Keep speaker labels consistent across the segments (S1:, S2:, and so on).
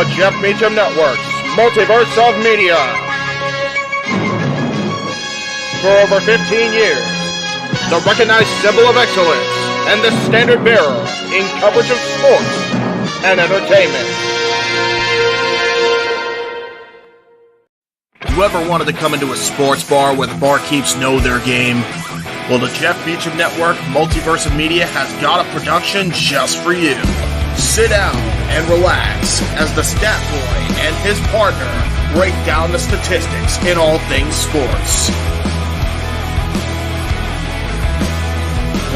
S1: the Jeff Meacham Network's Multiverse of Media. For over 15 years, the recognized symbol of excellence and the standard bearer in coverage of sports and entertainment.
S2: You ever wanted to come into a sports bar where the barkeeps know their game? Well, the Jeff Meacham Network Multiverse of Media has got a production just for you. Sit down and relax as the stat boy and his partner break down the statistics in all things sports.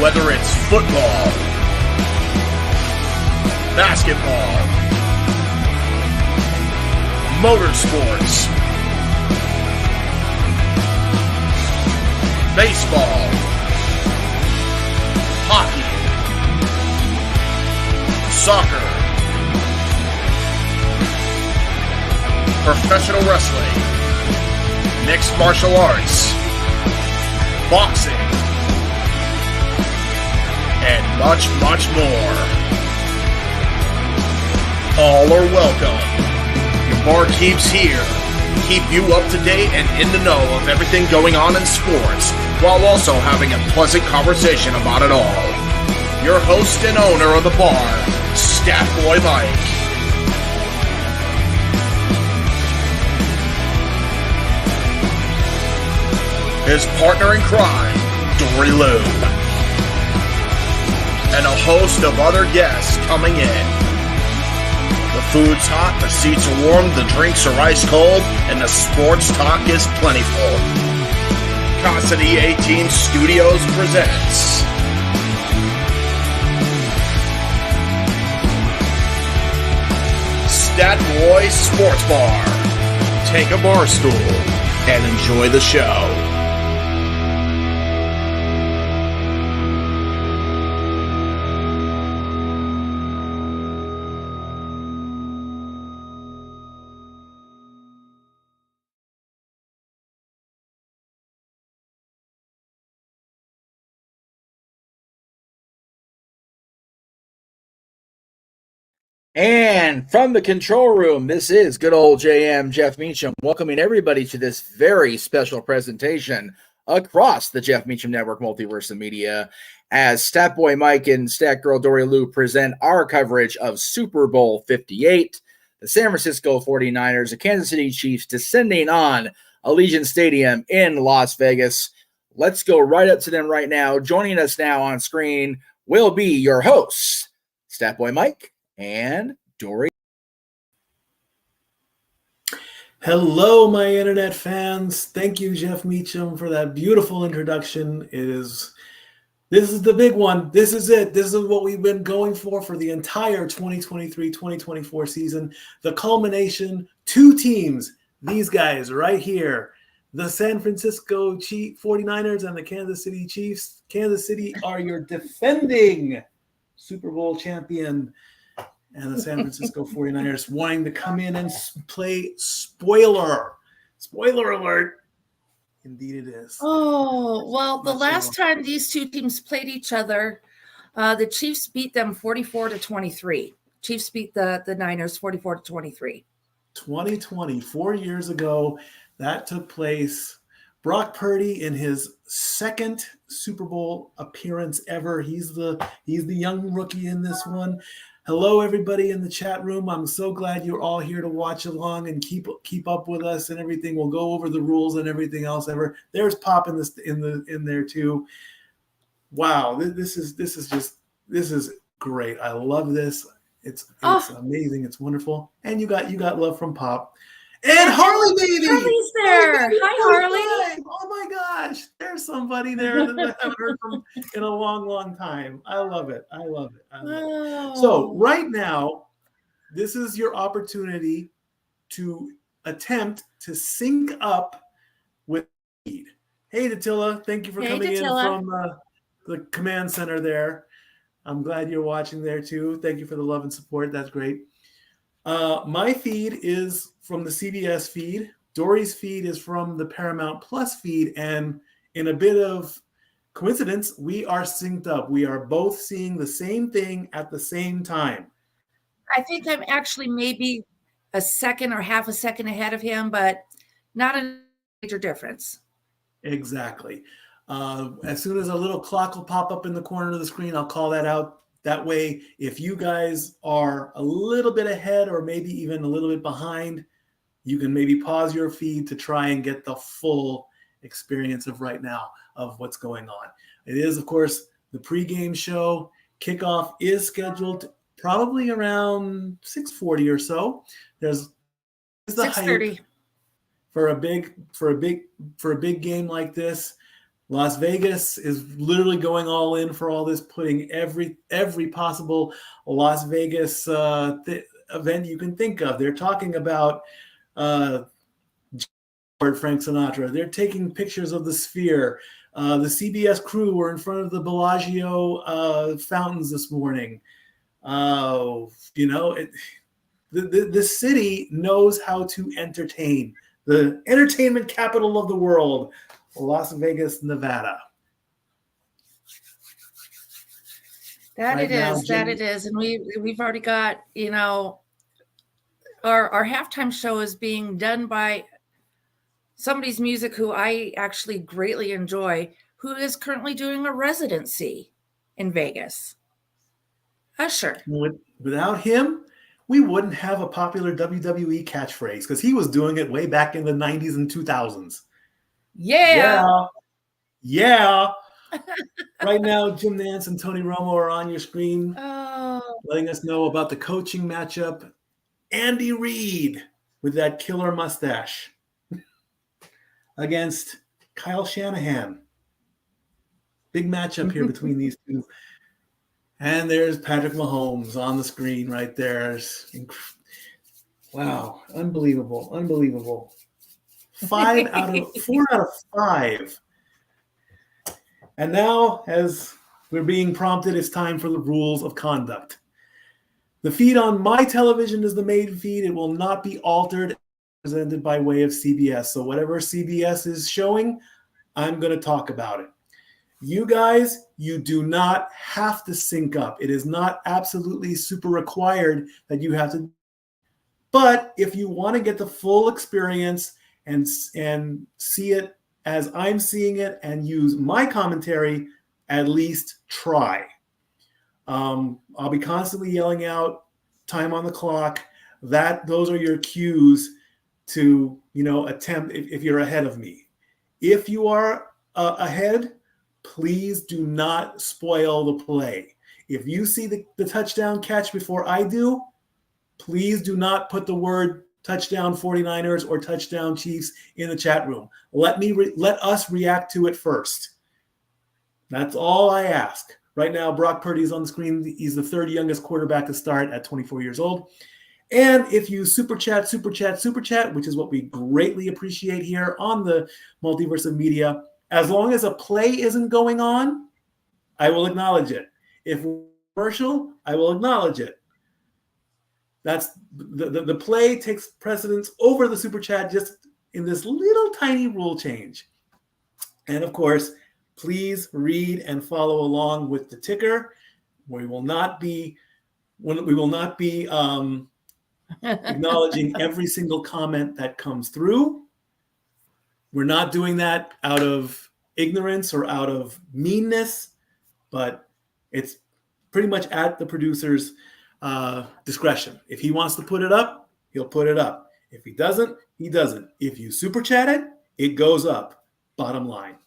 S2: Whether it's football, basketball, motorsports, baseball, hockey, soccer, professional wrestling, mixed martial arts, boxing, and much, much more. All are welcome. Your barkeeps here keep you up to date and in the know of everything going on in sports, while also having a pleasant conversation about it all. Your host and owner of the bar, Stat Boy Mike. His partner in crime, Dory Lou. And a host of other guests coming in. The food's hot, the seats are warm, the drinks are ice cold, and the sports talk is plentiful. Cassidy 18 Studios presents Stat Boy Sports Bar. Take a bar stool and enjoy the show.
S3: And from the control room, this is good old JM Jeff Meacham, welcoming everybody to this very special presentation across the Jeff Meacham Network Multiverse of Media as Statboy Mike and Stat Girl Dory Lou present our coverage of Super Bowl LVIII, the San Francisco 49ers, the Kansas City Chiefs descending on Allegiant Stadium in Las Vegas. Let's go right up to them right now. Joining us now on screen will be your hosts, Statboy Mike and Dory.
S4: Hello, my internet fans. Thank you, Jeff Meacham, for that beautiful introduction. This is the big one. This is it. This is what we've been going for the entire 2023-2024 season. The culmination, two teams, these guys right here, the San Francisco 49ers and the Kansas City Chiefs. Kansas City are your defending Super Bowl champion, and the San Francisco 49ers wanting to come in and play spoiler alert. Indeed it is.
S5: Oh, well, the last time these two teams played each other, the Chiefs beat them 44-23. Chiefs beat the Niners 44-23.
S4: 2020, 4 years ago, that took place. Brock Purdy in his second Super Bowl appearance ever. He's the young rookie in this one. Hello, everybody in the chat room. I'm so glad you're all here to watch along and keep up with us and everything. We'll go over the rules and everything else ever. There's Pop in there too. Wow, this is great. I love this. It's amazing. It's wonderful. And you got love from Pop. And Harley, baby!
S5: Harley's there. Hi, Harley.
S4: Oh, my gosh. There's somebody there that I haven't heard from in a long, long time. I love it. So right now, this is your opportunity to attempt to sync up with feed. Hey, Datilla. Thank you for coming in from the command center there. I'm glad you're watching there, too. Thank you for the love and support. That's great. My feed is from the CBS feed. Dory's feed is from the Paramount Plus feed. And in a bit of coincidence, we are synced up. We are both seeing the same thing at the same time.
S5: I think I'm actually maybe a second or half a second ahead of him, but not a major difference.
S4: Exactly. As soon as a little clock will pop up in the corner of the screen, I'll call that out. That way, if you guys are a little bit ahead or maybe even a little bit behind, you can maybe pause your feed to try and get the full experience of right now of what's going on. It is, of course, the pregame show. Kickoff is scheduled probably around 6:40 or so. There's the
S5: 6:30
S4: hype for a big game like this. Las Vegas is literally going all in for all this, putting every possible Las Vegas event you can think of. They're talking about Frank Sinatra. They're taking pictures of the Sphere. The CBS crew were in front of the Bellagio fountains this morning. The city knows how to entertain. The entertainment capital of the world, Las Vegas, Nevada.
S5: That it is. And we've already got, our halftime show is being done by somebody's music who I actually greatly enjoy, who is currently doing a residency in Vegas. Usher.
S4: Without him, we wouldn't have a popular WWE catchphrase because he was doing it way back in the 90s and 2000s.
S5: Yeah.
S4: Right now, Jim Nance and Tony Romo are on your screen, letting us know about the coaching matchup. Andy Reid with that killer mustache against Kyle Shanahan. Big matchup here between these two. And there's Patrick Mahomes on the screen right there. Wow, unbelievable. 4 out of 5. And now, as we're being prompted, it's time for the rules of conduct. The feed on my television is the main feed. It will not be altered, presented by way of CBS. So whatever CBS is showing, I'm going to talk about it. You guys, you do not have to sync up. It is not absolutely super required that you have to. But if you want to get the full experience and see it as I'm seeing it and use my commentary, at least try. I'll be constantly yelling out time on the clock. Those are your cues to, attempt if you're ahead of me. If you are ahead, please do not spoil the play. If you see the touchdown catch before I do, please do not put the word touchdown 49ers or touchdown Chiefs in the chat room. Let us react to it first. That's all I ask. Right now, Brock Purdy's on the screen. He's the third youngest quarterback to start at 24 years old. And if you super chat, which is what we greatly appreciate here on the Multiverse of Media, as long as a play isn't going on, I will acknowledge it. If commercial, I will acknowledge it. That's the play takes precedence over the super chat just in this little tiny rule change. And of course, please read and follow along with the ticker. We will not be acknowledging every single comment that comes through. We're not doing that out of ignorance or out of meanness, but it's pretty much at the producer's discretion. If he wants to put it up, he'll put it up. If he doesn't, he doesn't. If you super chat it, it goes up. Bottom line.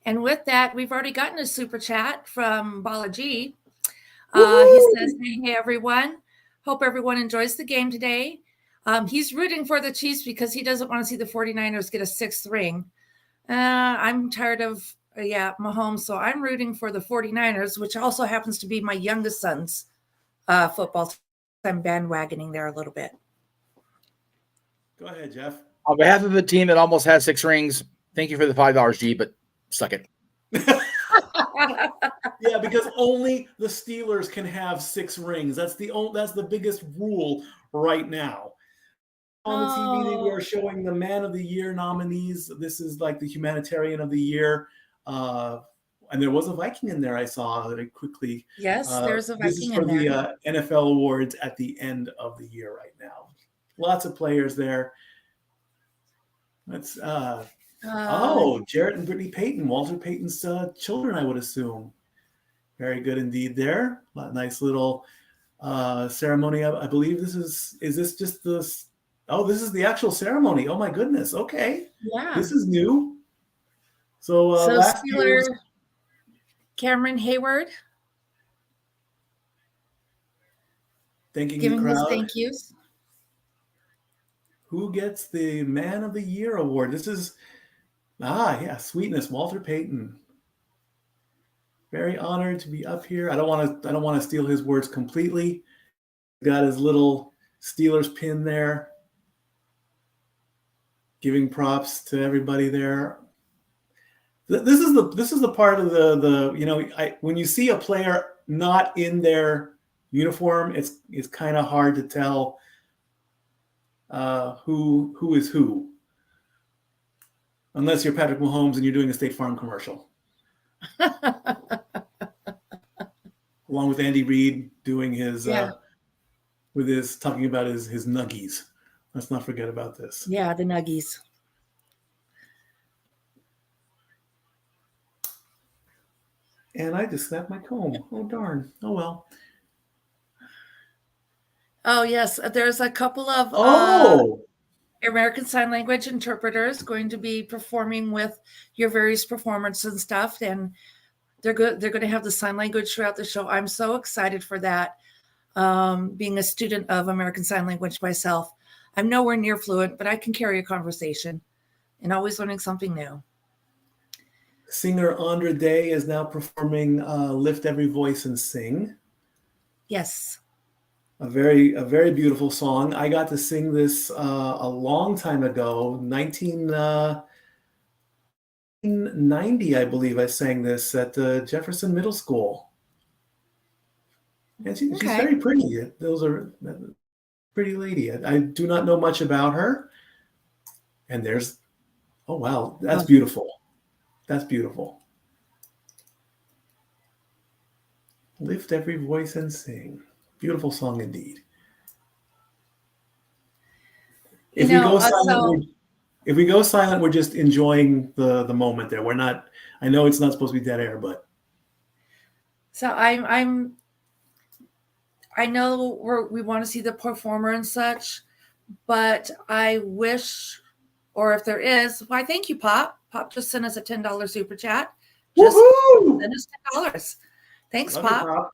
S5: And with that, we've already gotten a super chat from Balaji. He says, hey, everyone. Hope everyone enjoys the game today. He's rooting for the Chiefs because he doesn't want to see the 49ers get a 6th ring. I'm tired of, Mahomes, so I'm rooting for the 49ers, which also happens to be my youngest son's football team. I'm bandwagoning there a little bit.
S4: Go ahead, Jeff.
S3: On behalf of a team that almost has 6 rings, thank you for the $5, G, but suck it.
S4: Yeah, because only the Steelers can have 6 rings. That's the biggest rule right now. On the TV, they were showing the Man of the Year nominees. This is like the Humanitarian of the Year. And there was a Viking in there I saw very quickly.
S5: Yes, there's a Viking
S4: in there. This is for the NFL awards at the end of the year right now. Lots of players there. That's Jarrett and Brittany Payton, Walter Payton's children, I would assume. Very good indeed there. Nice little ceremony. I believe this is this just this? Oh, this is the actual ceremony. Oh my goodness. Okay.
S5: Yeah.
S4: This is new. So last
S5: Steeler Cameron Hayward.
S4: Thanking
S5: giving
S4: the crowd.
S5: his thank yous.
S4: Who gets the Man of the Year award? This is sweetness, Walter Payton. Very honored to be up here. I don't want to steal his words completely. Got his little Steelers pin there. Giving props to everybody there. This is the part of the when you see a player not in their uniform, it's kind of hard to tell who is who, unless you're Patrick Mahomes and you're doing a State Farm commercial, along with Andy Reid doing his talking about his nuggies. Let's not forget about this.
S5: Yeah, the nuggies.
S4: And I just snapped my comb. Oh, darn. Oh, well.
S5: Oh, yes. There's a couple of American Sign Language interpreters going to be performing with your various performances and stuff. And they're good. They're going to have the sign language throughout the show. I'm so excited for that. Being a student of American Sign Language myself, I'm nowhere near fluent, but I can carry a conversation and always learning something new.
S4: Singer Andra Day is now performing Lift Every Voice and Sing.
S5: Yes.
S4: A very beautiful song. I got to sing this a long time ago, 1990, I believe I sang this at Jefferson Middle School. And she's very pretty. Those are pretty lady. I do not know much about her. And there's, oh, wow, that's beautiful. That's beautiful. Lift every voice and sing. Beautiful song indeed. If we go silent, we're just enjoying the moment there. We're not. I know it's not supposed to be dead air, but.
S5: So I know we want to see the performer and such, but I wish, or if there is, why? Thank you, Pop. Pop just sent us a $10 super chat. Just send us $10. Thanks, Pop.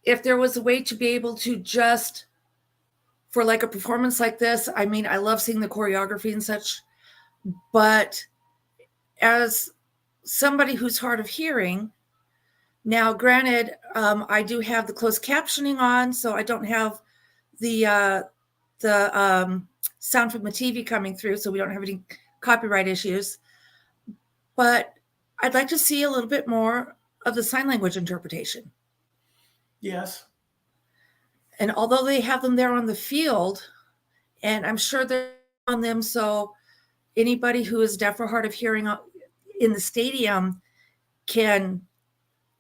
S5: If there was a way to be able to just, for like a performance like this, I mean, I love seeing the choreography and such, but as somebody who's hard of hearing, now granted, I do have the closed captioning on, so I don't have the sound from the TV coming through, so we don't have any copyright issues. But I'd like to see a little bit more of the sign language interpretation.
S4: Yes.
S5: And although they have them there on the field, and I'm sure they're on them, so anybody who is deaf or hard of hearing in the stadium can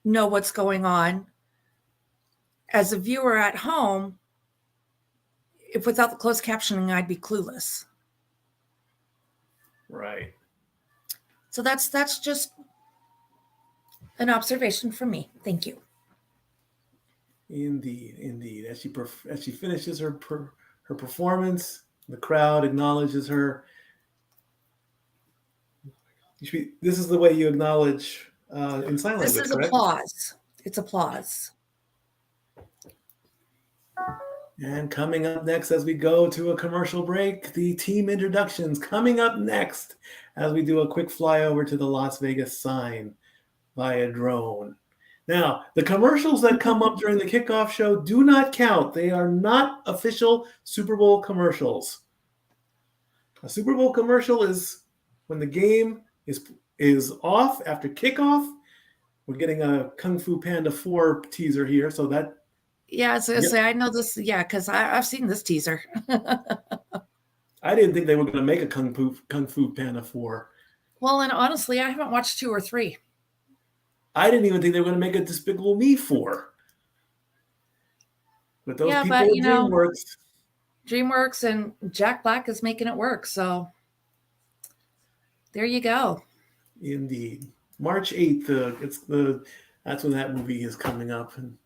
S5: know what's going on. As a viewer at home, if without the closed captioning, I'd be clueless.
S4: Right.
S5: So that's just an observation from me. Thank you.
S4: Indeed. As she finishes her performance, the crowd acknowledges her. This is the way you acknowledge in sign language.
S5: This is
S4: correct?
S5: applause. It's applause.
S4: And coming up next, as we go to a commercial break, the team introductions coming up next as we do a quick flyover to the Las Vegas sign via drone. Now, the commercials that come up during the kickoff show do not count. They are not official Super Bowl commercials. A Super Bowl commercial is when the game is off after kickoff. We're getting a Kung Fu Panda 4 teaser here, so that.
S5: Yeah, I was going to say, I know this, because I've seen this teaser.
S4: I didn't think they were going to make a Kung Fu Panda 4.
S5: Well, and honestly, I haven't watched 2 or 3.
S4: I didn't even think they were going to make a Despicable Me 4. With those
S5: Yeah,
S4: people
S5: but,
S4: at
S5: you know,
S4: DreamWorks.
S5: DreamWorks and Jack Black is making it work. So there you go.
S4: Indeed. March 8th, that's when that movie is coming up. And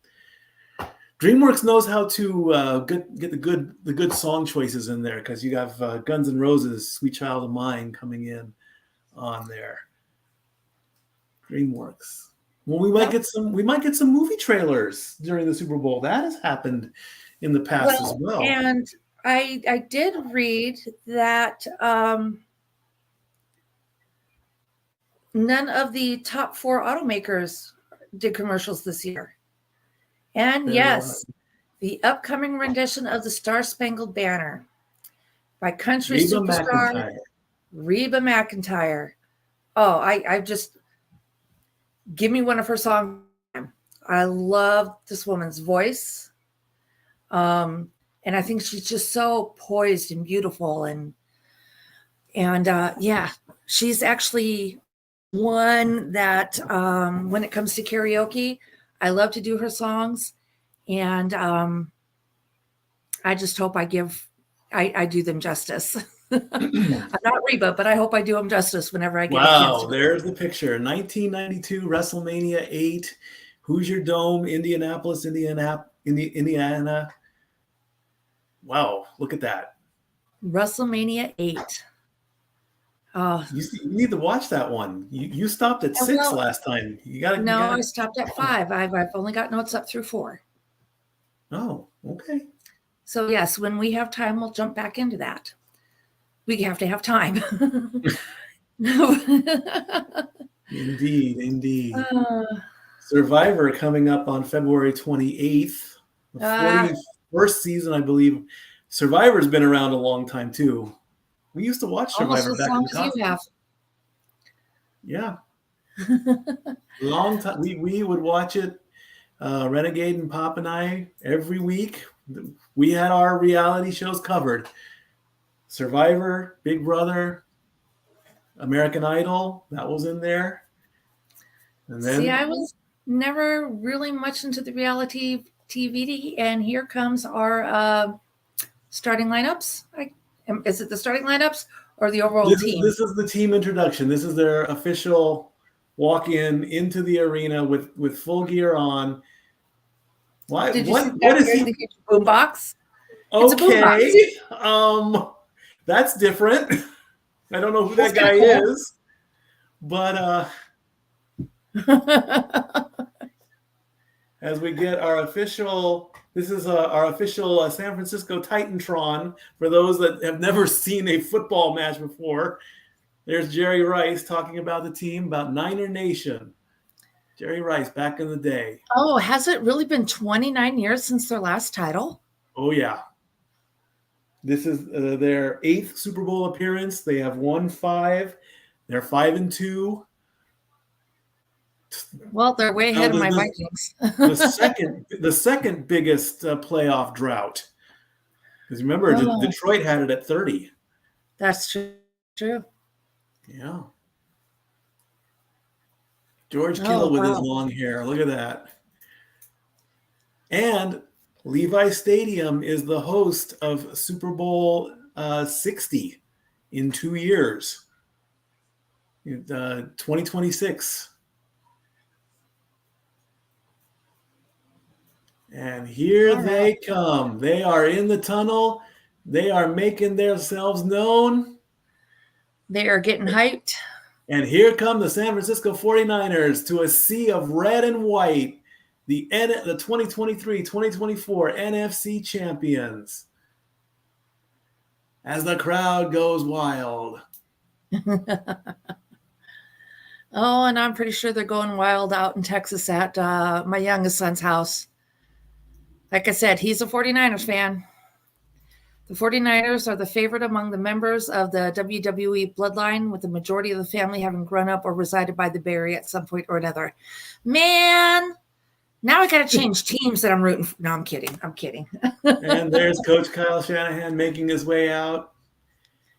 S4: DreamWorks knows how to get the good song choices in there, because you have Guns N' Roses' "Sweet Child of Mine" coming in on there. DreamWorks. Well, we might get some movie trailers during the Super Bowl. That has happened in the past as well.
S5: And I did read that none of the top 4 automakers did commercials this year. And yes, the upcoming rendition of the Star Spangled Banner by country superstar Reba McEntire. Oh, I just give me one of her songs. I love this woman's voice. And I think she's just so poised and beautiful. And yeah, she's actually one that when it comes to karaoke, I love to do her songs. And I just hope I do them justice. I'm not Reba, but I hope I do them justice whenever I get a chance.
S4: Wow, there's the picture. 1992 WrestleMania 8, Hoosier Dome, Indianapolis, Indiana. Wow, look at that.
S5: WrestleMania 8.
S4: You need to watch that one. You stopped at 6 last time.
S5: I stopped at 5. I've only got notes up through 4.
S4: Oh, okay.
S5: So yes, when we have time, we'll jump back into that. We have to have time.
S4: Indeed. Survivor coming up on February 28th. The 41st season, I believe. Survivor's been around a long time too. We used to watch Survivor back in the
S5: you have.
S4: Yeah. Long time. We would watch it, Renegade and Pop and I, every week. We had our reality shows covered. Survivor, Big Brother, American Idol, that was in there. And then
S5: I was never really much into the reality TV, and here comes our starting lineups. Is it the starting lineups or the overall team?
S4: This is the team introduction. This is their official walk-in into the arena with full gear on. Why?
S5: Did you
S4: what
S5: see that
S4: is he?
S5: the boombox?
S4: Okay, that's different. I don't know who that guy is, but as we get our official, this is our official San Francisco Titantron for those that have never seen a football match before. There's Jerry Rice talking about the team, about Niner Nation. Jerry Rice back in the day.
S5: Oh, has it really been 29 years since their last title?
S4: Oh, yeah. This is their 8th Super Bowl appearance. They have won 5. They're 5-2.
S5: Well, they're way ahead of my Vikings.
S4: the second biggest playoff drought. Because remember, Detroit had it at 30.
S5: That's true.
S4: Yeah. George Kittle with his long hair. Look at that. And Levi Stadium is the host of Super Bowl 60 in 2 years. 2026. And here they come. They are in the tunnel. They are making themselves known.
S5: They are getting hyped.
S4: And here come the San Francisco 49ers to a sea of red and white, the 2023-2024 NFC champions. As the crowd goes wild.
S5: Oh, and I'm pretty sure they're going wild out in Texas at my youngest son's house. Like I said, he's a 49ers fan. The 49ers are the favorite among the members of the WWE bloodline, with the majority of the family having grown up or resided by the Bay Area at some point or another. Man, now I got to change teams that I'm rooting for. No, I'm kidding.
S4: And there's Coach Kyle Shanahan making his way out.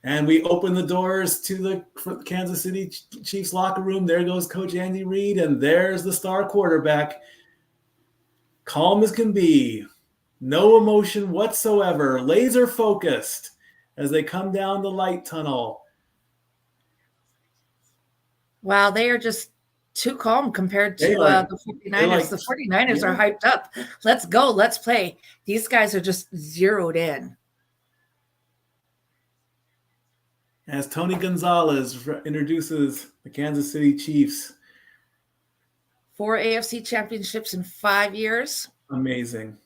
S4: And we open the doors to the Kansas City Chiefs locker room. There goes Coach Andy Reid, and there's the star quarterback. Calm as can be. No emotion whatsoever. Laser focused as they come down the light tunnel.
S5: Wow, they are just too calm compared to the 49ers. The 49ers are hyped up. Let's go. Let's play. These guys are just zeroed in.
S4: As Tony Gonzalez introduces the Kansas City Chiefs.
S5: 4 AFC championships in 5 years.
S4: Amazing.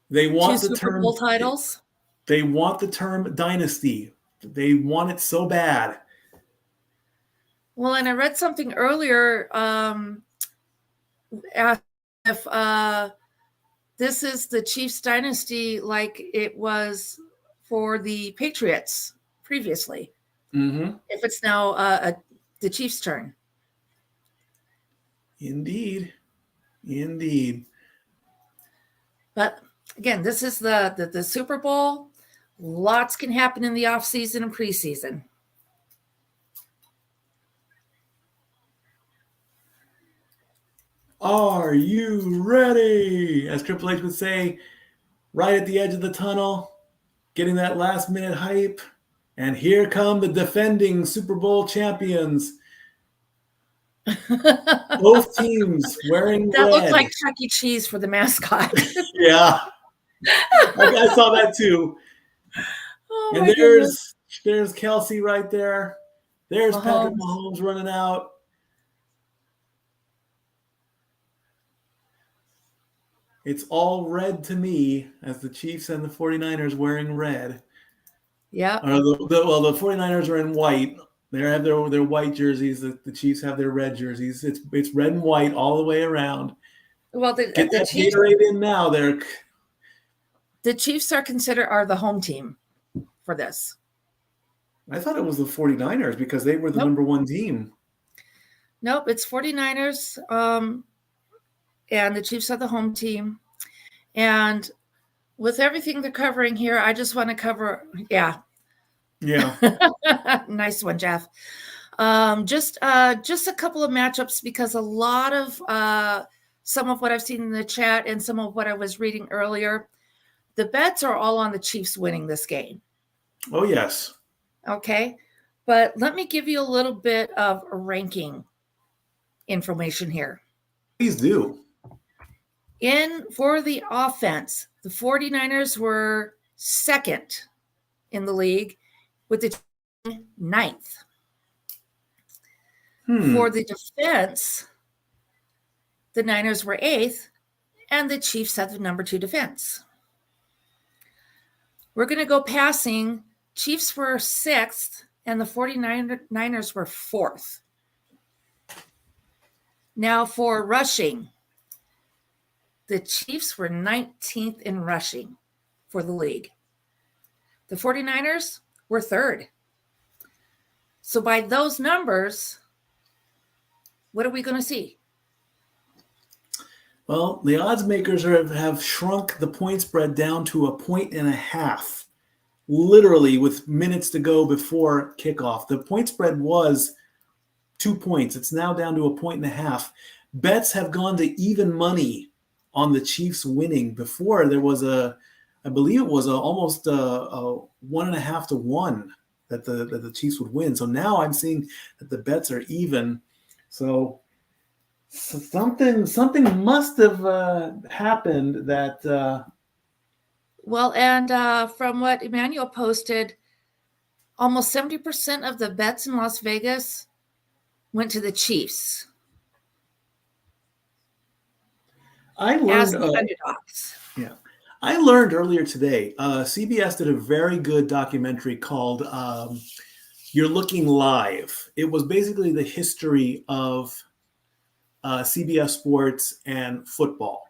S4: They want
S5: 2 Super Bowl titles.
S4: They want the term dynasty. They want it so bad.
S5: Well, and I read something earlier asked if this is the Chiefs dynasty like it was for the Patriots previously.
S4: Mm-hmm.
S5: If it's now the Chiefs' turn.
S4: Indeed.
S5: But again, this is the Super Bowl. Lots can happen in the offseason and preseason.
S4: Are you ready? As Triple H would say, right at the edge of the tunnel, getting that last minute hype. And here come the defending Super Bowl champions. Both teams wearing
S5: that
S4: red.
S5: looked like Chuck E. Cheese for the mascot.
S4: Yeah. I saw that too.
S5: Oh,
S4: and there's Kelsey right there. There's Patrick Mahomes running out. It's all red to me as the Chiefs and the 49ers wearing red.
S5: Yeah.
S4: The 49ers are in white. They have their white jerseys. The Chiefs have their red jerseys. It's red and white all the way around.
S5: Well,
S4: the Chiefs Gatorade in now.
S5: The Chiefs are the home team for this.
S4: I thought it was the 49ers because they were the number one team.
S5: Nope, it's 49ers. And the Chiefs are the home team. And with everything they're covering here, I just want to cover, yeah. Nice one, Jeff. Just a couple of matchups because a lot of some of what I've seen in the chat and some of what I was reading earlier, the bets are all on the Chiefs winning this game.
S4: Oh, yes.
S5: Okay. But let me give you a little bit of ranking information here.
S4: Please do.
S5: For the offense, the 49ers were second in the league with the 9th. For the defense, the Niners were 8th, and the Chiefs had the number 2 defense. We're going to go passing. Chiefs were 6th, and the 49ers were 4th. Now for rushing, the Chiefs were 19th in rushing for the league. The 49ers were 3rd. So by those numbers, what are we going to see?
S4: Well, the odds makers have shrunk the point spread down to 1.5, literally with minutes to go before kickoff. The point spread was 2 points. It's now down to 1.5. Bets have gone to even money on the Chiefs winning. Before there was I believe it was almost a 1.5 to 1 that the Chiefs would win. So now I'm seeing that the bets are even. So something must have happened that.
S5: Well, and from what Emmanuel posted, almost 70% of the bets in Las Vegas went to the Chiefs.
S4: I learned
S5: as the underdogs.
S4: Yeah, I learned earlier today. CBS did a very good documentary called "You're Looking Live." It was basically the history of CBS Sports and football.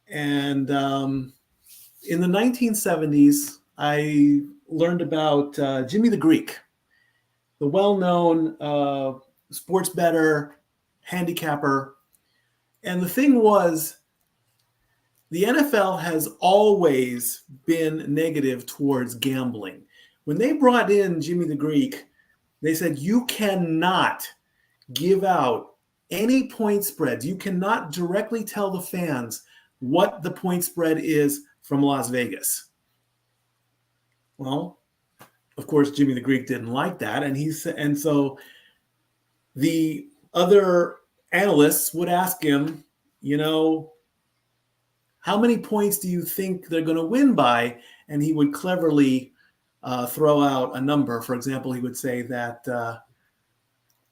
S4: And in the 1970s, I learned about Jimmy the Greek, the well-known sports bettor, handicapper. And the thing was, the NFL has always been negative towards gambling. When they brought in Jimmy the Greek, they said, you cannot give out any point spreads. You cannot directly tell the fans what the point spread is from Las Vegas. Well, of course, Jimmy the Greek didn't like that, and so the other analysts would ask him, how many points do you think they're going to win by? And he would cleverly throw out a number. For example, he would say that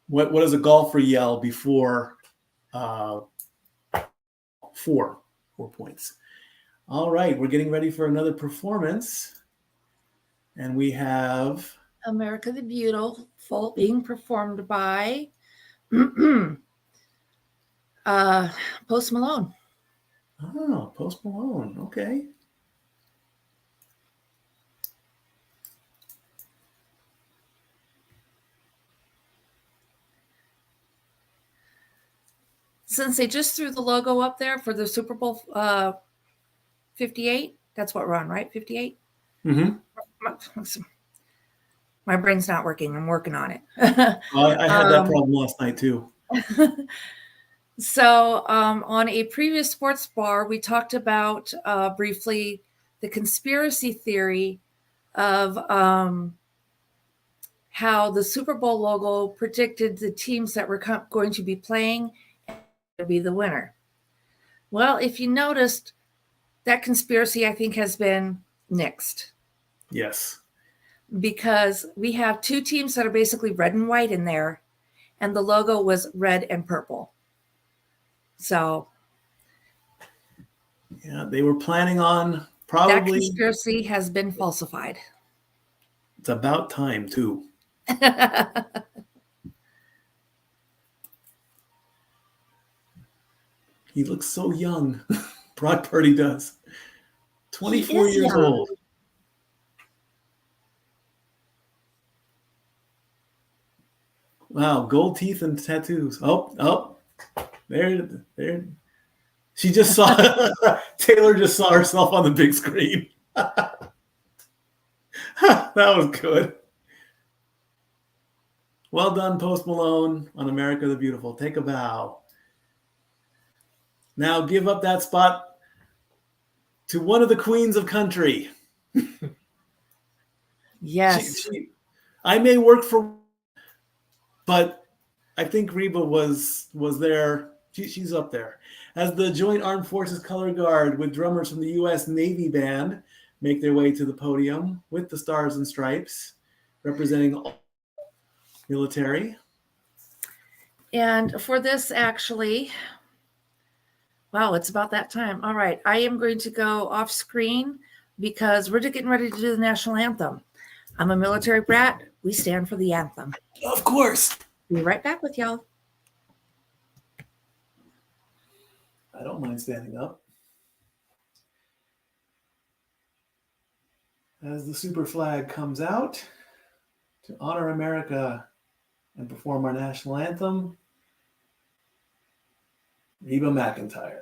S4: what does a golfer yell before 4 points? All right, we're getting ready for another performance. And we have
S5: America the Beautiful being performed by Post Malone.
S4: Oh, Post Malone. Okay.
S5: Since they just threw the logo up there for the Super Bowl 58, that's what we're on, right? 58?
S4: Mm-hmm.
S5: My brain's not working. I'm working on it.
S4: Well, I had that problem last night too.
S5: So on a previous sports bar, we talked about briefly the conspiracy theory of how the Super Bowl logo predicted the teams that were going to be playing to be the winner. Well, if you noticed, that conspiracy, I think, has been nixed.
S4: Yes.
S5: Because we have 2 teams that are basically red and white in there, and the logo was red and purple. So
S4: yeah, they were planning on probably.
S5: That conspiracy has been falsified.
S4: It's about time too. He looks so young. Brock Purdy does. 24 years old. Wow, gold teeth and tattoos. Oh, there. She just saw Taylor just saw herself on the big screen. That was good. Well done, Post Malone on America the Beautiful. Take a bow. Now give up that spot to one of the queens of country.
S5: Yes.
S4: I may work for, but I think Reba was there. She's up there. As the Joint Armed Forces Color Guard with drummers from the U.S. Navy Band make their way to the podium with the Stars and Stripes, representing all military.
S5: And for this, actually, wow, it's about that time. All right, I am going to go off screen because we're getting ready to do the national anthem. I'm a military brat. We stand for the anthem.
S4: Of course.
S5: Be right back with y'all.
S4: I don't mind standing up. As the super flag comes out to honor America and perform our national anthem, Reba McEntire.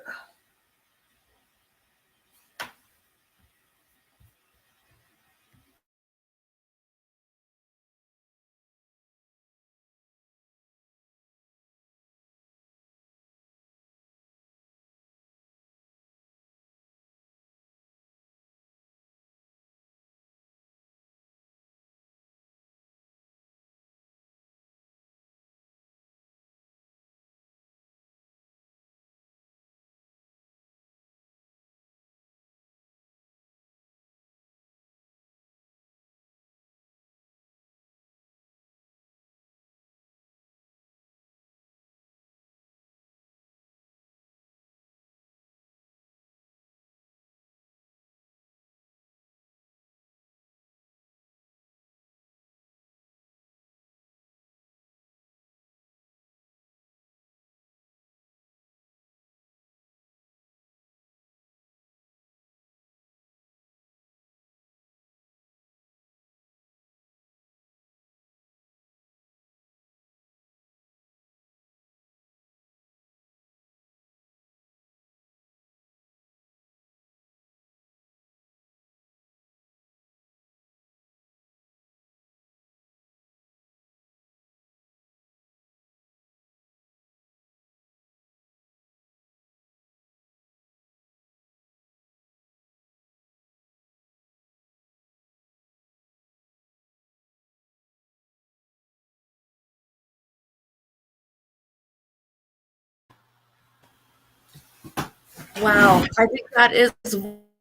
S5: Wow. I think that is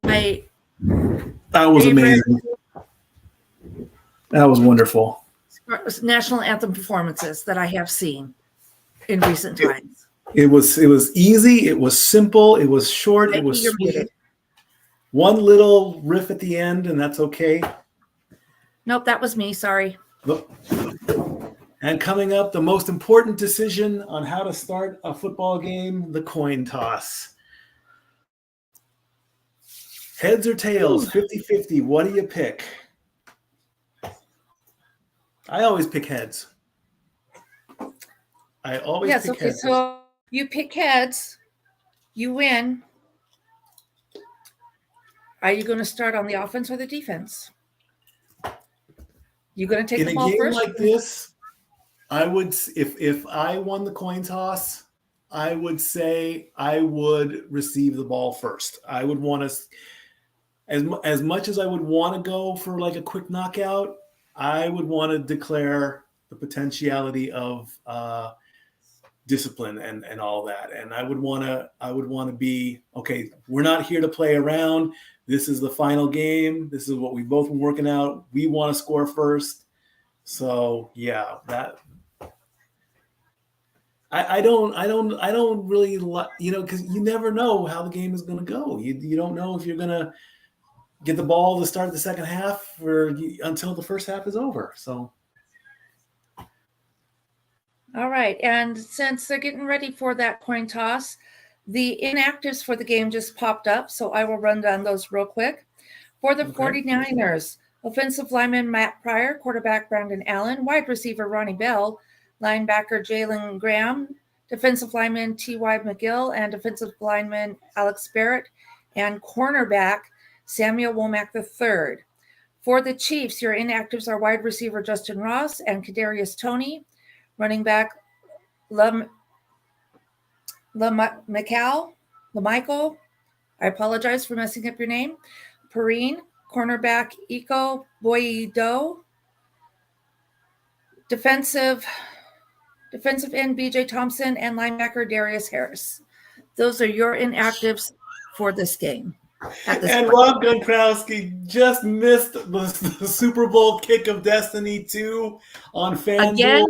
S5: my
S4: That was
S5: favorite
S4: amazing. That was wonderful.
S5: national anthem performances that I have seen in recent times.
S4: It was easy. It was simple. It was short. It
S5: Maybe
S4: was
S5: you're
S4: sweet.
S5: muted.
S4: One little riff at the end, and that's okay.
S5: Nope, that was me. Sorry.
S4: Look. And coming up, the most important decision on how to start a football game, the coin toss. Heads or tails, 50-50. What do you pick? I always pick heads. I always
S5: Yes,
S4: pick
S5: okay.
S4: heads.
S5: So you pick heads, you win. Are you going to start on the offense or the defense? You going to take
S4: In
S5: the
S4: a
S5: ball
S4: game
S5: first?
S4: like this, I would, if I won the coin toss, I would say I would receive the ball first. I would want to, as much as I would want to go for like a quick knockout, I would want to declare the potentiality of discipline and all that. And I would want to be, okay, we're not here to play around. This is the final game. This is what we've both been working out. We want to score first. So yeah, that I don't really because you never know how the game is going to go. You don't know if you're going to get the ball to start the second half until the first half is over. So.
S5: All right. And since they're getting ready for that coin toss, the inactives for the game just popped up. So I will run down those real quick. For the 49ers, offensive lineman Matt Pryor, quarterback Brandon Allen, wide receiver Ronnie Bell, linebacker Jalen Graham, defensive lineman T.Y. McGill, and defensive lineman Alex Barrett, and cornerback Samuel Womack III. For the Chiefs, your inactives are wide receiver Justin Ross and Kadarius Toney, running back LaMichael, I apologize for messing up your name, Perrine, cornerback Iko Boyedo, defensive end BJ Thompson, and linebacker Darius Harris. Those are your inactives for this game.
S4: And Rob Gronkowski just missed the Super Bowl kick of destiny 2 on FanDuel.
S5: Again?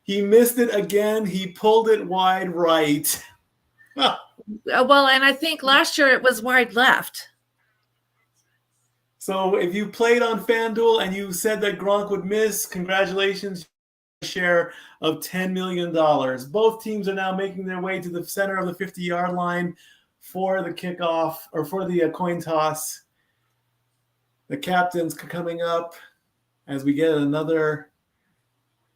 S4: He missed it again. He pulled it wide right.
S5: Well, and I think last year it was wide left.
S4: So if you played on FanDuel and you said that Gronk would miss, congratulations, share of $10 million. Both teams are now making their way to the center of the 50-yard line for the kickoff or for the coin toss. The captains coming up as we get another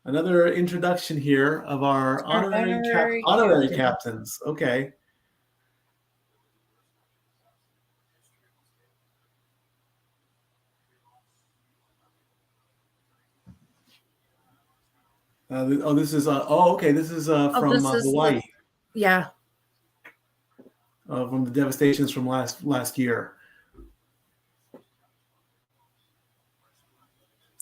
S4: introduction here of our honorary captains. Okay. This is from Hawaii.
S5: Yeah.
S4: From the devastations from last year.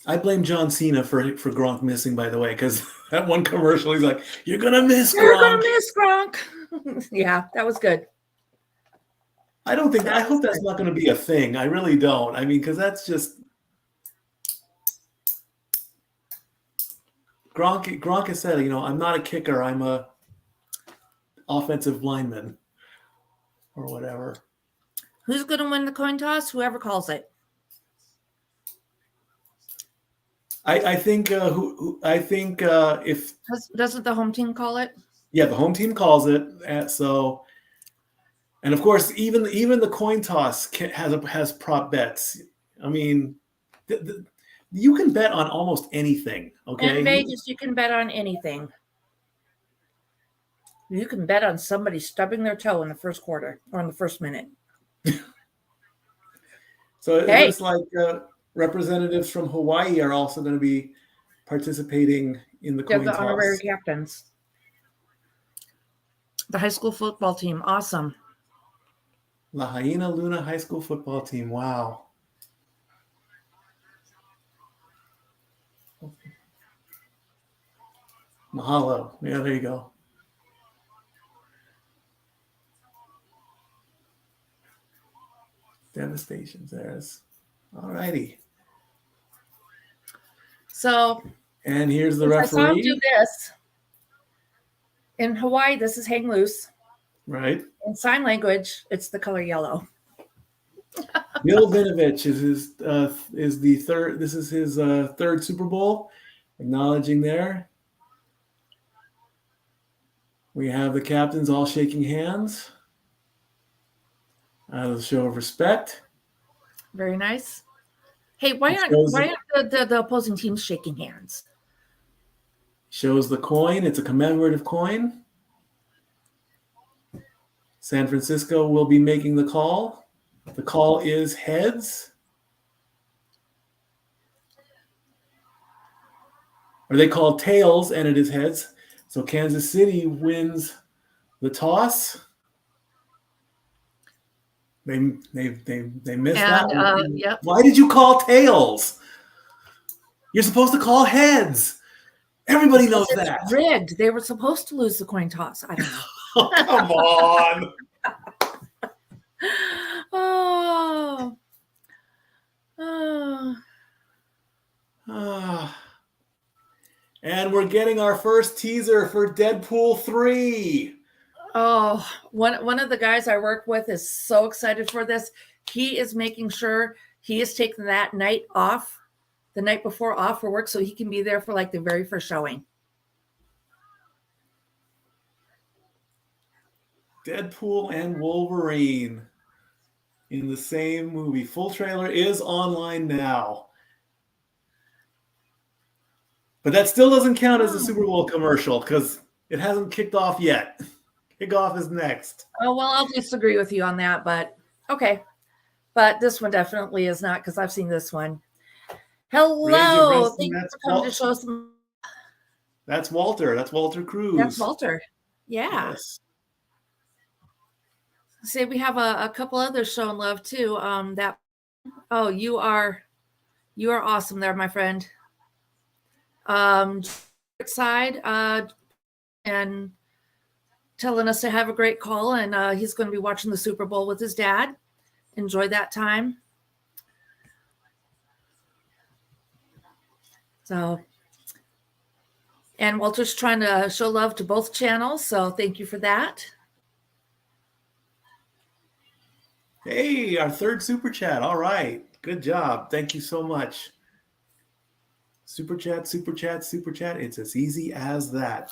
S4: I blame John Cena for Gronk missing, by the way, because that one commercial, he's like, "You're gonna miss Gronk."
S5: You're gonna miss Gronk. Yeah, that was good.
S4: I hope that's not going to be a thing. I really don't. I mean, because that's just Gronk has said, I'm not a kicker. I'm a offensive lineman or whatever.
S5: Who's going to win the coin toss? Whoever calls it.
S4: I think if
S5: doesn't the home team call it?
S4: Yeah, the home team calls it. And of course, even the coin toss has prop bets. I mean, you can bet on almost anything. Okay,
S5: in Vegas, you can bet on anything. You can bet on somebody stubbing their toe in the first quarter or in the first minute.
S4: So it looks like representatives from Hawaii are also going to be participating in the coin toss.
S5: They're the honorary captains. The high school football team. Awesome.
S4: Lahaina Luna High School football team. Wow. Mahalo. Yeah, there you go. Devastation. There's. All righty.
S5: So,
S4: and here's the
S5: I saw him
S4: referee.
S5: do this. In Hawaii, this is hang loose.
S4: Right.
S5: In sign language, it's the color yellow.
S4: Bill Vinovich is the third. This is his third Super Bowl. Acknowledging there. We have the captains all shaking hands. A show of respect.
S5: Very nice. Hey, why aren't the opposing teams shaking hands?
S4: Shows the coin. It's a commemorative coin. San Francisco will be making the call. The call is heads. Or they call tails, and it is heads. So Kansas City wins the toss. They missed that one.
S5: Yep.
S4: Why did you call tails? You're supposed to call heads. Everybody knows that.
S5: It's rigged. They were supposed to lose the coin toss. I don't know.
S4: Oh, come on. And we're getting our first teaser for Deadpool 3.
S5: Oh, one of the guys I work with is so excited for this. He is making sure he is taking that night off, the night before off for work, so he can be there for like the very first showing.
S4: Deadpool and Wolverine in the same movie. Full trailer is online now. But that still doesn't count as a Super Bowl commercial because it hasn't kicked off yet. Kickoff is next.
S5: Oh, well, I'll disagree with you on that, but okay. But this one definitely is not because I've seen this one. Hello. Thank you for coming to show us.
S4: That's Walter. That's Walter Cruz.
S5: That's Walter. Yeah.
S4: Yes.
S5: See, we have a couple others showing love too. You are awesome there, my friend. Side and telling us to have a great call, and he's going to be watching the Super Bowl with his dad. Enjoy that time. So, and Walter's trying to show love to both channels, so thank you for that.
S4: Hey, our third super chat. All right. Good job. Thank you so much. Super chat, super chat, super chat. It's as easy as that.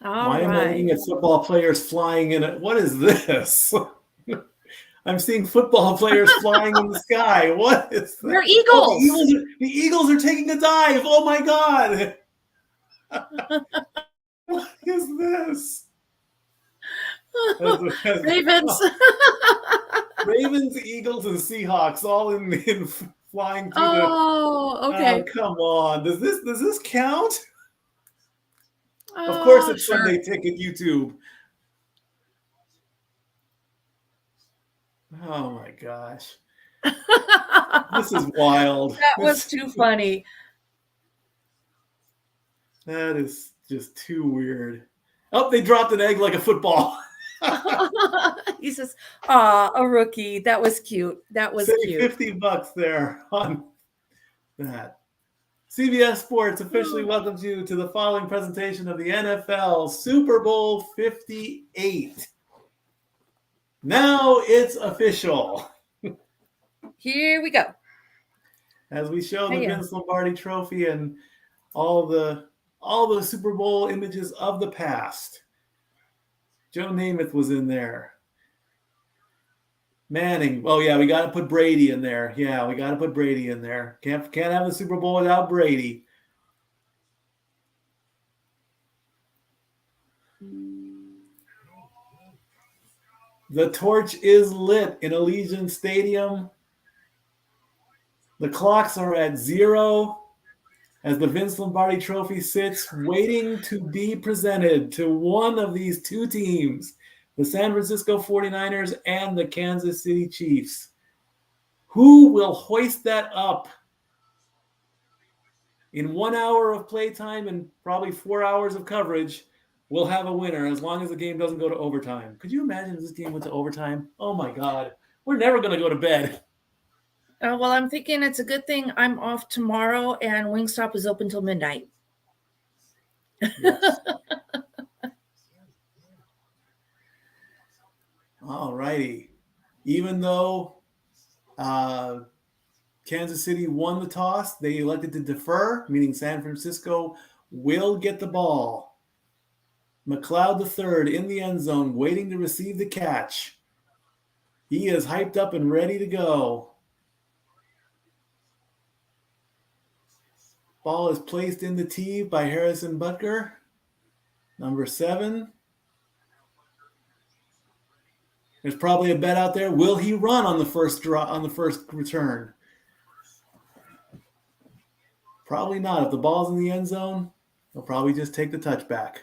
S4: Why am I looking at football players flying in it? What is this? I'm seeing football players flying in the sky. What is that?
S5: They're eagles.
S4: Oh, the Eagles are taking a dive. Oh my God. What is this?
S5: Ravens.
S4: Ravens, Eagles, and Seahawks all in flying through the.
S5: Oh, okay.
S4: Oh, come on. Does this count?
S5: Oh,
S4: of course it's
S5: sure.
S4: Sunday Ticket YouTube. Oh my gosh. This is wild.
S5: That was too funny.
S4: That is just too weird. Oh, they dropped an egg like a football.
S5: He says, "Aw, a rookie. That was cute. That was cute."
S4: $50 there on that. CBS Sports officially welcomes you to the following presentation of the NFL Super Bowl 58. Now it's official.
S5: Here we go.
S4: As we show the Vince Lombardi Trophy and all the Super Bowl images of the past. Joe Namath was in there. Manning. Oh yeah, we got to put Brady in there. Yeah, we got to put Brady in there. Can't have the Super Bowl without Brady. The torch is lit in Allegiant Stadium. The clocks are at 0 as the Vince Lombardi Trophy sits waiting to be presented to one of these two teams, the San Francisco 49ers and the Kansas City Chiefs. Who will hoist that up in 1 hour of playtime and probably 4 hours of coverage? we'll have a winner as long as the game doesn't go to overtime. Could you imagine if this game went to overtime? Oh my God. We're never going to go to bed.
S5: Well, I'm thinking it's a good thing I'm off tomorrow and Wingstop is open till midnight.
S4: Yes. All righty. Even though Kansas City won the toss, they elected to defer, meaning San Francisco will get the ball. McLeod III in the end zone, waiting to receive the catch. He is hyped up and ready to go. Ball is placed in the tee by Harrison Butker, number 7. There's probably a bet out there. Will he run on the first return? Probably not. If the ball's in the end zone, he'll probably just take the touchback.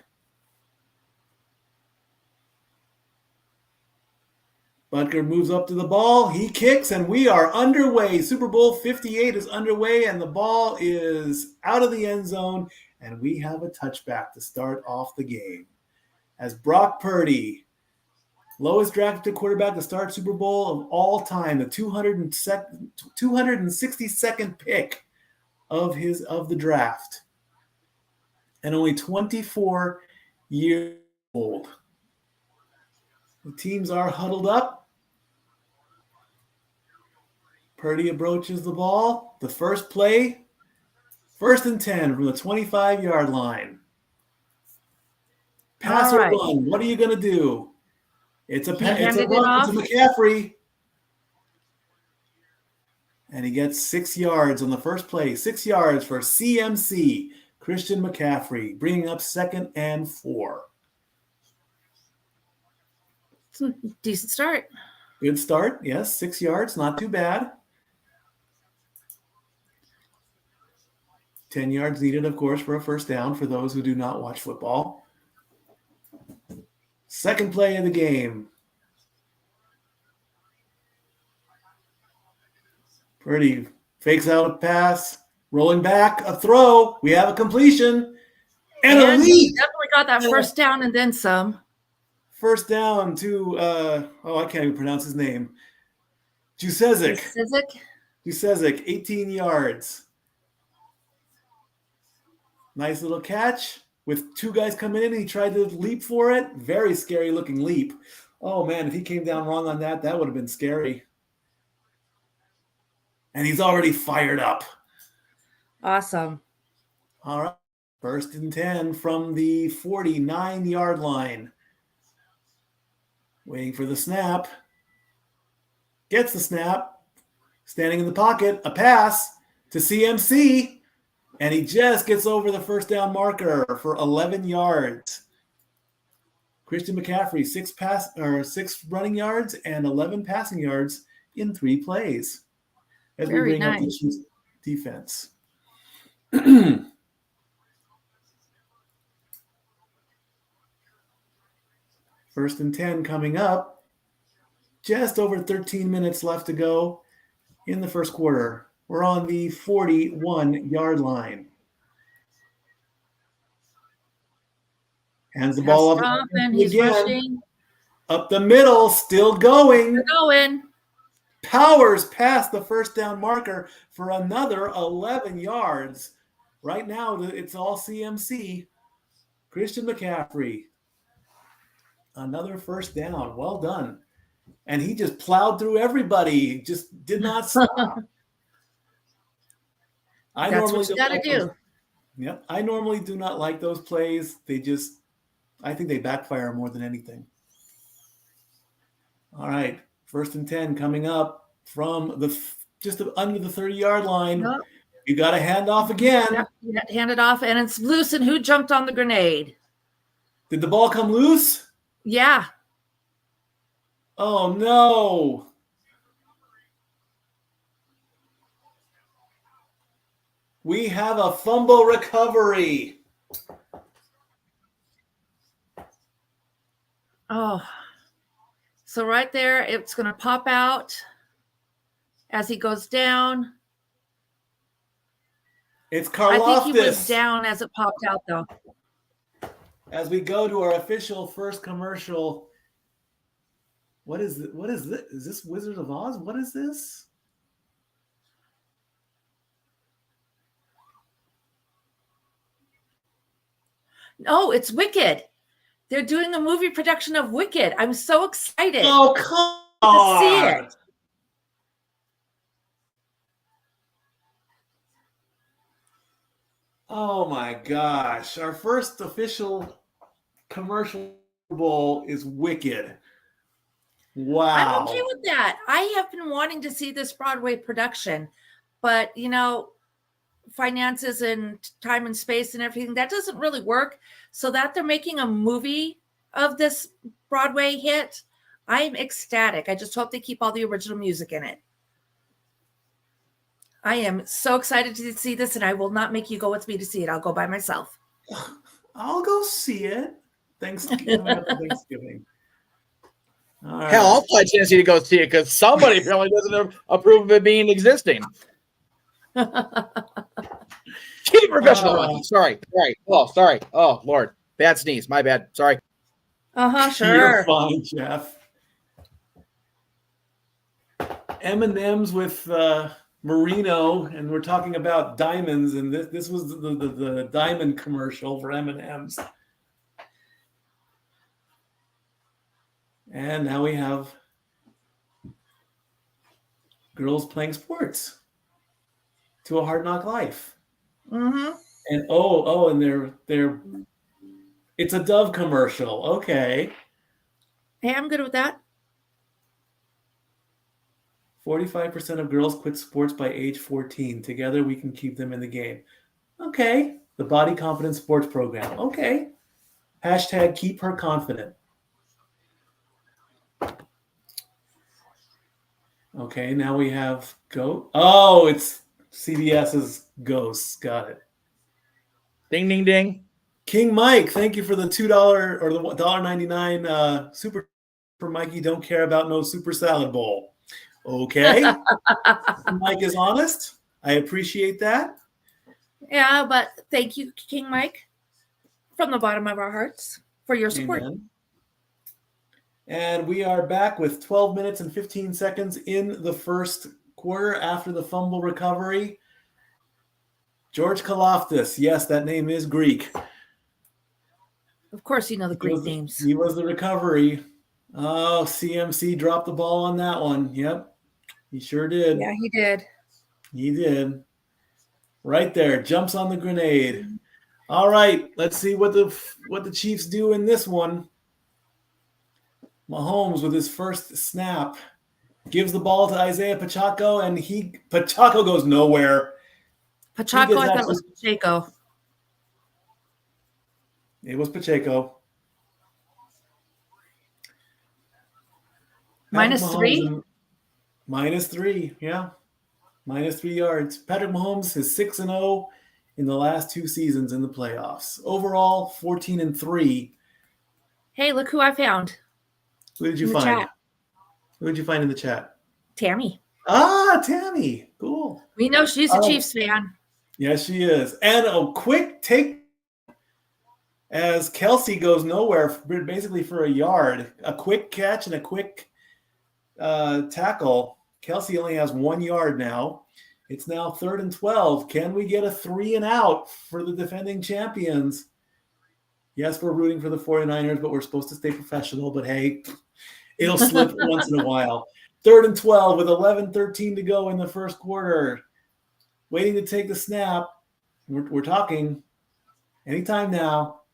S4: Butker moves up to the ball. He kicks, and we are underway. Super Bowl 58 is underway, and the ball is out of the end zone, and we have a touchback to start off the game. As Brock Purdy, lowest drafted quarterback to start Super Bowl of all time, the 262nd pick of the draft, and only 24 years old. The teams are huddled up. Purdy approaches the ball. The first play, 1st and 10 from the 25-yard line. Pass or run. What are you going to do? It's a run to McCaffrey. And he gets 6 yards on the first play. 6 yards for CMC, Christian McCaffrey, bringing up 2nd and 4.
S5: Decent start.
S4: Good start. Yes, 6 yards. Not too bad. 10 yards needed, of course, for a first down for those who do not watch football. Second play of the game. Purdy fakes out a pass, rolling back, a throw. We have a completion. And a leap.
S5: Definitely got that first down and then some.
S4: First down to, I can't even pronounce his name. Juszczyk, 18 yards. Nice little catch with 2 guys coming in. He tried to leap for it. Very scary looking leap. Oh, man, if he came down wrong on that, that would have been scary. And he's already fired up.
S5: Awesome.
S4: All right. 1st and 10 from the 49-yard line. Waiting for the snap. Gets the snap. Standing in the pocket. A pass to CMC. And he just gets over the first down marker for 11 yards. Christian McCaffrey, 6 running yards and 11 passing yards in 3 plays. As we bring up the Chiefs defense. 1st and 10 coming up. Just over 13 minutes left to go in the first quarter. We're on the 41-yard line. Hands the ball up.
S5: And he's rushing.
S4: Up the middle, still going.
S5: They're going.
S4: Powers past the first down marker for another 11 yards. Right now, it's all CMC. Christian McCaffrey. Another first down. Well done. And he just plowed through everybody. Just did not stop.
S5: That's what you got to do.
S4: Yep. I normally do not like those plays. I think they backfire more than anything. All right. 1st and 10 coming up from just under the 30-yard line. Yep. You got to hand off again.
S5: Yep. You got to hand it off, and it's loose. And who jumped on the grenade?
S4: Did the ball come loose?
S5: Yeah.
S4: Oh, no. We have a fumble recovery.
S5: Oh. So right there, it's going to pop out as he goes down.
S4: It's Karlaftis.
S5: I think he was down as it popped out, though.
S4: as we go to our official first commercial. What is it? What is this? Is this Wizard of Oz? What is this?
S5: No, it's Wicked. They're doing a movie production of Wicked. I'm so excited.
S4: Oh, come on.
S5: To see it.
S4: Oh my gosh. Our first official commercial bowl is Wicked. Wow.
S5: I'm okay with that. I have been wanting to see this Broadway production, but finances and time and space and everything, that doesn't really work. So that they're making a movie of this Broadway hit, I'm ecstatic. I just hope they keep all the original music in it. I am so excited to see this, and I will not make you go with me to see it. I'll go by myself.
S4: I'll go see it. Thanksgiving. All right.
S3: Hell, I'll probably chance you to go see it because somebody apparently doesn't approve of it being existing. Keep professional. Sorry. Oh, sorry. Oh, Lord. Bad sneeze. My bad. Sorry.
S5: Sure.
S4: You're fine, Jeff. M&M's with Merino, and we're talking about diamonds, and this was the diamond commercial for M&M's. And now we have girls playing sports to a hard knock life.
S5: Mm-hmm.
S4: And and they're it's a Dove commercial. Okay.
S5: Hey, I'm good with that.
S4: 45% of girls quit sports by age 14. Together we can keep them in the game. Okay. The Body Confidence Sports Program. Okay. Hashtag keep her confident. Okay, now we have it's CBS's Ghosts. Got it.
S3: Ding, ding, ding.
S4: King Mike, thank you for the $2 or the $1.99 super for Mikey. Don't care about no super salad bowl. Okay. Mike is honest. I appreciate that.
S5: Yeah, but thank you, King Mike, from the bottom of our hearts for your support.
S4: Amen. And we are back with 12 minutes and 15 seconds in the first quarter after the fumble recovery. George Kaloftis. Yes, that name is Greek.
S5: Of course, you know the Greek names.
S4: He was the recovery. Oh, CMC dropped the ball on that one. Yep, he sure did.
S5: Yeah, he did.
S4: He did. Right there, jumps on the grenade. All right, let's see what the Chiefs do in this one. Mahomes with his first snap gives the ball to Isaiah Pacheco, and Pacheco goes nowhere.
S5: Pacheco, I thought it was Pacheco.
S4: It was Pacheco.
S5: -3?
S4: -3, yeah. -3 yards. Patrick Mahomes is 6-0 in the last 2 seasons in the playoffs. Overall, 14-3.
S5: Hey, look who I found.
S4: Who did you find? Chat. Who did you find in the chat?
S5: Tammy.
S4: Tammy. Cool.
S5: We know she's a Chiefs fan.
S4: Yes, she is. And a quick take as Kelsey goes nowhere, basically for a yard. A quick catch and a quick tackle. Kelsey only has 1 yard now. It's now 3rd and 12. Can we get a 3 and out for the defending champions? Yes, we're rooting for the 49ers, but we're supposed to stay professional. But hey, it'll slip once in a while. 3rd and 12 with 11:13 to go in the first quarter. Waiting to take the snap. We're talking anytime now.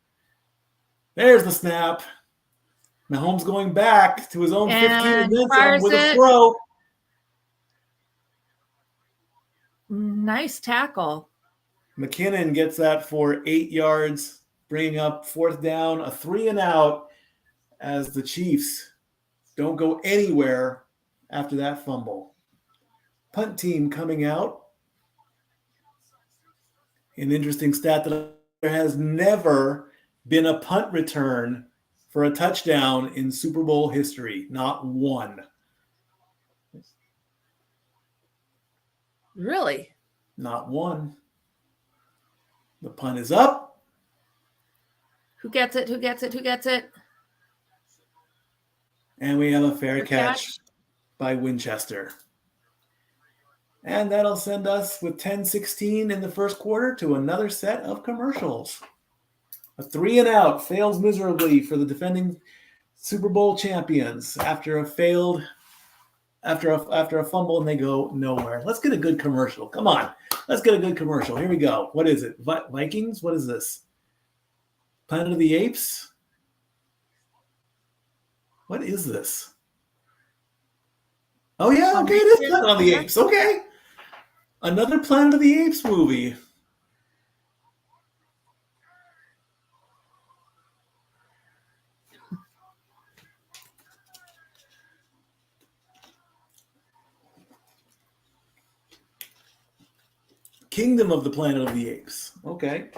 S4: There's the snap. Mahomes going back to his own 15 and then some with a throw.
S5: Nice tackle.
S4: McKinnon gets that for 8 yards, bringing up 4th down, a 3 and out as the Chiefs don't go anywhere after that fumble. Punt team coming out. An interesting stat that there has never been a punt return for a touchdown in Super Bowl history. Not one.
S5: Really?
S4: Not one. The punt is up.
S5: Who gets it? Who gets it? Who gets it?
S4: And we have a fair catch by Winchester. And that'll send us with 10-16 in the first quarter to another set of commercials. A 3-and-out fails miserably for the defending Super Bowl champions after a fumble, and they go nowhere. Let's get a good commercial. Come on. Let's get a good commercial. Here we go. What is it? Vikings? What is this? Planet of the Apes? What is this? Oh, yeah. Okay, it is Planet of the Apes. Okay. Another Planet of the Apes movie. Kingdom of the Planet of the Apes. Okay.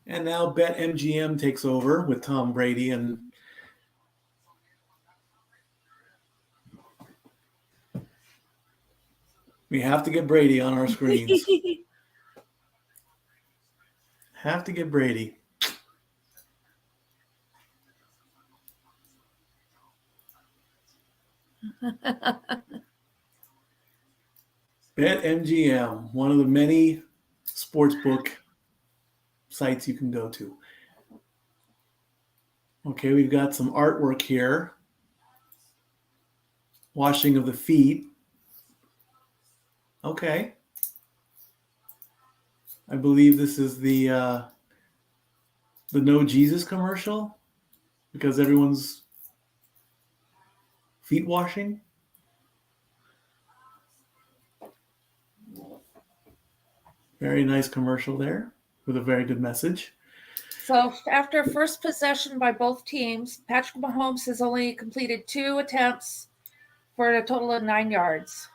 S4: And now BetMGM takes over with Tom Brady, and we have to get Brady on our screens. Have to get Brady. BetMGM, one of the many sportsbook sites you can go to. Okay, we've got some artwork here. Washing of the feet. Okay. I believe this is the No Jesus commercial because everyone's feet washing. Very nice commercial there with a very good message.
S5: So after first possession by both teams, Patrick Mahomes has only completed 2 attempts for a total of 9 yards.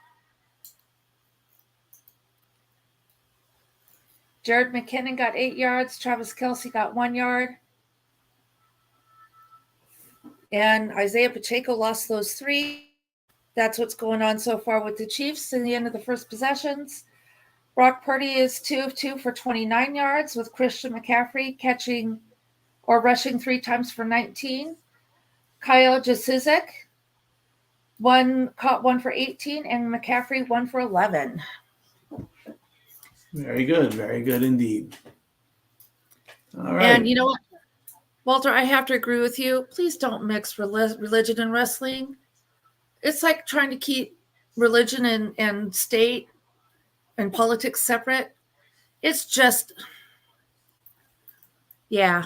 S5: Jared McKinnon got 8 yards. Travis Kelce got 1 yard. And Isaiah Pacheco lost those 3. That's what's going on so far with the Chiefs in the end of the first possessions. Brock Purdy is 2 of 2 for 29 yards, with Christian McCaffrey catching or rushing 3 times for 19. Kyle Juszczyk caught 1 for 18, and McCaffrey 1 for 11.
S4: Very good indeed. All right.
S5: And you know what, Walter, I have to agree with you. Please don't mix religion and wrestling. It's like trying to keep religion and state and politics separate. It's just, yeah.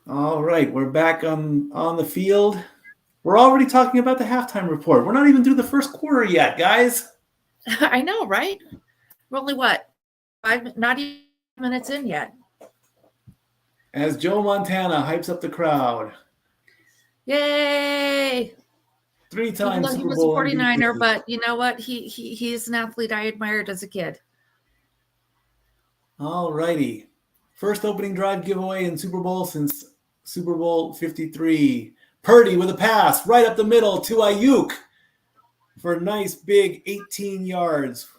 S4: All right, we're back on the field. We're already talking about the halftime report. We're not even through the first quarter yet, guys.
S5: I know, right? We're only not even minutes in yet.
S4: As Joe Montana hypes up the crowd.
S5: Yay!
S4: 3 times Super
S5: He was a
S4: Bowl
S5: 49er,
S4: MVP.
S5: but you know what? He's an athlete I admired as a kid.
S4: All righty. First opening drive giveaway in Super Bowl since Super Bowl 53. Purdy with a pass right up the middle to Ayuk for a nice big 18 yards.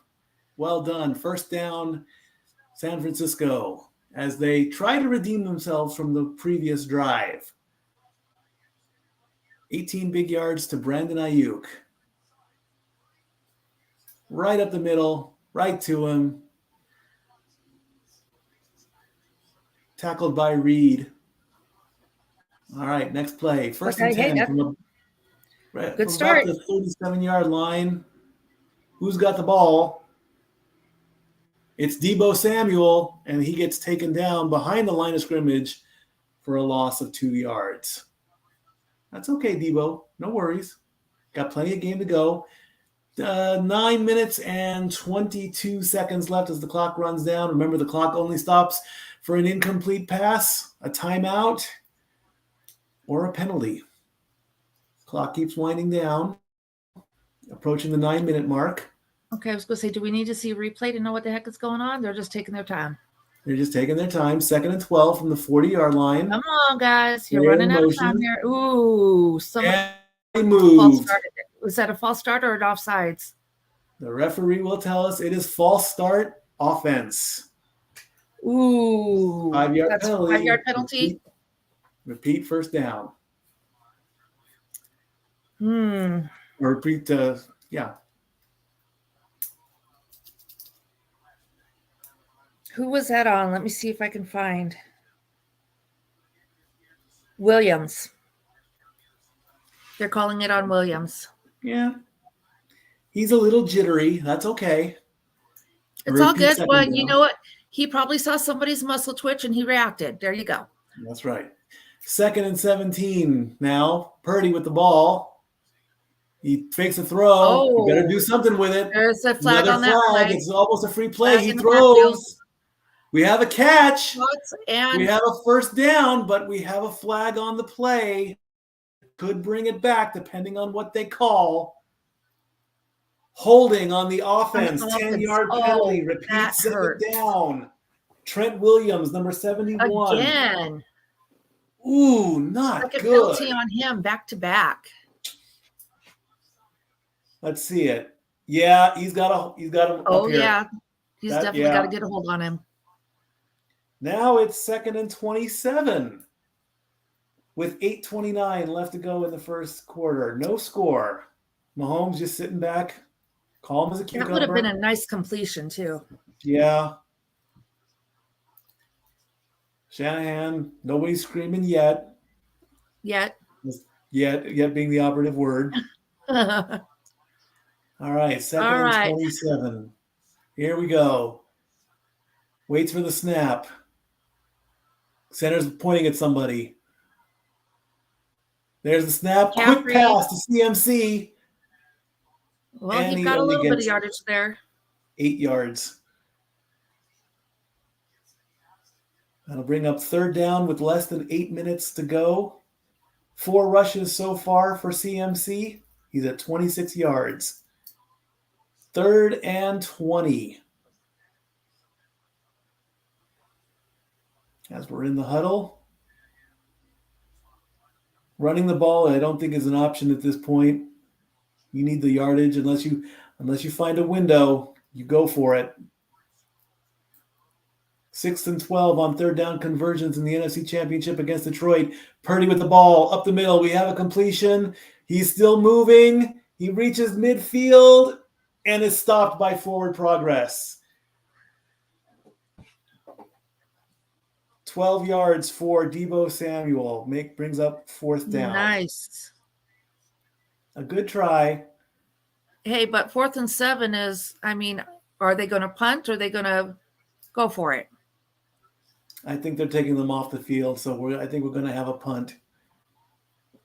S4: Well done. First down, San Francisco, as they try to redeem themselves from the previous drive. 18 big yards to Brandon Ayuk. Right up the middle, right to him. Tackled by Reed. All right, next play. First and 10 from about the 37-yard line. Who's got the ball? It's Deebo Samuel, and he gets taken down behind the line of scrimmage for a loss of 2 yards. That's okay, Deebo. No worries. Got plenty of game to go. 9 minutes and 22 seconds left as the clock runs down. Remember, the clock only stops for an incomplete pass, a timeout, or a penalty. Clock keeps winding down, approaching the 9-minute mark.
S5: Okay, I was going to say, do we need to see a replay to know what the heck is going on? They're just taking their time.
S4: They're just taking their time. 2nd and 12 from the 40-yard line.
S5: Come on, guys. You're running out of time here. Ooh.
S4: They moved.
S5: Was that a false start or an offsides?
S4: The referee will tell us it is false start offense.
S5: Ooh,
S4: 5-yard
S5: that's
S4: penalty.
S5: 5-yard penalty.
S4: Repeat first down.
S5: Or
S4: repeat, yeah.
S5: Who was that on? Let me see if I can find. Williams. They're calling it on Williams.
S4: Yeah. He's a little jittery. That's okay.
S5: It's all good. Well, you know what? He probably saw somebody's muscle twitch and he reacted. There you go.
S4: That's right. 2nd and 17 now. Purdy with the ball. He fakes a throw.
S5: Oh,
S4: You better do something with it.
S5: There's a flag
S4: Another
S5: on that
S4: flag.
S5: play.
S4: It's almost a free play.
S5: Flag
S4: He
S5: in the backfield.
S4: throws. We have a catch.
S5: And
S4: We have a first down, but we have a flag on the play. Could bring it back depending on what they call. Holding on the offense. 10-yard penalty. Repeat 2nd down. Trent Williams, number 71.
S5: Again.
S4: Ooh, not
S5: Second
S4: good.
S5: penalty on him back to back.
S4: Let's see it. Yeah, he's got him
S5: Oh,
S4: up here.
S5: yeah. He's definitely got to get a hold on him.
S4: Now it's 2nd and 27 with 8:29 left to go in the first quarter. No score. Mahomes just sitting back, calm as a cucumber.
S5: That would have been a nice completion, too.
S4: Yeah. Shanahan, nobody's screaming yet.
S5: Yet
S4: being the operative word. All right, 2nd and 27. Here we go. Waits for the snap. Center's pointing at somebody. There's the snap.
S5: McCaffrey.
S4: Quick pass to CMC.
S5: Well,
S4: And
S5: he
S4: he
S5: got a
S4: only
S5: little bit of
S4: gets
S5: yardage there.
S4: 8 yards. That'll bring up 3rd down with less than 8 minutes to go. 4 rushes so far for CMC. He's at 26 yards. 3rd and 20. As we're in the huddle. Running the ball, I don't think is an option at this point. You need the yardage unless you find a window, you go for it. 6th and 12 on 3rd down conversions in the NFC Championship against Detroit. Purdy with the ball up the middle. We have a completion. He's still moving. He reaches midfield and is stopped by forward progress. 12 yards for Deebo Samuel. Brings up 4th down.
S5: Nice.
S4: A good try.
S5: Hey, but 4th and 7 is, are they going to punt or are they going to go for it?
S4: I think they're taking them off the field, so I think we're going to have a punt.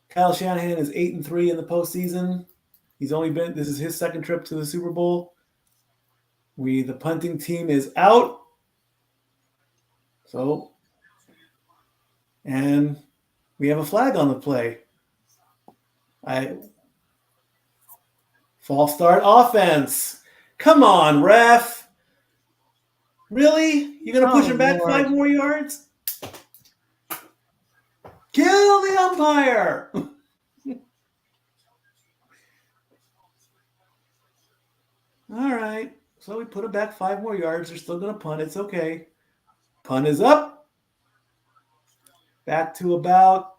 S4: Kyle Shanahan is 8-3 in the postseason. This is his 2nd trip to the Super Bowl. The punting team is out. And we have a flag on the play. False start offense. Come on, ref. Really? You're going to push him back 5 more yards? Kill the umpire. All right. So we put him back 5 more yards. They're still going to punt. It's okay. Punt is up. Back to about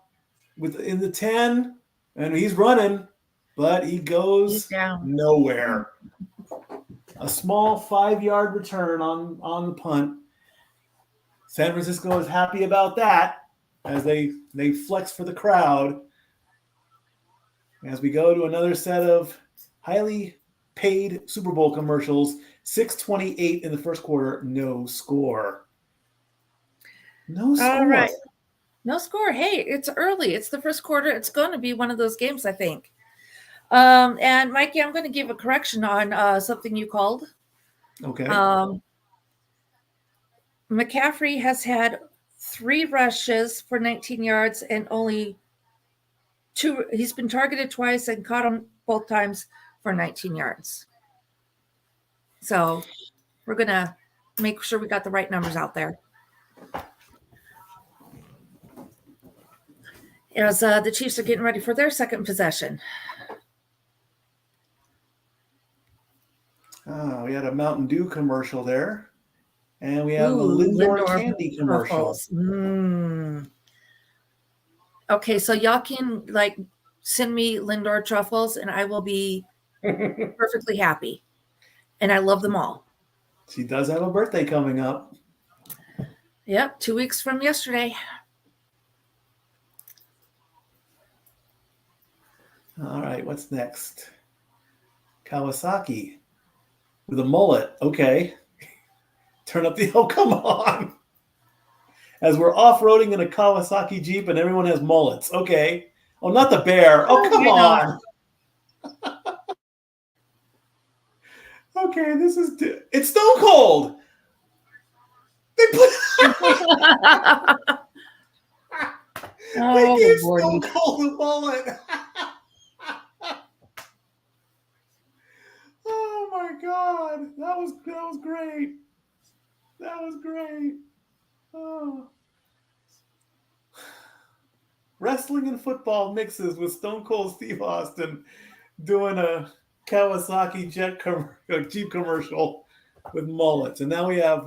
S4: within the 10. And he's running, but he goes nowhere. A small 5-yard return on the punt. San Francisco is happy about that as they flex for the crowd. As we go to another set of highly paid Super Bowl commercials, 6:28 in the first quarter, no score. No score.
S5: All right. No score. Hey, it's early. It's the first quarter. It's going to be one of those games, I think. And Mikey, I'm going to give a correction on something you called.
S4: Okay.
S5: McCaffrey has had 3 rushes for 19 yards and only 2. He's been targeted twice and caught him both times for 19 yards. So we're going to make sure we got the right numbers out there. As the Chiefs are getting ready for their 2nd possession.
S4: We had a Mountain Dew commercial there. And we have a Lindor candy commercial.
S5: Okay, so y'all can like send me Lindor truffles and I will be perfectly happy. And I love them all.
S4: She does have a birthday coming up.
S5: Yep, 2 weeks from yesterday.
S4: All right, what's next? Kawasaki with a mullet. Okay. Turn up the... Oh, come on. As we're off-roading in a Kawasaki Jeep and everyone has mullets. Okay. Oh, not the bear. Oh, come on. Okay, this is... It's Stone Cold. They put... They gave Stone Cold a mullet. Oh my God, that was great. That was great. Oh. Wrestling and football mixes with Stone Cold Steve Austin doing a Kawasaki Jeep commercial with mullets, and now we have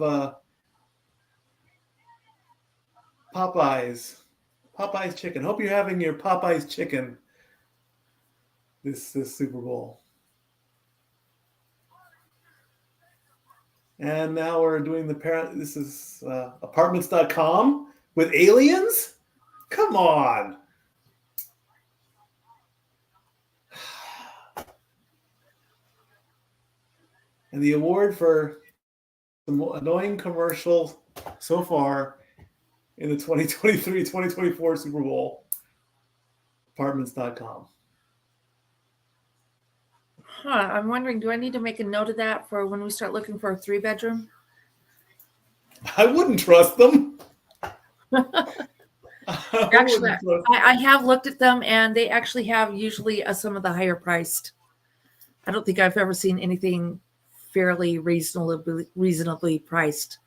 S4: Popeyes chicken. Hope you're having your Popeyes chicken this Super Bowl. And now we're doing this is apartments.com with aliens? Come on. And the award for the annoying commercial so far in the 2023-2024 Super Bowl, apartments.com.
S5: I'm wondering, do I need to make a note of that for when we start looking for a 3-bedroom?
S4: I wouldn't trust them.
S5: Actually, I have looked at them, and they actually have usually some of the higher priced. I don't think I've ever seen anything fairly reasonably priced.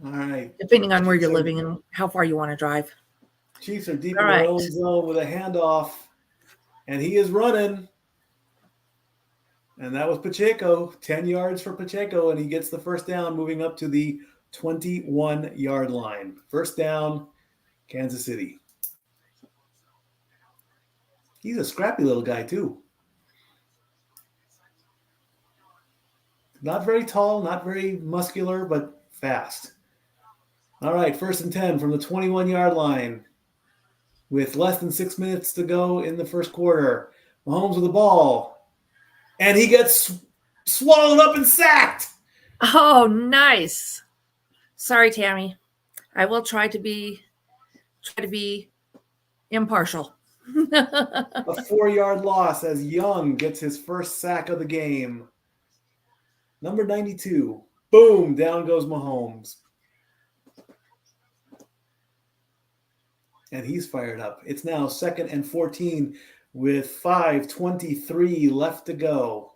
S4: All right.
S5: Depending on where you're living and how far you want to drive.
S4: Chiefs are deep in their own zone with a handoff, and he is running. And that was Pacheco, 10 yards for Pacheco, and he gets the first down, moving up to the 21-yard line. First down, Kansas City. He's a scrappy little guy, too. Not very tall, not very muscular, but fast. All right, first and 10 from the 21-yard line with less than 6 minutes to go in the first quarter. Mahomes with the ball. And he gets swallowed up and sacked.
S5: Oh, nice. Sorry, Tammy. I will try to be impartial.
S4: A 4-yard loss as Young gets his first sack of the game. Number 92. Boom, down goes Mahomes. And he's fired up. It's now 2nd and 14 with 5:23 left to go.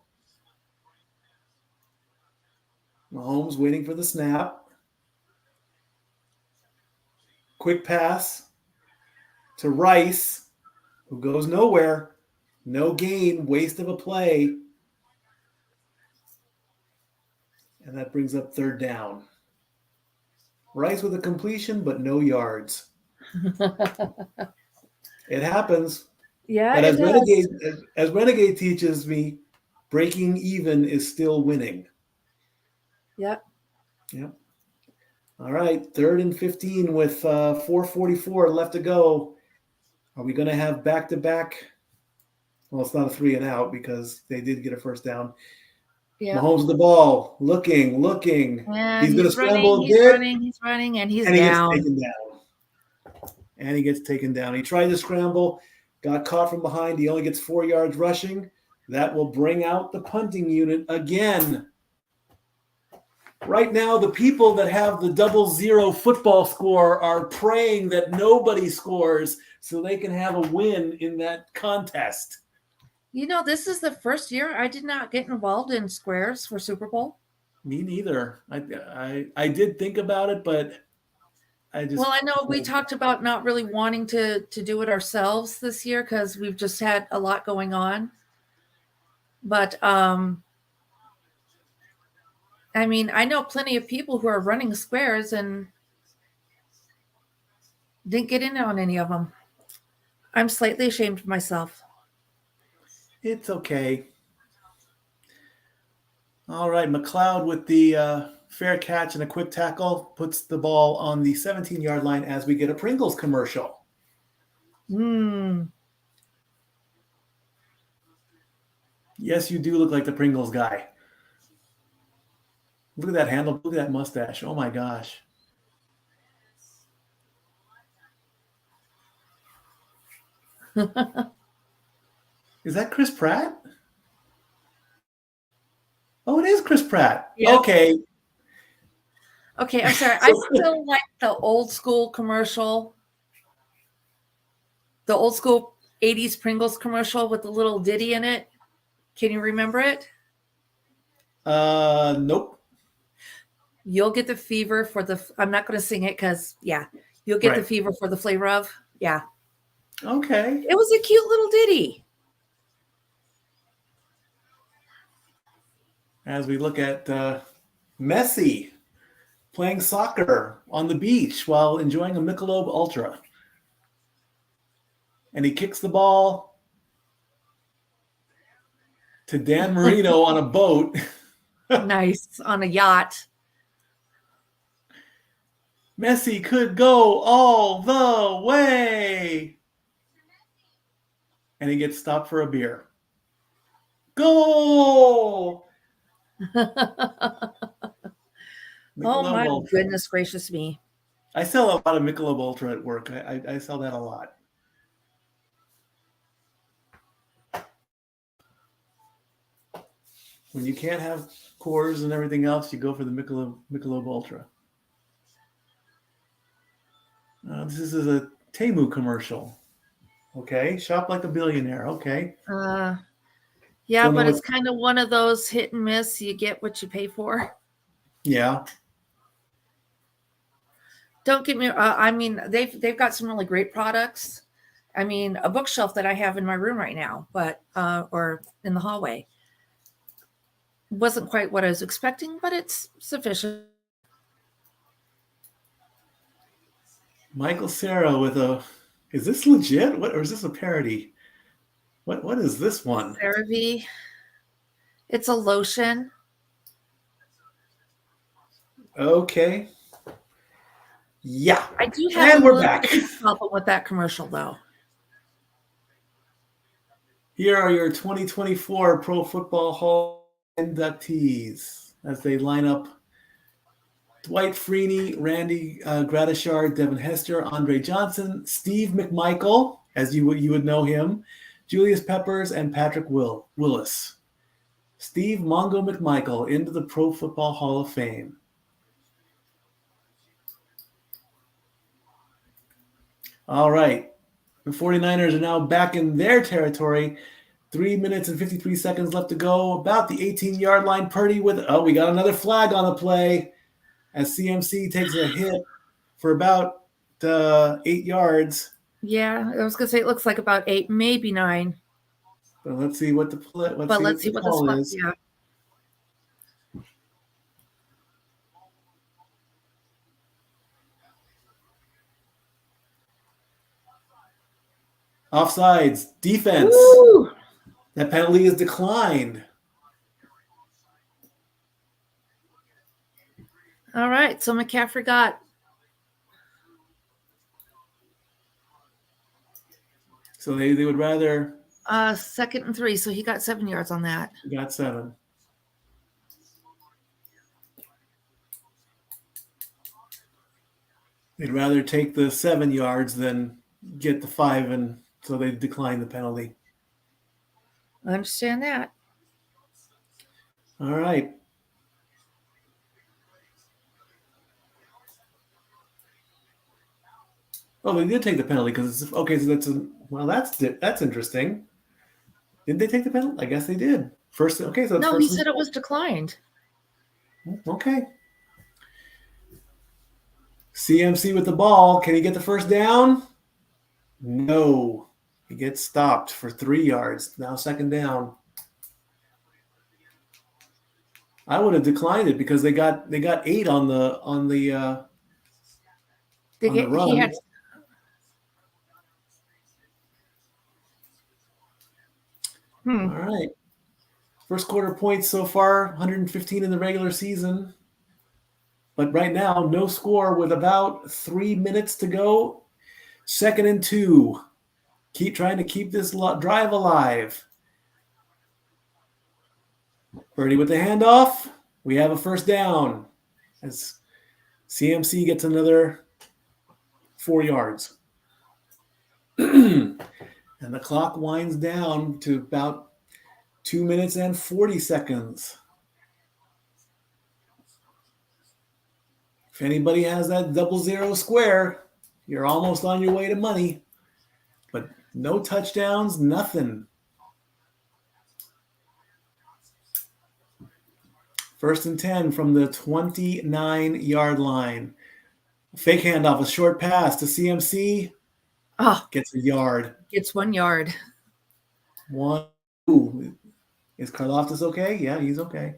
S4: Mahomes waiting for the snap. Quick pass to Rice, who goes nowhere. No gain, waste of a play. And that brings up third down. Rice with a completion, but no yards. It happens.
S5: Yeah,
S4: but as Renegade teaches me, breaking even is still winning.
S5: Yep.
S4: All right, 3rd and 15 with 4:44 left to go. Are we going to have back-to-back? Well, it's not a 3 and out because they did get a first down. Yeah. Mahomes with the ball, looking.
S5: And
S4: he's going to scramble a
S5: bit. He's running, and he's down.
S4: He gets taken down. He tried to scramble, got caught from behind. He only gets 4 yards rushing. That will bring out the punting unit again. Right now, the people that have the 0-0 football score are praying that nobody scores so they can have a win in that contest.
S5: You know, this is the first year I did not get involved in squares for Super Bowl.
S4: Me neither. I did think about it, but I
S5: know we talked about not really wanting to do it ourselves this year because we've just had a lot going on. But I mean, I know plenty of people who are running squares and didn't get in on any of them. I'm slightly ashamed of myself.
S4: It's okay. All right, McLeod with the fair catch and a quick tackle puts the ball on the 17-yard line as we get a Pringles commercial. Yes, you do look like the Pringles guy. Look at that handle. Look at that mustache. Oh, my gosh. Is that Chris Pratt? Oh, it is Chris Pratt.
S5: Yep.
S4: Okay.
S5: Okay, I'm sorry. I still like the old school commercial. The old school 80s Pringles commercial with the little ditty in it. Can you remember it?
S4: Nope.
S5: You'll get the fever for the, I'm not going to sing it because, you'll get the
S4: Right.
S5: fever for the flavor of. Yeah.
S4: Okay.
S5: It was a cute little ditty.
S4: As we look at Messi playing soccer on the beach while enjoying a Michelob Ultra. And he kicks the ball to Dan Marino on a boat.
S5: Nice. On a yacht.
S4: Messi could go all the way. And he gets stopped for a beer. Goal!
S5: Oh my
S4: Ultra.
S5: goodness gracious me.
S4: I sell a lot of Michelob Ultra at work. I sell that a lot. When you can't have Coors and everything else, you go for the Michelob Ultra. This is a Temu commercial. Okay, shop like a billionaire. Okay.
S5: Yeah,
S4: Don't know
S5: but
S4: what-
S5: it's kind of one of those hit and miss. You get what you pay for.
S4: Yeah.
S5: Don't get me. I mean, they've got some really great products. I mean, a bookshelf that I have in my room right now, but or in the hallway, wasn't quite what I was expecting, but it's sufficient.
S4: Michael Cera with a. Is this legit? What, or is this a parody? What is this one?
S5: CeraVe. It's a lotion.
S4: Okay. Yeah.
S5: I do have
S4: And
S5: a
S4: we're
S5: little
S4: back.
S5: bit of a problem with that commercial, though.
S4: Here are your 2024 Pro Football Hall inductees as they line up Dwight Freeney, Randy Gradishar, Devin Hester, Andre Johnson, Steve McMichael, as you would know him, Julius Peppers, and Patrick Willis. Steve Mongo McMichael into the Pro Football Hall of Fame. All right. The 49ers are now back in their territory. 3 minutes and 53 seconds left to go. About the 18-yard line. Purdy with, we got another flag on the play as CMC takes a hit for about 8 yards.
S5: Yeah, I was going to say it looks like about 8, maybe 9.
S4: But let's see what the call is.
S5: Yeah.
S4: Offsides, defense.
S5: Woo!
S4: That penalty is declined.
S5: All right, so McCaffrey got.
S4: So they would rather.
S5: 2nd and 3, so he got 7 yards on that.
S4: Got 7. They'd rather take the 7 yards than get the 5, and so they decline the penalty.
S5: I understand that.
S4: All right. Oh, they did take the penalty because it's okay. So that's interesting. Did they take the penalty? I guess they did. First, okay. So
S5: No, he said it was declined.
S4: Okay. CMC with the ball. Can he get the first down? No. He gets stopped for 3 yards. Now 2nd down. I would have declined it because they got 8 on the run.
S5: He had
S4: All right. First quarter points so far, 115 in the regular season. But right now, no score with about 3 minutes to go. 2nd and 2. Keep trying to keep this drive alive. Birdie with the handoff. We have a first down as CMC gets another 4 yards. And the clock winds down to about 2 minutes and 40 seconds. If anybody has that 00 square, you're almost on your way to money. But no touchdowns, nothing. 1st and 10 from the 29-yard line. Fake handoff, a short pass to CMC. Gets a yard.
S5: Gets 1 yard.
S4: 1. Ooh. Is Karlaftis okay? Yeah, he's okay.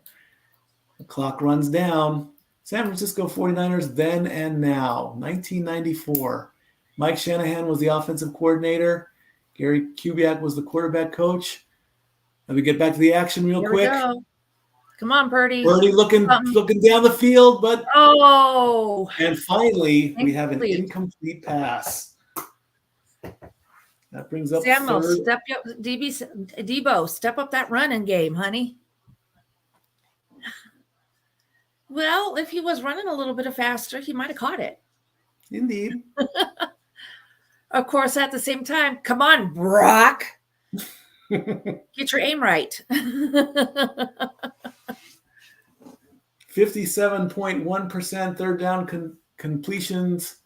S4: The clock runs down. San Francisco 49ers then and now. 1994. Mike Shanahan was the offensive coordinator. Gary Kubiak was the quarterback coach. Let me get back to the action real quick.
S5: We go. Come on, Purdy.
S4: Purdy looking down the field, but and finally we have an incomplete pass. That brings up
S5: Samuel,
S4: third.
S5: step up, Debo, step up that running game, honey. Well, if he was running a little bit faster, he might have caught it.
S4: Indeed.
S5: Of course, at the same time, come on, Brock. Get your aim right.
S4: 57.1% third down completions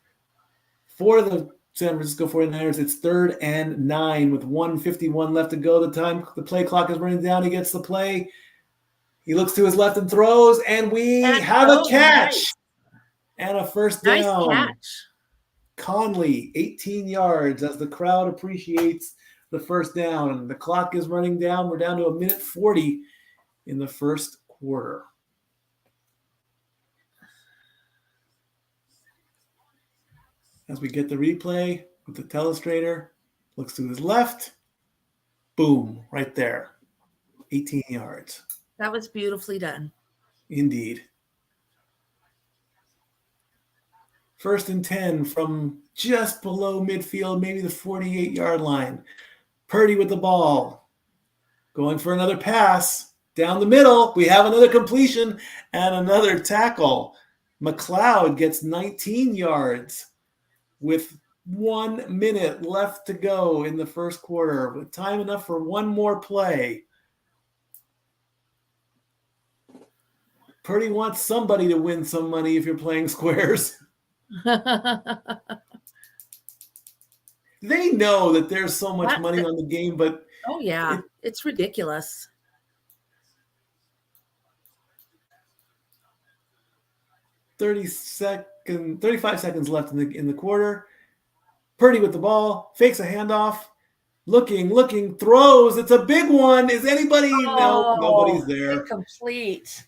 S4: for the San Francisco 49ers. It's 3rd and 9 with 1:51 left to go. The play clock is running down. He gets the play. He looks to his left and throws, and we have a catch. Nice. And a first down.
S5: Nice catch.
S4: Conley, 18 yards as the crowd appreciates the first down. The clock is running down. We're down to 1:40 in the first quarter. As we get the replay with the telestrator, looks to his left. Boom, right there. 18 yards.
S5: That was beautifully done.
S4: Indeed. 1st and 10 from just below midfield, maybe the 48-yard line. Purdy with the ball. Going for another pass. Down the middle, we have another completion and another tackle. McLeod gets 19 yards with 1 minute left to go in the first quarter. With time enough for one more play. Purdy wants somebody to win some money if you're playing squares. They know that there's so much money on the game, but
S5: it's ridiculous.
S4: $35 seconds left in the quarter. Purdy with the ball, fakes a handoff, looking, throws. It's a big one. Is anybody? No, nobody's there.
S5: Incomplete.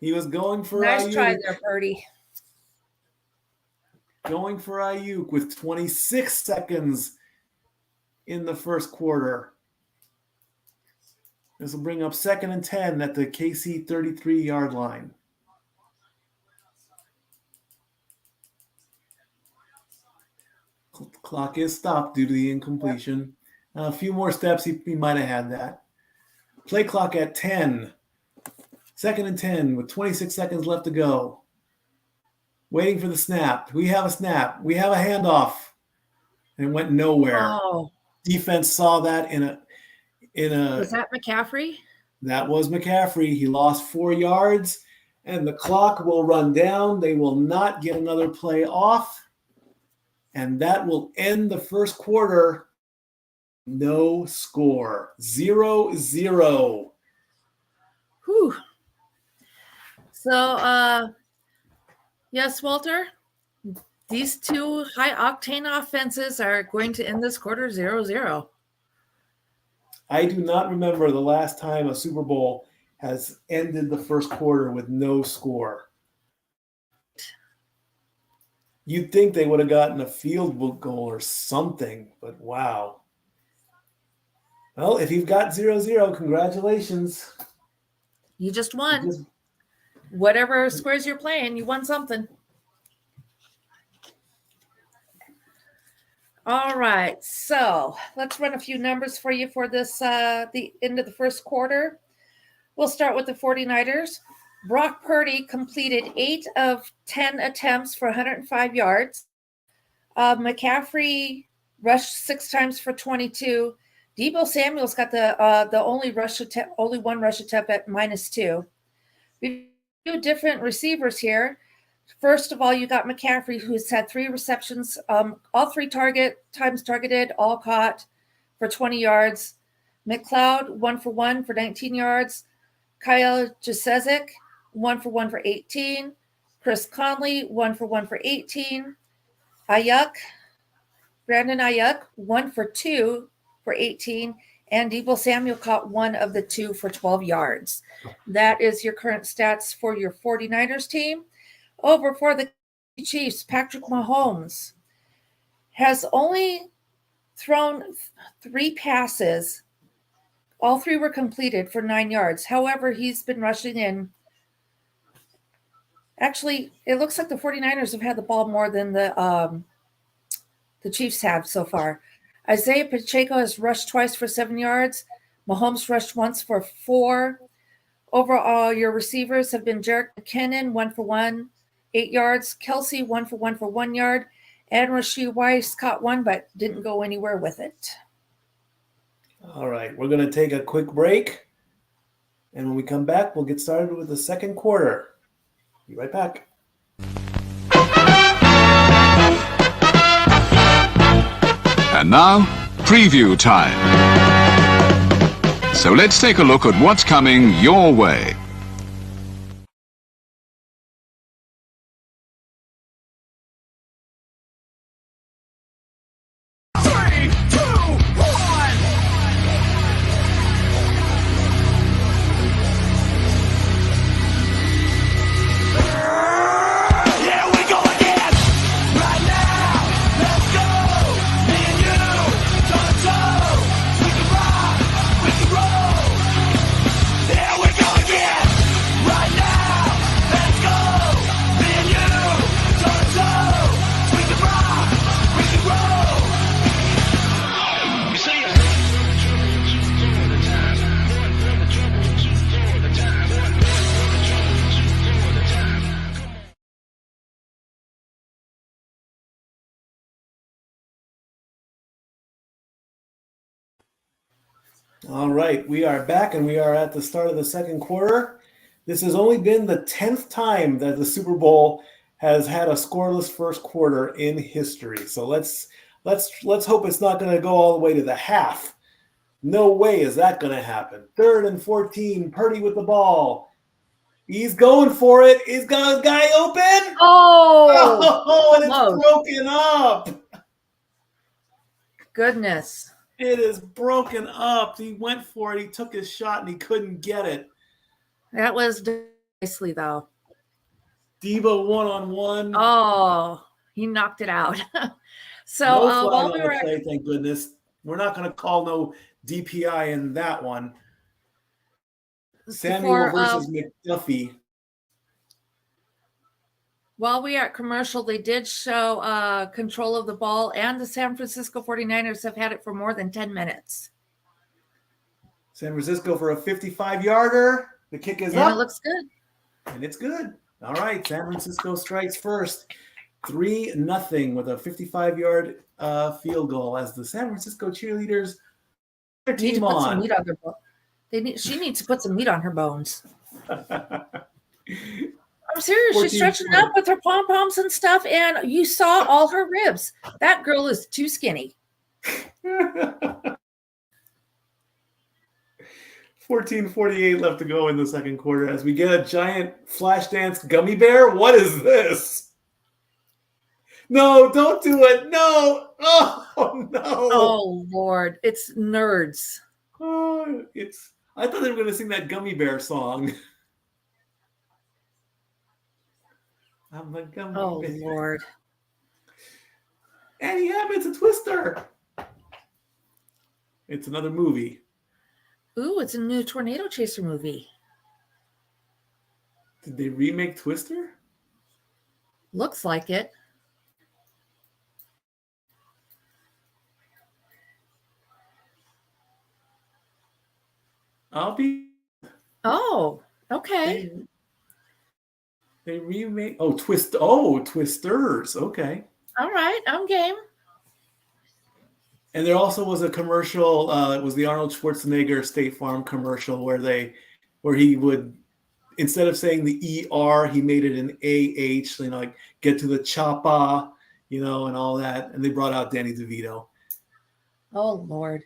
S4: He was going for
S5: nice
S4: Ayuk.
S5: Try there, Purdy.
S4: Going for Ayuk with 26 seconds in the first quarter. This will bring up 2nd and 10 at the KC 33-yard line. Clock is stopped due to the incompletion. A few more steps, he might have had that. Play clock at 10. 2nd and 10 with 26 seconds left to go. Waiting for the snap. We have a snap. We have a handoff. And it went nowhere.
S5: Oh.
S4: Defense saw that in a
S5: Was that McCaffrey?
S4: That was McCaffrey. He lost 4 yards, and the clock will run down. They will not get another play off. And that will end the first quarter. No score. 0-0.
S5: Whew. So, yes, Walter, these two high-octane offenses are going to end this quarter 0-0.
S4: I do not remember the last time a Super Bowl has ended the first quarter with no score. You'd think they would have gotten a field goal or something, but wow. Well, if you've got 0-0, congratulations.
S5: You just won. Whatever squares you're playing, you won something. All right, so let's run a few numbers for you for this, the end of the first quarter. We'll start with the 49ers. Brock Purdy completed 8 of 10 attempts for 105 yards. McCaffrey rushed 6 times for 22. Deebo Samuel's got the only one rush attempt at -2. We do different receivers here. First of all, you got McCaffrey, who's had 3 receptions, all 3 times targeted, all caught for 20 yards. McLeod, 1 for 1 for 19 yards. Kyle Juszczyk, 1 for 1 for 18. Chris Conley, 1 for 1 for 18. Brandon Ayuk, 1 for 2 for 18. And Deebo Samuel caught 1 of the 2 for 12 yards. That is your current stats for your 49ers team. Over for the Chiefs, Patrick Mahomes has only thrown 3 passes. All 3 were completed for 9 yards. However, he's been rushing in. Actually, it looks like the 49ers have had the ball more than the Chiefs have so far. Isaiah Pacheco has rushed twice for 7 yards. Mahomes rushed once for 4. Overall, your receivers have been Jerick McKinnon, 1 for 1, 8 yards. Kelsey, 1 for 1 for 1 yard. And Rashee Rice caught 1, but didn't go anywhere with it.
S4: All right, we're going to take a quick break. And when we come back, we'll get started with the second quarter. Be right back.
S6: And now, preview time. So let's take a look at what's coming your way.
S4: All right, we are back and we are at the start of the second quarter. This has only been the 10th time that the Super Bowl has had a scoreless first quarter in history. So let's hope it's not going to go all the way to the half. No way is that going to happen. 3rd and 14, Purdy with the ball. He's going for it. He's got a guy open.
S5: Oh,
S4: and it's broken up.
S5: Goodness.
S4: It is broken up. He went for it. He took his shot and he couldn't get it.
S5: That was nicely, though.
S4: Deebo one-on-one.
S5: Oh, he knocked it out. So
S4: no
S5: while
S4: flag on the play, thank goodness. We're not going to call no DPI in that one. Samuel versus McDuffie.
S5: While we are at commercial, they did show control of the ball, and the San Francisco 49ers have had it for more than 10 minutes.
S4: San Francisco for a 55-yarder. The kick is
S5: up.
S4: up.
S5: It looks good.
S4: And it's good. All right, San Francisco strikes first. 3-0 with a 55-yard field goal as the San Francisco cheerleaders their team
S5: need to put
S4: on.
S5: Some meat on their she needs to put some meat on her bones. I'm serious. She's stretching up with her pom-poms and stuff, and you saw all her ribs. That girl is too skinny.
S4: 14:48 left to go in the second quarter as we get a giant flash dance gummy bear. What is this? No, don't do it. No. Oh, no.
S5: Oh, Lord. It's nerds.
S4: Oh, I thought they were going to sing that Gummy Bear song. I'm a gummy
S5: Oh,
S4: bear.
S5: Lord.
S4: And yeah, it's a Twister. It's another movie.
S5: Ooh, it's a new Tornado Chaser movie.
S4: Did they remake Twister?
S5: Looks like it.
S4: I'll be.
S5: Oh, okay.
S4: They remake. Oh, Twist. Oh, Twisters. Okay.
S5: All right, I'm game.
S4: And there also was a commercial. It was the Arnold Schwarzenegger State Farm commercial where he would, instead of saying the ER, he made it an AH. You know, like get to the choppa, you know, and all that. And they brought out Danny DeVito.
S5: Oh, Lord.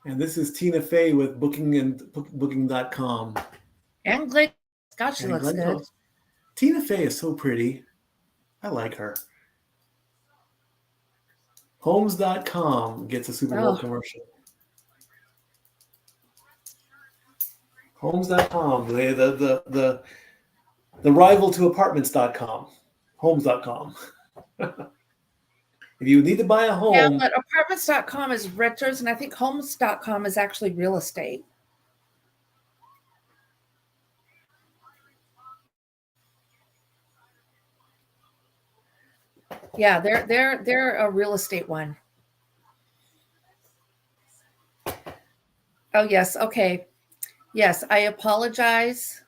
S4: And this is Tina Fey with Booking.com.
S5: And Glenn Scott, she looks good.
S4: Tina Fey is so pretty. I like her. Homes.com gets a Super Bowl commercial. Homes.com, the rival to Apartments.com. Homes.com. If you need to buy a home.
S5: Yeah, but Apartments.com is renters, and I think Homes.com is actually real estate. Yeah, they're a real estate one. Oh, yes. Okay. Yes, I apologize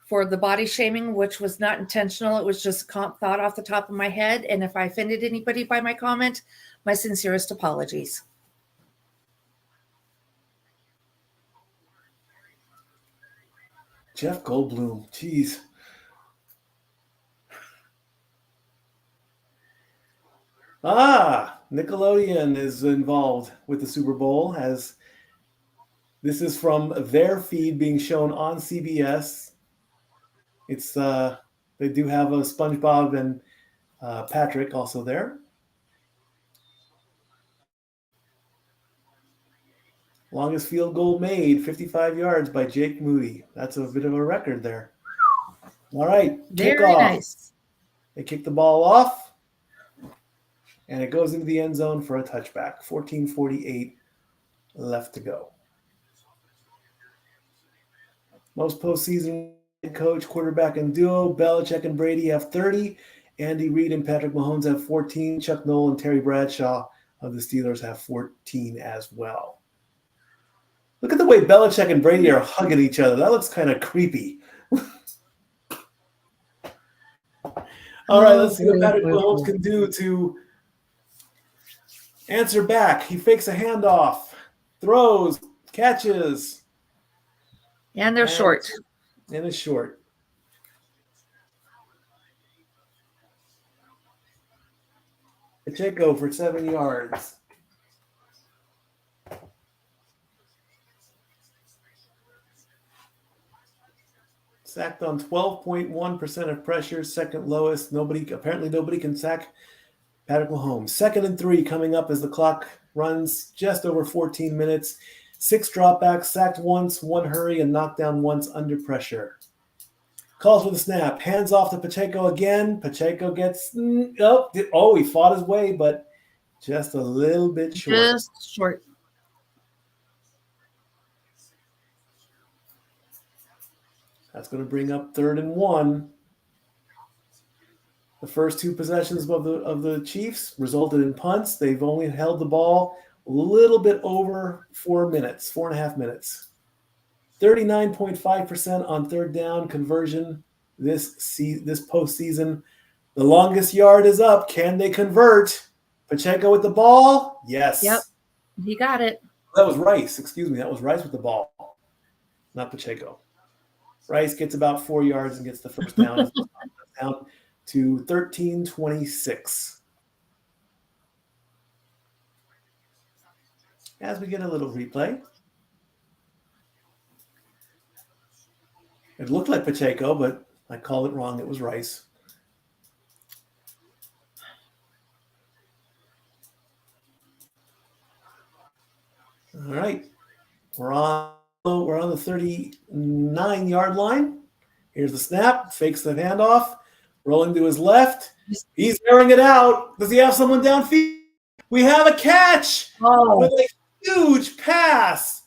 S5: for the body shaming, which was not intentional. It was just thought off the top of my head. And if I offended anybody by my comment, my sincerest apologies.
S4: Jeff Goldblum. Jeez. Nickelodeon is involved with the Super Bowl, as this is from their feed being shown on CBS. It's they do have a SpongeBob and Patrick also there. Longest field goal made, 55 yards by Jake Moody. That's a bit of a record there. All right,
S5: Very
S4: kickoff.
S5: nice.
S4: They kick the ball off, and it goes into the end zone for a touchback. 14:48 left to go. Most postseason head coach, quarterback, and duo, Belichick and Brady have 30. Andy Reid and Patrick Mahomes have 14. Chuck Noll and Terry Bradshaw of the Steelers have 14 as well. Look at the way Belichick and Brady are hugging each other. That looks kind of creepy. All right, let's see what Patrick Mahomes can do to answer back. He fakes a handoff, throws, catches.
S5: And they're short.
S4: And it's short. Pacheco for 7 yards. Sacked on 12.1% of pressure, second lowest. Apparently nobody can sack Patrick Mahomes. 2nd and 3 coming up as the clock runs just over 14 minutes. 6 dropbacks, sacked once, 1 hurry, and knocked down once under pressure. Calls for the snap. Hands off to Pacheco again. Pacheco gets he fought his way, but just a little bit short.
S5: Just short.
S4: That's going to bring up 3rd and 1. The first 2 possessions of the Chiefs resulted in punts. They've only held the ball a little bit over 4.5 minutes. 39.5% on 3rd down conversion this postseason. The longest yard is up. Can they convert? Pacheco with the ball? Yes.
S5: Yep. He got it.
S4: That was Rice. Excuse me. That was Rice with the ball, not Pacheco. Rice gets about 4 yards and gets the first down. Down to 13:26. As we get a little replay. It looked like Pacheco, but I called it wrong. It was Rice. All right. We're on the 39-yard line. Here's the snap. Fakes the handoff. Rolling to his left. He's airing it out. Does he have someone downfield? We have a catch with a huge pass.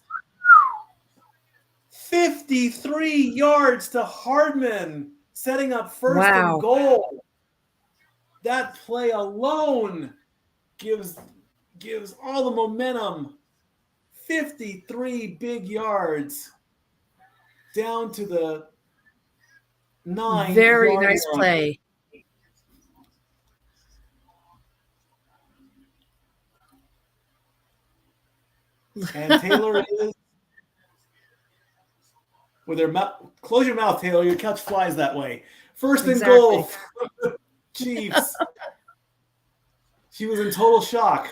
S4: 53 yards to Hardman, setting up first and goal. That play alone gives all the momentum. 53 big yards down to the 9.
S5: Very nice play.
S4: And Taylor is with her mouth. Close your mouth, Taylor. Your catch flies that way. First and goal for the Chiefs. She was in total shock.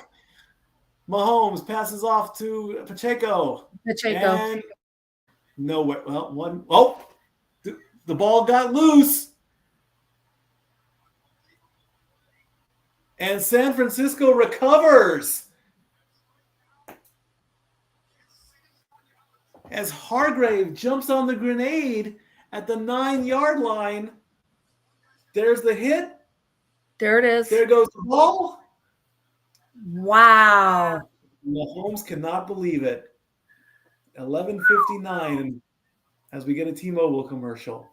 S4: Mahomes passes off to Pacheco. And nowhere. Well, one. Oh, the ball got loose. And San Francisco recovers. As Hargrave jumps on the grenade at the 9-yard line. There's the hit.
S5: There it is.
S4: There goes the ball.
S5: Wow.
S4: Mahomes cannot believe it. 11:59 as we get a T-Mobile commercial.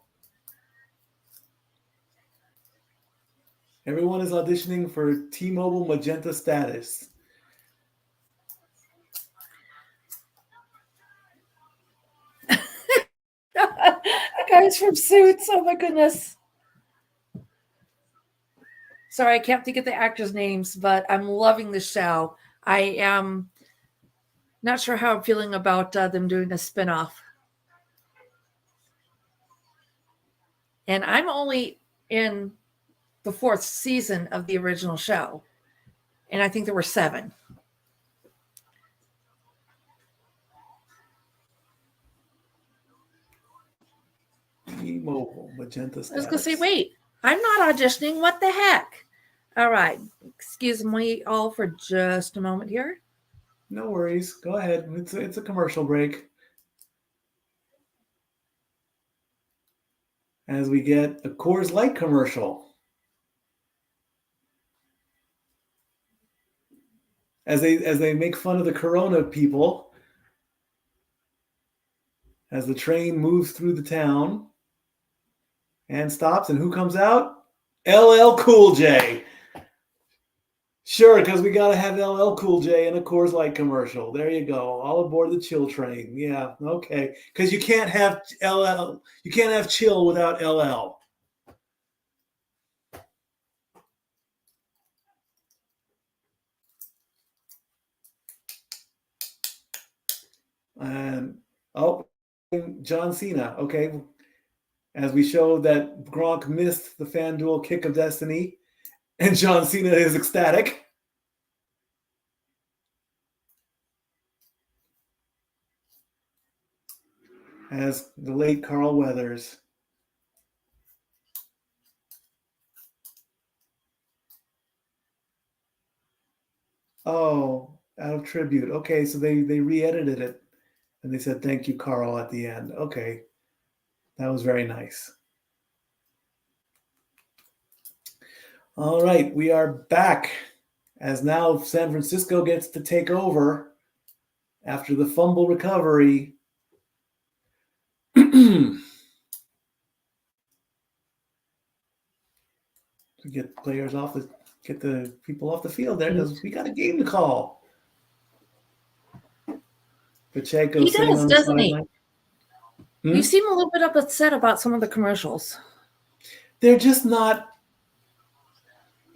S4: Everyone is auditioning for T-Mobile Magenta status.
S5: The guys from Suits. Oh my goodness. Sorry, I can't think of the actors' names, but I'm loving the show. I am not sure how I'm feeling about them doing a spinoff. And I'm only in the 4th season of the original show. And I think there were 7.
S4: T-Mobile Magenta status.
S5: I was going to say, wait, I'm not auditioning. What the heck? All right. Excuse me all for just a moment here.
S4: No worries. Go ahead. It's a commercial break. As we get a Coors Light commercial. As they make fun of the Corona people. As the train moves through the town. And stops. And who comes out? LL Cool J. Sure, because we got to have LL Cool J in a Coors Light commercial. There you go. All aboard the chill train. Yeah, okay. Because you can't have LL. You can't have chill without LL. And John Cena. Okay, as we showed that Gronk missed the FanDuel kick of destiny. And John Cena is ecstatic. As the late Carl Weathers. Oh, out of tribute. Okay, so they re-edited it. And they said, thank you, Carl, at the end. Okay, that was very nice. All right, we are back as now San Francisco gets to take over after the fumble recovery. To get the people off the field there because we got a game to call. Pacheco.
S5: He does, doesn't he?
S4: You
S5: You seem a little bit upset about some of the commercials.
S4: They're just not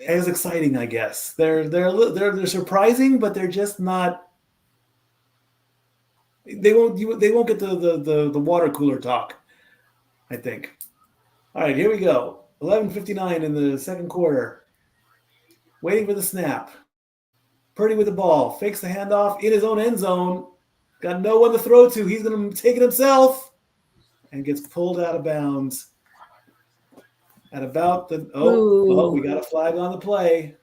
S4: as exciting, I guess. They're surprising, but they're just not. They won't get the water cooler talk, I think. All right, here we go. 11:59 in the second quarter. Waiting for the snap. Purdy with the ball. Fakes the handoff in his own end zone. Got no one to throw to. He's going to take it himself. And gets pulled out of bounds. At about the we got a flag on the play.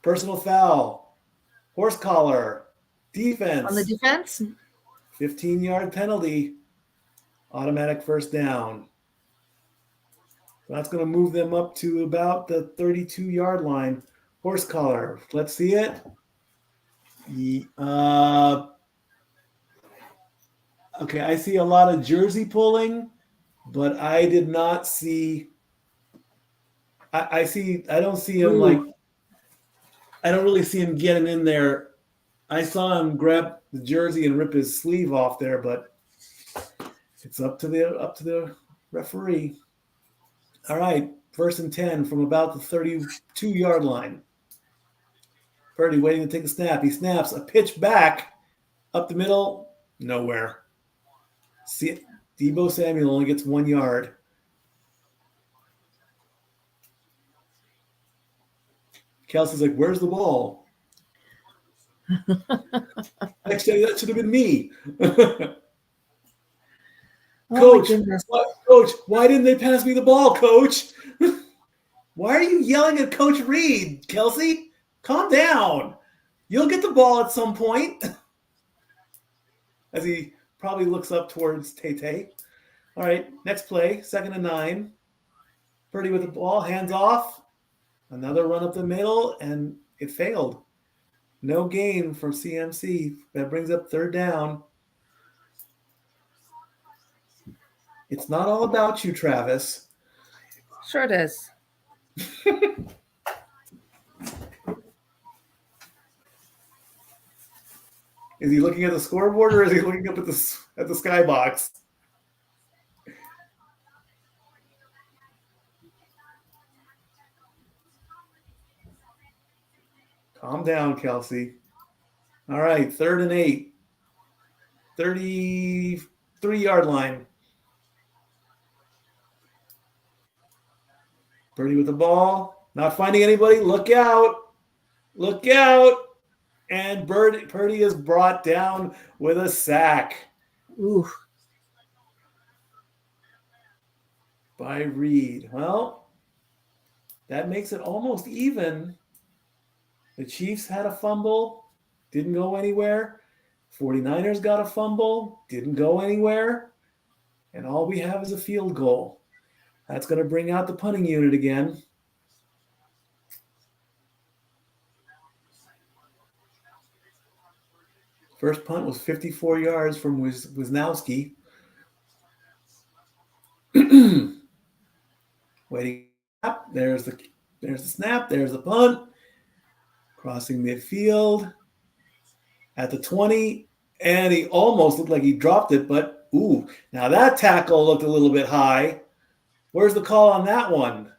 S4: Personal foul. Horse collar. Defense.
S5: On the defense?
S4: 15-yard penalty. Automatic first down. So that's going to move them up to about the 32-yard line. Horse collar. Let's see it. Okay, I see a lot of jersey pulling, but I did not see. I don't see him like. I don't really see him getting in there. I saw him grab the jersey and rip his sleeve off there, but it's up to the referee. All right, 1st and 10 from about the 32-yard line. Purdy waiting to take a snap. He snaps a pitch back up the middle, nowhere. See, Deebo Samuel only gets 1 yard. Kelsey's like, "Where's the ball?" Actually, that should have been me. Coach, why didn't they pass me the ball, Coach? Why are you yelling at Coach Reed, Kelsey? Calm down. You'll get the ball at some point. As he probably looks up towards Tay. All right, next play, 2nd and 9. Purdy with the ball, hands off. Another run up the middle, and it failed. No gain for CMC. That brings up 3rd down. It's not all about you, Travis.
S5: Sure it is.
S4: Is he looking at the scoreboard or is he looking up at the skybox? Calm down, Kelsey. All right, 3rd and 8. 33-yard line. Purdy with the ball. Not finding anybody. Look out. Look out. And Purdy is brought down with a sack.
S5: Ooh.
S4: By Reed. Well, that makes it almost even. The Chiefs had a fumble, didn't go anywhere. 49ers got a fumble, didn't go anywhere. And all we have is a field goal. That's going to bring out the punting unit again. First punt was 54 yards from Wisnowski. Waiting. There's the snap. There's the punt. Crossing midfield at the 20. And he almost looked like he dropped it, but now that tackle looked a little bit high. Where's the call on that one?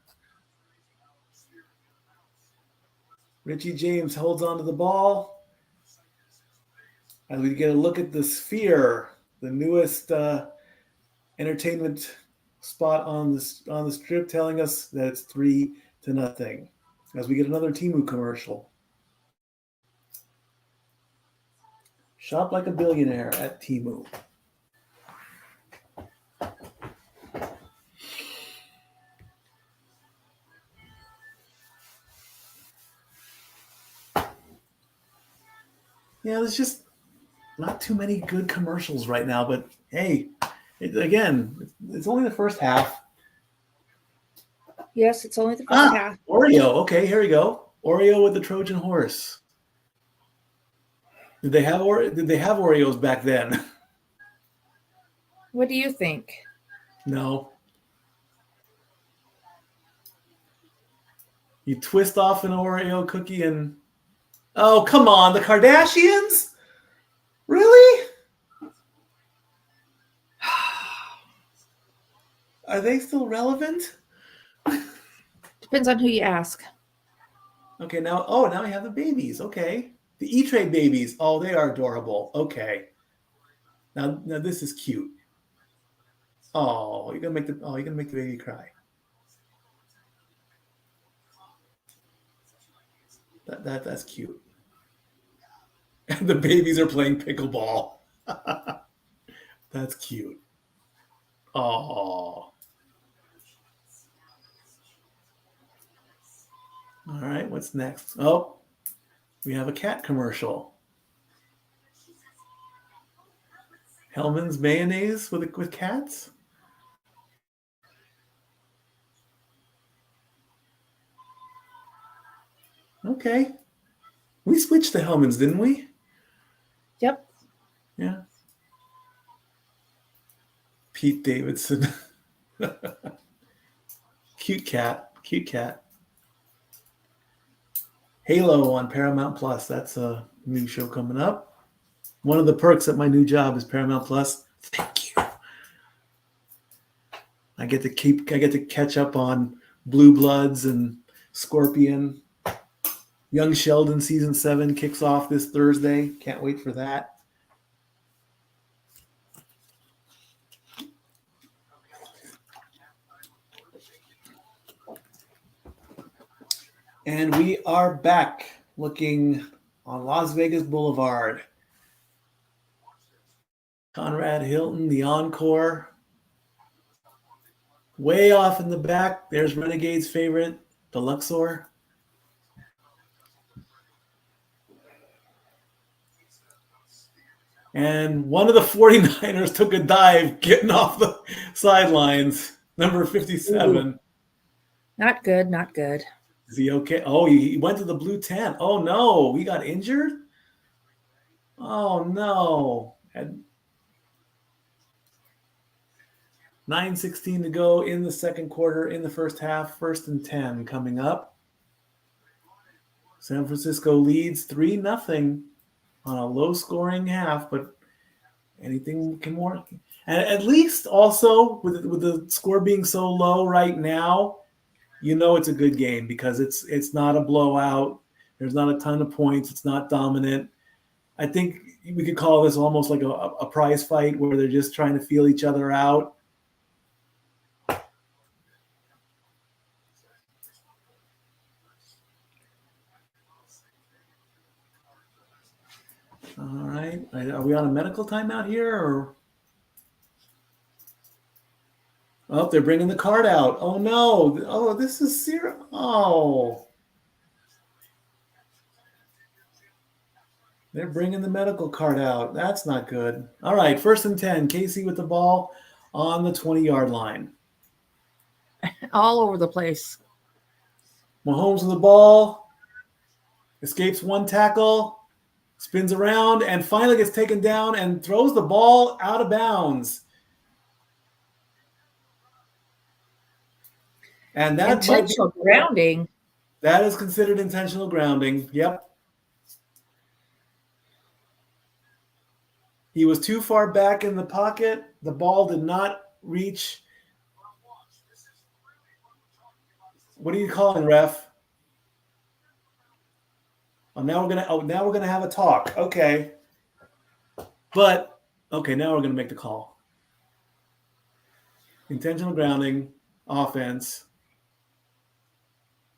S4: Richie James holds onto the ball. As we get a look at the Sphere, the newest entertainment spot on the strip, telling us that it's 3-0. As we get another Temu commercial. Shop like a billionaire at Temu. Yeah, there's just not too many good commercials right now, but hey, it's only the first half.
S5: Yes, it's only the first half.
S4: Oreo. Okay, here we go. Oreo with the Trojan horse. Did they have Oreos back then?
S5: What do you think?
S4: No. You twist off an Oreo cookie and oh, come on, the Kardashians? Really? Are they still relevant?
S5: Depends on who you ask.
S4: Okay, now we have the babies. Okay. The E-Trade babies. Oh, they are adorable. Okay. Now this is cute. Oh, you're gonna make the baby cry. That's cute. And the babies are playing pickleball. That's cute. Oh. All right, what's next? Oh, We have a cat commercial. Hellman's mayonnaise with cats? Okay. We switched to Hellman's, didn't we?
S5: Yep.
S4: Yeah. Pete Davidson. Cute cat. Cute cat. Halo on Paramount Plus. That's a new show coming up. One of the perks at my new job is Paramount Plus. Thank you. I get to catch up on Blue Bloods and Scorpion. Young Sheldon season 7 kicks off this Thursday. Can't wait for that. And we are back looking on Las Vegas Boulevard. Conrad Hilton, the Encore. Way off in the back, there's Renegade's favorite, the Luxor. And one of the 49ers took a dive getting off the sidelines, number 57.
S5: Ooh. Not good, not good.
S4: Is he okay? Oh, he went to the blue tent. Oh, no. He got injured? Oh, no. And 9:16 to go in the second quarter, in the first half. 1st and 10 coming up. San Francisco leads 3-0 on a low-scoring half, but anything can more. And at least also with the score being so low right now, you know it's a good game because it's not a blowout. There's not a ton of points. It's not dominant. I think we could call this almost like a prize fight where they're just trying to feel each other out. All right. Are we on a medical timeout here or? Oh, they're bringing the card out. Oh, no. Oh, this is serious. Oh. They're bringing the medical card out. That's not good. All right, 1st and 10. Casey with the ball on the 20-yard line.
S5: All over the place.
S4: Mahomes with the ball. Escapes one tackle. Spins around and finally gets taken down and throws the ball out of bounds. And that
S5: intentional grounding.
S4: That is considered intentional grounding. Yep. He was too far back in the pocket. The ball did not reach. What are you calling, ref? Now we're gonna have a talk. Okay. But okay, now we're gonna make the call. Intentional grounding, offense.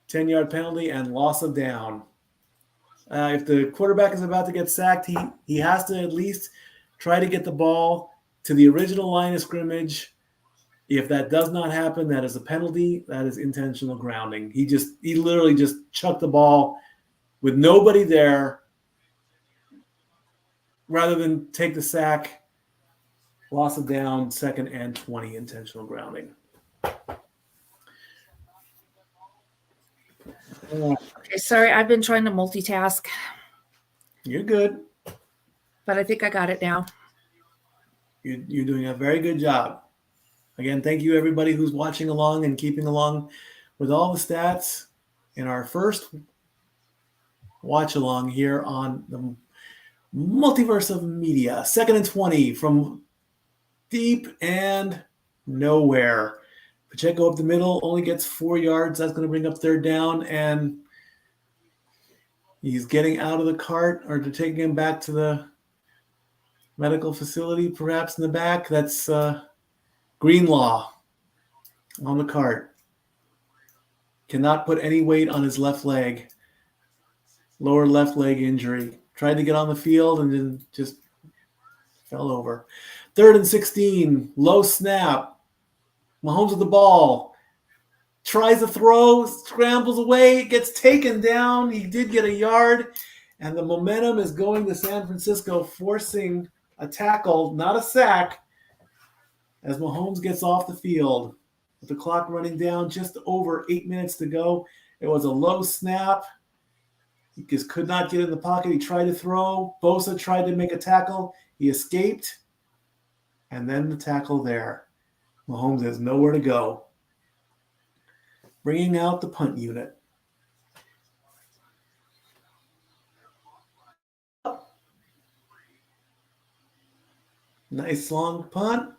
S4: 10-yard penalty and loss of down. If the quarterback is about to get sacked, he has to at least try to get the ball to the original line of scrimmage. If that does not happen, that is a penalty. That is intentional grounding. He literally just chucked the ball with nobody there rather than take the sack. Loss of down, 2nd and 20, intentional grounding.
S5: Okay, sorry, I've been trying to multitask.
S4: You're good.
S5: But I think I got it now.
S4: You're doing a very good job. Again, thank you everybody who's watching along and keeping along with all the stats in our first watch along here on the Multiverse of Media. 2nd and 20 from deep and nowhere. Pacheco up the middle only gets 4 yards. That's going to bring up 3rd down, and he's getting out of the cart or to taking him back to the medical facility, perhaps in the back. That's Greenlaw on the cart. Cannot put any weight on his left leg. Lower left leg injury. Tried to get on the field and then just fell over. 3rd and 16. Low snap. Mahomes with the ball. Tries to throw. Scrambles away. Gets taken down. He did get a yard. And the momentum is going to San Francisco, forcing a tackle, not a sack, as Mahomes gets off the field. With the clock running down, just over 8 minutes to go. It was a low snap. He just could not get in the pocket. He tried to throw. Bosa tried to make a tackle. He escaped. And then the tackle there. Mahomes has nowhere to go. Bringing out the punt unit. Nice long punt.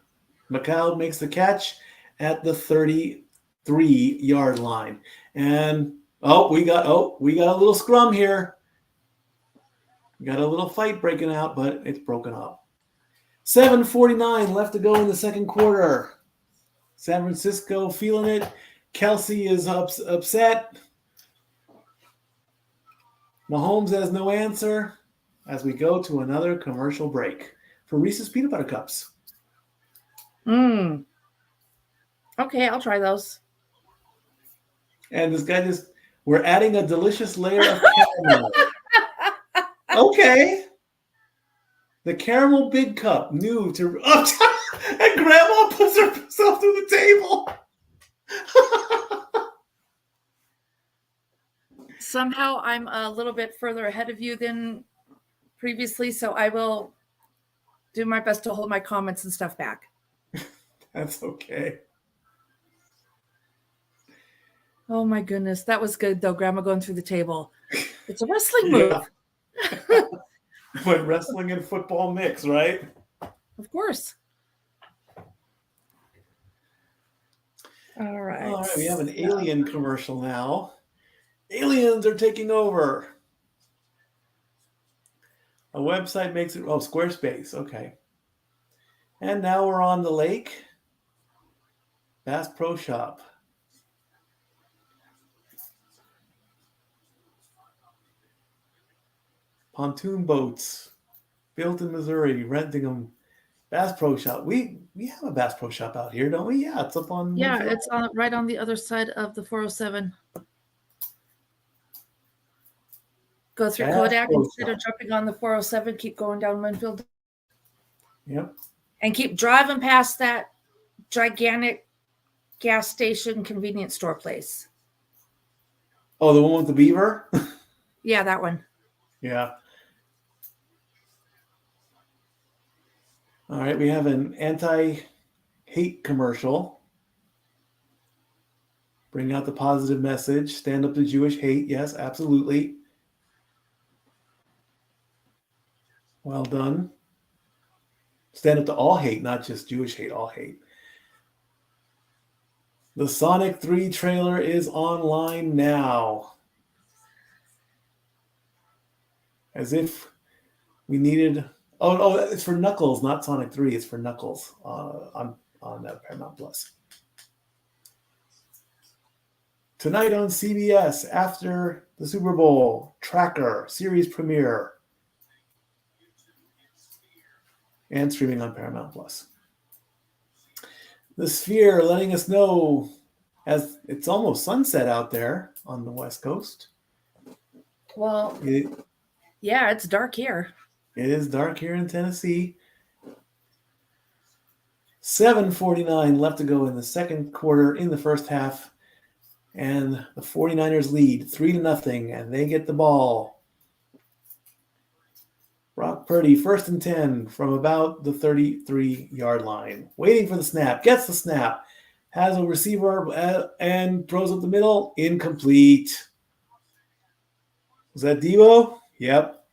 S4: McLeod makes the catch at the 33-yard line. And we got a little scrum here. We got a little fight breaking out, but it's broken up. 7:49 left to go in the second quarter. San Francisco feeling it. Kelsey is upset. Mahomes has no answer as we go to another commercial break for Reese's Peanut Butter Cups.
S5: Okay, I'll try those.
S4: And this guy we're adding a delicious layer of caramel. Okay. The caramel big cup, new to... and Grandma puts herself through the table.
S5: Somehow I'm a little bit further ahead of you than previously, so I will do my best to hold my comments and stuff back.
S4: That's okay.
S5: Oh my goodness, that was good though, Grandma going through the table. It's a wrestling move.
S4: Yeah. When wrestling and football mix, right?
S5: Of course. All right,
S4: we have an alien commercial now. Aliens are taking over. A website makes it... Squarespace. Okay. And now we're on the lake. Bass Pro Shop. Pontoon boats. Built in Missouri. Renting them. Bass Pro Shop. We have a Bass Pro Shop out here, don't we? Yeah, it's up on...
S5: Yeah, it's right on the other side of the 407. Go through Kodak instead of jumping on the 407. Keep going down Winfield.
S4: Yep.
S5: And keep driving past that gigantic gas station convenience store place.
S4: Oh, the one with the beaver?
S5: Yeah, that one.
S4: Yeah. All right, we have an anti-hate commercial. Bring out the positive message. Stand up to Jewish hate. Yes, absolutely. Well done. Stand up to all hate, not just Jewish hate, all hate. The Sonic 3 trailer is online now. As if we needed... Oh, it's for Knuckles, not Sonic 3. It's for Knuckles on Paramount Plus. Tonight on CBS, after the Super Bowl, Tracker, series premiere. And streaming on Paramount Plus. The Sphere letting us know as it's almost sunset out there on the West Coast.
S5: Well, yeah, it's dark here.
S4: It is dark here in Tennessee. 7:49 left to go in the second quarter in the first half. And the 49ers lead 3-0, and they get the ball. Brock Purdy, 1st and 10 from about the 33-yard line. Waiting for the snap. Gets the snap. Has a receiver and throws up the middle. Incomplete. Was that Debo? Yep.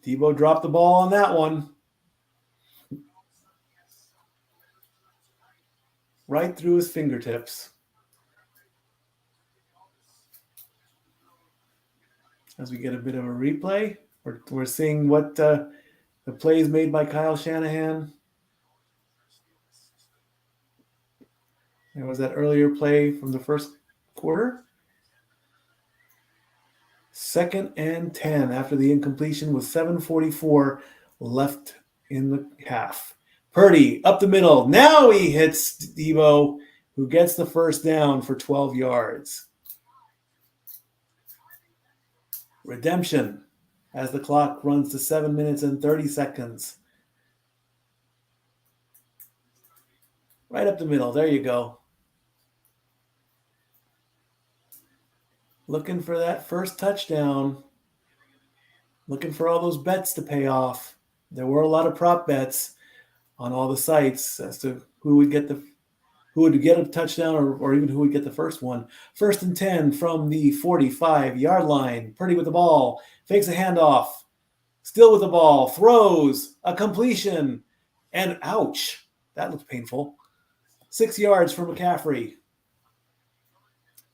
S4: Debo dropped the ball on that one. Right through his fingertips. As we get a bit of a replay. We're seeing what the plays made by Kyle Shanahan. There was that earlier play from the first quarter. 2nd and 10 after the incompletion with 7:44 left in the half. Purdy up the middle. Now he hits Debo, who gets the first down for 12 yards. Redemption as the clock runs to 7 minutes and 30 seconds. Right up the middle. There you go. Looking for that first touchdown. Looking for all those bets to pay off. There were a lot of prop bets on all the sites as to who would get a touchdown or even who would get the first one. 1st and 10 from the 45-yard line. Purdy with the ball. Fakes a handoff. Still with the ball. Throws. A completion. And ouch. That looks painful. 6 yards for McCaffrey.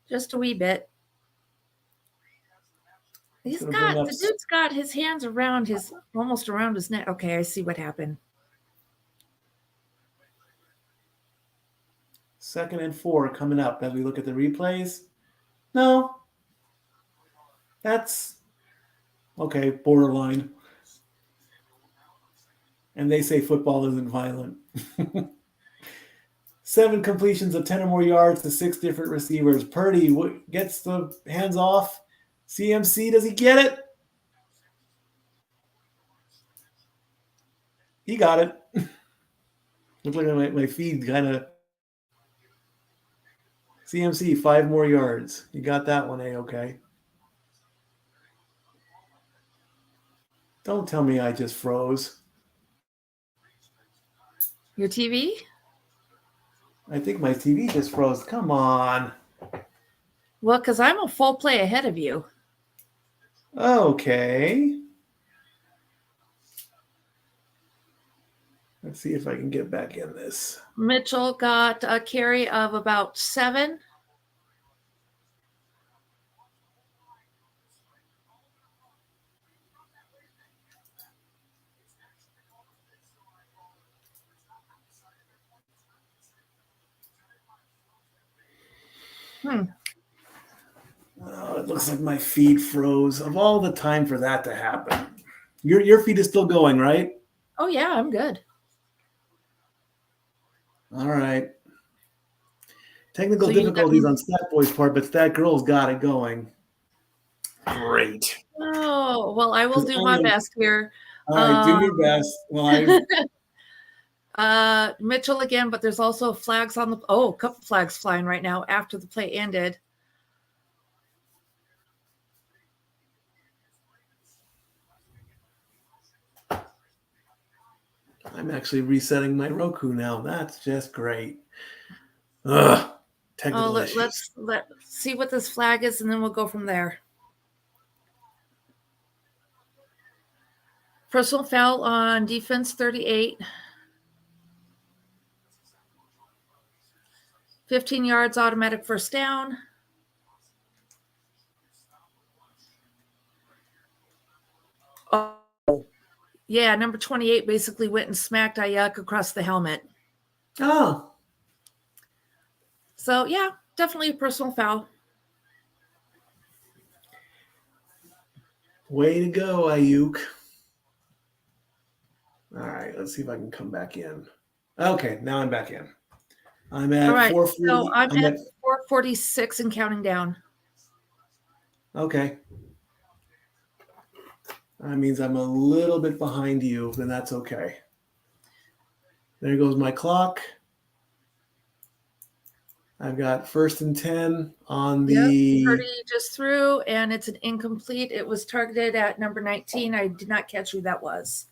S5: Just a wee bit. The dude's got his hands almost around his neck. Okay, I see what happened.
S4: 2nd and 4 coming up as we look at the replays. No. That's okay, borderline. And they say football isn't violent. 7 completions of 10 or more yards to 6 different receivers. Purdy gets the hands off. CMC, does he get it? He got it. Look like my feed kind of. CMC, 5 more yards. You got that one, A-okay. Don't tell me I just froze.
S5: Your TV?
S4: I think my TV just froze. Come on.
S5: Well, because I'm a full play ahead of you.
S4: Okay. Let's see if I can get back in this.
S5: Mitchell got a carry of about 7.
S4: Oh, it looks like my feed froze. Of all the time for that to happen. Your feed is still going, right?
S5: Oh, yeah, I'm good.
S4: All right. Technical
S5: So you
S4: difficulties on Stat Boy's part, but Stat Girl's got it going. Great.
S5: Oh, well, I will do my best here.
S4: All right, do your best. Well,
S5: Mitchell again, but there's also flags on a couple flags flying right now after the play ended.
S4: I'm actually resetting my Roku now. That's just great. Ugh. Technical issues.
S5: Let's see what this flag is, and then we'll go from there. Personal foul on defense 38. 15 yards, automatic first down. Oh, yeah, number 28 basically went and smacked Ayuk across the helmet.
S4: Oh.
S5: So, yeah, definitely a personal foul.
S4: Way to go, Ayuk. All right, let's see if I can come back in. Okay, now I'm back in. I'm at 440.
S5: So I'm at 446 and counting down.
S4: Okay. That means I'm a little bit behind you, and that's okay. There goes my clock. I've got 1st and 10 on the...
S5: 30 just threw, and it's an incomplete. It was targeted at number 19. I did not catch who that was.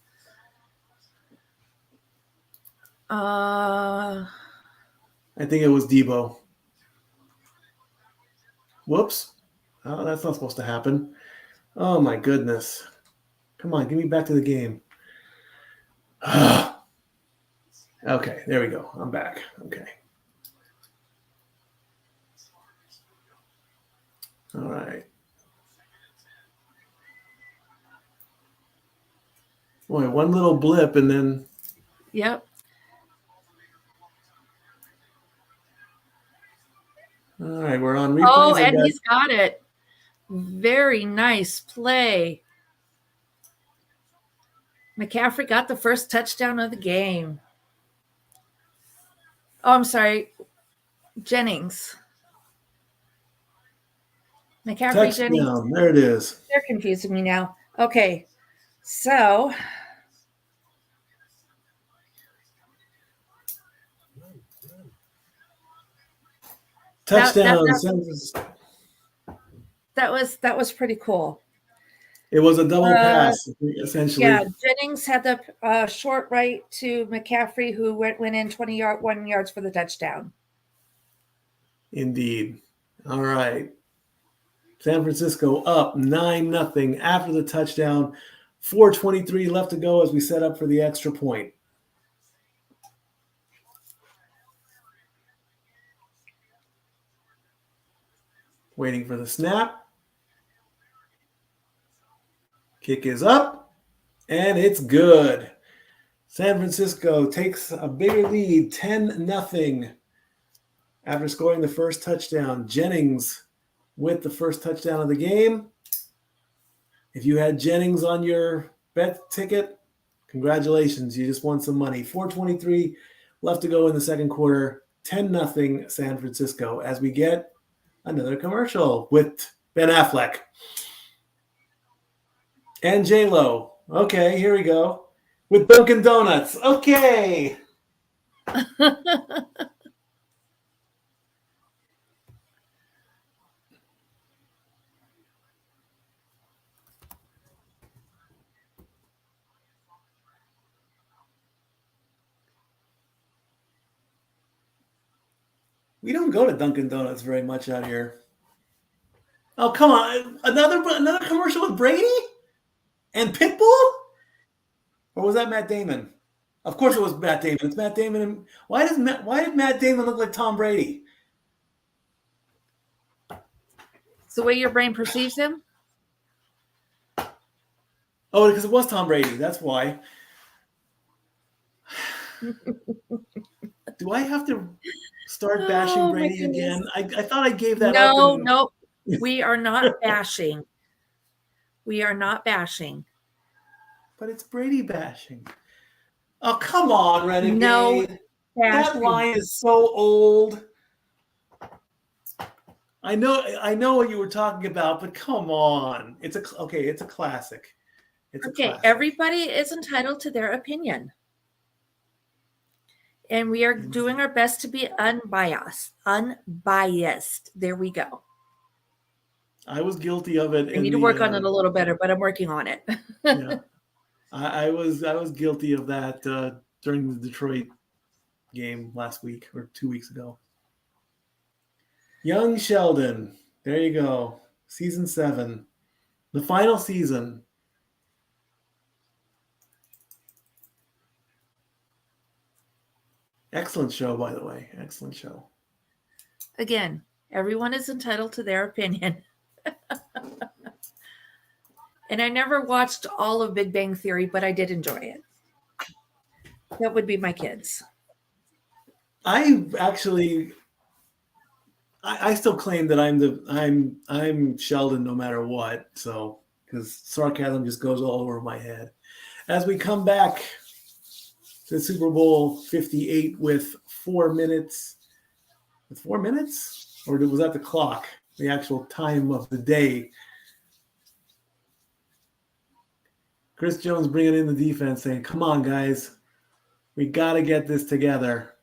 S4: I think it was Debo. Whoops. Oh, that's not supposed to happen. Oh, my goodness. Come on, get me back to the game. Okay, there we go. I'm back. Okay. All right. Boy, one little blip and then...
S5: Yep.
S4: All right, we're on replays.
S5: Oh, and he's got it. Very nice play. McCaffrey got the first touchdown of the game. Oh, I'm sorry. Jennings. McCaffrey,
S4: touchdown.
S5: Jennings.
S4: There it is.
S5: They're confusing me now. Okay, so
S4: Touchdown.
S5: that was pretty cool.
S4: It was a double pass, essentially.
S5: Yeah, Jennings had the short right to McCaffrey, who went in 1 yards for the touchdown.
S4: Indeed. All right. San Francisco up 9-0 after the touchdown. 4:23 left to go as we set up for the extra point. Waiting for the snap. Kick is up, and it's good. San Francisco takes a bigger lead, 10-0. After scoring the first touchdown, Jennings with the first touchdown of the game. If you had Jennings on your bet ticket, congratulations, you just won some money. 4:23 left to go in the second quarter, 10-0 San Francisco, as we get another commercial with Ben Affleck and J-Lo. Okay, here we go. With Dunkin' Donuts. Okay. We don't go to Dunkin' Donuts very much out here. Oh, come on. Another commercial with Brady and Pitbull? Or was that Matt Damon? Of course it was Matt Damon. It's Matt Damon. Why did Matt Damon look like Tom Brady?
S5: It's the way your brain perceives him?
S4: Oh, because it was Tom Brady. That's why. Do I have to start bashing Brady again? I thought I gave that up.
S5: No. We are not bashing. We are not bashing.
S4: But it's Brady bashing. Oh, come on, Renegade.
S5: No,
S4: that line is so old. I know what you were talking about, but come on. It's a classic. It's a classic.
S5: Everybody is entitled to their opinion. And we are doing our best to be unbiased. There we go.
S4: I was guilty of it.
S5: I need to work on it a little better, but I'm working on it.
S4: Yeah. I was guilty of that during the Detroit game last week or 2 weeks ago. Young Sheldon. There you go. Season 7. The final season. Excellent show, by the way. Excellent show.
S5: Again, everyone is entitled to their opinion. And I never watched all of Big Bang Theory, but I did enjoy it. That would be my kids.
S4: I still claim that I'm Sheldon no matter what. So, because sarcasm just goes all over my head. As we come back to Super Bowl 58 with 4 minutes. With 4 minutes? Or was that the clock? The actual time of the day. Chris Jones bringing in the defense saying, come on, guys. We got to get this together.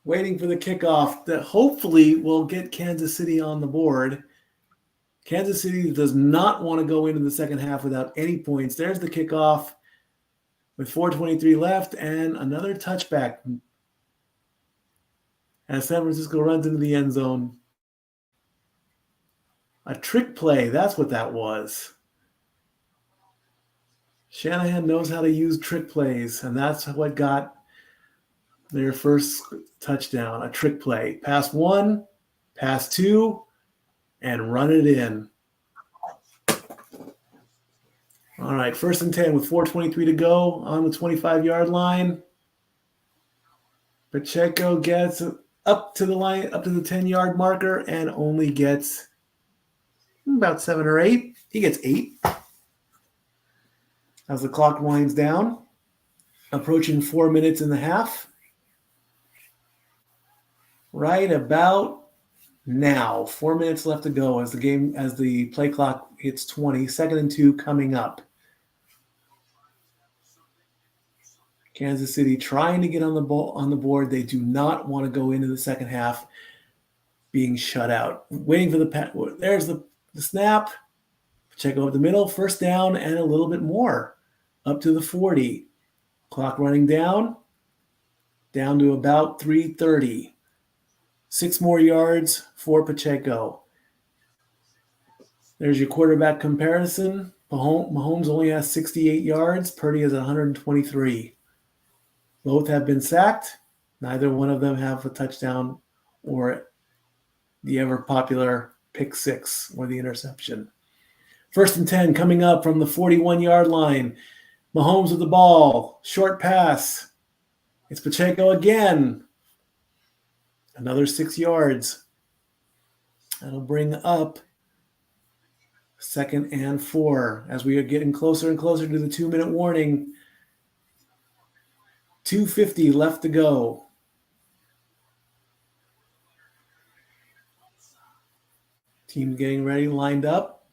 S4: Waiting for the kickoff that hopefully will get Kansas City on the board. Kansas City does not want to go into the second half without any points. There's the kickoff with 4:23 left and another touchback as San Francisco runs into the end zone. A trick play, that's what that was. Shanahan knows how to use trick plays, and that's what got their first touchdown, a trick play. Pass 1, pass 2, and run it in. All right, 1st and 10 with 4:23 to go on the 25-yard line. Pacheco gets up to the line, up to the 10-yard marker, and only gets about 7 or 8. He gets 8. As the clock winds down, approaching 4 minutes in the half. Right about now. 4 minutes left to go as the play clock hits 20. 2nd and 2 coming up. Kansas City trying to get on the board. They do not want to go into the second half being shut out. Waiting for the there's the snap. Pacheco up the middle, first down and a little bit more. Up to the 40. Clock running down to about 3:30. 6 more yards for Pacheco. There's your quarterback comparison. Mahomes only has 68 yards. Purdy has 123. Both have been sacked. Neither one of them have a touchdown or the ever popular pick six or the interception. 1st and 10 coming up from the 41-yard line. Mahomes with the ball. Short pass. It's Pacheco again. Another 6 yards. That'll bring up 2nd and 4 as we are getting closer and closer to the 2-minute warning. 2:50 left to go. Team getting ready, lined up.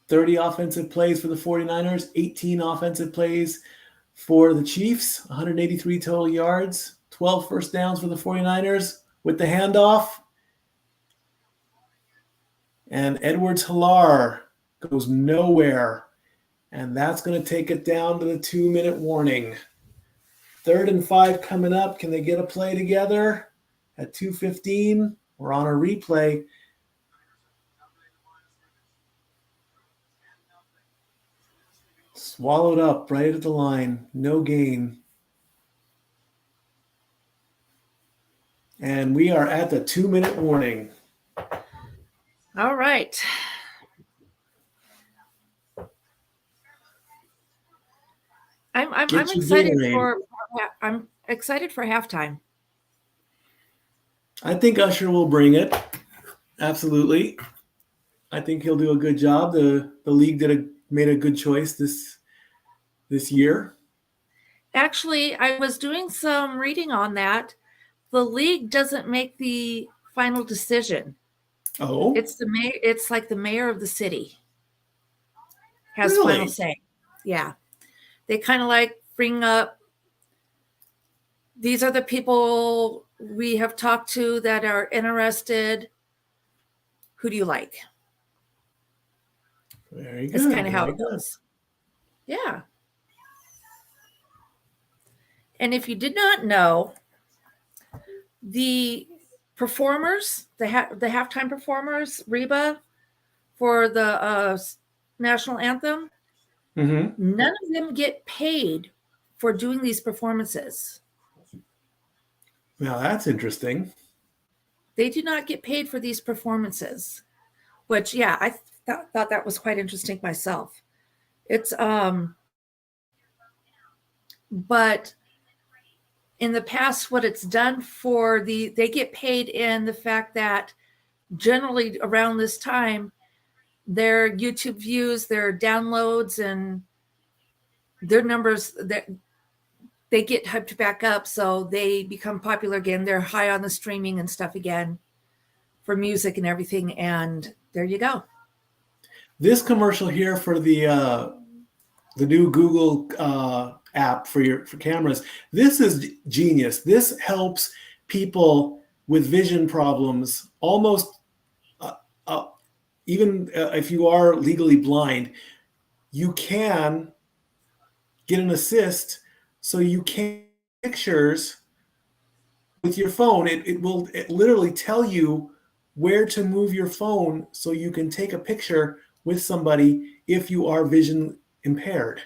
S4: 30 offensive plays for the 49ers, 18 offensive plays for the Chiefs, 183 total yards, 12 first downs for the 49ers with the handoff. And Edwards-Helaire goes nowhere. And that's going to take it down to the 2-minute warning. 3rd and 5 coming up. Can they get a play together at 2:15? We're on a replay. Swallowed up right at the line. No gain. And we are at the 2-minute warning.
S5: All right. I'm excited for halftime.
S4: I think Usher will bring it. Absolutely. I think he'll do a good job. The league made a good choice this year.
S5: Actually, I was doing some reading on that. The league doesn't make the final decision.
S4: Oh.
S5: It's like the mayor of the city has
S4: Really?
S5: final say. Yeah. They kind of like bring up, these are the people we have talked to that are interested. Who do you like?
S4: Very good.
S5: That's kind of how it goes. Yeah. And if you did not know, the performers, the halftime performers, Reba, for the national anthem,
S4: Mm-hmm.
S5: none of them get paid for doing these performances.
S4: Now that's interesting.
S5: They do not get paid for these performances, which, yeah, I thought that was quite interesting myself. It's, but in the past, what it's done for they get paid in the fact that generally around this time, their YouTube views, their downloads, and their numbers, they get hyped back up, so they become popular again. They're high on the streaming and stuff again for music and everything, and there you go.
S4: This commercial here for the new Google app for cameras, this is genius. This helps people with vision problems almost even if you are legally blind, you can get an assist so you can take pictures with your phone. It will literally tell you where to move your phone so you can take a picture with somebody if you are vision impaired.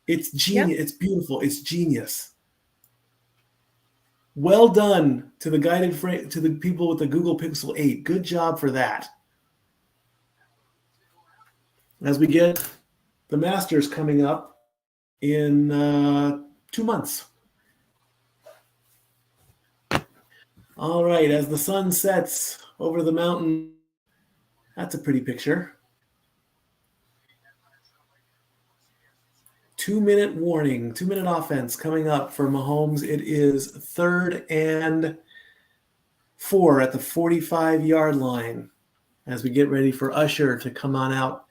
S4: It's genius. Yep. It's beautiful. It's genius. Well done to the to the people with the Google Pixel 8. Good job for that. As we get the Masters coming up in 2 months. All right, as the sun sets over the mountain, that's a pretty picture. 2-minute warning, 2-minute offense coming up for Mahomes. It is 3rd and 4 at the 45-yard line as we get ready for Usher to come on out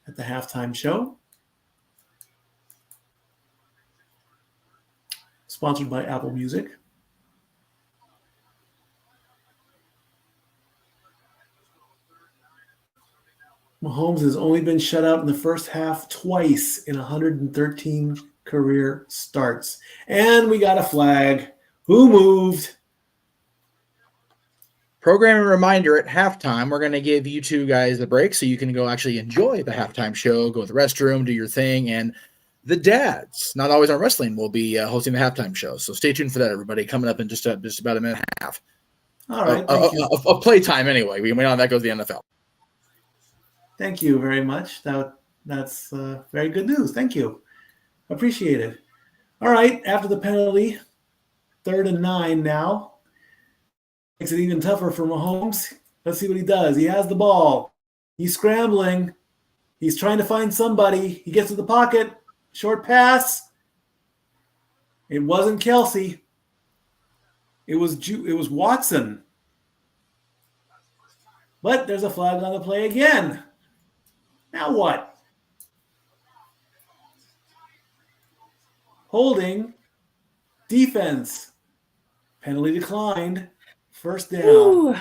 S4: at the halftime show. Sponsored by Apple Music. Mahomes has only been shut out in the first half twice in 113 career starts. And we got a flag. Who moved?
S3: Programming reminder, at halftime, we're going to give you two guys a break so you can go actually enjoy the halftime show, go to the restroom, do your thing, and the dads, not always on wrestling, will be hosting the halftime show. So stay tuned for that, everybody. Coming up in just about a minute and a half.
S4: All right. Thank you.
S3: Of playtime, anyway. We know how that goes to the NFL.
S4: Thank you very much. That's very good news. Thank you. Appreciate it. All right. After the penalty, 3rd and 9 now. Makes it even tougher for Mahomes. Let's see what he does. He has the ball. He's scrambling. He's trying to find somebody. He gets to the pocket. Short pass. It wasn't Kelsey. It was Watson. But there's a flag on the play again. Now what? Holding. Defense. Penalty declined. First down.
S5: Ooh.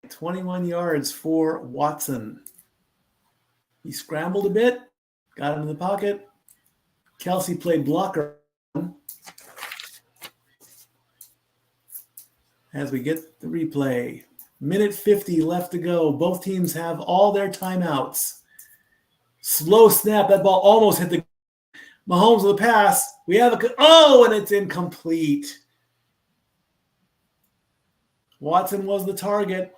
S4: $21 yards for Watson. He scrambled a bit, got him in the pocket. Kelsey played blocker as we get the replay. Minute 50 left to go. Both teams have all their timeouts. Slow snap. That ball almost hit the Mahomes with a pass. We have and it's incomplete. Watson was the target,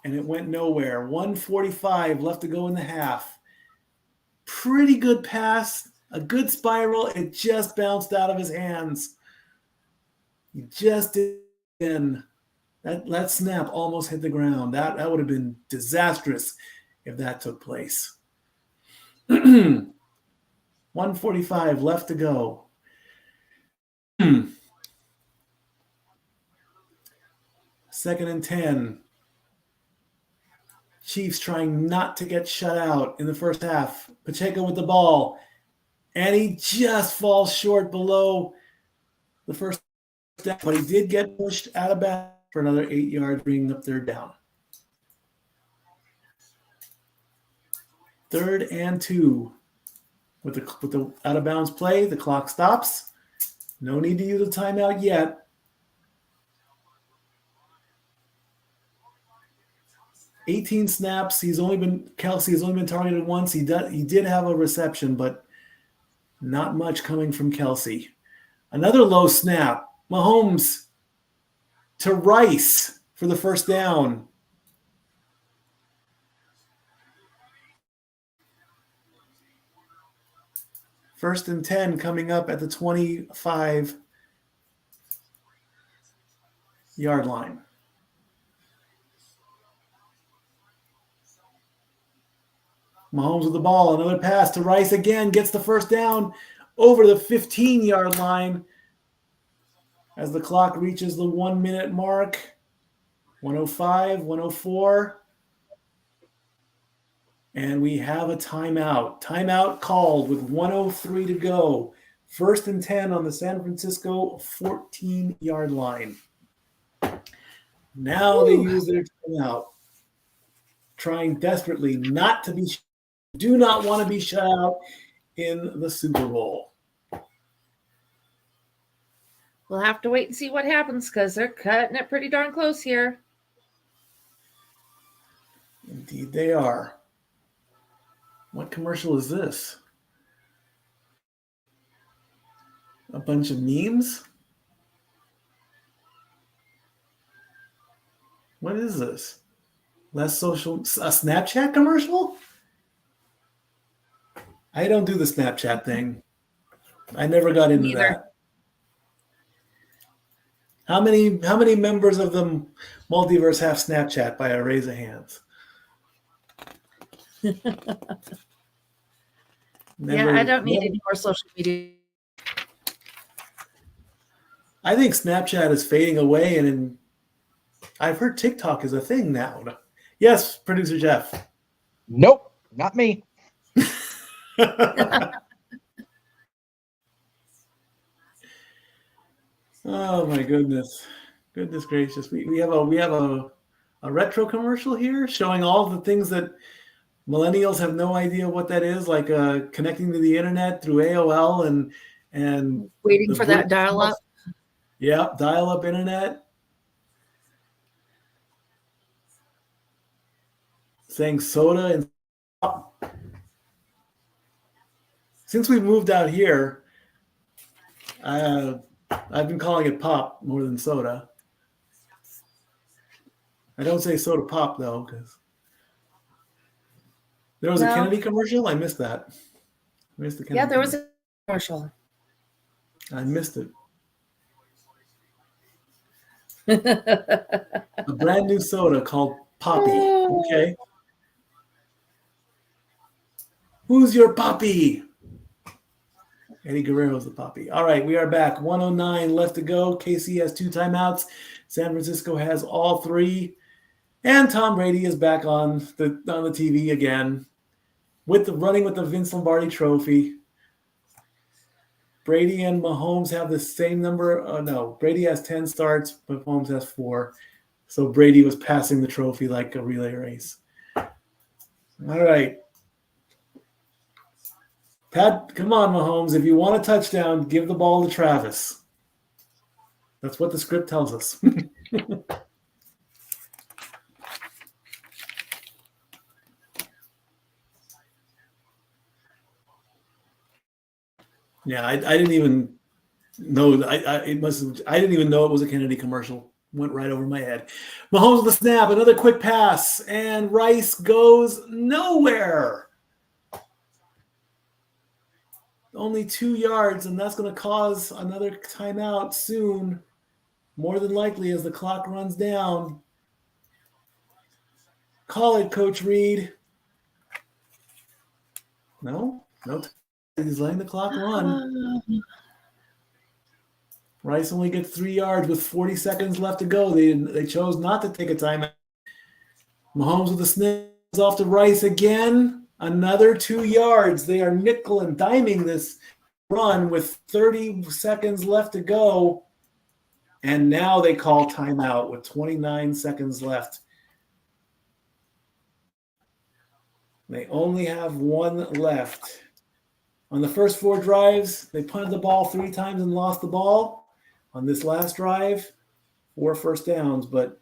S4: and it went nowhere. 1:45 left to go in the half. Pretty good pass, a good spiral. It just bounced out of his hands. He just didn't. That snap almost hit the ground. That would have been disastrous if that took place. 1:45 left to go. Second and 10. Chiefs trying not to get shut out in the first half. Pacheco with the ball. And he just falls short below the first step. But he did get pushed out of bounds for another 8 yards, bringing up 3rd down. 3rd and 2. With the out of bounds play, the clock stops. No need to use a timeout yet. 18 snaps. Kelsey has only been targeted once. He did have a reception, but not much coming from Kelsey. Another low snap. Mahomes to Rice for the first down. First and 10 coming up at the 25-yard line. Mahomes with the ball. Another pass to Rice again. Gets the first down over the 15-yard line as the clock reaches the 1-minute mark. 105, 104. And we have a timeout. Timeout called with 1:03 to go. First and 10 on the San Francisco 14-yard line. Now they use their timeout. Trying desperately not to be, do not want to be shut out in the Super Bowl.
S5: We'll have to wait and see what happens because they're cutting it pretty darn close here.
S4: Indeed they are. What commercial is this? A bunch of memes? What is this? Less social, a Snapchat commercial? I don't do the Snapchat thing. I never got into that. How many members of the Multiverse have Snapchat by a raise of hands?
S5: I don't need any more social media.
S4: I think Snapchat is fading away, and I've heard TikTok is a thing now. Yes, producer Jeff.
S3: Nope, not me.
S4: Oh my goodness gracious! We have a retro commercial here showing all the things that millennials have no idea what that is, like connecting to the internet through AOL and
S5: waiting for that dial-up.
S4: Yeah, dial-up internet. Saying soda and pop. Since we moved out here, I've been calling it pop more than soda. I don't say soda pop though, because there was a Kennedy commercial. I missed that. I missed the Kennedy.
S5: Yeah, there was a commercial.
S4: I missed it. A brand new soda called Poppy. Okay. Who's your Poppy? Eddie Guerrero's the Poppy. All right, we are back. 109 left to go. KC has 2 timeouts. San Francisco has all 3. And Tom Brady is back on the TV again running with the Vince Lombardi trophy. Brady and Mahomes have the same number. No, Brady has 10 starts, but Mahomes has 4. So Brady was passing the trophy like a relay race. All right. Pat, come on, Mahomes. If you want a touchdown, give the ball to Travis. That's what the script tells us. Yeah, I didn't even know. I didn't even know it was a Kennedy commercial. Went right over my head. Mahomes with the snap, another quick pass, and Rice goes nowhere. Only 2 yards, and that's going to cause another timeout soon, more than likely as the clock runs down. Call it, Coach Reed. No. He's letting the clock run. Rice only gets 3 yards with 40 seconds left to go. They chose not to take a timeout. Mahomes with the snap off to Rice again. Another 2 yards. They are nickel and diming this run with 30 seconds left to go. And now they call timeout with 29 seconds left. They only have 1 left. On the first 4 drives, they punted the ball 3 times and lost the ball. On this last drive, 4 first downs, but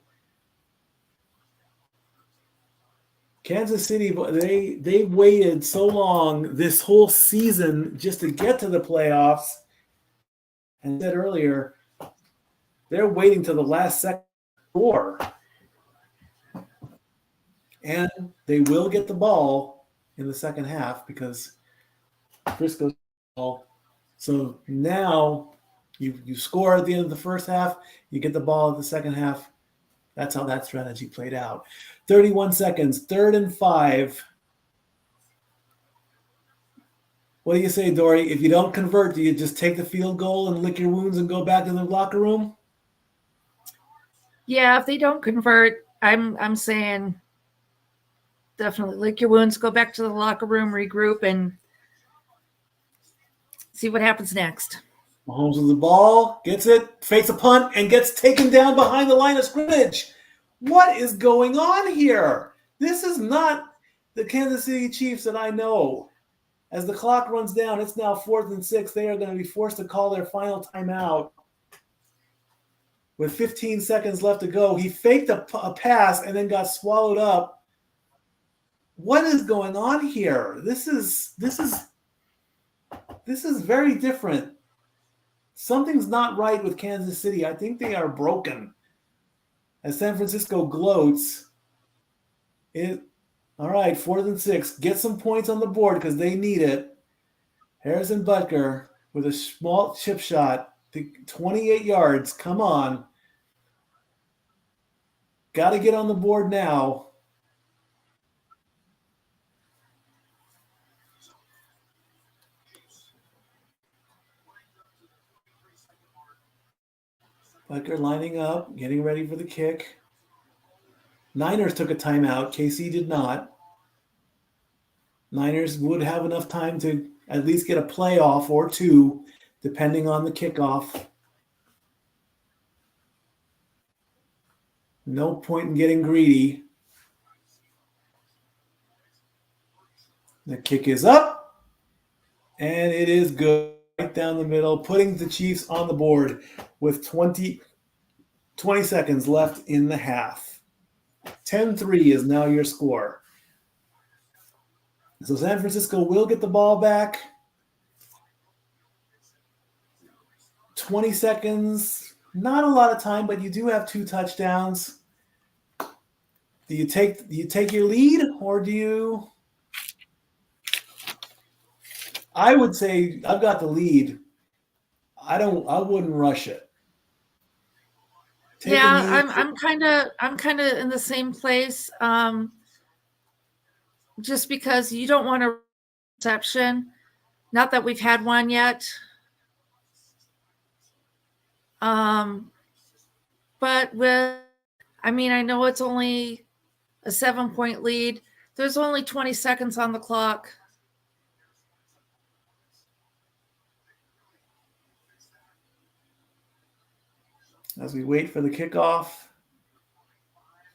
S4: Kansas City, they waited so long this whole season just to get to the playoffs. And I said earlier, they're waiting to the last second score. And they will get the ball in the second half because Frisco's ball. So now you score at the end of the first half, you get the ball at the second half. That's how that strategy played out. 31 seconds, 3rd and 5. What do you say, Dory? If you don't convert, do you just take the field goal and lick your wounds and go back to the locker room?
S5: Yeah, if they don't convert, I'm saying definitely lick your wounds, go back to the locker room, regroup, and see what happens next.
S4: Mahomes with the ball, gets it, fakes a punt, and gets taken down behind the line of scrimmage. What is going on here? This is not the Kansas City Chiefs that I know. As the clock runs down, it's now 4th and 6. They are going to be forced to call their final timeout. With 15 seconds left to go, he faked a pass and then got swallowed up. What is going on here? This is very different. Something's not right with Kansas City. I think they are broken. As San Francisco gloats, all right, 4th and 6. Get some points on the board because they need it. Harrison Butker with a small chip shot to 28 yards. Come on. Got to get on the board now. Becker lining up, getting ready for the kick. Niners took a timeout. KC did not. Niners would have enough time to at least get a playoff or two, depending on the kickoff. No point in getting greedy. The kick is up, and it is good. Right down the middle, putting the Chiefs on the board with 20 seconds left in the half. 10-3 is now your score. So San Francisco will get the ball back. 20 seconds, not a lot of time, but you do have 2 touchdowns. Do you take your lead, or do you? I would say I've got the lead. I wouldn't rush it.
S5: I'm kind of in the same place. Just because you don't want a reception. Not that we've had one yet. But I know it's only a 7-point lead. There's only 20 seconds on the clock.
S4: As we wait for the kickoff,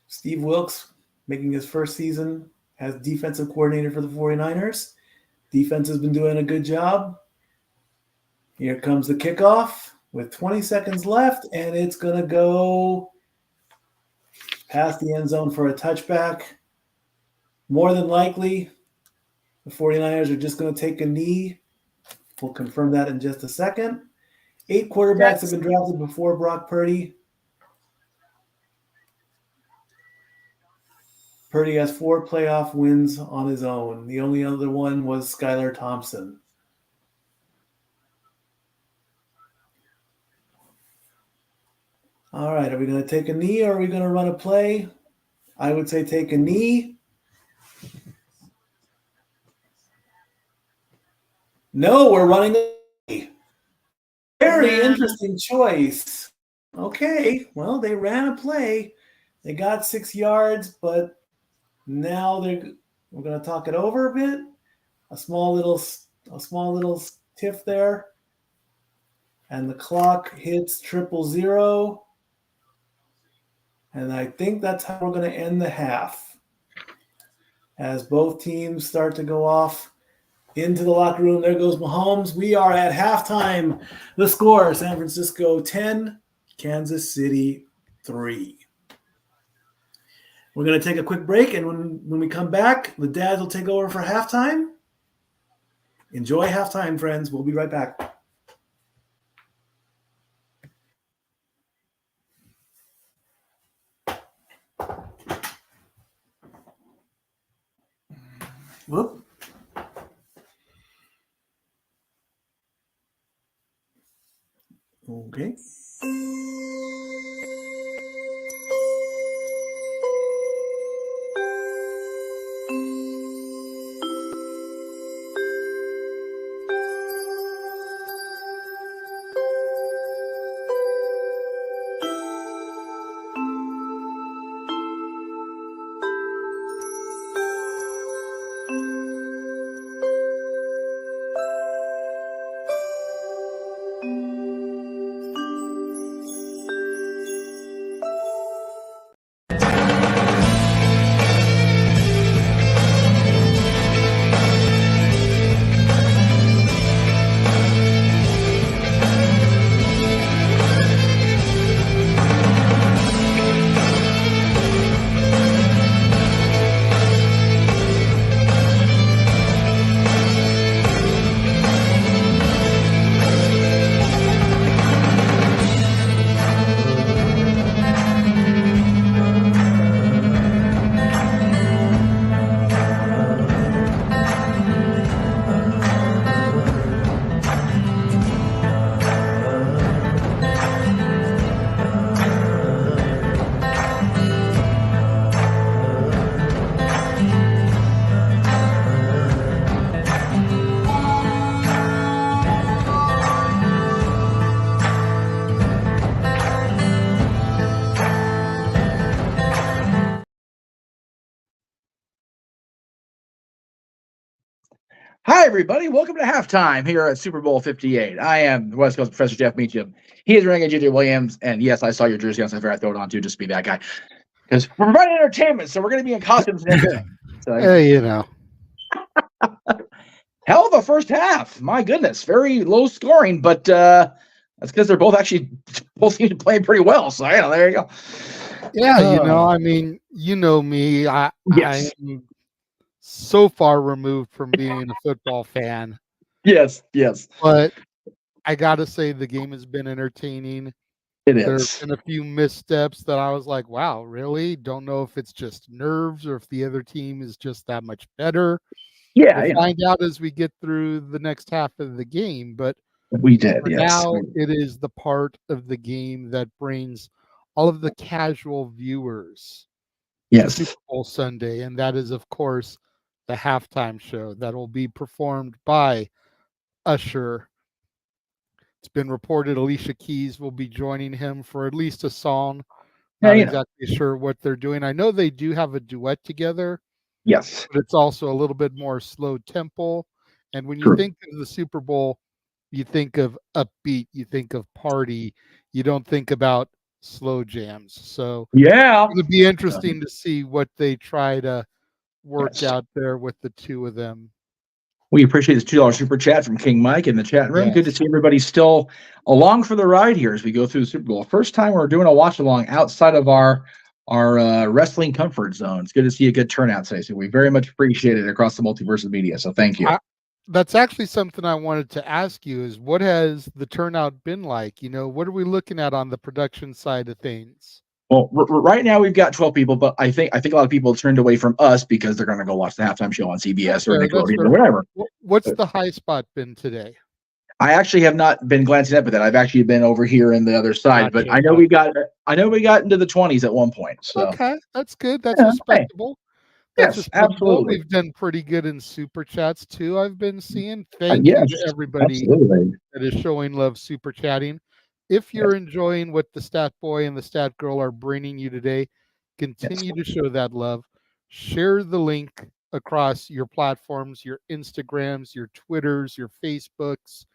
S4: Steve Wilkes, making his first season as defensive coordinator for the 49ers. Defense has been doing a good job. Here comes the kickoff with 20 seconds left, and it's going to go past the end zone for a touchback. More than likely, the 49ers are just going to take a knee. We'll confirm that in just a second. 8 quarterbacks have been drafted before Brock Purdy. Purdy has 4 playoff wins on his own. The only other one was Skylar Thompson. All right, are we going to take a knee or are we going to run a play? I would say take a knee. No, we're running a play. Very interesting choice. Okay, well, they ran a play. They got 6 yards, but now we're going to talk it over a bit. A small little tiff there. And the clock hits 000. And I think that's how we're going to end the half. As both teams start to go off into the locker room. There goes Mahomes. We are at halftime. The score, San Francisco 10, Kansas City 3. We're going to take a quick break, and when we come back, the dads will take over for halftime. Enjoy halftime, friends. We'll be right back. Whoop. Okay.
S3: Hi, everybody. Welcome to halftime here at Super Bowl 58. I am the West Coast Professor Jeff Meacham. He is ringing JJ Williams. And yes, I saw your jersey on Sunday. I throw it on too, just to be that guy. Because we're providing entertainment, so we're going to be in costumes and everything. So, hell of a first half. My goodness. Very low scoring, but that's because they're both seem to play pretty well. So, there you go.
S7: Yeah, I mean, you know me. I am so far removed from being a football fan.
S3: Yes.
S7: But I got to say the game has been entertaining. There's been a few missteps that I was like, wow, really? Don't know if it's just nerves or if the other team is just that much better. We'll find out as we get through the next half of the game. But
S3: we did,
S7: now it is the part of the game that brings all of the casual viewers to Super Bowl Sunday. And that is, of course, the halftime show that will be performed by Usher. It's been reported Alicia Keys will be joining him for at least a song. Not exactly sure what they're doing. I know they do have a duet together.
S3: Yes.
S7: But it's also a little bit more slow tempo. And when you think of the Super Bowl, you think of upbeat, you think of party, you don't think about slow jams. So it's going to be interesting to see what they try to work out there with the two of them.
S3: We appreciate this $2 super chat from King Mike in the chat room. Good to see everybody still along for the ride here as we go through the Super Bowl. First time we're doing a watch along outside of our wrestling comfort zone. It's good to see a good turnout today. So we very much appreciate it across the Multiverse of media. So thank you.
S7: That's actually something I wanted to ask you is what has the turnout been like? What are we looking at on the production side of things?
S3: Well, right now we've got 12 people, but I think a lot of people turned away from us because they're going to go watch the halftime show on CBS or Nickelodeon or whatever.
S7: What's the high spot been today?
S3: I actually have not been glancing up at that. I've actually been over here in the other side, but I know we got into the 20s at one point. So
S7: okay, that's good. That's respectable.
S3: Yes, absolutely.
S7: We've done pretty good in super chats too. I've been seeing. Thank you to everybody that is showing love super chatting. If you're enjoying what the Stat Boy and the Stat Girl are bringing you today, continue to show that love. Share the link across your platforms, your Instagrams, your Twitters, your Facebooks.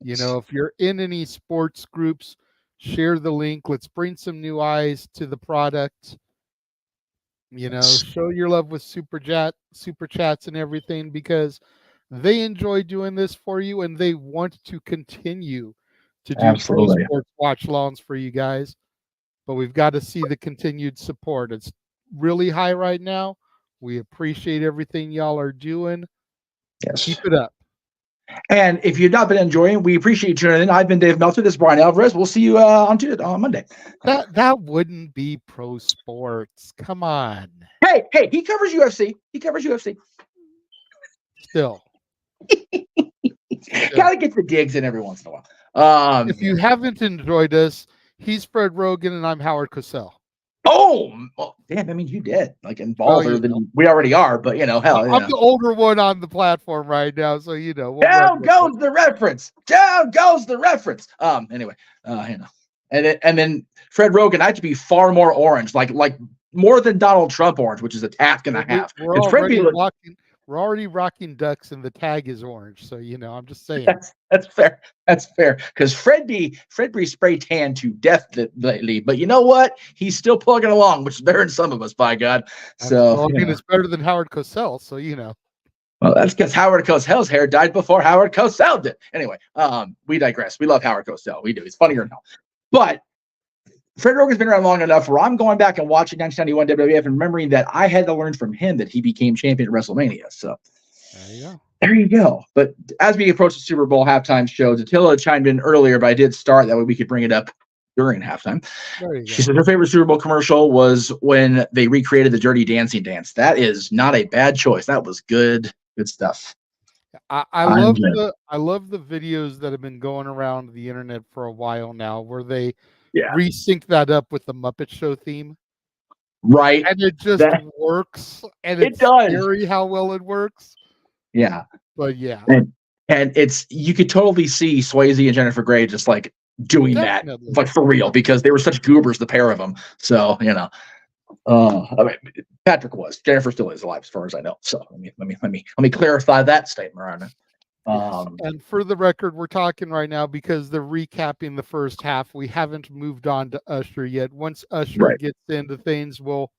S7: If you're in any sports groups, share the link. Let's bring some new eyes to the product. Show your love with super chats and everything because they enjoy doing this for you and they want to continue to do sports watch alongs for you guys. But we've got to see the continued support. It's really high right now. We appreciate everything y'all are doing.
S3: Yes.
S7: Keep it up.
S3: And if you've not been enjoying, we appreciate you tuning in. I've been Dave Meltzer. This is Brian Alvarez. We'll see you on Monday.
S7: That wouldn't be pro sports. Come on.
S3: Hey, he covers UFC. Still. Gotta get the digs in every once in a while.
S7: If you haven't enjoyed us, he's Fred Rogan and I'm Howard Cosell.
S3: Oh, well, damn! That means you did older than we already are. But hell,
S7: I'm the older one on the platform right now, so
S3: down goes the reference. Anyway, and then Fred Rogan, I have to be far more orange, like more than Donald Trump orange, which is a task and a half.
S7: We're already rocking ducks, and the tag is orange. So I'm just saying.
S3: That's fair. That's fair. Because Fred B spray tan to death lately, but you know what? He's still plugging along, which is better than some of us, by God. So
S7: it's better than Howard Cosell. So
S3: Well, that's because Howard Cosell's hair died before Howard Cosell did. Anyway, we digress. We love Howard Cosell. We do. He's funnier now. But Fred Rogan's been around long enough where I'm going back and watching 1991 WWF and remembering that I had to learn from him that he became champion at WrestleMania. So there you go. But as we approach the Super Bowl halftime show, Attila chimed in earlier, but I did start that way we could bring it up during halftime. She said her favorite Super Bowl commercial was when they recreated the Dirty Dancing dance. That is not a bad choice. That was good stuff.
S7: I love the videos that have been going around the internet for a while now where they resync that up with the Muppet Show theme.
S3: Right.
S7: And it just works. And it's scary how well it works.
S3: Yeah.
S7: But yeah.
S3: And it's you could totally see Swayze and Jennifer Grey just like doing that like for real because they were such goobers, the pair of them. So, I mean, Patrick was. Jennifer still is alive, as far as I know. So let me clarify that statement, Ryan.
S7: Yes. And for the record, we're talking right now because they're recapping the first half. We haven't moved on to Usher yet. Once Usher gets into things, we'll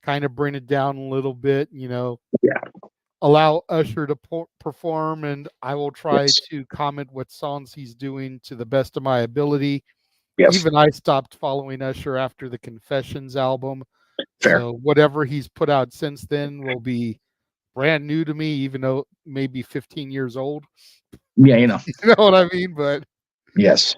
S7: kind of bring it down a little bit, allow Usher to perform, and I will try to comment what songs he's doing to the best of my ability. Even I stopped following Usher after the Confessions album.
S3: Fair.
S7: So whatever he's put out since then will be brand new to me, even though maybe 15 years old.
S3: Yeah,
S7: You know what I mean? But
S3: yes.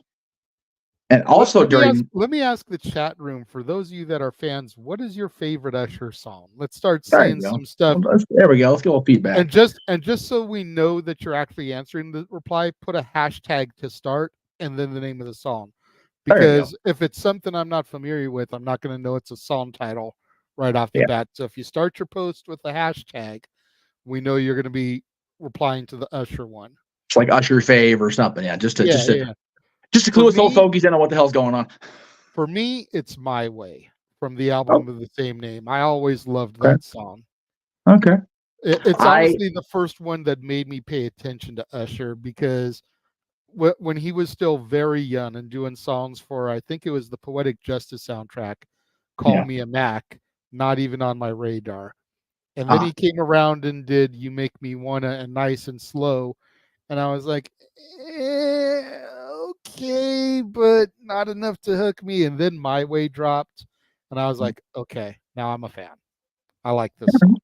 S3: And also
S7: let me ask the chat room, for those of you that are fans, what is your favorite Usher song? Let's start seeing some stuff.
S3: There we go. Let's get a little feedback.
S7: And just so we know that you're actually answering the reply, put a hashtag to start and then the name of the song. Because if it's something I'm not familiar with, I'm not going to know it's a song title right off the bat. So if you start your post with a hashtag, we know you're going to be replying to the Usher one.
S3: It's like Usher fave or something. Yeah, just to clue us old fogies in on what the hell's going on.
S7: For me, it's My Way from the album of the same name. I always loved that song.
S3: Okay.
S7: It's honestly the first one that made me pay attention to Usher, because when he was still very young and doing songs for, I think it was the Poetic Justice soundtrack, Call Me a Mac, not even on my radar. And then he came around and did You Make Me Wanna and Nice and Slow. And I was like, okay, but not enough to hook me. And then My Way dropped. And I was like, okay, now I'm a fan. I like this song.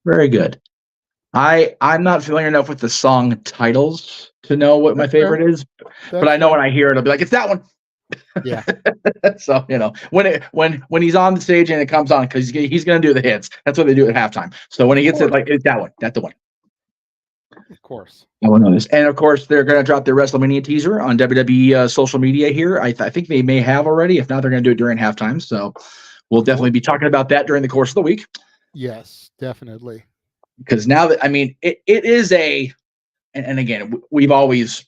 S3: Very good. I'm not familiar enough with the song titles to know what my favorite is, but I know when I hear it, I'll be like, it's that one.
S7: Yeah.
S3: So when he's on the stage and it comes on, because he's going to do the hits. That's what they do at halftime. So when he gets it, like, it's that one. That's the one.
S7: Of course.
S3: I will know this. And of course, they're going to drop their WrestleMania teaser on WWE social media here. I think they may have already. If not, they're going to do it during halftime. So we'll definitely be talking about that during the course of the week.
S7: Yes, definitely.
S3: Because now that, I mean, it is and again, we've always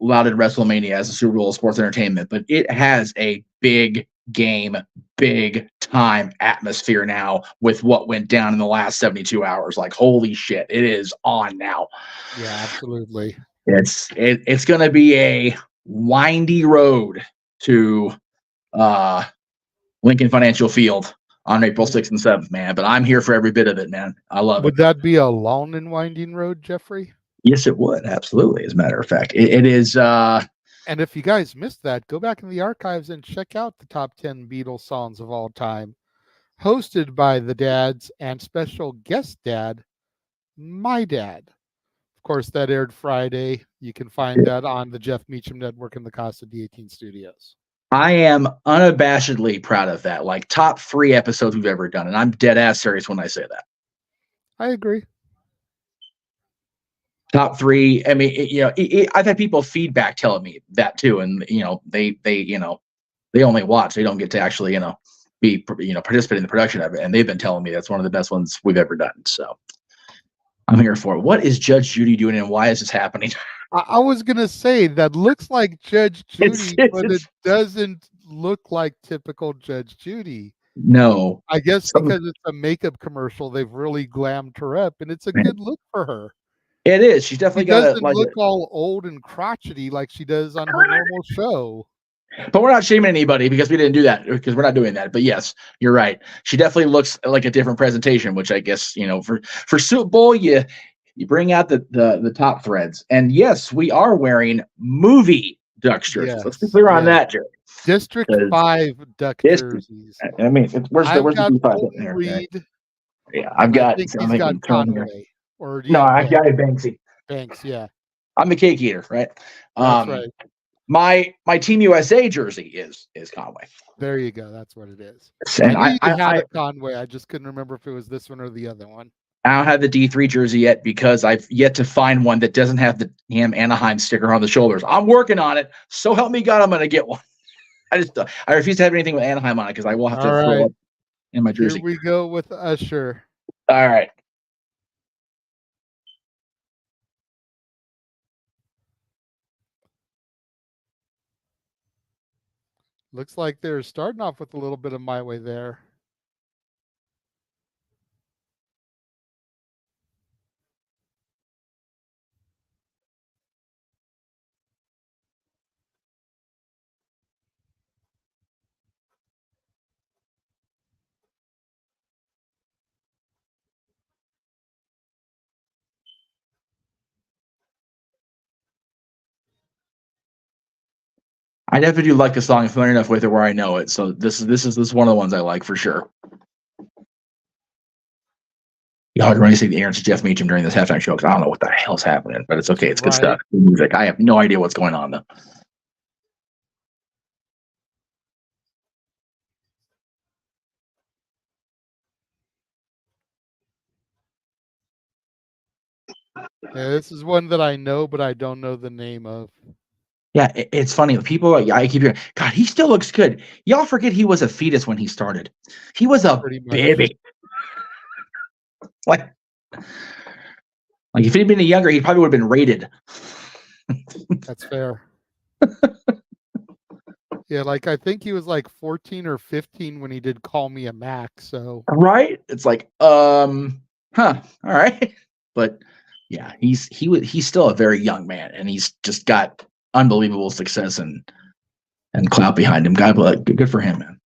S3: lauded WrestleMania as a Super Bowl of sports entertainment, but it has a big game, big time atmosphere now with what went down in the last 72 hours. Like, holy shit, it is on now.
S7: Yeah, absolutely.
S3: It's going to be a windy road to Lincoln Financial Field on April 6th and 7th, man. But I'm here for every bit of it, man. I love it.
S7: Would that be a long and winding road, Jeffrey?
S3: Yes, it would. Absolutely. As a matter of fact, it is.
S7: And if you guys missed that, go back in the archives and check out the top 10 Beatles songs of all time, hosted by the dads and special guest dad, my dad. Of course, that aired Friday. You can find that on the Jeff Meacham Network and the Casa D18 Studios.
S3: I am unabashedly proud of that. Like, top 3 episodes we've ever done, and I'm dead ass serious when I say that.
S7: I agree.
S3: Top 3. I mean, I've had people feedback telling me that too, and they only watch. They don't get to actually be participate in the production of it, and they've been telling me that's one of the best ones we've ever done. So I'm here for it. What is Judge Judy doing, and why is this happening?
S7: I was gonna say that looks like Judge Judy, but it doesn't look like typical Judge Judy.
S3: No,
S7: I guess because it's a makeup commercial, they've really glammed her up, and it's a good look for her.
S3: It is. She's definitely
S7: doesn't look all old and crotchety like she does on her normal show.
S3: But we're not shaming anybody because we didn't do that, because we're not doing that. But yes, you're right. She definitely looks like a different presentation, which I guess for Super Bowl you bring out the top threads. And yes, we are wearing movie duck shirts. Yes, let's be clear on that, Jerry.
S7: District 5 duck jerseys.
S3: I mean, where's the D5 in there?
S7: Reed,
S3: yeah, I've got.
S7: He's got Conway. Or
S3: no, I've got Banksy.
S7: Banks, yeah.
S3: I'm the cake eater, right?
S7: That's right.
S3: My Team USA jersey is Conway.
S7: There you go. That's what it is.
S3: And
S7: I had a Conway. I just couldn't remember if it was this one or the other one.
S3: I don't have the D3 jersey yet because I've yet to find one that doesn't have the Anaheim sticker on the shoulders. I'm working on it. So help me God, I'm going to get one. I refuse to have anything with Anaheim on it because I will have to throw it in my jersey.
S7: Here we go with Usher.
S3: All right.
S7: Looks like they're starting off with a little bit of My Way there.
S3: I definitely do like the song. I'm familiar enough with it where I know it. So this is one of the ones I like for sure. Y'all are going to see the Aaron's Jeff Meacham during this halftime show because I don't know what the hell's happening, but it's okay. It's good stuff. Music. I have no idea what's going on though.
S7: Yeah, this is one that I know, but I don't know the name of.
S3: Yeah, it's funny. People, I keep hearing, God, he still looks good. Y'all forget he was a fetus when he started. He was a baby. Like if he'd been younger, he probably would have been rated.
S7: That's fair. Yeah, like I think he was like 14 or 15 when he did Call Me a Mac. So
S3: right, it's like, all right, but yeah, he's still a very young man, and he's just got unbelievable success and clout behind him. God bless, good for him, man.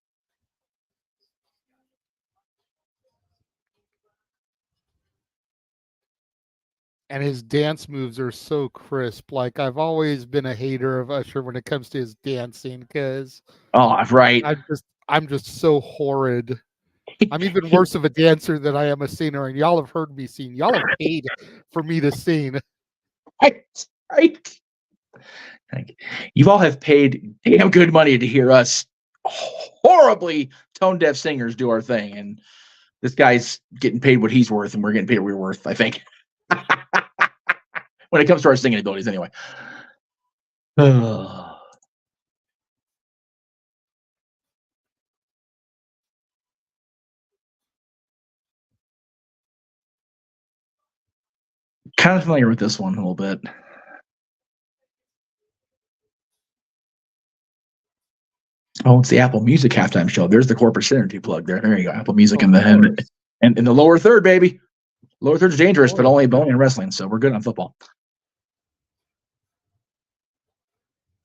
S7: And his dance moves are so crisp. Like I've always been a hater of Usher when it comes to his dancing because
S3: right,
S7: I'm just so horrid. I'm even worse of a dancer than I am a singer, and y'all have heard me sing. Y'all have paid for me to sing.
S3: Right. You all have paid damn good money to hear us horribly tone deaf singers do our thing, and this guy's getting paid what he's worth, and we're getting paid what we're worth, I think. When it comes to our singing abilities, anyway. Kind of familiar with this one a little bit. Oh, it's the Apple Music halftime show. There's the corporate synergy plug there. There you go. Apple Music in the and in the lower third, baby. Lower third's dangerous, but only in wrestling, so we're good on football.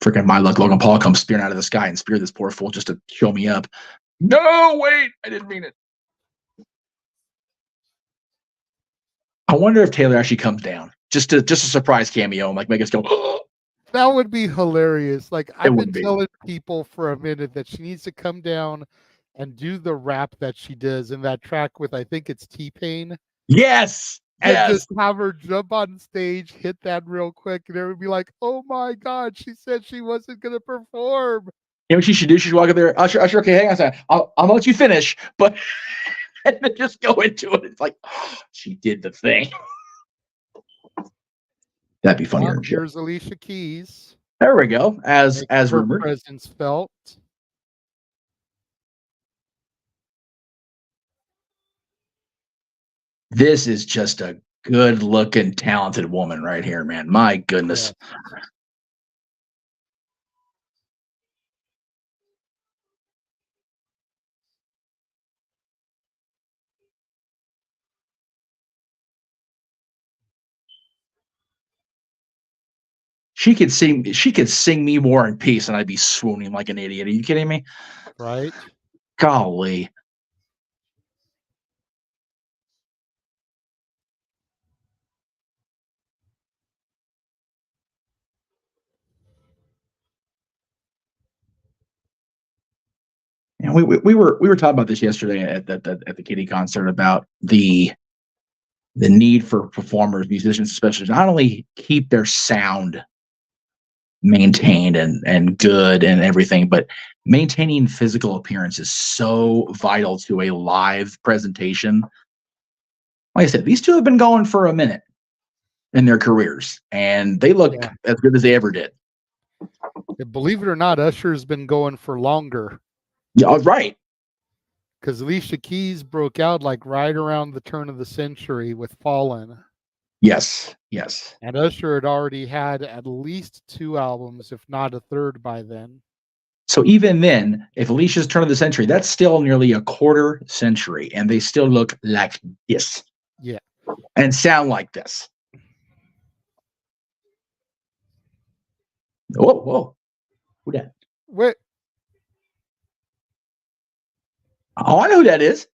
S3: Freaking my luck, Logan Paul comes spearing out of the sky and spear this poor fool just to show me up. No, wait, I didn't mean it. I wonder if Taylor actually comes down. Just a surprise cameo and like make us go, oh.
S7: That would be hilarious. Like I've been telling people for a minute that she needs to come down and do the rap that she does in that track with, I think it's T-Pain.
S3: Yes.
S7: And just have her jump on stage, hit that real quick, and everyone be like, oh my God, she said she wasn't gonna perform.
S3: You know what she should do? She should walk up there, Usher, okay, hang on a second. I'll let you finish, but and then just go into it. It's like, oh, she did the thing. That'd be funnier.
S7: Here's Alicia Keys.
S3: There we go. As rumored.
S7: Presence felt.
S3: This is just a good-looking, talented woman right here, man. My goodness. Yeah. She could sing me War and Peace, and I'd be swooning like an idiot. Are you kidding me?
S7: Right.
S3: Golly. And we were talking about this yesterday at the Kitty concert about the need for performers, musicians, especially, to not only keep their sound maintained and good and everything, but maintaining physical appearance is so vital to a live presentation. Like I said, these two have been going for a minute in their careers, and they look as good as they ever did.
S7: Believe it or not, Usher's been going for longer.
S3: Yeah, right.
S7: Because Alicia Keys broke out like right around the turn of the century with Fallen.
S3: Yes.
S7: And Usher had already had at least 2 albums, if not a third by then.
S3: So even then, if Alicia's turn of the century, that's still nearly a quarter century, and they still look like this.
S7: Yeah.
S3: And sound like this. Whoa. Who that?
S7: Wait.
S3: Oh, I know who that is.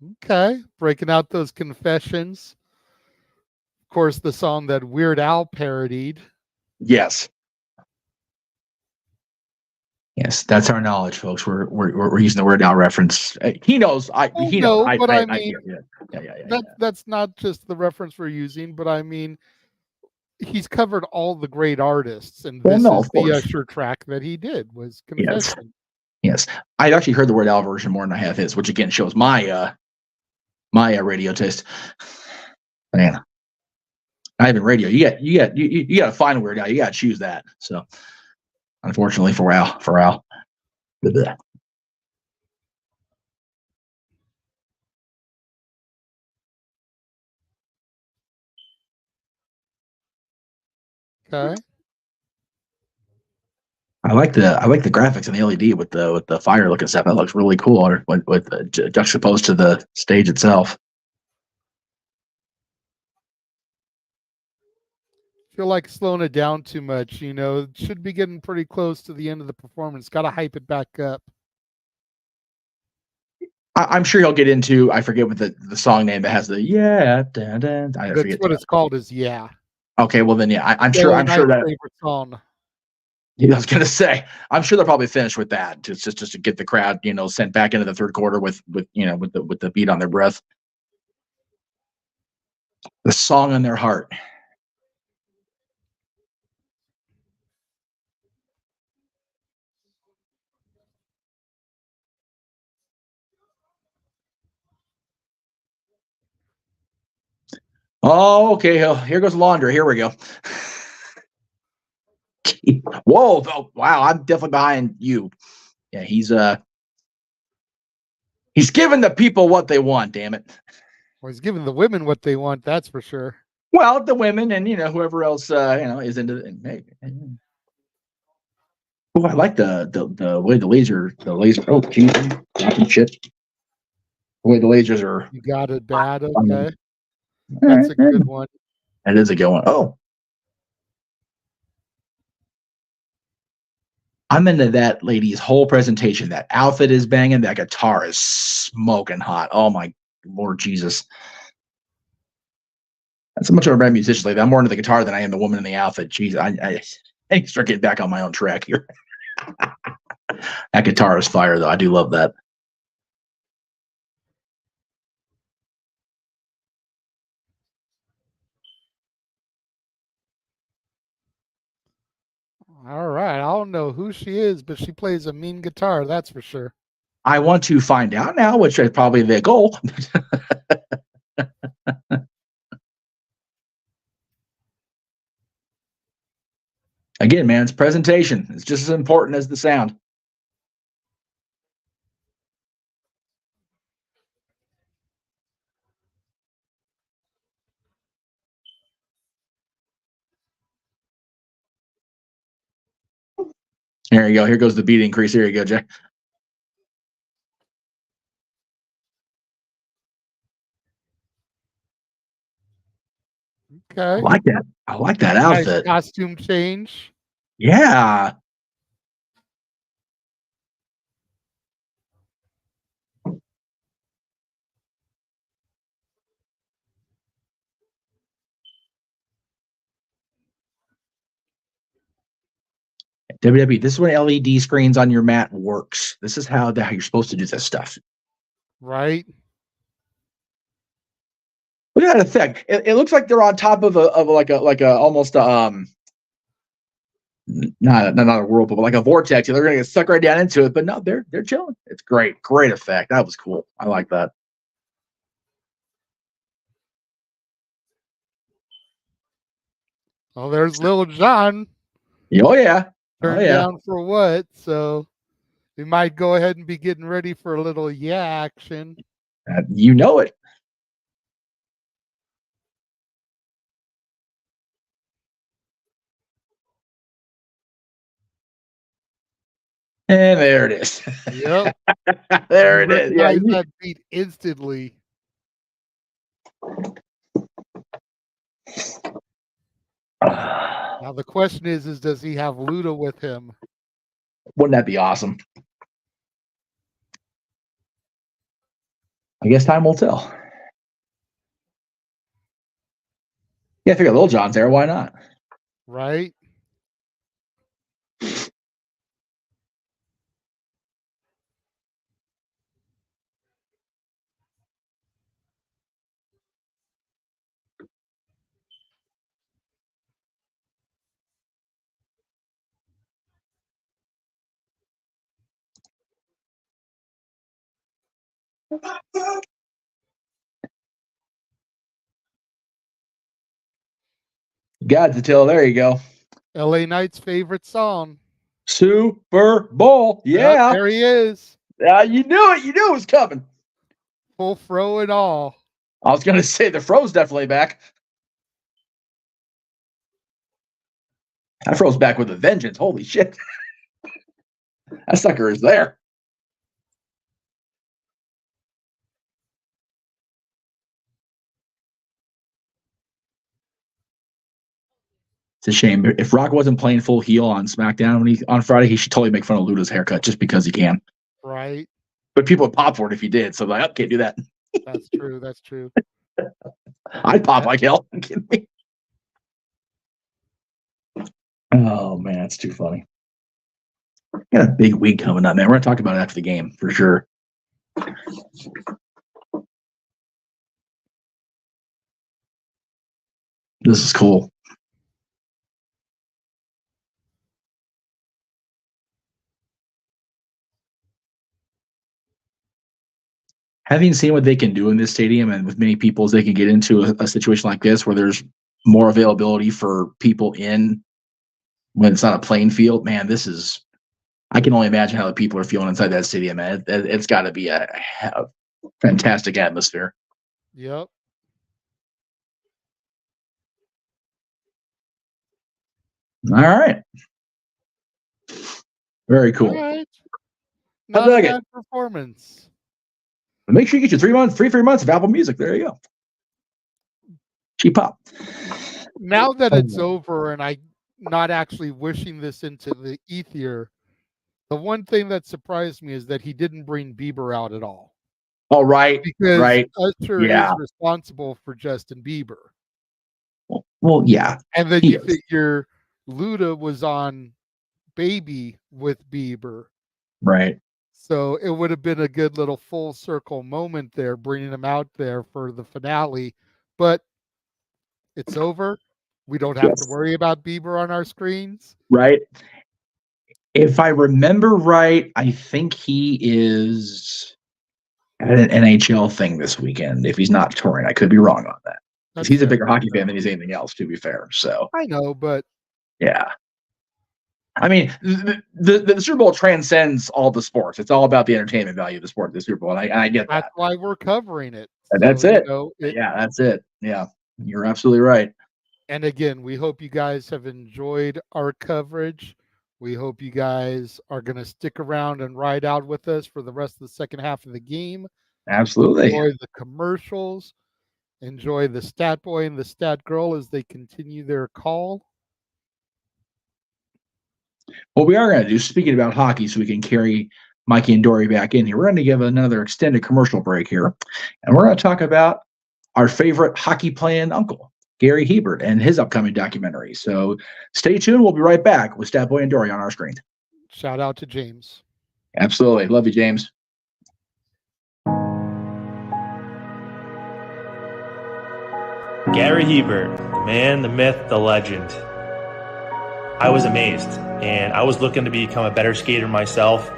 S7: Okay, breaking out those confessions. Of course, the song that Weird Al parodied.
S3: Yes. Yes, that's our knowledge, folks. We're using the Weird Al reference. He knows. He knows.
S7: I mean,
S3: yeah.
S7: That's not just the reference we're using, but I mean, he's covered all the great artists, and this is the Usher track that he did was Confession.
S3: Yes. I've actually heard the Weird Al version more than I have his, which again shows my radio taste. Man, not even radio. You got to find Weird Al. You got to choose that. So, unfortunately for Al.
S7: Okay.
S3: I like the graphics and the LED with the fire looking stuff. That looks really cool with juxtaposed to the stage itself.
S7: Feel like slowing it down too much, it should be getting pretty close to the end of the performance. Got to hype it back up.
S3: I'm sure he'll get into, I forget what the song name that has the
S7: That's what it's called is Yeah.
S3: Okay, well then I'm sure that
S7: favorite song.
S3: I was gonna say, I'm sure they'll probably finish with that just to get the crowd, sent back into the third quarter with the beat on their breath. The song on their heart. Oh, okay. Here goes laundry. Here we go. Whoa! Oh, wow! I'm definitely behind you. Yeah, he's giving the people what they want. Damn it!
S7: Well, he's giving the women what they want. That's for sure.
S3: Well, the women and whoever else is into it. Oh, I like the way the laser. Oh, geez, shit. The way the lasers are.
S7: You got it bad. Okay. That's a good one.
S3: That is a good one. Oh. I'm into that lady's whole presentation. That outfit is banging. That guitar is smoking hot. Oh, my Lord Jesus. Not so much of a bad musician lately. I'm more into the guitar than I am the woman in the outfit. Jeez, I need to start getting back on my own track here. That guitar is fire, though. I do love that.
S7: All right. I don't know who she is, but she plays a mean guitar. That's for sure.
S3: I want to find out now, which is probably the goal. Again, man, it's presentation. It's just as important as the sound. There you go. Here goes the beat increase. Here you go, Jay.
S7: Okay.
S3: I like that. I like that outfit.
S7: Nice costume change.
S3: Yeah. WWE, this is when LED screens on your mat works. This is how you're supposed to do this stuff.
S7: Right.
S3: Look at that effect. It looks like they're on top of a almost not a whirlpool, but like a vortex. They're gonna get sucked right down into it, but no, they're chilling. It's great effect. That was cool. I like that.
S7: Oh, there's Lil Jon.
S3: Oh yeah.
S7: Turned down for what? So we might go ahead and be getting ready for a little action.
S3: You know it. And there it is.
S7: Yep.
S3: There it is. Yeah,
S7: that beat instantly. Now the question is does he have Luda with him?
S3: Wouldn't that be awesome? I guess time will tell. Yeah, I figure Lil Jon's there. Why not?
S7: Right.
S3: God's a till. There you go.
S7: LA Knight's favorite song.
S3: Super Bowl. Yeah.
S7: Yep, there he is.
S3: You knew it. You knew it was coming.
S7: Full fro and all.
S3: I was going to say the fro's definitely back. That fro's back with a vengeance. Holy shit. That sucker is there. It's a shame. If Rock wasn't playing full heel on SmackDown on Friday, he should totally make fun of Luda's haircut just because he can.
S7: Right.
S3: But people would pop for it if he did. So like, I can't do that.
S7: That's true. That's true.
S3: I'd pop like hell. Are you kidding me? Oh man, that's too funny. Got a big week coming up, man. We're gonna talk about it after the game for sure. This is cool. Having seen what they can do in this stadium and with many people as they can get into a situation like this where there's more availability for people in when it's not a playing field, man, this is, I can only imagine how the people are feeling inside that stadium, man. It's got to be a fantastic atmosphere.
S7: Yep.
S3: All right. Very cool.
S7: All right.
S3: Not
S7: Not a
S3: bad
S7: bad performance.
S3: Make sure you get your free months of Apple Music. There you go. Cheap pop.
S7: Now that it's over and I'm not actually wishing this into the ether, the one thing that surprised me is that he didn't bring Bieber out at all.
S3: Oh, right.
S7: Because
S3: right.
S7: Usher is responsible for Justin Bieber.
S3: Well, yeah.
S7: And then you figure Luda was on Baby with Bieber.
S3: Right.
S7: So it would have been a good little full circle moment there, bringing him out there for the finale. But it's over. We don't have to worry about Bieber on our screens.
S3: Right. If I remember right, I think he is at an NHL thing this weekend. If he's not touring, I could be wrong on that. Because he's a bigger hockey fan than he's anything else, to be fair. So
S7: I know, but
S3: yeah. I mean, the Super Bowl transcends all the sports. It's all about the entertainment value of the sport, the Super Bowl. And I get that.
S7: That's why we're covering it.
S3: And that's it. Yeah, that's it. Yeah, you're absolutely right.
S7: And again, we hope you guys have enjoyed our coverage. We hope you guys are going to stick around and ride out with us for the rest of the second half of the game.
S3: Absolutely.
S7: Enjoy the commercials. Enjoy the stat boy and the stat girl as they continue their call.
S3: What we are going to do, speaking about hockey, so we can carry Mikey and Dory back in here, we're going to give another extended commercial break here. And we're going to talk about our favorite hockey playing uncle, Gary Hebert, and his upcoming documentary. So stay tuned. We'll be right back with Stat Boy and Dory on our screen.
S7: Shout out to James.
S3: Absolutely. Love you, James.
S8: Gary Hebert, the man, the myth, the legend. I was amazed, and I was looking to become a better skater myself,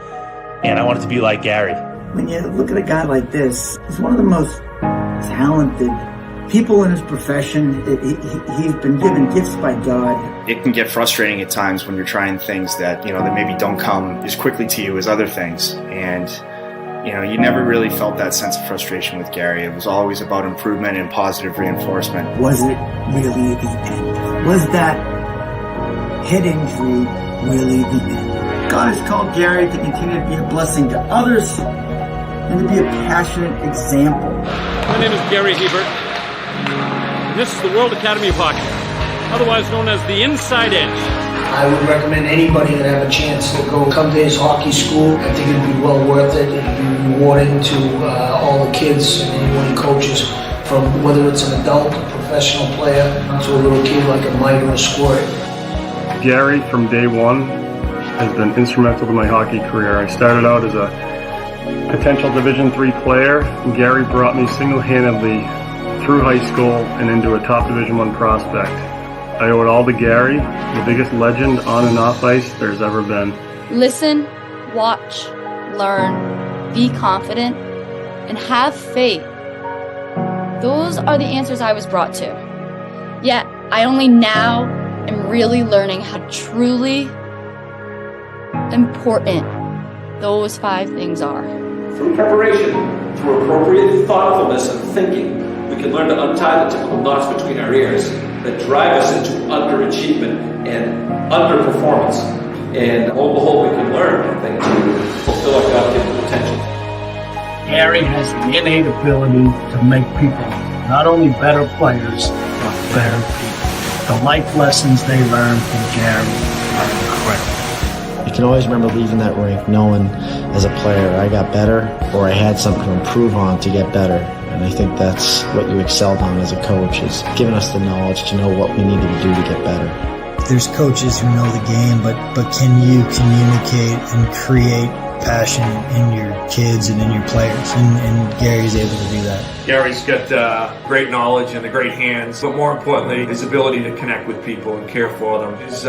S8: and I wanted to be like Gary.
S9: When you look at a guy like this, he's one of the most talented people in his profession. He's been given gifts by God.
S10: It can get frustrating at times when you're trying things that, that maybe don't come as quickly to you as other things. And, you never really felt that sense of frustration with Gary. It was always about improvement and positive reinforcement.
S9: Was it really the end? Was that head injury really the end? God has called Gary to continue to be a blessing to others and to be a passionate example.
S11: My name is Gary Hebert, and this is the World Academy of Hockey, otherwise known as the Inside Edge.
S12: I would recommend anybody that have a chance to come to his hockey school. I think it'd be well worth it. It'd be rewarding to all the kids and anyone he coaches, from whether it's an adult, a professional player, to a little kid like a Mike or a Squirt.
S13: Gary, from day one, has been instrumental to my hockey career. I started out as a potential Division III player, and Gary brought me single-handedly through high school and into a top Division I prospect. I owe it all to Gary, the biggest legend on and off ice there's ever been.
S14: Listen, watch, learn, be confident, and have faith. Those are the answers I was brought to. Yet, I only now am really learning how truly important those 5 things are.
S11: Through preparation, through appropriate thoughtfulness and thinking, we can learn to untie the typical knots between our ears that drive us into underachievement and underperformance. And lo and behold, we can learn, I think, to fulfill our God-given potential.
S12: Gary has the innate ability to make people not only better players, but better people. The life lessons they learn from Gary are incredible.
S15: I can always remember leaving that rink knowing as a player I got better, or I had something to improve on to get better. And I think that's what you excelled on as a coach, is giving us the knowledge to know what we needed to do to get better.
S16: There's coaches who know the game, but can you communicate and create passion in your kids and in your players? And Gary's able to do that.
S17: Gary's got great knowledge and the great hands, but more importantly, his ability to connect with people and care for them. His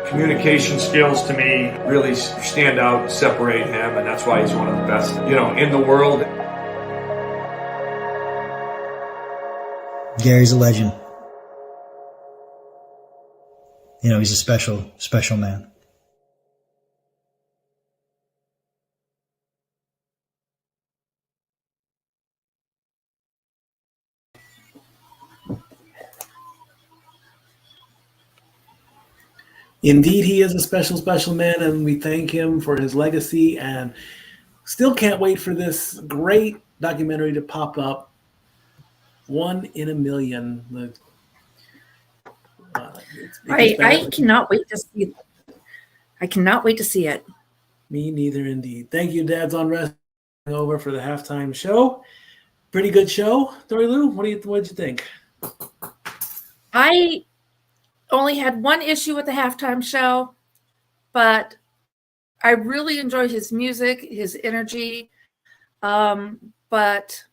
S17: communication skills, to me, really stand out, separate him, and that's why he's one of the best, in the world.
S16: Gary's a legend. He's a special, special man.
S4: Indeed, he is a special, special man, and we thank him for his legacy, and still can't wait for this great documentary to pop up. 1 in a Million.
S5: I cannot wait to see it. I cannot wait to see it.
S4: Me neither, indeed. Thank you, Dads on Wrestling, over for the halftime show. Pretty good show, Dory Lou. What did you think?
S5: I only had one issue with the halftime show, but I really enjoyed his music, his energy. But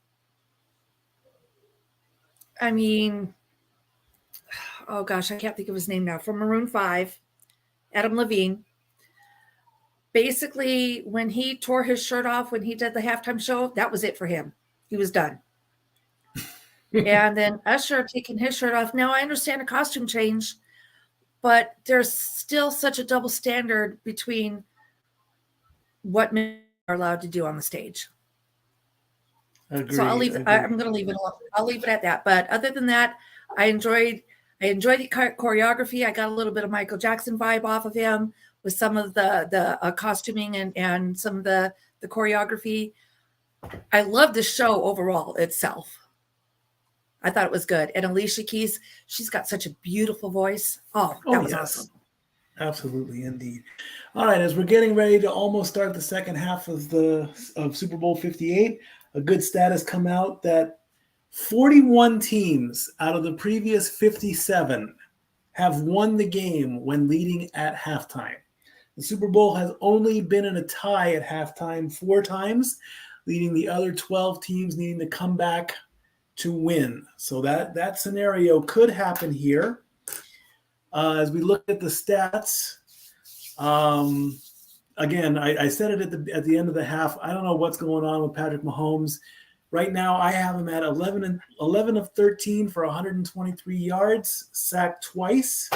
S5: I mean, oh gosh, I can't think of his name now. From Maroon 5, Adam Levine. Basically, when he tore his shirt off when he did the halftime show, that was it for him. He was done. And then Usher taking his shirt off. Now, I understand a costume change, but there's still such a double standard between what men are allowed to do on the stage.
S4: Agreed,
S5: so I'm going to leave it alone. I'll leave it at that. But other than that, I enjoyed the choreography. I got a little bit of Michael Jackson vibe off of him with some of the costuming and some of the choreography. I love the show overall itself. I thought it was good. And Alicia Keys, she's got such a beautiful voice. That was awesome.
S4: Absolutely, indeed. All right, as we're getting ready to almost start the second half of Super Bowl 58, a good stat has come out that 41 teams out of the previous 57 have won the game when leading at halftime. The Super Bowl has only been in a tie at halftime 4 times, leading the other 12 teams needing to come back to win. So that scenario could happen here. As we look at the stats, again, I said it at the end of the half. I don't know what's going on with Patrick Mahomes. Right now, I have him at 11 of 13 for 123 yards, sacked twice.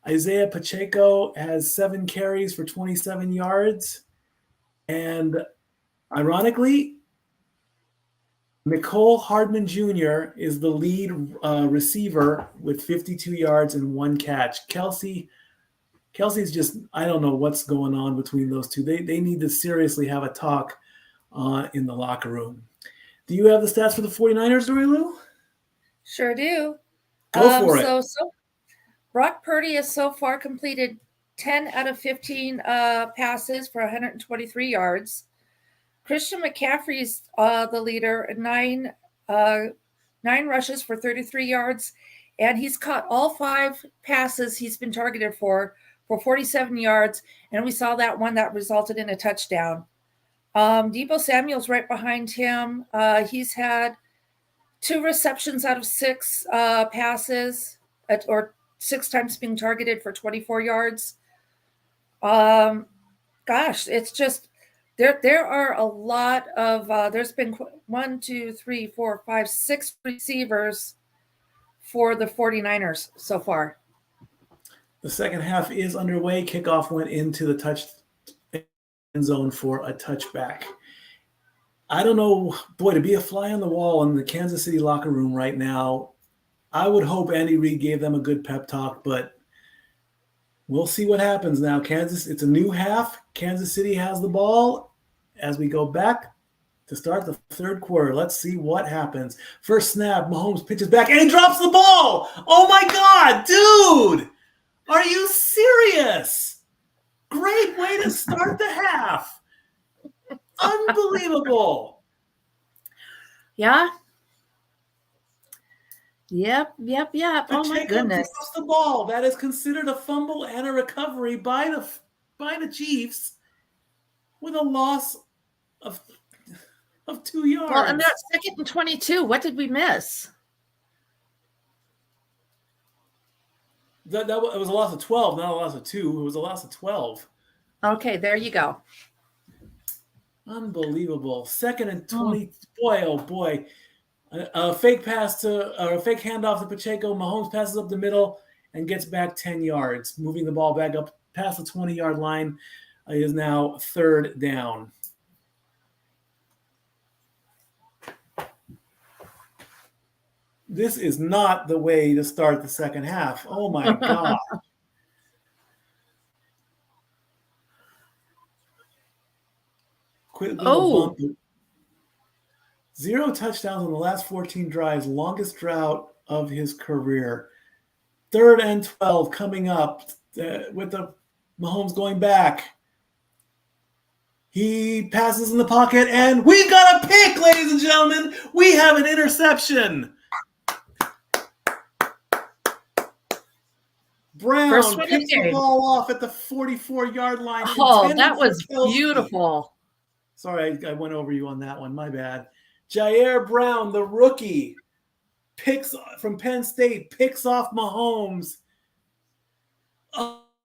S4: Isaiah Pacheco has 7 carries for 27 yards. And ironically, Nicole Hardman Jr. is the lead receiver with 52 yards and 1 catch. Kelsey's just, I don't know what's going on between those two. They need to seriously have a talk in the locker room. Do you have the stats for the 49ers, Dory Lou?
S5: Sure do.
S4: Go for it.
S5: Brock Purdy has so far completed 10 out of 15 passes for 123 yards. Christian McCaffrey's the leader, nine rushes for 33 yards, and he's caught all 5 passes he's been targeted for 47 yards, and we saw that one that resulted in a touchdown. Deebo Samuel's right behind him. He's had 2 receptions out of 6 passes, or 6 times being targeted for 24 yards. Gosh, it's just there are a lot of there's been 1, 2, 3, 4, 5, 6 receivers for the 49ers so far.
S4: The second half is underway. Kickoff went into the touch end zone for a touchback. I don't know, boy, to be a fly on the wall in the Kansas City locker room right now, I would hope Andy Reid gave them a good pep talk, but we'll see what happens now. It's a new half. Kansas City has the ball as we go back to start the third quarter. Let's see what happens. First snap, Mahomes pitches back, and he drops the ball. Oh, my God, dude. Are you serious? Great way to start the half. Unbelievable.
S5: Yeah. Yep. Oh my goodness.
S4: Drops the ball. That is considered a fumble and a recovery by the Chiefs with a loss of 2 yards.
S5: Well, and that's 2nd and 22. What did we miss?
S4: It was a loss of 12, not a loss of 2. It was a loss of 12.
S5: Okay, there you go.
S4: Unbelievable. 2nd and 20. Boy, oh boy. A fake handoff to Pacheco. Mahomes passes up the middle and gets back 10 yards, moving the ball back up past the 20-yard line. It is now 3rd down. This is not the way to start the second half. Oh, my God. Quick little bump. 0 touchdowns in the last 14 drives, longest drought of his career. 3rd and 12 coming up with the Mahomes going back. He passes in the pocket, and we've got a pick, ladies and gentlemen. We have an interception. Brown picks the ball off at the 44-yard line.
S5: Oh, that was beautiful.
S4: Sorry, I went over you on that one. My bad. Jair Brown, the rookie, from Penn State, picks off Mahomes.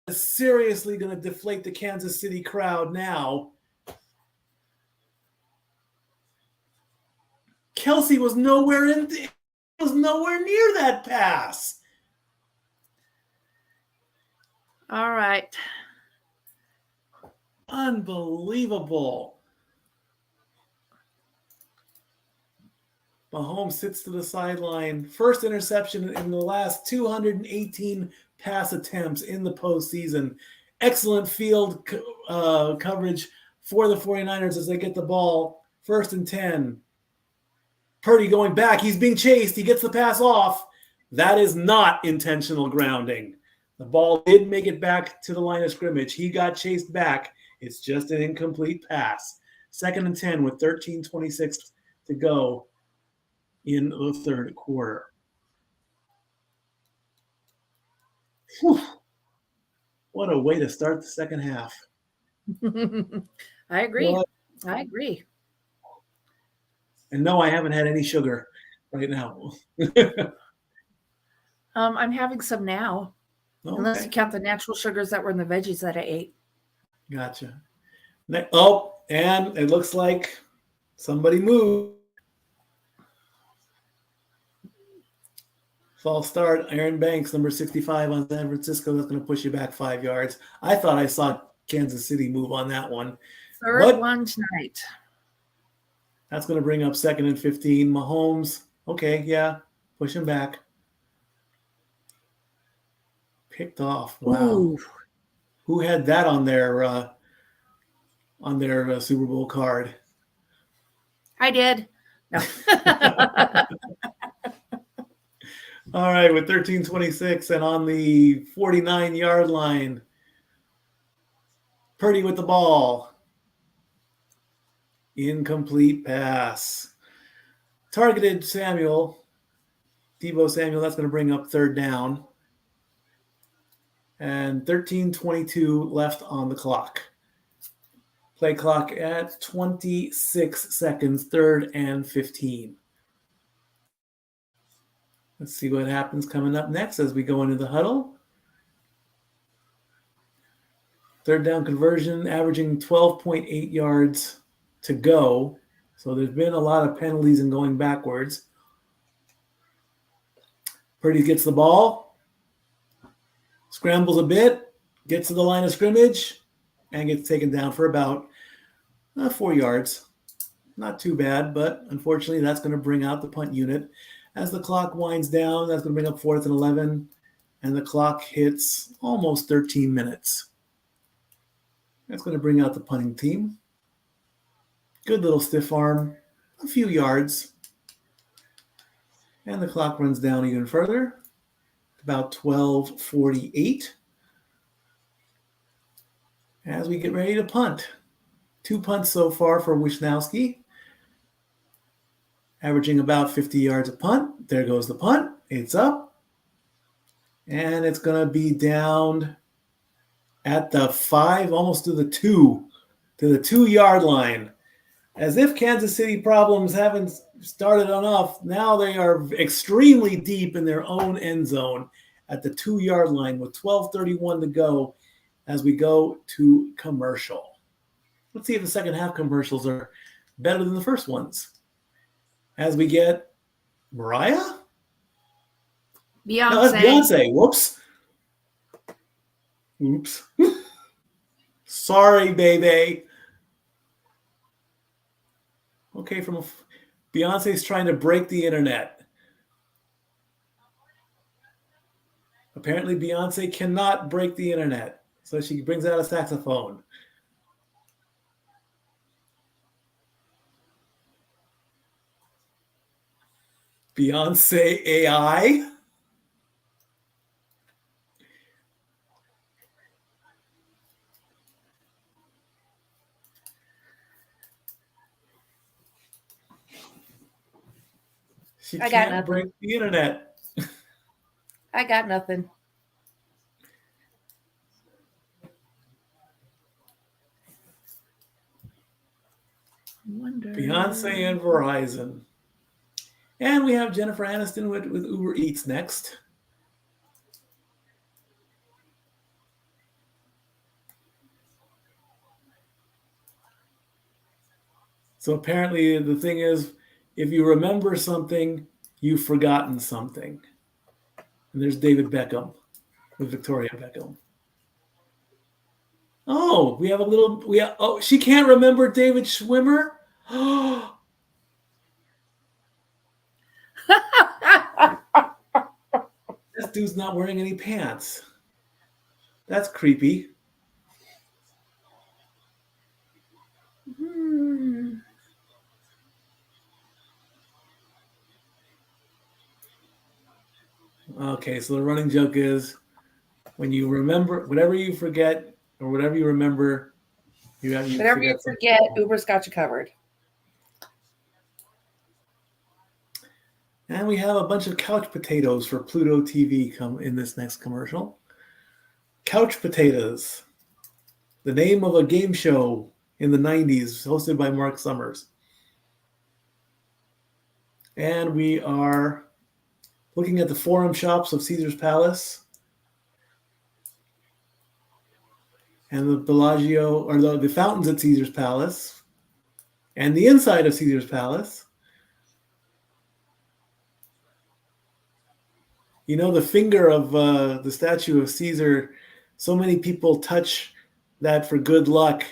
S4: Seriously going to deflate the Kansas City crowd now. Kelsey was nowhere near that pass.
S5: All right.
S4: Unbelievable. Mahomes sits to the sideline. First interception in the last 218 pass attempts in the postseason. Excellent field coverage for the 49ers as they get the ball. 1st and 10. Purdy going back. He's being chased. He gets the pass off. That is not intentional grounding. The ball did make it back to the line of scrimmage. He got chased back. It's just an incomplete pass. 2nd and 10 with 13:26 to go in the third quarter. Whew. What a way to start the second half.
S5: I agree.
S4: What?
S5: I agree.
S4: And no, I haven't had any sugar right now.
S5: I'm having some now.
S4: Okay.
S5: Unless you count the natural sugars that were in the veggies that I ate.
S4: Gotcha. Oh, and it looks like somebody moved. False start. Aaron Banks, number 65 on San Francisco. That's going to push you back 5 yards. I thought I saw Kansas City move on that one.
S5: Third one tonight.
S4: That's going to bring up 2nd and 15. Mahomes. Okay, yeah. Push him back. Picked off. Wow.
S5: Ooh.
S4: Who had that on their Super Bowl card?
S5: I did. No.
S4: All right, with 13:26 and on the 49-yard line, Purdy with the ball. Incomplete pass. Targeted Samuel. Debo Samuel, that's going to bring up third down. And 13:22 left on the clock. Play clock at 26 seconds, 3rd and 15. Let's see what happens coming up next as we go into the huddle. Third down conversion, averaging 12.8 yards to go. So there's been a lot of penalties and going backwards. Purdy gets the ball, scrambles a bit, gets to the line of scrimmage, and gets taken down for about 4 yards. Not too bad, but unfortunately that's going to bring out the punt unit. As the clock winds down, that's going to bring up 4th and 11, and the clock hits almost 13 minutes. That's going to bring out the punting team. Good little stiff arm, a few yards. And the clock runs down even further, about 12:48. As we get ready to punt. 2 punts so far for Wisnowski, averaging about 50 yards a punt. There goes the punt. It's up. And it's going to be down at the 5, almost to the 2-yard line. As if Kansas City problems haven't started enough, now they are extremely deep in their own end zone at the 2-yard line with 12:31 to go as we go to commercial. Let's see if the second half commercials are better than the first ones. As we get Mariah?
S5: Beyonce.
S4: No, that's Beyonce. Whoops. Oops. Sorry, baby. Okay, Beyonce's trying to break the internet. Apparently, Beyonce cannot break the internet, so she brings out a saxophone. Beyonce AI. She
S5: I got
S4: can't
S5: nothing.
S4: break the internet.
S5: I got nothing.
S4: Beyonce and Verizon. And we have Jennifer Aniston with Uber Eats next. So apparently the thing is, if you remember something, you've forgotten something. And there's David Beckham with Victoria Beckham. Oh, she can't remember David Schwimmer? This dude's not wearing any pants. That's creepy. Okay, so the running joke is when you remember, whatever you forget or whatever you remember,
S5: Whatever you forget, Uber's got you covered.
S4: And we have a bunch of couch potatoes for Pluto TV come in this next commercial. Couch Potatoes, the name of a game show in the 90s hosted by Mark Summers. And we are looking at the forum shops of Caesar's Palace and the Bellagio, or the fountains at Caesar's Palace and the inside of Caesar's Palace. You know, the finger of the statue of Caesar, so many people touch that for good luck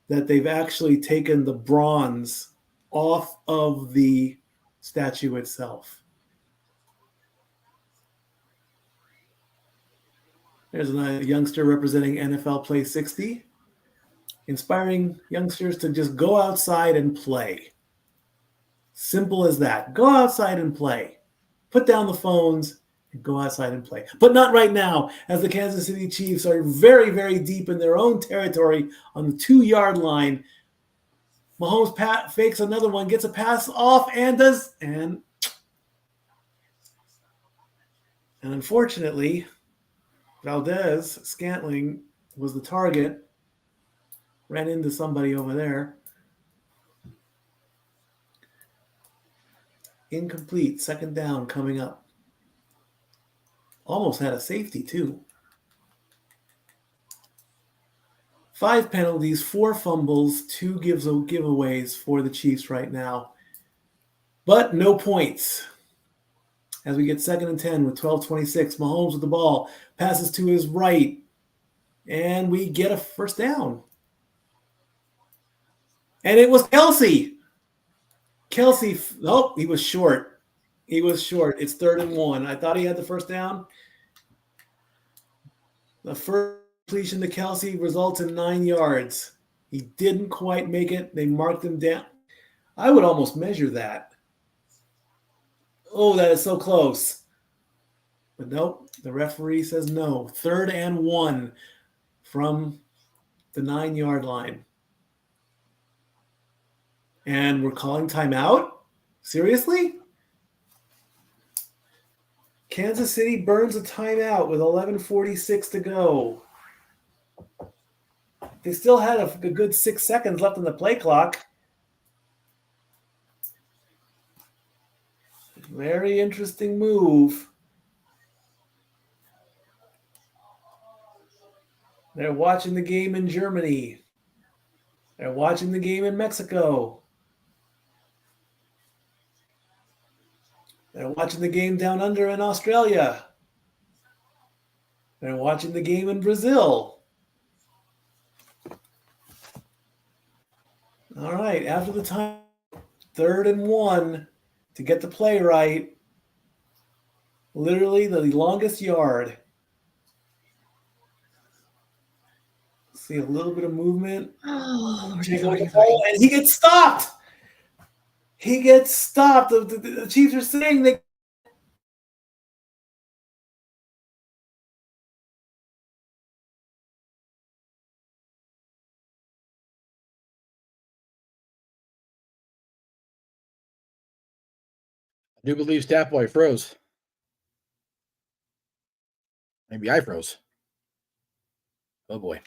S4: that they've actually taken the bronze off of the statue itself. There's a youngster representing NFL Play 60, inspiring youngsters to just go outside and play. Simple as that. Go outside and play. Put down the phones Go outside and play. But not right now, as the Kansas City Chiefs are very, very deep in their own territory on the 2-yard line. Mahomes fakes another one, gets a pass off, and unfortunately, Valdez Scantling was the target. Ran into somebody over there. Incomplete. Second down coming up. Almost had a safety, too. 5 penalties, 4 fumbles, 2 giveaways for the Chiefs right now. But no points. As we get 2nd and 10 with 12:26, Mahomes with the ball, passes to his right, and we get a first down. And it was Kelce. He was short. It's 3rd and 1. I thought he had the first down. The first completion to Kelce results in 9 yards. He didn't quite make it. They marked him down. I would almost measure that. Oh, that is so close. But nope, the referee says no. 3rd and 1 from the 9-yard line. And we're calling timeout? Seriously? Kansas City burns a timeout with 11:46 to go. They still had a good 6 seconds left on the play clock. Very interesting move. They're watching the game in Germany. They're watching the game in Mexico. They're watching the game down under in Australia. They're watching the game in Brazil. All right, after the time, 3rd and 1 to get the play right. Literally the longest yard. See a little bit of movement.
S5: Oh,
S4: and he gets stopped. The Chiefs are saying they.
S3: I do believe Stat Boy froze. Maybe I froze. Oh boy.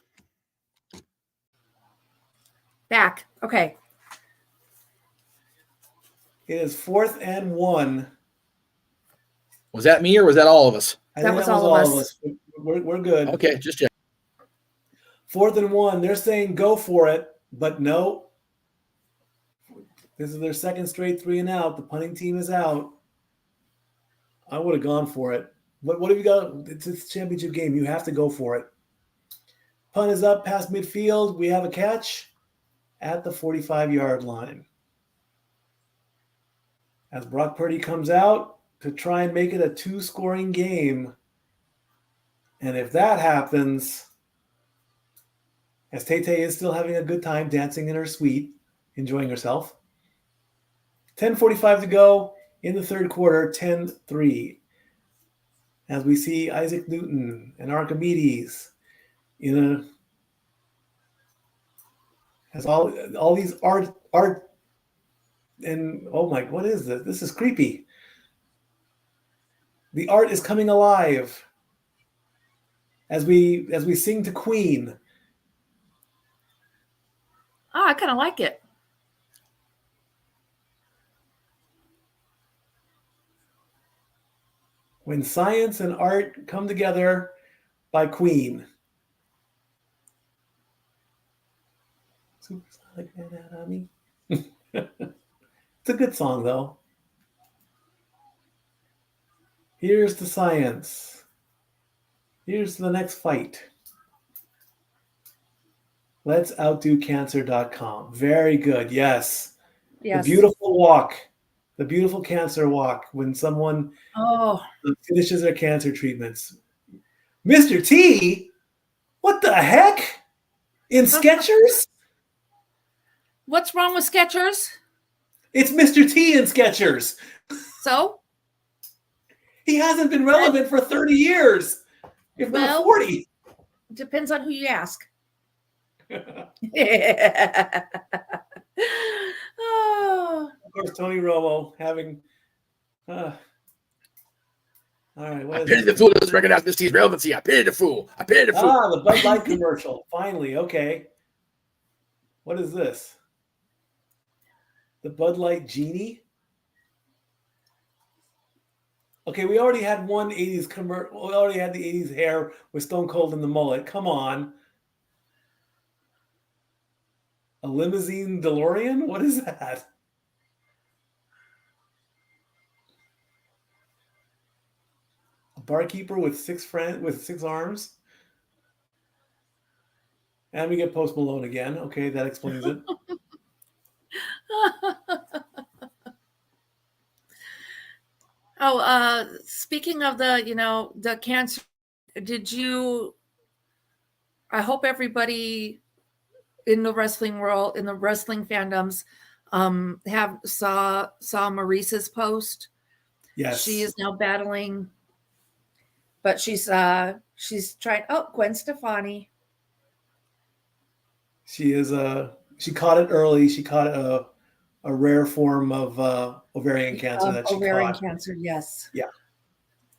S5: Back. Okay.
S4: It is 4th and 1.
S3: Was that me or was that all of us?
S5: That was all of us.
S4: We're good.
S3: Okay, just check.
S4: 4th and 1. They're saying go for it, but no. This is their second straight 3 and out. The punting team is out. I would have gone for it. What have you got? It's a championship game. You have to go for it. Punt is up past midfield. We have a catch at the 45-yard line. As Brock Purdy comes out to try and make it a 2-scoring game. And if that happens, as Tay-Tay is still having a good time dancing in her suite, enjoying herself. 10:45 to go in the 3rd quarter, 10-3. As we see Isaac Newton and Archimedes has all these art and oh my, what is this? This is creepy. The art is coming alive as we sing to Queen.
S5: Oh, I kind of like it.
S4: When Science and Art Come Together by Queen. Supersonic Anatomy. It's a good song, though. Here's the science. Here's the next fight. Let's outdo cancer.com. Very good. Yes.
S5: Yes.
S4: The beautiful walk. The beautiful cancer walk when someone finishes their cancer treatments. Mr. T, what the heck? In Skechers?
S5: What's wrong with Skechers?
S4: It's Mr. T in Skechers.
S5: So?
S4: He hasn't been relevant for 30 years, if not 40.
S5: Depends on who you ask. Oh.
S4: Of course, Tony Romo having. All right.
S3: I pity the fool who doesn't recognize this team's relevancy. I pity the fool. I pity the fool.
S4: Ah, the Bud Light commercial. Finally. Okay. What is this? The Bud Light Genie? Okay, we already had one 80s commercial. We already had the 80s hair with Stone Cold and the mullet. Come on. A limousine DeLorean? What is that? A barkeeper with six arms? And we get Post Malone again. Okay, that explains it.
S5: Speaking of the cancer, I hope everybody in the wrestling world, in the wrestling fandoms, saw Maurice's post.
S4: Yes.
S5: She is now battling, but she's trying. Oh, Gwen Stefani.
S4: She is she caught it early. She caught a rare form of ovarian cancer that she
S5: ovarian
S4: caught.
S5: cancer, yes.
S4: Yeah.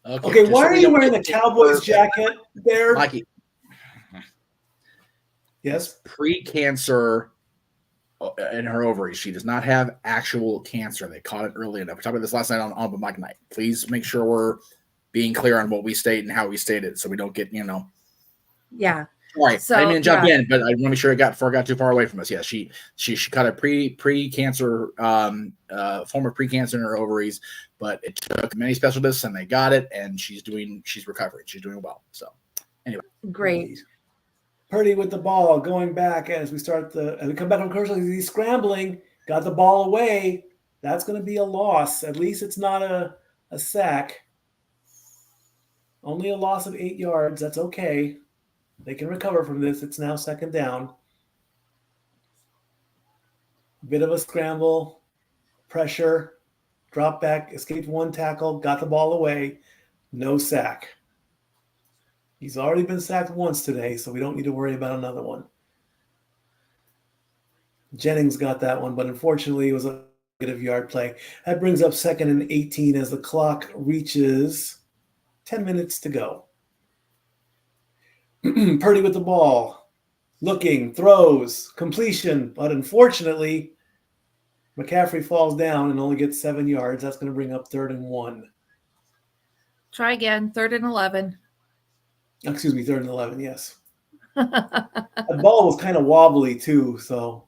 S4: Okay, why are you wearing the Cowboys jacket there?
S3: Mikey.
S4: Yes.
S3: Pre-cancer in her ovaries. She does not have actual cancer. They caught it early enough. We talked about this last night on the Mike Night. Please make sure we're being clear on what we state and how we state it, so we don't get
S5: Yeah.
S3: All right.
S5: So,
S3: I didn't mean to jump in, but I want to make sure before I got too far away from us. Yes, she caught a pre-cancer form of pre-cancer in her ovaries, but it took many specialists and they got it, and she's recovering. She's doing well. So anyway.
S5: Great.
S4: Purdy with the ball going back as we come back from commercial. He's scrambling, got the ball away. That's going to be a loss. At least it's not a sack. Only a loss of 8 yards. That's okay. They can recover from this. It's now second down. Bit of a scramble, pressure, drop back, escaped one tackle, got the ball away. No sack. He's already been sacked once today, so we don't need to worry about another one. Jennings got that one, but unfortunately it was a negative yard play. That brings up 2nd and 18 as the clock reaches 10 minutes to go. Purdy with the ball, looking, throws, completion, but unfortunately, McCaffrey falls down and only gets 7 yards. That's going to bring up 3rd and 1.
S5: Try again, 3rd and 11.
S4: Excuse me, 3rd and 11, yes. The ball was kind of wobbly too, so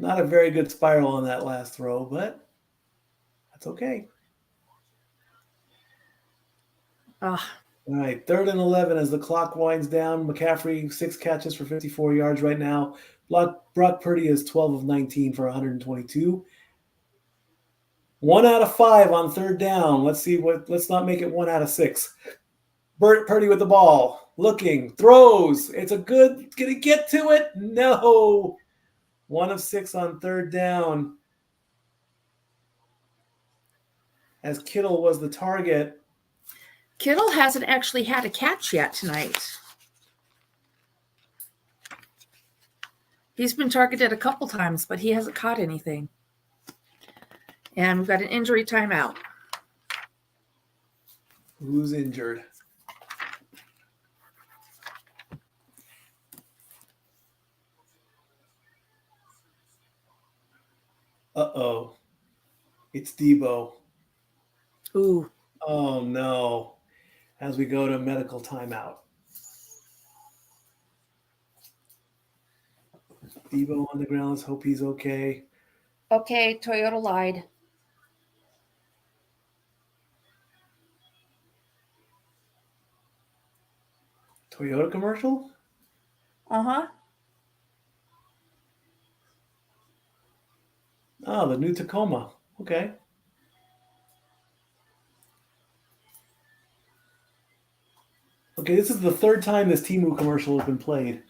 S4: not a very good spiral on that last throw, but that's okay. All right, 3rd and 11 as the clock winds down. McCaffrey, 6 catches for 54 yards right now. Brock Purdy is 12 of 19 for 122. 1 out of 5 on 3rd down. Let's not make it 1 out of 6. Purdy with the ball, looking, throws. Gonna get to it? No. 1 of 6 on 3rd down. As Kittle was the target.
S5: Kittle hasn't actually had a catch yet tonight. He's been targeted a couple times, but he hasn't caught anything. And we've got an injury timeout.
S4: Who's injured? Uh-oh. It's Debo.
S5: Ooh.
S4: Oh, no. As we go to medical timeout. Debo on the ground. Let's hope he's okay.
S5: Okay, Toyota lied.
S4: Toyota commercial?
S5: Uh-huh.
S4: Oh, the new Tacoma. Okay. Okay, this is the 3rd time this Temu commercial has been played.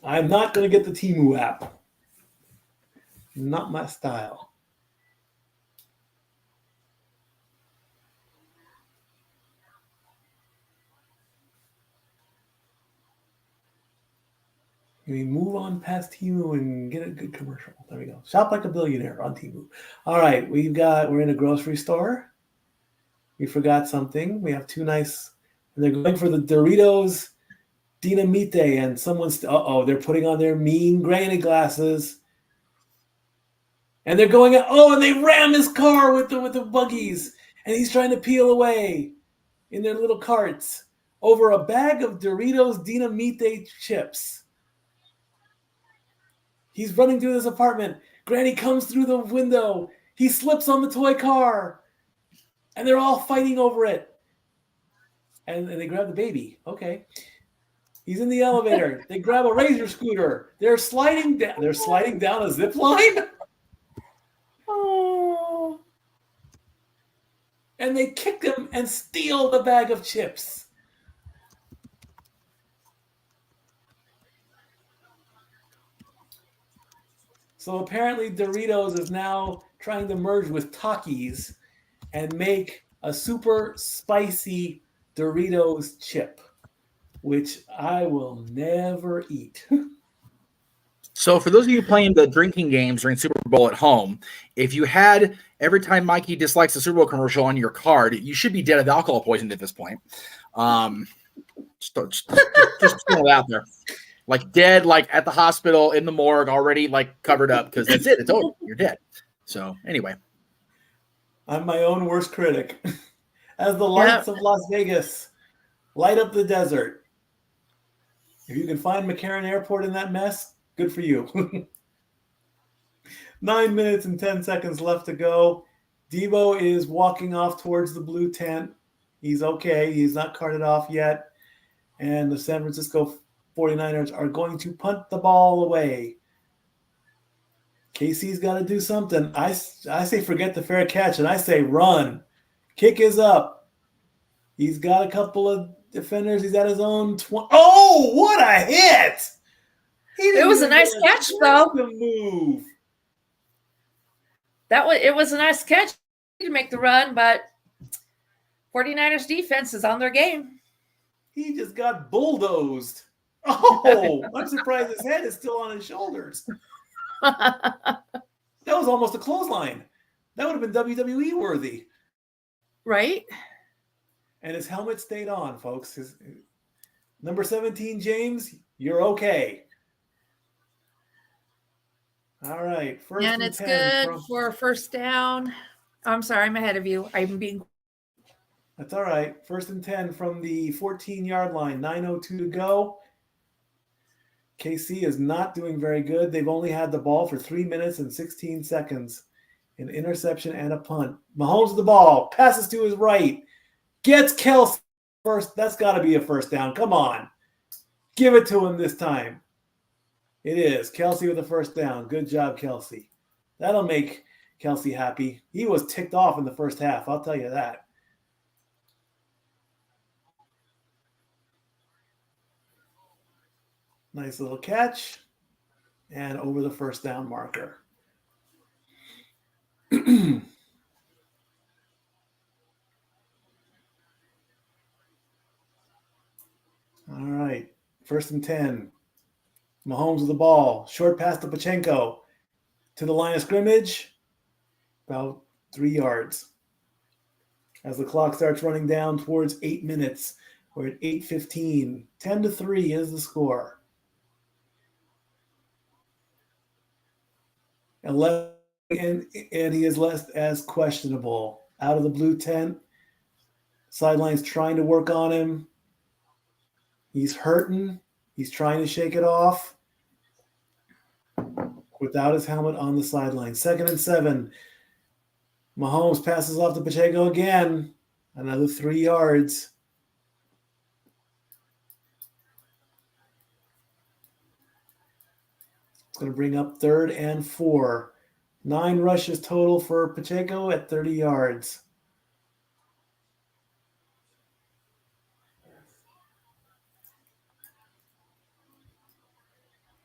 S4: I'm not going to get the Temu app. Not my style. We move on past Temu and get a good commercial. There we go. Shop like a billionaire on Temu. All right, we're in a grocery store. We forgot something. We have two nice, and they're going for the Doritos Dinamite, and someone's, they're putting on their mean granny glasses. And they're going, and they ram his car with the buggies, and he's trying to peel away in their little carts over a bag of Doritos Dinamite chips. He's running through this apartment. Granny comes through the window. He slips on the toy car, and they're all fighting over it. And they grab the baby. Okay. He's in the elevator. They grab a razor scooter. They're sliding down. They're sliding down a zip line. Oh. And they kick him and steal the bag of chips. So apparently Doritos is now trying to merge with Takis and make a super spicy Doritos chip, which I will never eat.
S3: So for those of you playing the drinking games during Super Bowl at home, if you had every time Mikey dislikes a Super Bowl commercial on your card, you should be dead of alcohol poisoning at this point. Just throw it out there. Like dead, like at the hospital, in the morgue, already like covered up, because that's it. It's over. You're dead. So anyway.
S4: I'm my own worst critic. As the lights of Las Vegas light up the desert. If you can find McCarran Airport in that mess, good for you. 9 minutes and 10 seconds left to go. Debo is walking off towards the blue tent. He's okay. He's not carted off yet. And the San Francisco 49ers are going to punt the ball away. KC's got to do something. I say forget the fair catch, and I say run. Kick is up. He's got a couple of defenders. He's at his own 20. Oh, what a hit!
S5: It was a nice catch, though.
S4: Move.
S5: It was a nice catch to make the run, but 49ers defense is on their game.
S4: He just got bulldozed. Oh, I'm surprised his head is still on his shoulders. That was almost a clothesline. That would have been WWE worthy.
S5: Right?
S4: And his helmet stayed on, folks. His number 17, James, you're okay. All right.
S5: First and it's good for first down. I'm sorry, I'm ahead of you.
S4: That's all right. 1st and 10 from the 14-yard line. 9:02 to go. KC is not doing very good. They've only had the ball for 3 minutes and 16 seconds. An interception and a punt. Mahomes with the ball. Passes to his right. Gets Kelsey first. That's got to be a first down. Come on. Give it to him this time. It is. Kelsey with a first down. Good job, Kelsey. That'll make Kelsey happy. He was ticked off in the first half. I'll tell you that. Nice little catch. And over the first down marker. All right. 1st and 10. Mahomes with the ball. Short pass to Pachenko. To the line of scrimmage. About 3 yards. As the clock starts running down towards 8 minutes. We're at 8:15. 10-3 is the score. And he is left as questionable. Out of the blue tent. Sidelines trying to work on him. He's hurting. He's trying to shake it off. Without his helmet on the sideline. 2nd and 7. Mahomes passes off to Pacheco again. Another 3 yards. It's going to bring up 3rd and 4. 9 rushes total for Pacheco at 30 yards.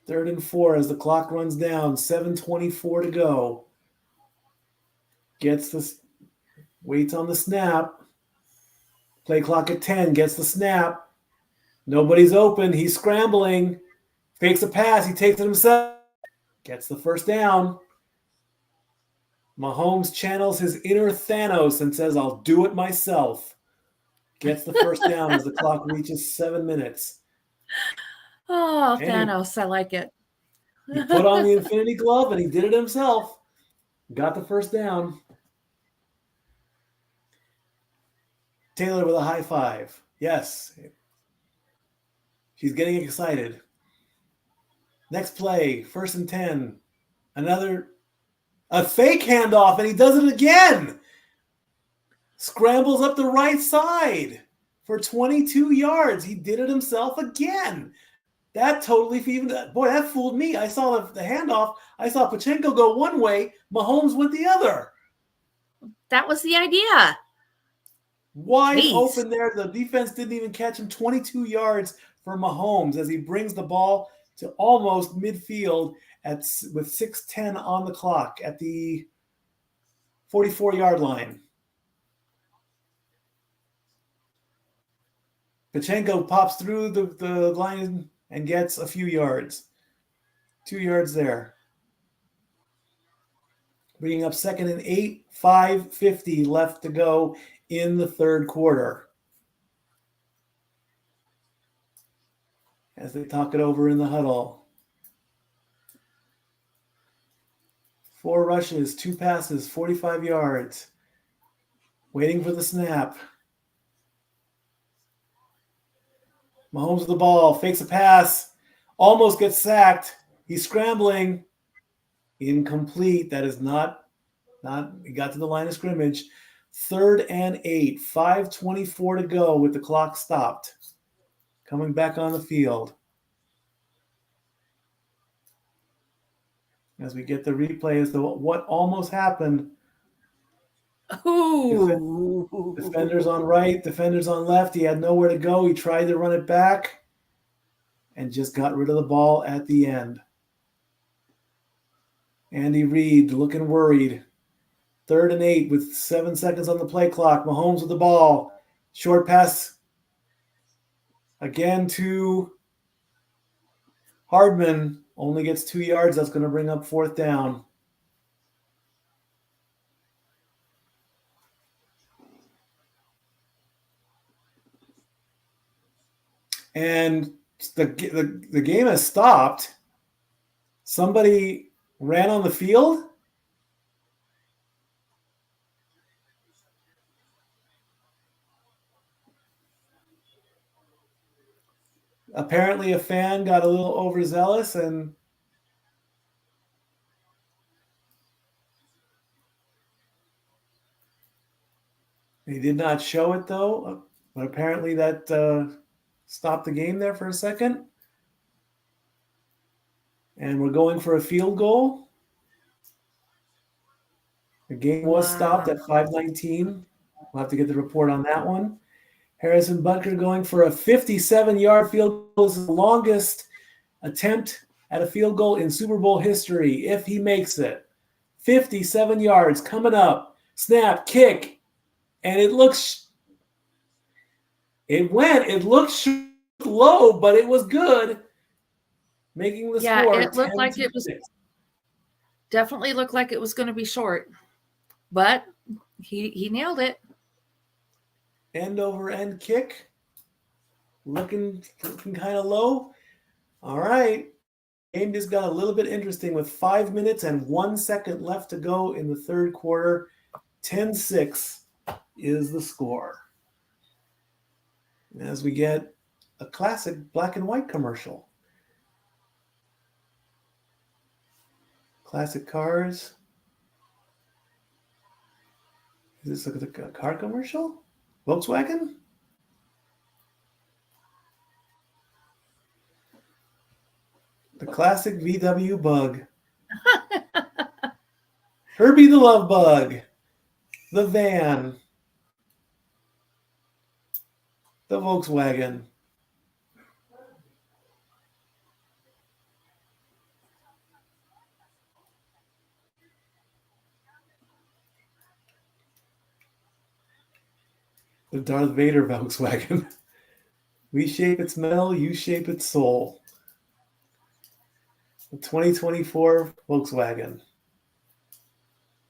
S4: 3rd and 4 as the clock runs down. 7:24 to go. Gets this, waits on the snap. Play clock at 10, gets the snap. Nobody's open. He's scrambling. Fakes a pass. He takes it himself. Gets the first down. Mahomes channels his inner Thanos and says, I'll do it myself. Gets the first down as the clock reaches 7 minutes.
S5: Oh, Thanos. I like it.
S4: He put on the Infinity Glove and he did it himself. Got the first down. Taylor with a high five. Yes. She's getting excited. Next play, 1st and 10. A fake handoff, and he does it again. Scrambles up the right side for 22 yards. He did it himself again. That totally, that fooled me. I saw the handoff. I saw Pachenko go one way. Mahomes went the other.
S5: That was the idea.
S4: Wide open there. The defense didn't even catch him. 22 yards for Mahomes as he brings the ball to almost midfield with 6:10 on the clock at the 44-yard line. Pachenko pops through the line and gets a few yards. 2 yards there. Bringing up 2nd and 8, 5:50 left to go in the 3rd quarter. As they talk it over in the huddle. 4 rushes, 2 passes, 45 yards. Waiting for the snap. Mahomes with the ball, fakes a pass, almost gets sacked. He's scrambling. Incomplete. That is not, he got to the line of scrimmage. 3rd and 8, 5:24 to go with the clock stopped. Coming back on the field. As we get the replay as to what almost happened.
S5: Ooh.
S4: Defenders on right, defenders on left. He had nowhere to go. He tried to run it back and just got rid of the ball at the end. Andy Reid looking worried. 3rd and 8 with 7 seconds on the play clock. Mahomes with the ball. Short pass again to Hardman. Only gets 2 yards. That's going to bring up 4th down. And the game has stopped. Somebody ran on the field. Apparently a fan got a little overzealous and he did not show it though. But apparently that stopped the game there for a second. And we're going for a field goal. The game was stopped at 5:19. We'll have to get the report on that one. Harrison Butker going for a 57-yard field goal. This is the longest attempt at a field goal in Super Bowl history, if he makes it. 57 yards coming up. Snap, kick. And it looks low, but it was good. Making the score.
S5: Yeah, it looked like it was definitely looked like it was going to be short. But he nailed it.
S4: End over end kick. Looking kind of low. All right. Game just got a little bit interesting with 5 minutes and 1 second left to go in the 3rd quarter. 10-6 is the score. As we get a classic black and white commercial. Classic cars. Is this a car commercial? Volkswagen? The classic VW Bug. Herbie the Love Bug. The van. The Volkswagen. The Darth Vader Volkswagen. We shape its metal, you shape its soul. The 2024 Volkswagen.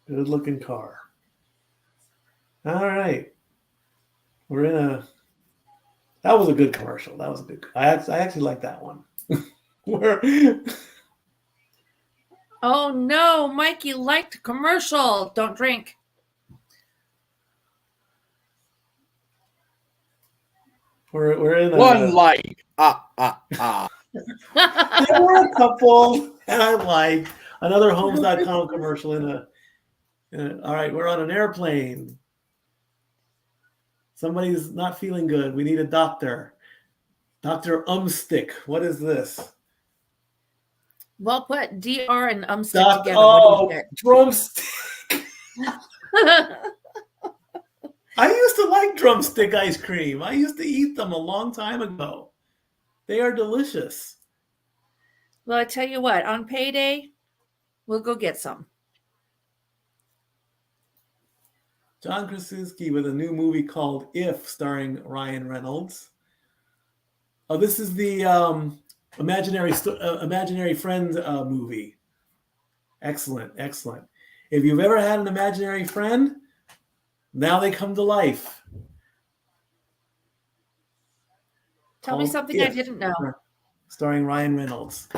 S4: Good looking car. All right. We're in a. That was a good commercial. That was a good. I actually like that one.
S5: Oh no, Mikey liked commercial. Don't drink.
S4: We're in
S3: one like.
S4: There were a couple, and I like another Homes.com commercial in a. All right, we're on an airplane. Somebody's not feeling good. We need a doctor. Dr. Umstick. What is this?
S5: Well put. DR and Umstick together.
S4: Oh, drumstick. I used to like drumstick ice cream. I used to eat them a long time ago. They are delicious.
S5: Well, I tell you what, on payday, we'll go get some.
S4: John Krasinski with a new movie called If, starring Ryan Reynolds. Oh, this is the Imaginary Friend movie. Excellent, excellent. If you've ever had an imaginary friend, now they come to life.
S5: Tell me something I didn't know.
S4: Starring Ryan Reynolds.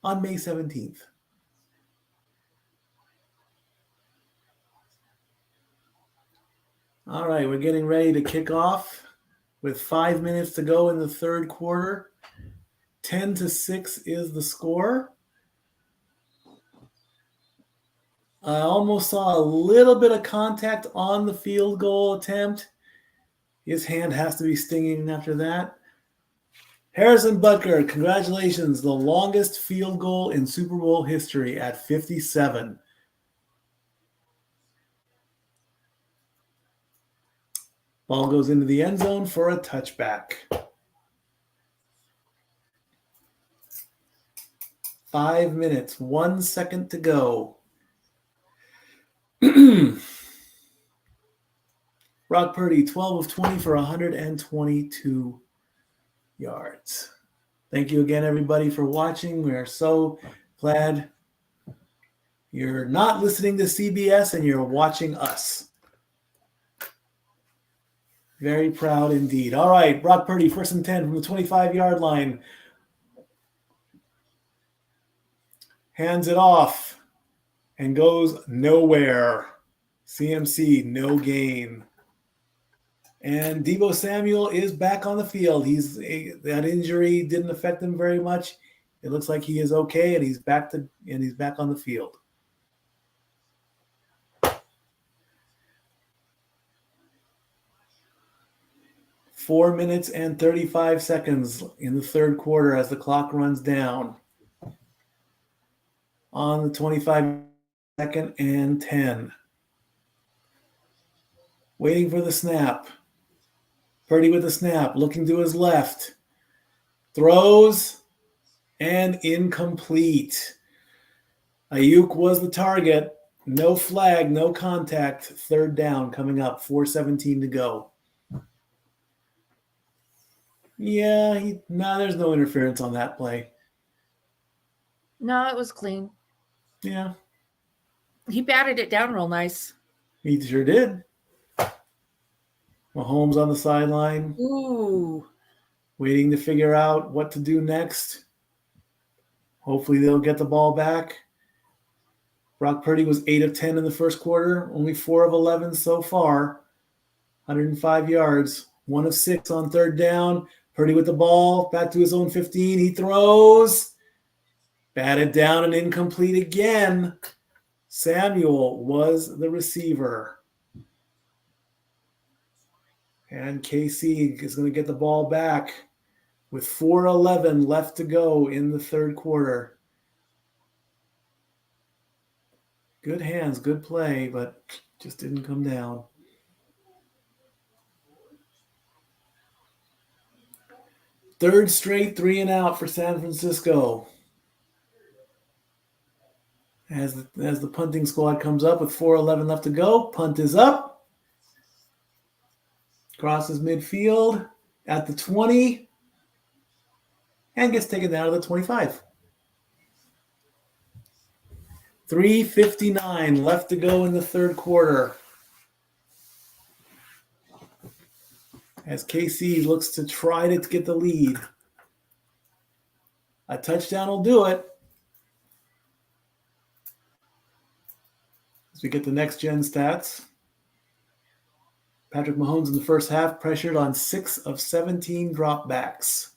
S4: On May 17th. All right, we're getting ready to kick off with 5 minutes to go in the third quarter. 10-6 is the score. I almost saw a little bit of contact on the field goal attempt. His hand has to be stinging after that. Harrison Butker, congratulations. The longest field goal in Super Bowl history at 57. Ball goes into the end zone for a touchback. 5 minutes, 1 second to go. Brock Purdy, 12 of 20 for 122 yards. Thank you again, everybody, for watching. We are so glad you're not listening to CBS and you're watching us. Very proud indeed. All right, Brock Purdy, 1st and 10 from the 25-yard line. Hands it off and goes nowhere. CMC, no gain. And Deebo Samuel is back on the field. That injury didn't affect him very much. It looks like he is okay, and he's back on the field. Four minutes and 35 seconds in the third quarter as the clock runs down. On the 25-second and 10. Waiting for the snap. Purdy with the snap, looking to his left. Throws and incomplete. Ayuk was the target. No flag, no contact. Third down coming up. 4:17 to go. Yeah, there's no interference on that play.
S5: No, it was clean.
S4: Yeah.
S5: He batted it down real nice.
S4: He sure did. Mahomes on the sideline.
S5: Ooh.
S4: Waiting to figure out what to do next. Hopefully they'll get the ball back. Brock Purdy was 8 of 10 in the first quarter. Only 4 of 11 so far. 105 yards. 1 of 6 on third down. Purdy with the ball. Back to his own 15. He throws. Batted down and incomplete again. Samuel was the receiver. And KC is going to get the ball back with 4:11 left to go in the third quarter. Good hands, good play, but just didn't come down. Third straight 3 and out for San Francisco. As the punting squad comes up with 4:11 left to go, punt is up. Crosses midfield at the 20 and gets taken down to the 25. 3:59 left to go in the third quarter. As KC looks to try to get the lead. A touchdown will do it. As we get the next gen stats. Patrick Mahomes in the first half pressured on 6 of 17 dropbacks.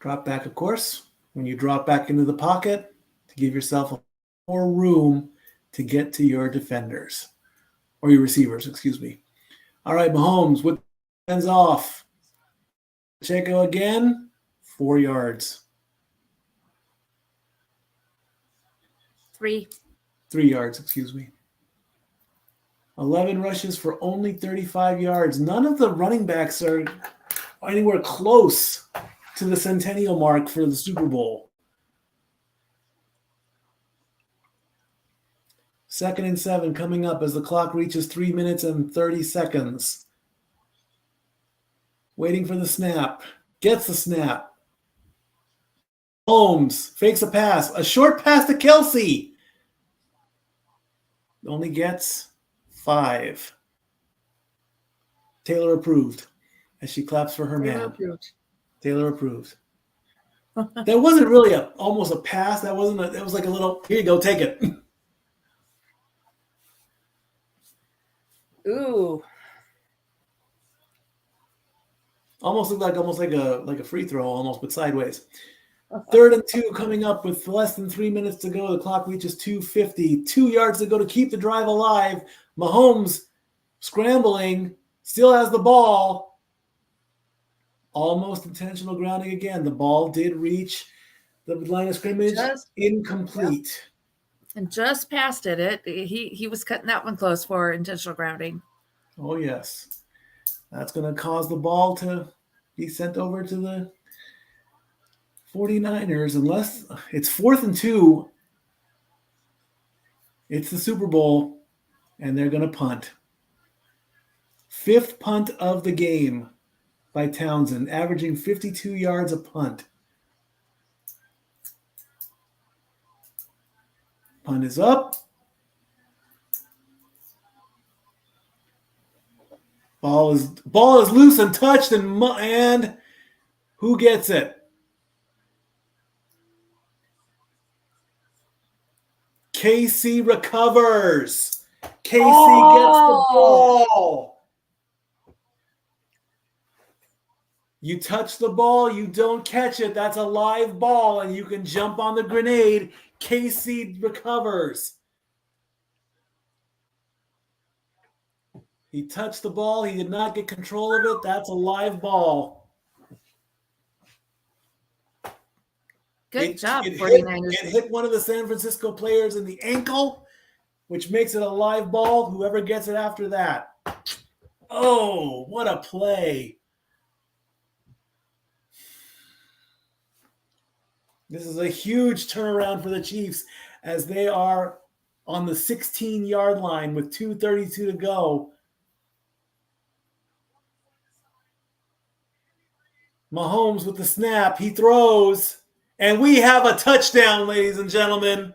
S4: Drop back, of course, when you drop back into the pocket to give yourself more room to get to your defenders. Or your receivers, excuse me. All right, Mahomes with hands off. Pacheco again, 4 yards.
S5: 3
S4: yards, excuse me. 11 rushes for only 35 yards. None of the running backs are anywhere close to the centennial mark for the Super Bowl. 2nd and 7 coming up as the clock reaches 3 minutes and 30 seconds. Waiting for the snap. Gets the snap. Holmes fakes a pass. A short pass to Kelsey. Only gets 5. Taylor approved as she claps for her man. Taylor approved. That wasn't really almost a pass. That was like a little, here you go, take it.
S5: Ooh.
S4: Almost looked like a free throw, almost, but sideways. 3rd and 2 coming up with less than 3 minutes to go. The clock reaches 2:50. 2 yards to go to keep the drive alive. Mahomes scrambling, still has the ball. Almost intentional grounding again. The ball did reach the line of scrimmage. Incomplete.
S5: And just past it. He was cutting that one close for intentional grounding.
S4: Oh, yes. That's going to cause the ball to be sent over to the 49ers unless it's 4th and 2. It's the Super Bowl, and they're going to punt. 5th punt of the game by Townsend, averaging 52 yards a punt. Punt is up. Ball is loose and touched, and who gets it? KC recovers. KC gets the ball. You touch the ball, you don't catch it. That's a live ball, and you can jump on the grenade. KC recovers. He touched the ball. He did not get control of it. That's a live ball.
S5: Good job, 49ers.
S4: It hit one of the San Francisco players in the ankle, which makes it a live ball. Whoever gets it after that. Oh, what a play. This is a huge turnaround for the Chiefs as they are on the 16-yard line with 2:32 to go. Mahomes with the snap. He throws. And we have a touchdown, ladies and gentlemen.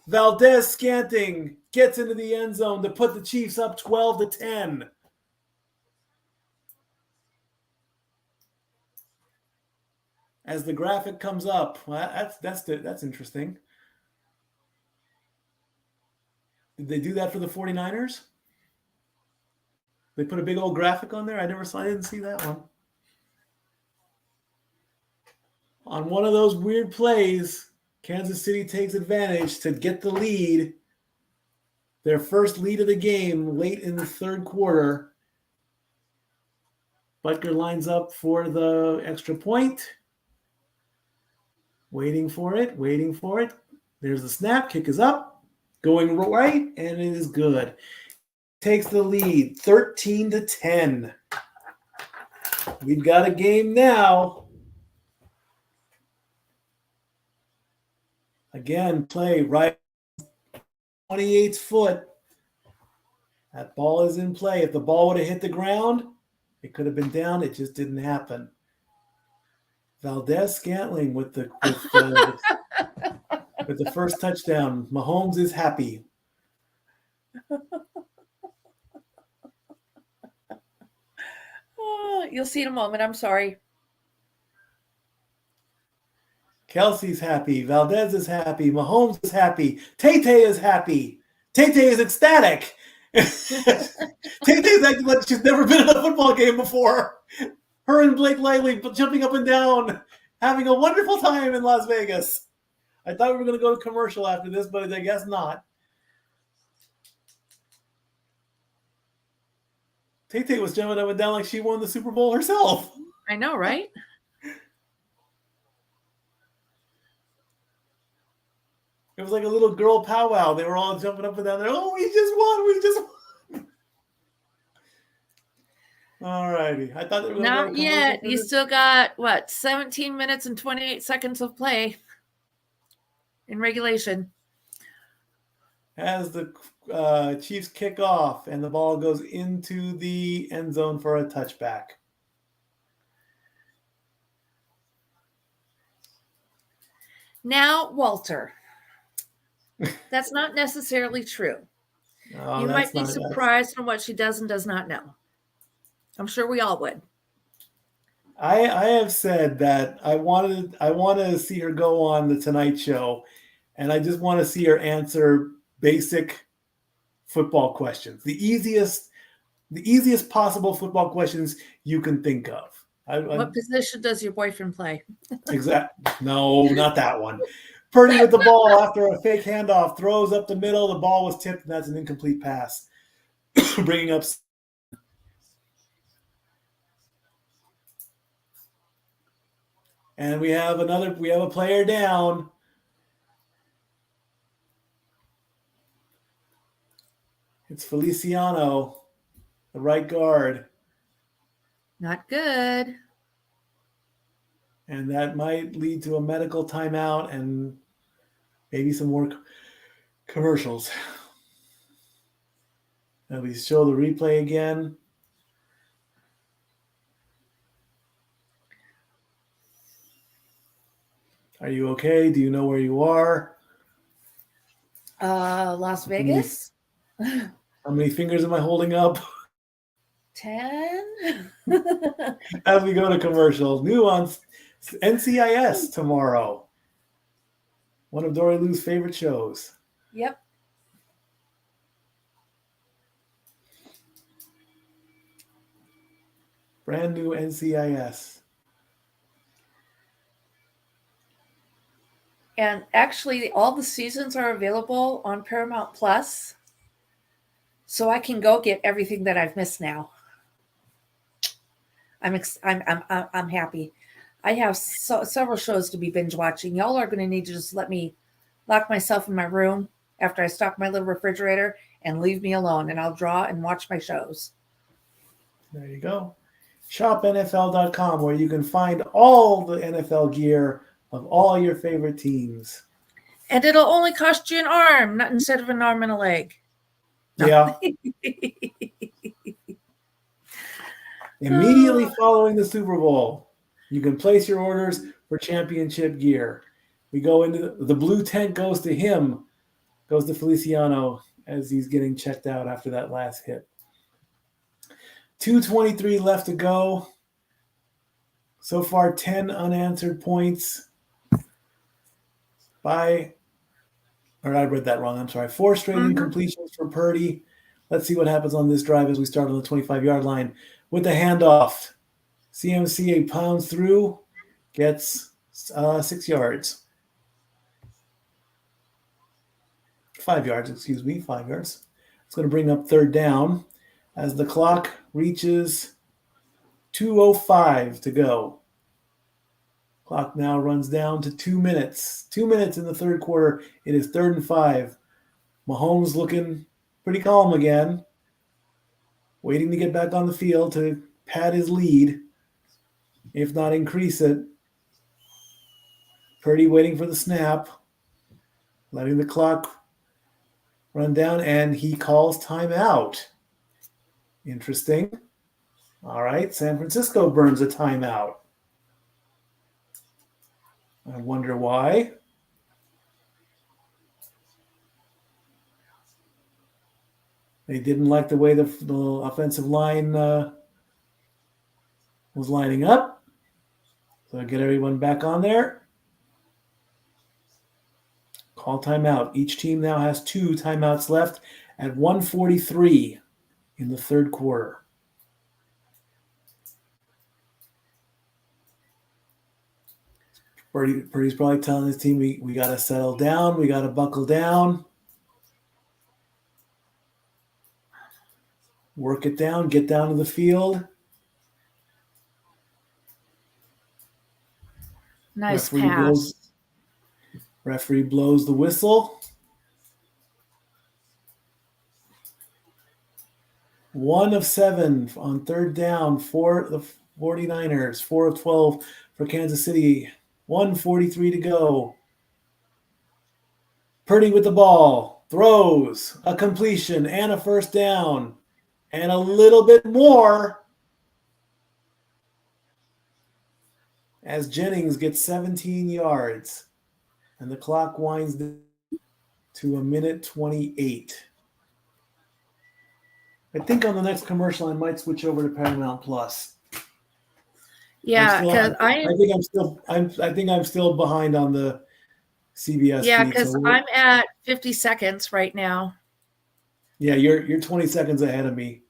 S4: Valdez-Scantling gets into the end zone to put the Chiefs up 12-10. As the graphic comes up, well, that's interesting. Did they do that for the 49ers? They put a big old graphic on there? I didn't see that one. On one of those weird plays, Kansas City takes advantage to get the lead. Their first lead of the game late in the third quarter. Butker lines up for the extra point. Waiting for it. There's the snap. Kick is up. Going right, and it is good. Takes the lead, 13-10. We've got a game now. Again, play right 28th foot. That ball is in play. If the ball would have hit the ground, it could have been down. It just didn't happen. Valdez Scantling with the first touchdown. Mahomes is happy.
S5: Oh, you'll see in a moment. I'm sorry.
S4: Kelsey's happy. Valdez is happy. Mahomes is happy. Tay-Tay is happy. Tay-Tay is ecstatic. Tay-Tay's acting like she's never been in a football game before. Her and Blake Lively jumping up and down, having a wonderful time in Las Vegas. I thought we were going to go to commercial after this, but I guess not. Tay-Tay was jumping up and down like she won the Super Bowl herself.
S5: I know, right?
S4: It was like a little girl powwow. They were all jumping up and down there. Oh, we just won. We just won. All righty. I thought they were going to
S5: Not yet. You still got, 17 minutes and 28 seconds of play in regulation.
S4: As the Chiefs kick off and the ball goes into the end zone for a touchback.
S5: Now, Walter. That's not necessarily true.
S4: No,
S5: you might be surprised on what she does and does not know. I'm sure we all would.
S4: I have said that I want to see her go on the Tonight Show, and I just want to see her answer basic football questions, the easiest possible football questions you can think of.
S5: What position does your boyfriend play?
S4: Exactly. No, not that one. Purdy with the ball after a fake handoff, throws up the middle. The ball was tipped, and that's an incomplete pass. Bringing up. And we have a player down. It's Feliciano, the right guard.
S5: Not good.
S4: And that might lead to a medical timeout and maybe some more commercials. Now we show the replay again. Are you okay? Do you know where you are?
S5: Las Vegas.
S4: How many fingers am I holding up?
S5: 10.
S4: As we go to commercials, new on NCIS tomorrow. One of Dory Lou's favorite shows.
S5: Yep.
S4: Brand new NCIS.
S5: And actually, all the seasons are available on Paramount Plus, so I can go get everything that I've missed now. I'm happy. I have several shows to be binge watching. Y'all are going to need to just let me lock myself in my room after I stock my little refrigerator and leave me alone, and I'll draw and watch my shows.
S4: There you go. ShopNFL.com, where you can find all the NFL gear of all your favorite teams.
S5: And it'll only cost you an arm, not instead of an arm and a leg. No.
S4: Yeah. Immediately following the Super Bowl, you can place your orders for championship gear. We go into the blue tent goes to him, goes to Feliciano as he's getting checked out after that last hit. 2:23 left to go. So far, 10 unanswered points. I read that wrong. I'm sorry. 4 straight incompletions for Purdy. Let's see what happens on this drive as we start on the 25-yard line with the handoff. CMCA pounds through, gets 6 yards. 5 yards, 5 yards. It's going to bring up third down as the clock reaches 2:05 to go. Clock now runs down to 2 minutes. 2 minutes in the third quarter. It is 3rd and 5. Mahomes looking pretty calm again, waiting to get back on the field to pad his lead, if not increase it. Purdy waiting for the snap. letting the clock run down, and he calls timeout. Interesting. All right, San Francisco burns a timeout. I wonder why. They didn't like the way the offensive line was lining up. So get everyone back on there. Call timeout. Each team now has 2 timeouts left at 1:43 in the third quarter. Purdy's probably telling his team, we got to settle down. We got to buckle down. Work it down. Get down to the field.
S5: Nice pass.
S4: Referee blows the whistle. 1 of 7 on third down for the 49ers. 4 of 12 for Kansas City. 1:43 to go. Purdy with the ball. Throws a completion and a first down. And a little bit more as Jennings gets 17 yards. And the clock winds to 1:28. I think on the next commercial I might switch over to Paramount Plus.
S5: Yeah, because
S4: I think I'm still behind on the CBS.
S5: Yeah,
S4: feed,
S5: because I'm at 50 seconds right now.
S4: Yeah, you're 20 seconds ahead of me.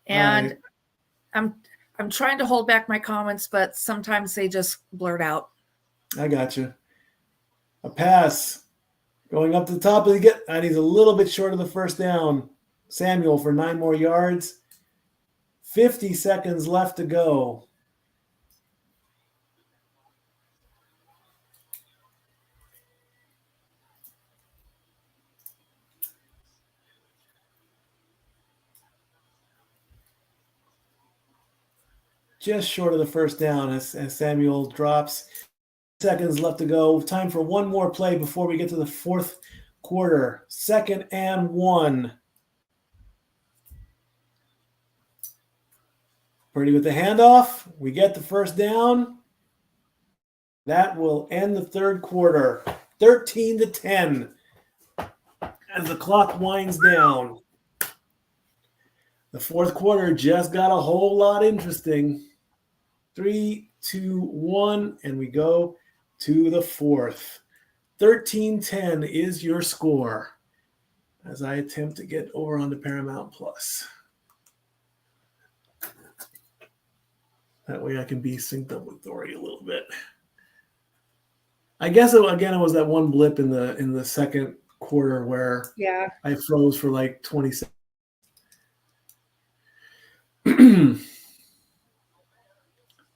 S5: And right. I'm trying to hold back my comments, but sometimes they just blurt out.
S4: I got you. A pass going up to the top of the get, and he's a little bit short of the first down. Samuel for 9 more yards. 50 seconds left to go. Just short of the first down as Samuel drops. Seconds left to go. Time for one more play before we get to the fourth quarter. 2nd and 1. Purdy with the handoff. We get the first down. That will end the third quarter. 13-10 as the clock winds down. The fourth quarter just got a whole lot interesting. 3, 2, 1, and we go to the fourth. 13-10 is your score as I attempt to get over onto Paramount Plus. That way I can be synced up with Dory a little bit. I guess, it was that one blip in the second quarter where I froze for like 20 seconds.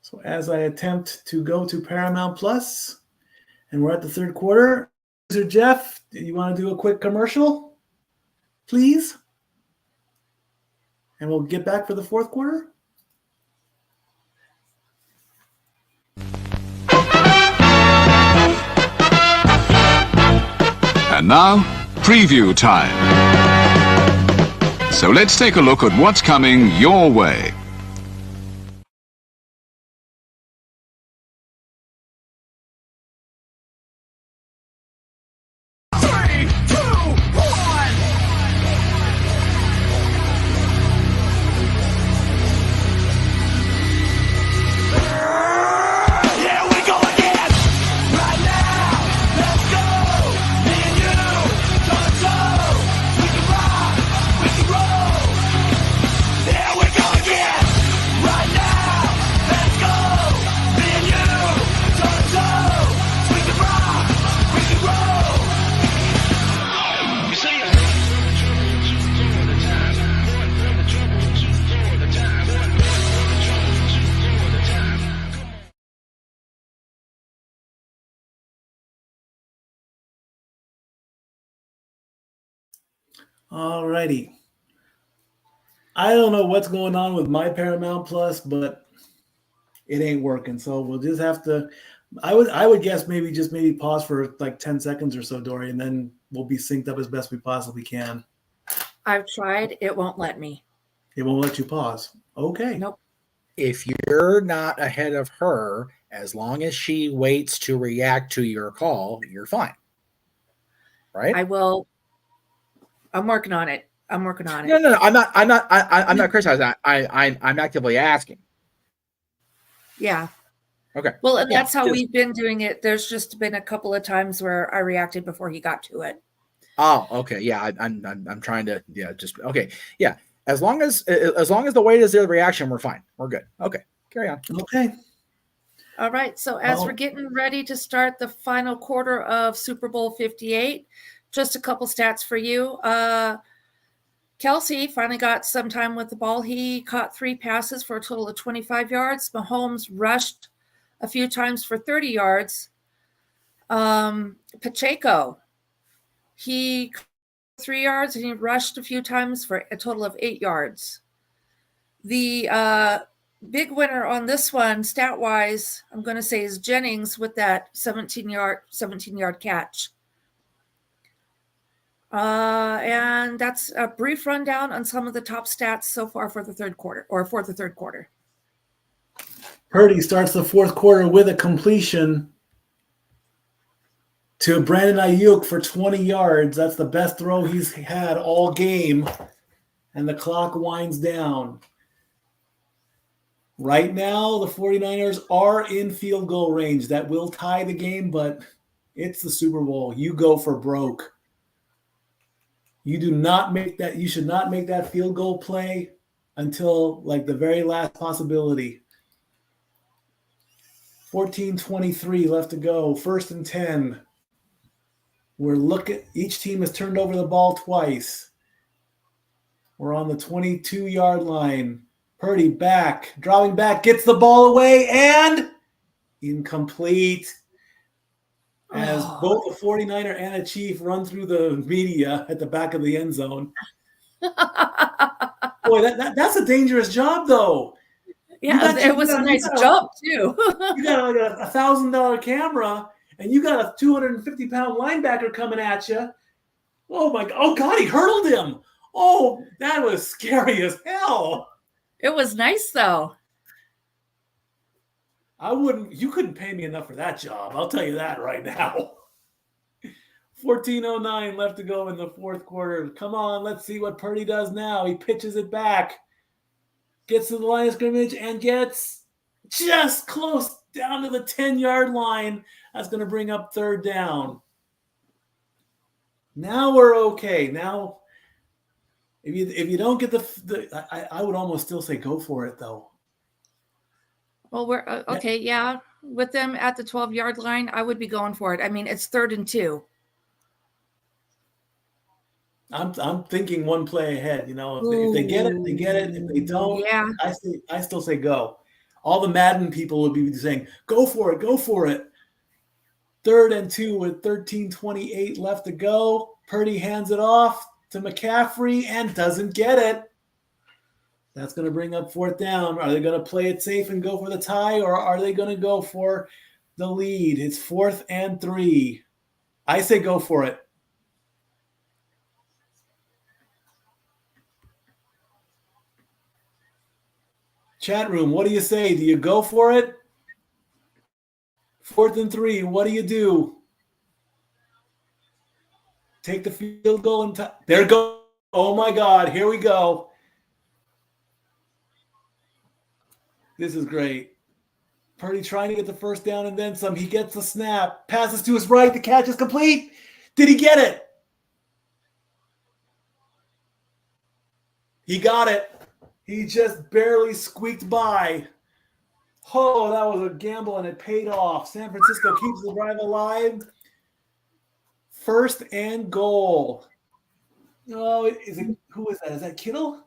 S4: So as I attempt to go to Paramount Plus, and we're at the third quarter, Mr. Jeff, do you want to do a quick commercial, please? And we'll get back for the fourth quarter.
S6: And now, preview time. So let's take a look at what's coming your way.
S4: Alrighty. I don't know what's going on with my Paramount Plus, but it ain't working. So we'll just have to I would guess maybe pause for like 10 seconds or so, Dory, and then we'll be synced up as best we possibly can.
S5: I've tried. It won't let me.
S4: It won't let you pause. Okay.
S5: Nope.
S3: If you're not ahead of her, as long as she waits to react to your call, you're fine. Right?
S5: I will. I'm working on it. No,
S3: I'm not criticizing. I'm actively asking.
S5: Yeah.
S3: Okay.
S5: Well, and that's how we've been doing it. There's just been a couple of times where I reacted before he got to it.
S3: Oh, okay. Yeah, I'm trying to. Yeah, just okay. Yeah, as long as the wait is the reaction, we're fine. We're good. Okay, carry on.
S4: Okay.
S5: All right. So as we're getting ready to start the final quarter of Super Bowl 58, just a couple stats for you. Kelsey finally got some time with the ball. He caught 3 passes for a total of 25 yards. Mahomes rushed a few times for 30 yards. Pacheco, he caught 3 yards and he rushed a few times for a total of 8 yards. The big winner on this one, stat-wise, I'm going to say is Jennings with that 17-yard catch. And that's a brief rundown on some of the top stats so far for the third quarter.
S4: Purdy starts the fourth quarter with a completion to Brandon Ayuk for 20 yards. That's the best throw he's had all game. And the clock winds down. Right now, the 49ers are in field goal range. That will tie the game, but it's the Super Bowl. You go for broke. You should not make that field goal play until like the very last possibility. 14:23 left to go. 1st and 10. Each team has turned over the ball twice. We're on the 22-yard line. Purdy dropping back, gets the ball away, and incomplete. As both a 49er and a Chief run through the media at the back of the end zone. Boy, that's a dangerous job, though.
S5: Yeah, it was a nice jump, too.
S4: You got like a $1,000 camera, and you got a 250-pound linebacker coming at you. Oh, my God. Oh, God, he hurdled him. Oh, that was scary as hell.
S5: It was nice, though.
S4: You couldn't pay me enough for that job. I'll tell you that right now. 14:09 left to go in the fourth quarter. Come on, let's see what Purdy does now. He pitches it back. Gets to the line of scrimmage and gets just close down to the 10-yard line. That's going to bring up 3rd down. Now we're okay. Now, if you don't get I would almost still say go for it, though.
S5: Well, we're okay. Yeah. With them at the 12-yard line, I would be going for it. I mean, it's 3rd and 2.
S4: I'm thinking one play ahead. You know, if they get it, they get it. If they don't,
S5: yeah.
S4: I still say go. All the Madden people would be saying, go for it, go for it. 3rd and 2 with 13:28 left to go. Purdy hands it off to McCaffrey and doesn't get it. That's going to bring up 4th down. Are they going to play it safe and go for the tie, or are they going to go for the lead? It's 4th and 3. I say go for it. Chat room, what do you say? Do you go for it? 4th and 3, what do you do? Take the field goal and there go. Oh my God, here we go. This is great. Purdy trying to get the 1st down and then some. He gets the snap, passes to his right, the catch is complete. Did he get it? He got it. He just barely squeaked by. Oh, that was a gamble, and it paid off. San Francisco keeps the drive alive. 1st and goal. Oh, who is that? Is that Kittle?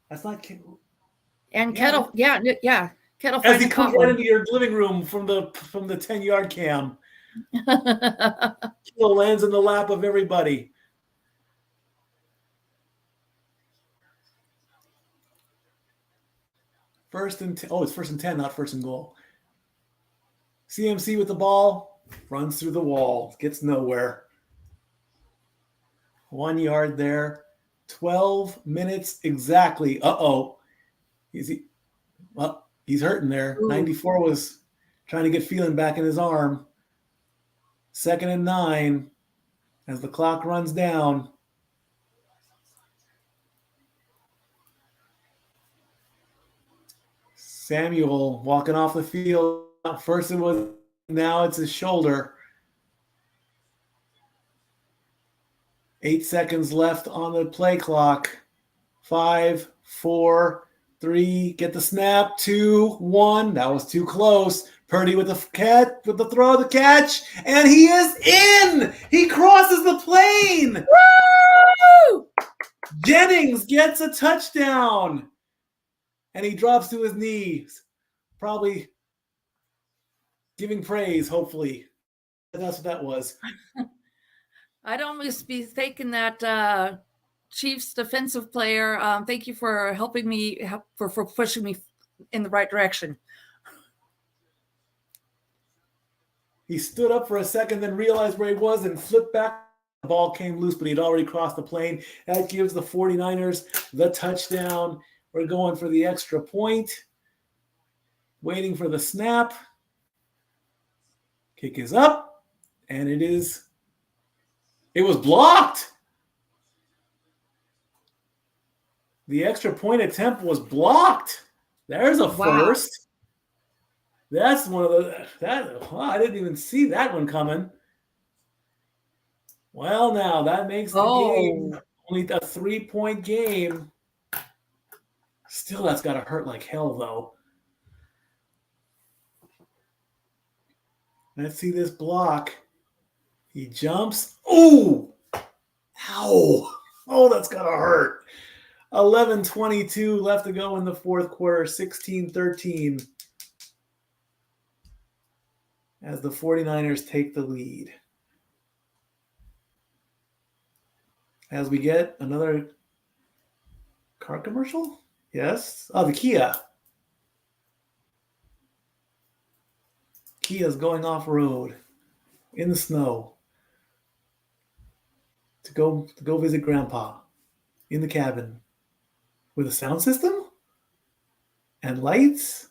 S4: That's not Kittle.
S5: And Kettle, yeah. Kettle
S4: as he comes right into your living room from the 10-yard cam. Kittle lands in the lap of everybody. It's 1st and 10, not 1st and goal. CMC with the ball, runs through the wall, gets nowhere. 1 yard there. 12 minutes exactly. Uh-oh. He's hurting there. Ooh. 94 was trying to get feeling back in his arm. 2nd and 9 as the clock runs down. Samuel walking off the field. First it was, now it's his shoulder. 8 seconds left on the play clock. 5, 4, 3, get the snap. 2, 1. That was too close. Purdy with the throw, the catch, and he is in. He crosses the plane. Woo! Jennings gets a touchdown, and he drops to his knees, probably giving praise. Hopefully, that's what that was.
S5: I'd almost be thinking that Chiefs defensive player. Thank you for helping me, for pushing me in the right direction.
S4: He stood up for a second, then realized where he was and flipped back. The ball came loose, but he'd already crossed the plane. That gives the 49ers the touchdown. We're going for the extra point. Waiting for the snap. Kick is up, and it was blocked. The extra point attempt was blocked. There's a first. That's one of I didn't even see that one coming. Well, now that makes the game only a 3-point game. Still, that's got to hurt like hell, though. Let's see this block. He jumps. Ooh! Ow! Oh, that's got to hurt. 11:22 left to go in the fourth quarter. 16-13. As the 49ers take the lead. As we get another car commercial? Yes. Oh, the Kia. Kia's going off-road in the snow to go visit Grandpa in the cabin with a sound system and lights.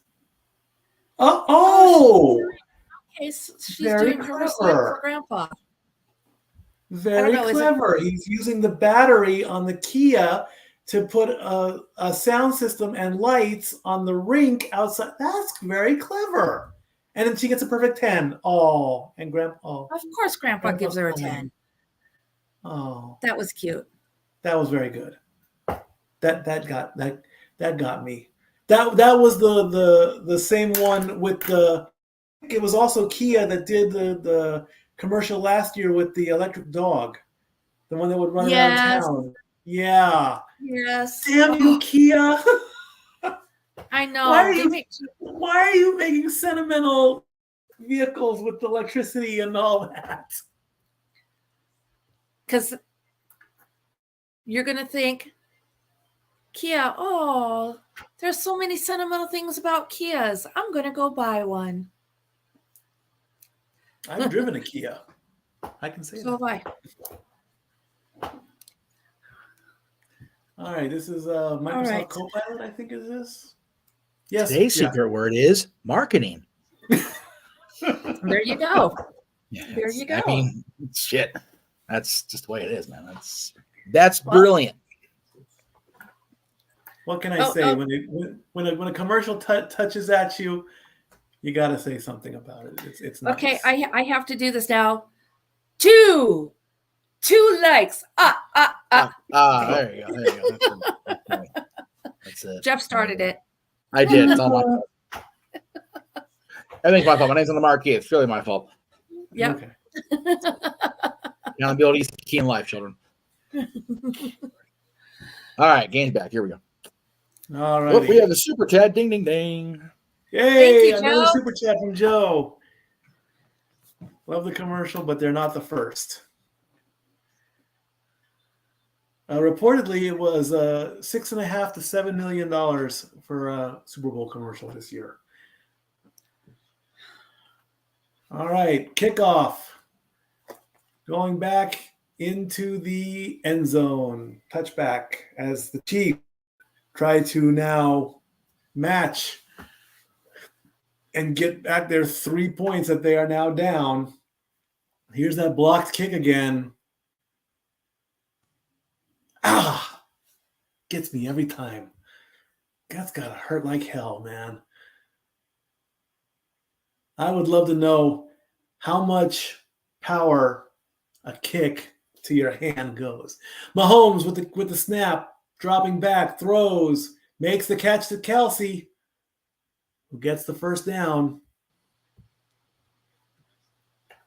S4: Oh!
S5: Okay, so she's doing her research for Grandpa.
S4: Very clever. He's using the battery on the Kia to put a sound system and lights on the rink outside. That's very clever. And then she gets a perfect 10. Oh, and Grandpa. Oh,
S5: of course, Grandpa gives her a 10.
S4: Oh,
S5: that was cute.
S4: That was very good. That got me. That was the same one with the. It was also Kia that did the commercial last year with the electric dog, the one that would run around town. Yeah.
S5: Yes.
S4: Damn you, Kia.
S5: I know.
S4: Why are you making sentimental vehicles with electricity and all that?
S5: Because you're going to think, Kia, oh, there's so many sentimental things about Kias. I'm going to go buy one.
S4: I've driven a Kia. I can say
S5: so have I.
S4: All right, this is Microsoft Copilot, I think is this. Yes.
S3: Today's secret word is marketing.
S5: There you go. There you go.
S3: I mean, shit. That's just the way it is, man. That's brilliant.
S4: What can I say? When a commercial touches at you, you got to say something about it. It's nice.
S5: Okay. I have to do this now. Two likes.
S3: There you go. That's it.
S5: Jeff started it.
S3: I did. It's all my fault. Everything's my fault. My name's on the marquee. It's really my fault.
S5: Yeah.
S4: Okay.
S3: Accountability is key in life, children. All right, game's back. Here we go.
S4: All right.
S3: Look, we have the super chat. Ding, ding, ding.
S4: Yay! Another super chat from Joe. Love the commercial, but they're not the first. Reportedly, it was $6.5 to $7 million for a Super Bowl commercial this year. All right, kickoff. Going back into the end zone. Touchback as the Chiefs try to now match and get back their 3 points that they are now down. Here's that blocked kick again. Gets me every time. That's got to hurt like hell, man. I would love to know how much power a kick to your hand goes. Mahomes with the snap, dropping back, throws, makes the catch to Kelsey, who gets the first down.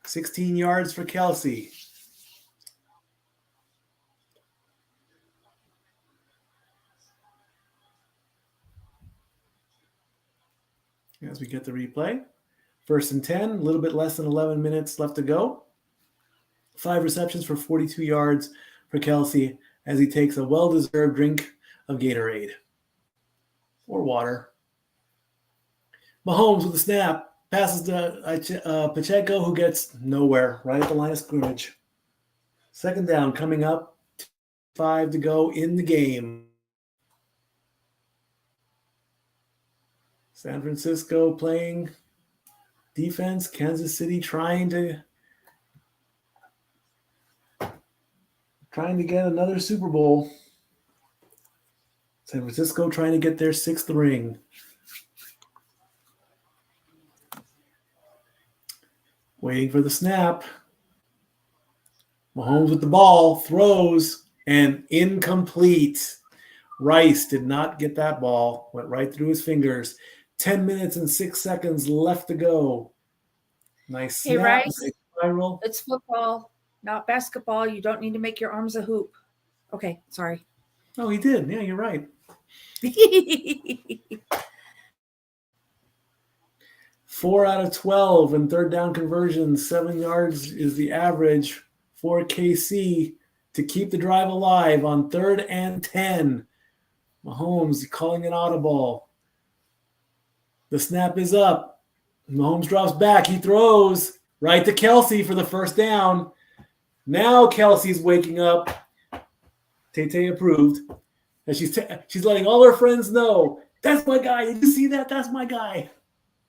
S4: 16 yards for Kelsey. As we get the replay. 1st and 10, a little bit less than 11 minutes left to go. 5 receptions for 42 yards for Kelsey as he takes a well-deserved drink of Gatorade or water. Mahomes with the snap, passes to Pacheco, who gets nowhere, right at the line of scrimmage. 2nd down coming up, 5 to go in the game. San Francisco playing defense. Kansas City trying to get another Super Bowl. San Francisco trying to get their 6th ring. Waiting for the snap. Mahomes with the ball, throws, and incomplete. Rice did not get that ball. Went right through his fingers. 10 minutes and 6 seconds left to go. Nice snap.
S5: Hey, Rice,
S4: nice spiral.
S5: it's football, not basketball. You don't need to make your arms a hoop. Okay, sorry.
S4: Oh, he did. Yeah, you're right. 4 out of 12 in 3rd down conversions. 7 yards is the average for KC to keep the drive alive on 3rd and 10. Mahomes calling an audible. The snap is up. Mahomes drops back. He throws right to Kelsey for the 1st down. Now Kelsey's waking up. Tay approved. And she's letting all her friends know, that's my guy. Did you see that? That's my guy.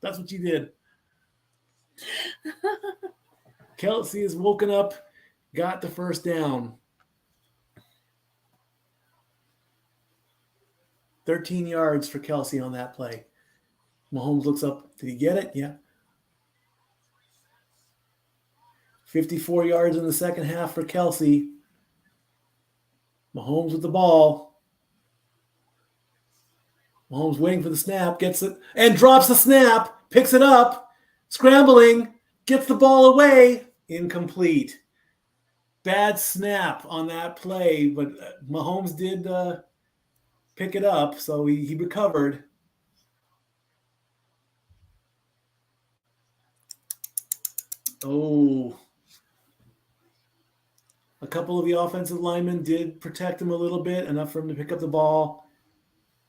S4: That's what she did. Kelsey is woken up, got the 1st down. 13 yards for Kelsey on that play. Mahomes looks up. Did he get it? Yeah. 54 yards in the 2nd half for Kelsey. Mahomes with the ball. Mahomes waiting for the snap, gets it, and drops the snap, picks it up, scrambling, gets the ball away, incomplete. Bad snap on that play, but Mahomes did pick it up, so he recovered. Oh. A couple of the offensive linemen did protect him a little bit, enough for him to pick up the ball.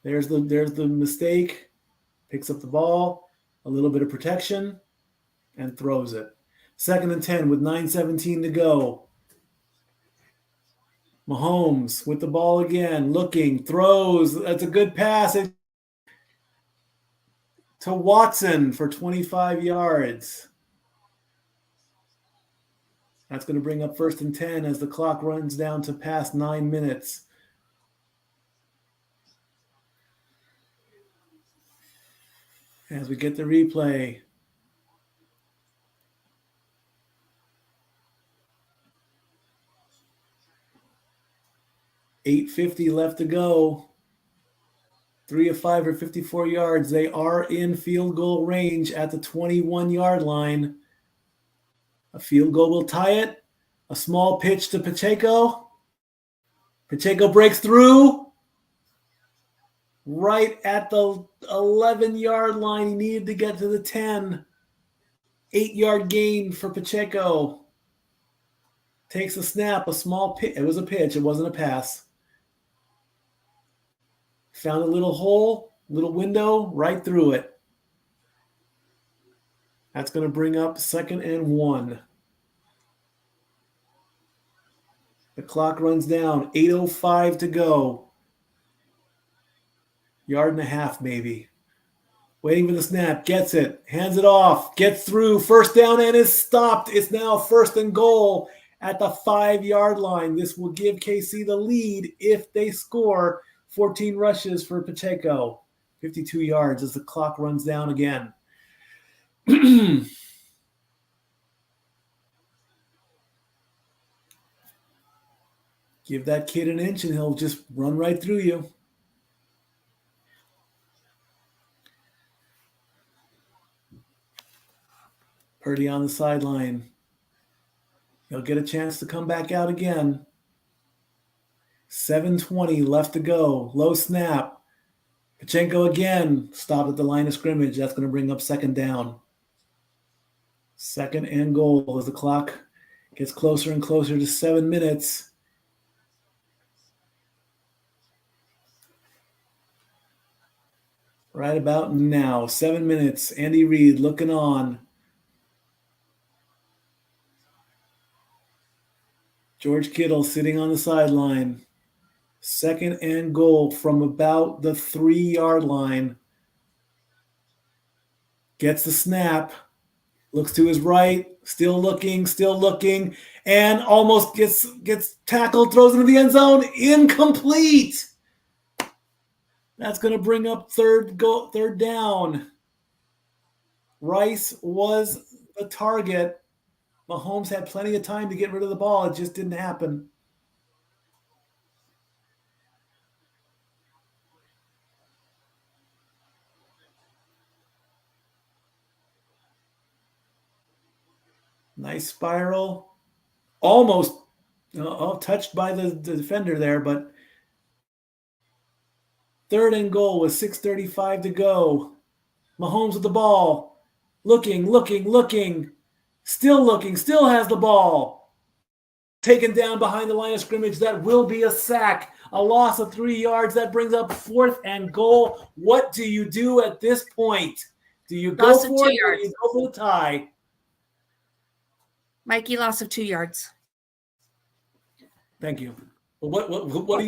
S4: There's the mistake. Picks up the ball, a little bit of protection, and throws it. 2nd and 10 with 9:17 to go. Mahomes with the ball again, looking, throws. That's a good pass to Watson for 25 yards. That's going to bring up 1st and 10 as the clock runs down to past 9 minutes. As we get the replay. $8:50 left to go. 3 of 5 for 54 yards. They are in field goal range at the 21-yard line. A field goal will tie it. A small pitch to Pacheco. Pacheco breaks through. Right at the 11-yard line. He needed to get to the 10. 8-yard gain for Pacheco. Takes a snap, a small pitch. It was a pitch. It wasn't a pass. Found a little hole, little window, right through it. That's going to bring up 2nd and 1. The clock runs down. 8:05 to go. Yard and a half, maybe. Waiting for the snap. Gets it. Hands it off. Gets through. First down and is stopped. It's now 1st and goal at the 5-yard line. This will give KC the lead if they score. 14 rushes for Pacheco. 52 yards as the clock runs down again. Give that kid an inch and he'll just run right through you. Purdy on the sideline. He'll get a chance to come back out again. 7:20 left to go. Low snap. Pacheco again. Stopped at the line of scrimmage. That's going to bring up 2nd down. 2nd and goal as the clock gets closer and closer to 7 minutes. Right about now. 7 minutes. Andy Reid looking on. George Kittle sitting on the sideline. 2nd and goal from about the 3-yard line. Gets the snap. Looks to his right. Still looking. And almost gets tackled. Throws into the end zone. Incomplete. That's going to bring up 3rd down. Rice was the target. Mahomes had plenty of time to get rid of the ball. It just didn't happen. Nice spiral. Almost touched by the defender there, but 3rd and goal with 6:35 to go. Mahomes with the ball. Looking. Still looking, still has the ball. Taken down behind the line of scrimmage. That will be a sack. A loss of 3 yards. That brings up 4th and goal. What do you do at this point? Do you go for it or do you go for the tie?
S5: Mikey, loss of 2 yards.
S4: Thank you. Well, what do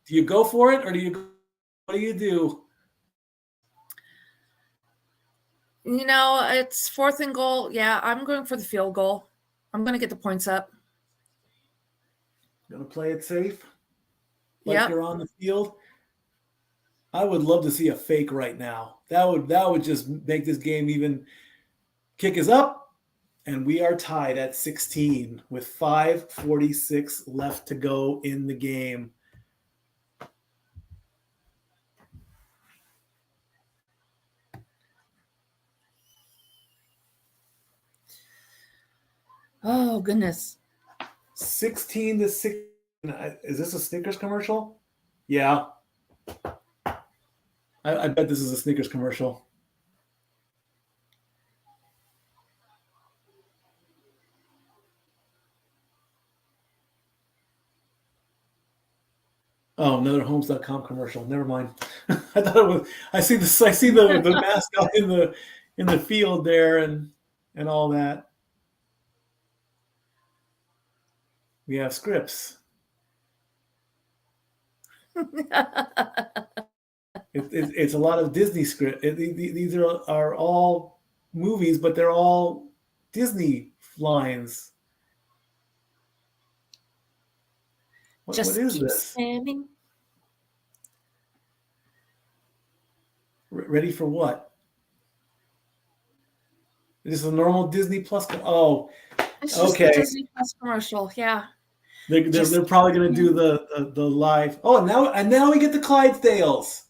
S4: you go for it or what do you do?
S5: It's 4th and goal. Yeah, I'm going for the field goal. I'm going to get the points up.
S4: Going to play it safe?
S5: Yep.
S4: You're on the field? I would love to see a fake right now. That would just make this game even. Kick is up, and we are tied at 16 with 5:46 left to go in the game.
S5: Oh, goodness.
S4: 16 to 6. Is this a Snickers commercial? Yeah. I bet this is a Snickers commercial. Oh, another Homes.com commercial. Never mind. I thought it was. I see the mascot in the field there and all that. We have scripts. It's a lot of Disney script. These are all movies, but they're all Disney lines. What is this?
S5: Spamming.
S4: Ready for what? This is a normal Disney Plus. Oh,
S5: it's just
S4: okay.
S5: the Disney Plus commercial. Yeah.
S4: They're probably going to do the live. Oh, and now we get the Clydesdales.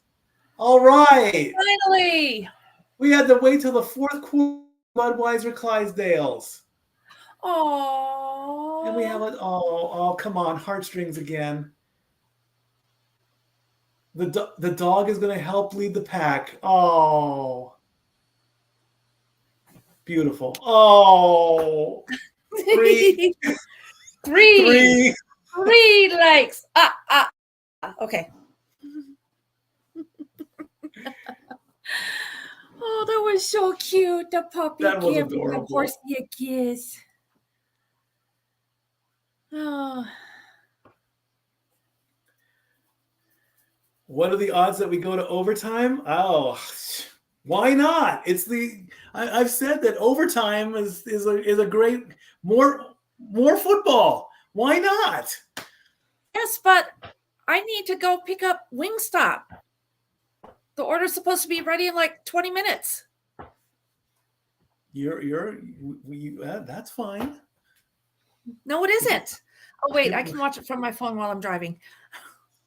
S4: All right.
S5: Finally.
S4: We had to wait till the 4th quarter. Budweiser Clydesdales.
S5: Oh.
S4: And we have it. Oh, come on, heartstrings again. The dog is going to help lead the pack. Oh. Beautiful. Oh. Three.
S5: Three likes. Okay. Oh, that was so cute. The puppy
S4: That was
S5: giving the
S4: adorable.
S5: horsey a kiss. Oh.
S4: What are the odds that we go to overtime? Oh, why not? I've said that overtime is a great more football. Why not?
S5: Yes, but I need to go pick up Wingstop. The order's supposed to be ready in like 20 minutes.
S4: That's fine.
S5: No, it isn't. Oh, wait, I can watch it from my phone while I'm driving.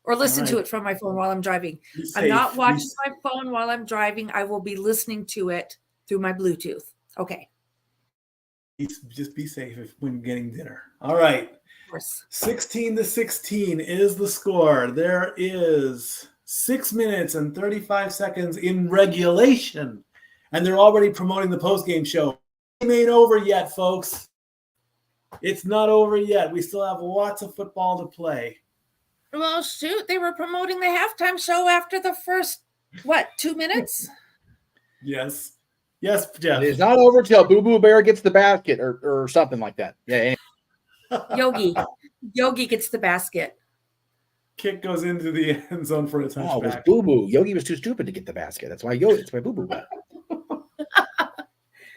S5: Or listen to it from my phone while I'm driving. I'm not watching my phone while I'm driving. I will be listening to it through my Bluetooth. Okay.
S4: Just be safe when getting dinner. All right. 16-16 is the score. There is 6 minutes and 35 seconds in regulation. And they're already promoting the postgame show. It ain't over yet, folks. It's not over yet. We still have lots of football to play.
S5: Well, shoot, they were promoting the halftime show after the first, 2 minutes?
S4: Yes. Yes, Jeff.
S3: It's not over till Boo Boo Bear gets the basket or something like that. Yeah.
S5: Yogi gets the basket.
S4: Kick goes into the end zone for a touchback.
S3: Oh, it was Boo Boo. Yogi was too stupid to get the basket. That's why Boo Boo got it.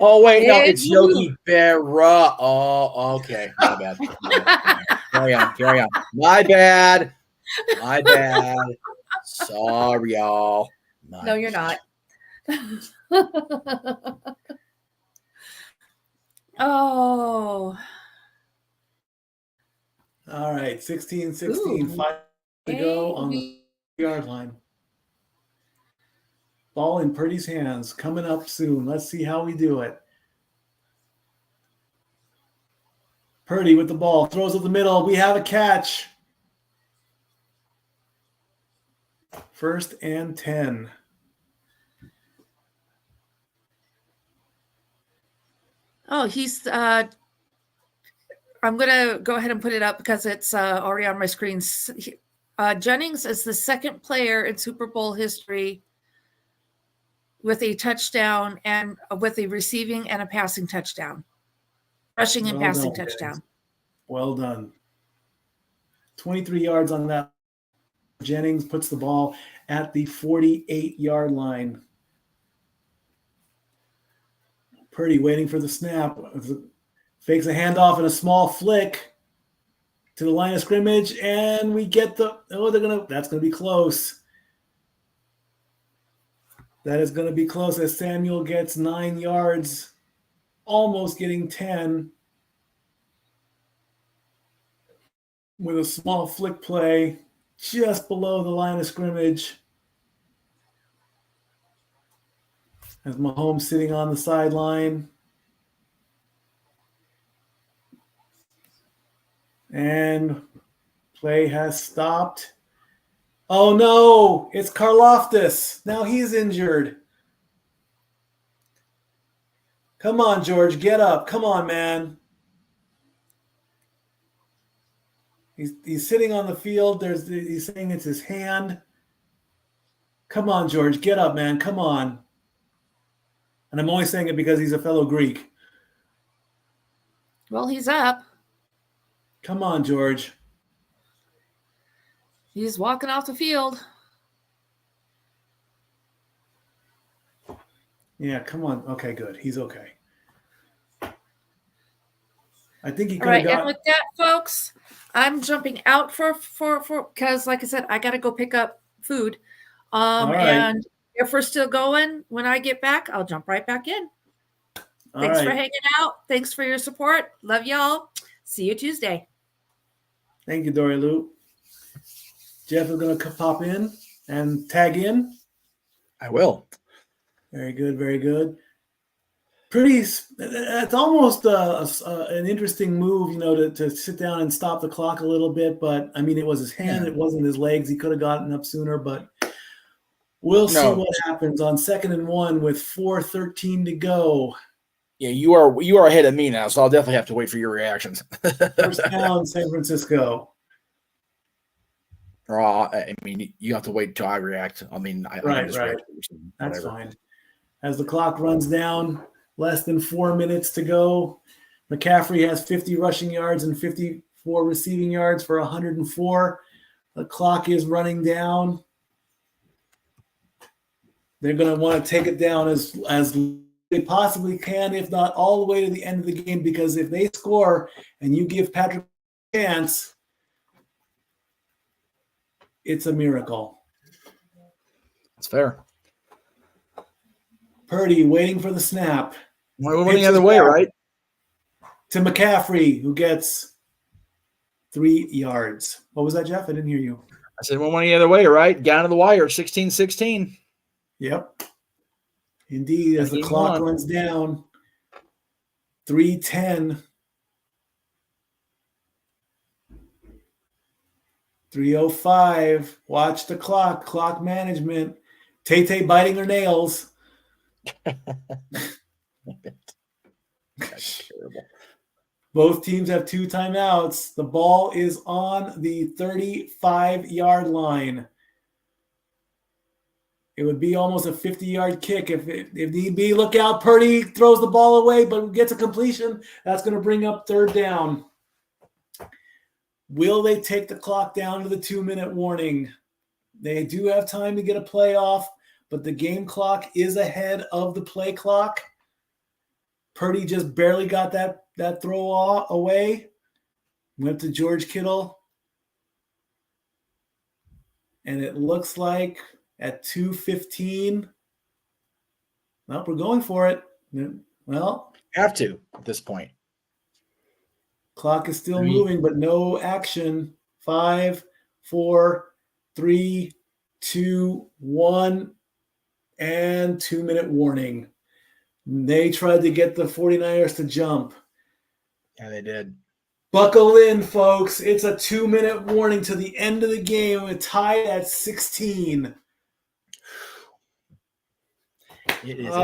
S3: Oh, wait, no, it's Yogi Berra. Oh, okay. My bad. Carry on. My bad. Sorry, y'all.
S5: No, you're not. Oh.
S4: All right, 16-16. 5 to go on the yard line. Ball in Purdy's hands. Coming up soon. Let's see how we do it. Purdy with the ball. Throws up the middle. We have a catch. 1st and 10.
S5: Oh, he's I'm going to go ahead and put it up because it's already on my screen. Jennings is the second player in Super Bowl history with a touchdown and with a receiving and a passing touchdown. Rushing and passing touchdown.
S4: Guys. Well done. 23 yards on that. Jennings puts the ball at the 48-yard line. Purdy waiting for the snap. Fakes a handoff and a small flick to the line of scrimmage, and we get that's gonna be close. That is gonna be close as Samuel gets 9 yards, almost getting 10. With a small flick play just below the line of scrimmage. As Mahomes sitting on the sideline. And play has stopped. Oh no, it's Karlaftis. Now he's injured. Come on, George, get up. Come on, man. He's sitting on the field. He's saying it's his hand. Come on, George, get up, man. Come on. And I'm only saying it because he's a fellow Greek.
S5: Well, he's up.
S4: Come on, George.
S5: He's walking off the field.
S4: Yeah, come on. Okay, good. He's okay. I think he could
S5: All
S4: have
S5: right,
S4: got...
S5: and with that, folks, I'm jumping out for because, like I said, I got to go pick up food.
S4: right.
S5: And if we're still going, when I get back, I'll jump right back in. Thanks for hanging out. Thanks for your support. Love y'all. See you Tuesday.
S4: Thank you, Dory Lou. Jeff is going to pop in and tag in.
S3: I will.
S4: Very good, very good. It's almost an interesting move, to sit down and stop the clock a little bit. But, I mean, it was his hand. It wasn't his legs. He could have gotten up sooner, but we'll see what happens on 2nd and 1 with 4:13 to go.
S3: Yeah, you are ahead of me now, so I'll definitely have to wait for your reactions.
S4: First down, San Francisco.
S3: I mean, you have to wait until I react. I mean,
S4: right. That's fine. as the clock runs down. Less than 4 minutes to go. McCaffrey has 50 rushing yards and 54 receiving yards for 104. The clock is running down. They're going to want to take it down as they possibly can, if not all the way to the end of the game, because if they score and you give Patrick a chance, it's a miracle.
S3: That's fair.
S4: Purdy waiting for the snap.
S3: We're going the other way, right?
S4: To McCaffrey, who gets 3 yards. What was that, Jeff? I didn't hear you.
S3: I said we're going the other way, right? Down to the wire, 16-16.
S4: Yep. Indeed, as the clock runs down, 3:10. 3:05. Watch the clock. Clock management. Tay biting her nails.
S3: That's terrible.
S4: Both teams have 2 timeouts. The ball is on the 35-yard line. It would be almost a 50-yard kick if need be. Look out, Purdy throws the ball away, but gets a completion. That's going to bring up 3rd down. Will they take the clock down to the 2-minute warning? They do have time to get a play off, but the game clock is ahead of the play clock. Purdy just barely got that throw away. Went to George Kittle. And it looks like at 2:15. Well, we're going for it. Well,
S3: have to at this point.
S4: Clock is still moving, but no action. 5, 4, 3, 2, 1, and 2-minute warning. They tried to get the 49ers to jump.
S3: Yeah, they did.
S4: Buckle in, folks. It's a 2-minute warning to the end of the game. We're tied at 16.
S3: It is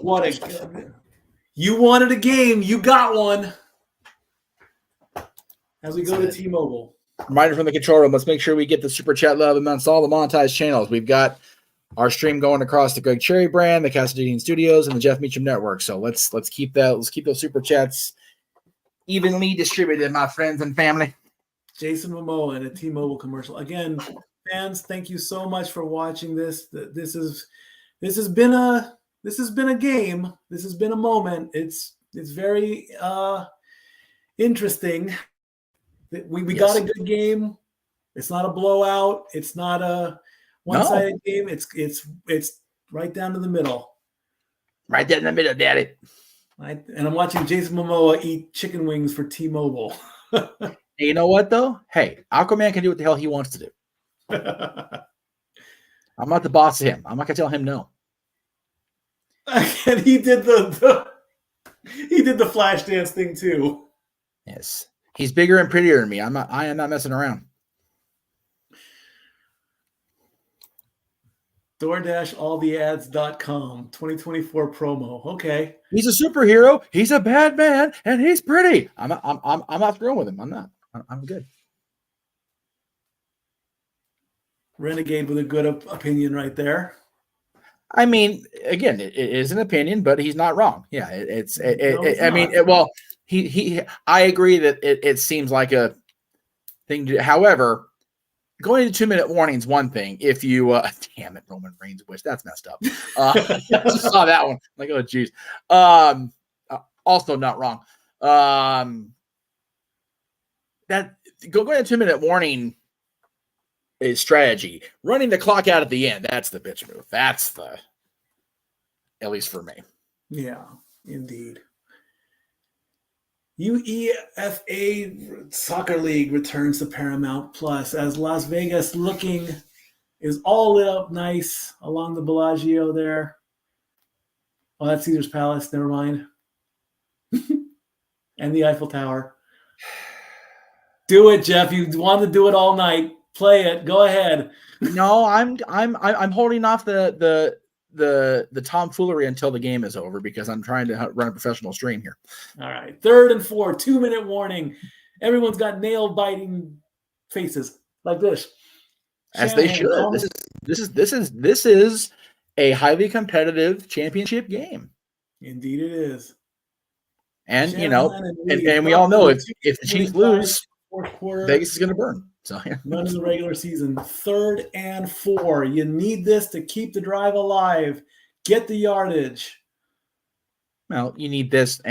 S4: what a... You wanted a game. You got one. As we go to T-Mobile.
S3: Reminder from the control room, let's make sure we get the Super Chat love amongst all the monetized channels. We've got our stream going across the Greg Cherry brand, the Cassidy Studios, and the Jeff Meacham Network. So let's keep that. Let's keep those Super Chats evenly distributed, my friends and family.
S4: Jason Momoa in a T-Mobile commercial. Again, fans, thank you so much for watching this. This has been a game. This has been a moment. It's very interesting. We got a good game. It's not a blowout. It's not a one-sided game. It's right down to the middle.
S3: Right down in the middle, daddy.
S4: And I'm watching Jason Momoa eat chicken wings for T-Mobile.
S3: You know what, though? Hey, Aquaman can do what the hell he wants to do. I'm not the boss of him. I'm not going to tell him no.
S4: And he did the Flashdance thing, too.
S3: Yes. He's bigger and prettier than me. I am not messing around.
S4: DoorDashAllTheAds.com 2024 promo. Okay.
S3: He's a superhero. He's a bad man, and he's pretty. I'm not thrilled with him. I'm not. I'm good.
S4: Renegade with a good opinion right there.
S3: I mean, again, it is an opinion, but he's not wrong. Yeah, I agree that it seems like a thing to do. However, going into 2-minute warning is one thing. If you, damn it, Roman Reigns wish, that's messed up. I just saw that one. Like, oh, geez. Also not wrong. That going into 2-minute warning is strategy. Running the clock out at the end, that's the bitch move. That's at least for me.
S4: Yeah, indeed. UEFA Soccer League returns to Paramount Plus as Las Vegas is all lit up nice along the Bellagio there. Oh, that's Caesar's Palace. Never mind. And the Eiffel Tower. Do it, Jeff. You want to do it all night. Play it. Go ahead.
S3: No, I'm holding off the tomfoolery until the game is over because I'm trying to run a professional stream here.
S4: All right. 3rd and 4, 2-minute warning. Everyone's got nail biting faces like this.
S3: As they should. This is a highly competitive championship game.
S4: Indeed it is.
S3: And,
S4: Shanahan
S3: and we all know if the Chiefs lose,
S4: fourth quarter,
S3: Vegas is going to burn. So
S4: none in the regular season. 3rd and 4. You need this to keep the drive alive. Get the yardage.
S3: Well, you need this,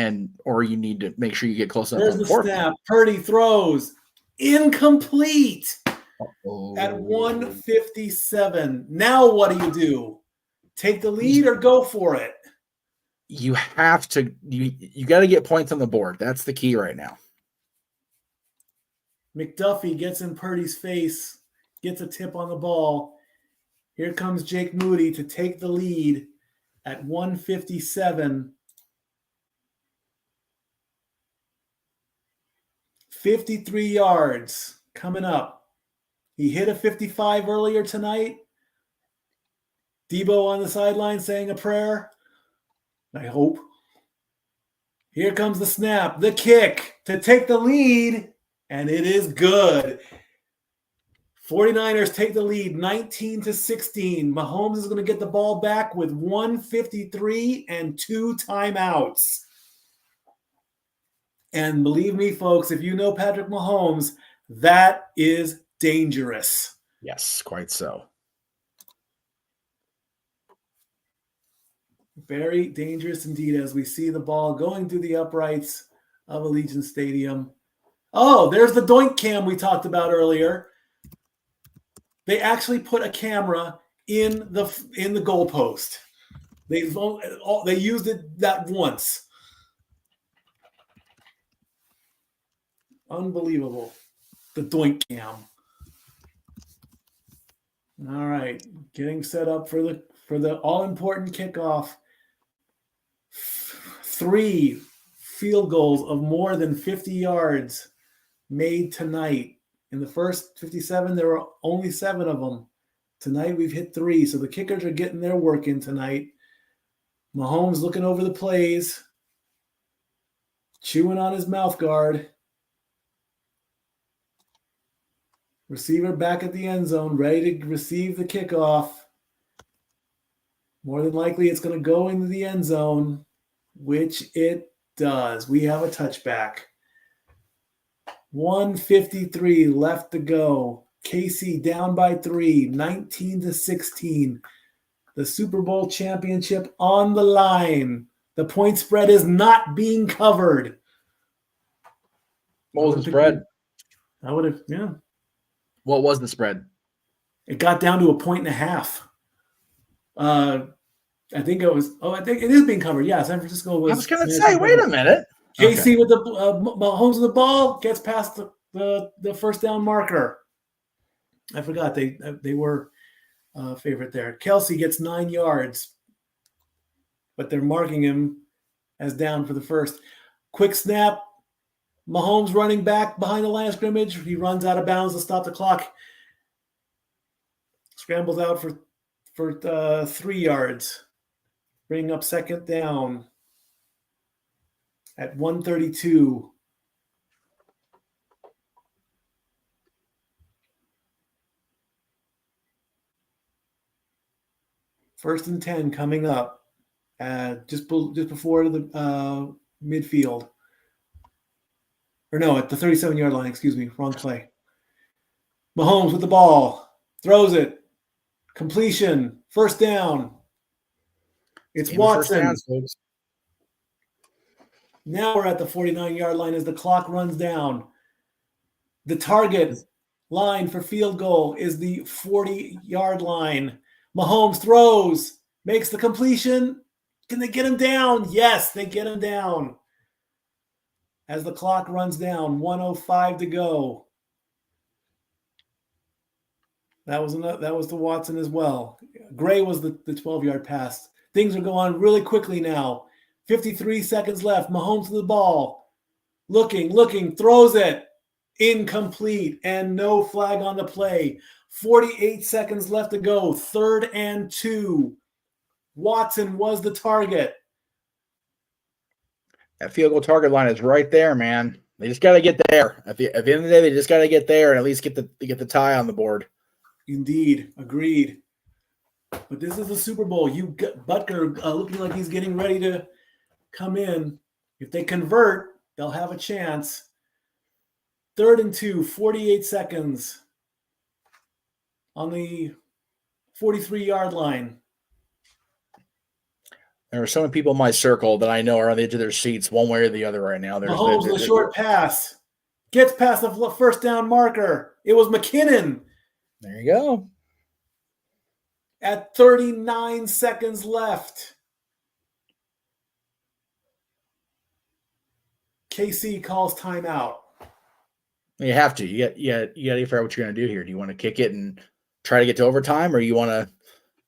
S3: or you need to make sure you get close enough.
S4: There's the snap. Purdy throws. Incomplete at 1:57. Now what do? Take the lead or go for it?
S3: You have to. You got to get points on the board. That's the key right now.
S4: McDuffie gets in Purdy's face, gets a tip on the ball. Here comes Jake Moody to take the lead at 1:57. 53 yards coming up. He hit a 55 earlier tonight. Debo on the sideline saying a prayer. I hope. Here comes the snap, the kick to take the lead, and it is good. 49ers take the lead 19-16. Mahomes is going to get the ball back with 1:53 and 2 timeouts. And believe me, folks, if you know Patrick Mahomes, that is dangerous.
S3: Yes, quite so.
S4: Very dangerous indeed as we see the ball going through the uprights of Allegiant Stadium. Oh, there's the doink cam we talked about earlier. They actually put a camera in the goalpost. They used it that once. Unbelievable. The doink cam. All right, getting set up for the all-important kickoff. 3 field goals of more than 50 yards made tonight. In the first 57, there were only 7 of them. Tonight, we've hit 3, so the kickers are getting their work in tonight. Mahomes looking over the plays, chewing on his mouth guard. Receiver back at the end zone, ready to receive the kickoff. More than likely, it's going to go into the end zone, which it does. We have a touchback. 1:53 left to go. KC down by 3, 19-16. The Super Bowl championship on the line. The point spread is not being covered.
S3: What was the spread?
S4: I would have, yeah.
S3: What was the spread?
S4: It got down to 1.5. I think it was. Oh, I think it is being covered. Yeah, San Francisco was.
S3: I was going to say, wait a minute.
S4: KC with the Mahomes with the ball gets past the first down marker. I forgot they were favorite there. Kelsey gets 9 yards, but they're marking him as down for the first. Quick snap. Mahomes running back behind the line of scrimmage. He runs out of bounds to stop the clock. Scrambles out for 3 yards. Bringing up second down at 1:32. First and 10 coming up just before the midfield. Or no, at the 37-yard line, excuse me, wrong play. Mahomes with the ball, throws it, completion, first down. It's Watson.
S3: Downs,
S4: now we're at the 49-yard line as the clock runs down. The target line for field goal is the 40-yard line. Mahomes throws, makes the completion. Can they get him down? Yes, they get him down. As the clock runs down, 1:05 to go. That was the Watson as well. Gray was the 12-yard pass. Things are going really quickly now. 53 seconds left. Mahomes to the ball. Looking, throws it. Incomplete and no flag on the play. 48 seconds left to go. 3rd and 2. Watson was the target.
S3: That field goal target line is right there, man. They just got to get there. At the end of the day, they just got to get there and at least get the tie on the board.
S4: Indeed. Agreed. But this is the Super Bowl. You got Butker looking like he's getting ready to come in. If they convert, they'll have a chance. 3rd and 2, 48 seconds on the 43-yard line.
S3: There are so many people in my circle that I know are on the edge of their seats one way or the other right now.
S4: Mahomes with a short pass. Gets past the first down marker. It was McKinnon.
S3: There you go.
S4: At 39 seconds left. KC calls timeout.
S3: You have to. You got to figure out what you're going to do here. Do you want to kick it and try to get to overtime, or you want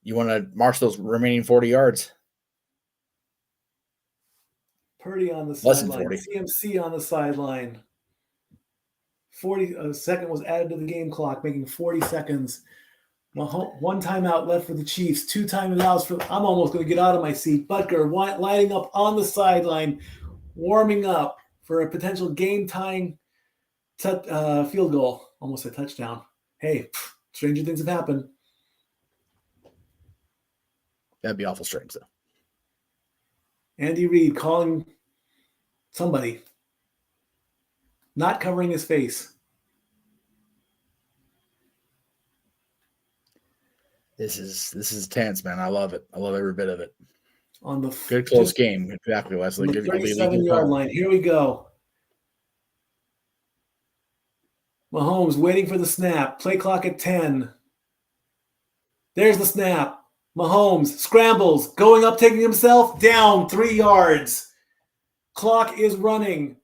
S3: to march those remaining 40 yards?
S4: Purdy on the
S3: Less than
S4: sideline.
S3: 40.
S4: CMC on the sideline. 40 second was added to the game clock, making 40 seconds. One timeout left for the Chiefs. 2 timeouts for. I'm almost going to get out of my seat. Butker lining up on the sideline, warming up for a potential game-tying field goal. Almost a touchdown. Hey, stranger things have happened.
S3: That'd be awful strange, though.
S4: Andy Reid calling somebody, not covering his face.
S3: This is tense, man. I love it. I love every bit of it.
S4: On the
S3: good close game, exactly, Leslie.
S4: On the 37-yard line. Here we go. Mahomes waiting for the snap. Play clock at 10. There's the snap. Mahomes scrambles, going up, taking himself down 3 yards. Clock is running.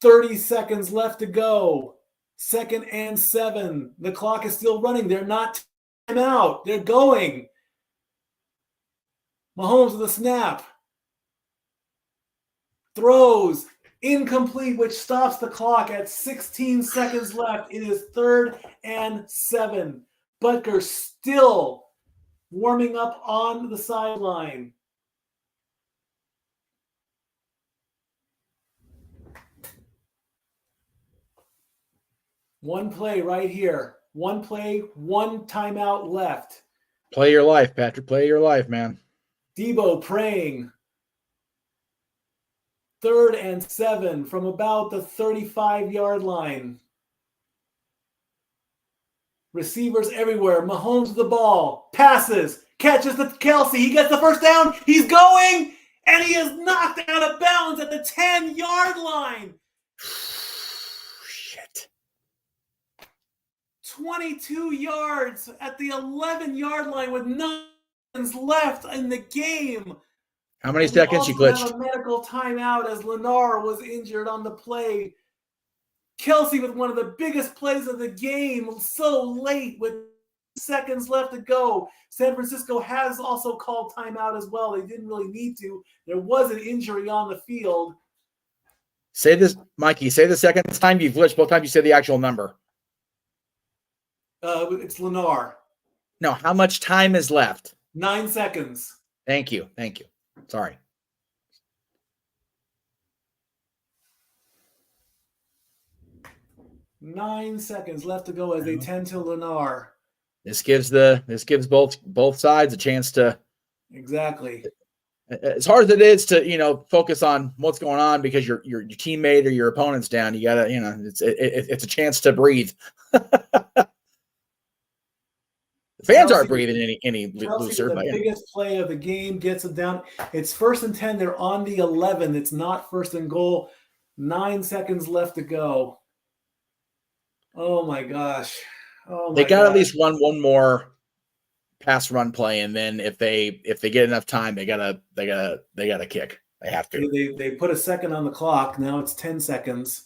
S4: 30 seconds left to go. 2nd and 7. The clock is still running. They're not out. They're going. Mahomes with a snap. Throws. Incomplete, which stops the clock at 16 seconds left. It is 3rd and 7. Butker still warming up on the sideline. One play right here. One play, one timeout left.
S3: Play your life, Patrick. Play your life, man.
S4: Debo praying. 3rd and 7 from about the 35-yard line. Receivers everywhere. Mahomes with the ball. Passes. Catches the Kelsey. He gets the first down. He's going. And he is knocked out of bounds at the 10-yard line.
S3: Shit.
S4: 22 yards at the 11-yard line with 9 seconds left in the game.
S3: How many seconds you glitched?
S4: Have a medical timeout as Lennar was injured on the play. Kelsey with one of the biggest plays of the game so late with seconds left to go. San Francisco has also called timeout as well. They didn't really need to. There was an injury on the field.
S3: Say this, Mikey. Say the second time you've glitched. Both times you say the actual number.
S4: It's Lennar.
S3: No, how much time is left?
S4: 9 seconds.
S3: Thank you. Thank you. Sorry.
S4: Nine seconds left to go as they tend to Lennar.
S3: This gives both sides a chance to.
S4: Exactly.
S3: As hard as it is to focus on what's going on because your teammate or your opponent's down, you gotta it's a chance to breathe. The fans aren't breathing any looser.
S4: The biggest play of the game gets them down. It's 1st and 10. They're on the 11. It's not 1st and goal. 9 seconds left to go. Oh my gosh!
S3: They got at least one more pass run play, and then if they get enough time, they gotta kick. They have to.
S4: They put a second on the clock. Now it's 10 seconds.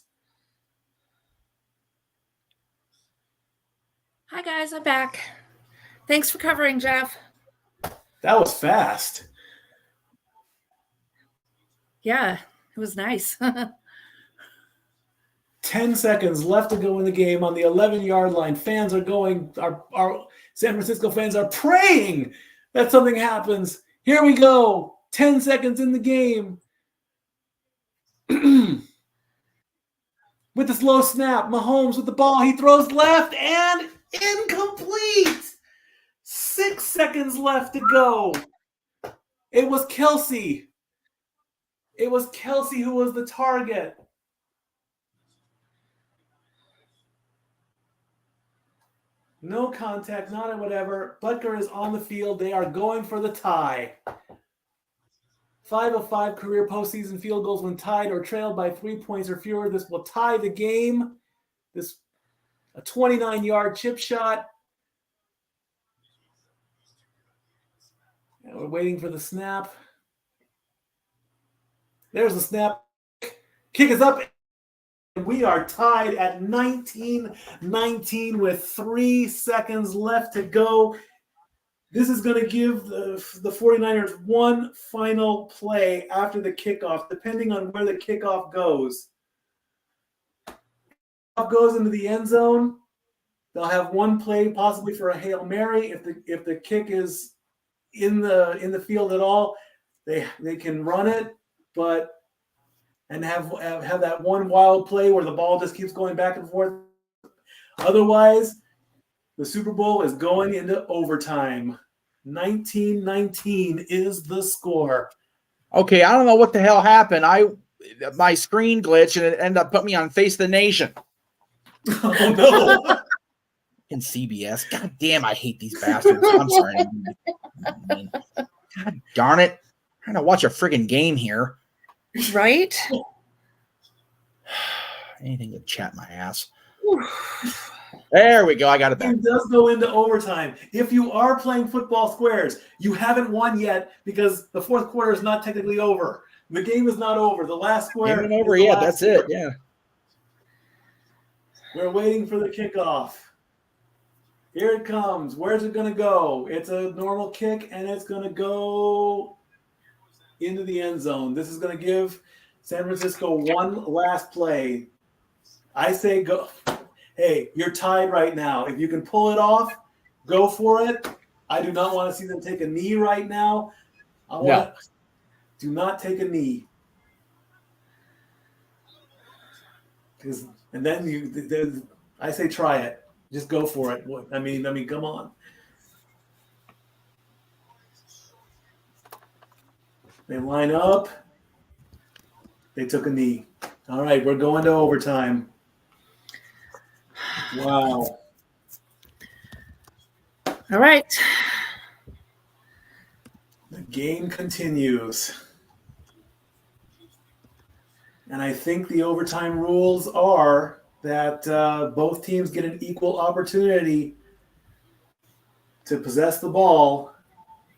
S5: Hi guys, I'm back. Thanks for covering, Jeff.
S4: That was fast.
S5: Yeah, it was nice.
S4: 10 seconds left to go in the game on the 11-yard line. Fans are going, our San Francisco fans are praying that something happens. Here we go. 10 seconds in the game. With the slow snap, Mahomes with the ball. He throws left and incomplete. 6 seconds left to go. It was Kelsey. It was Kelsey who was the target. No contact, not a whatever. Butker is on the field. They are going for the tie. 5 of 5 career postseason field goals when tied or trailed by 3 points or fewer. This will tie the game. This a 29-yard chip shot. And we're waiting for the snap. There's the snap. Kick is up. We are tied at 19-19 with 3 seconds left to go. This is going to give the 49ers one final play after the kickoff, depending on where the kickoff goes. If it goes into the end zone, they'll have one play possibly for a Hail Mary. If the kick is in the field at all, they can run it, and have that one wild play where the ball just keeps going back and forth. Otherwise, the Super Bowl is going into overtime. 19-19 is the score.
S3: Okay, I don't know what the hell happened. My screen glitched and it ended up putting me on Face the Nation.
S4: Oh no!
S3: In CBS. God damn, I hate these bastards. I'm sorry. God darn it. I'm trying to watch a friggin' game here.
S5: Right?
S3: Anything to chat my ass. There we go. I got it back.
S4: It does go into overtime. If you are playing football squares, you haven't won yet because the fourth quarter is not technically over. The game is not over. The last square
S3: isn't over yet. That's it. Yeah.
S4: We're waiting for the kickoff. Here it comes. Where's it going to go? It's a normal kick, and it's going to go into the end zone. This is going to give San Francisco one last play. I say go. Hey, you're tied right now. If you can pull it off, go for it. I do not want to see them take a knee right now. Do not take a knee. And then I say try it. Just go for it. I mean, come on. They line up. They took a knee. All right, we're going to overtime. Wow.
S5: All right.
S4: The game continues. And I think the overtime rules are that both teams get an equal opportunity to possess the ball.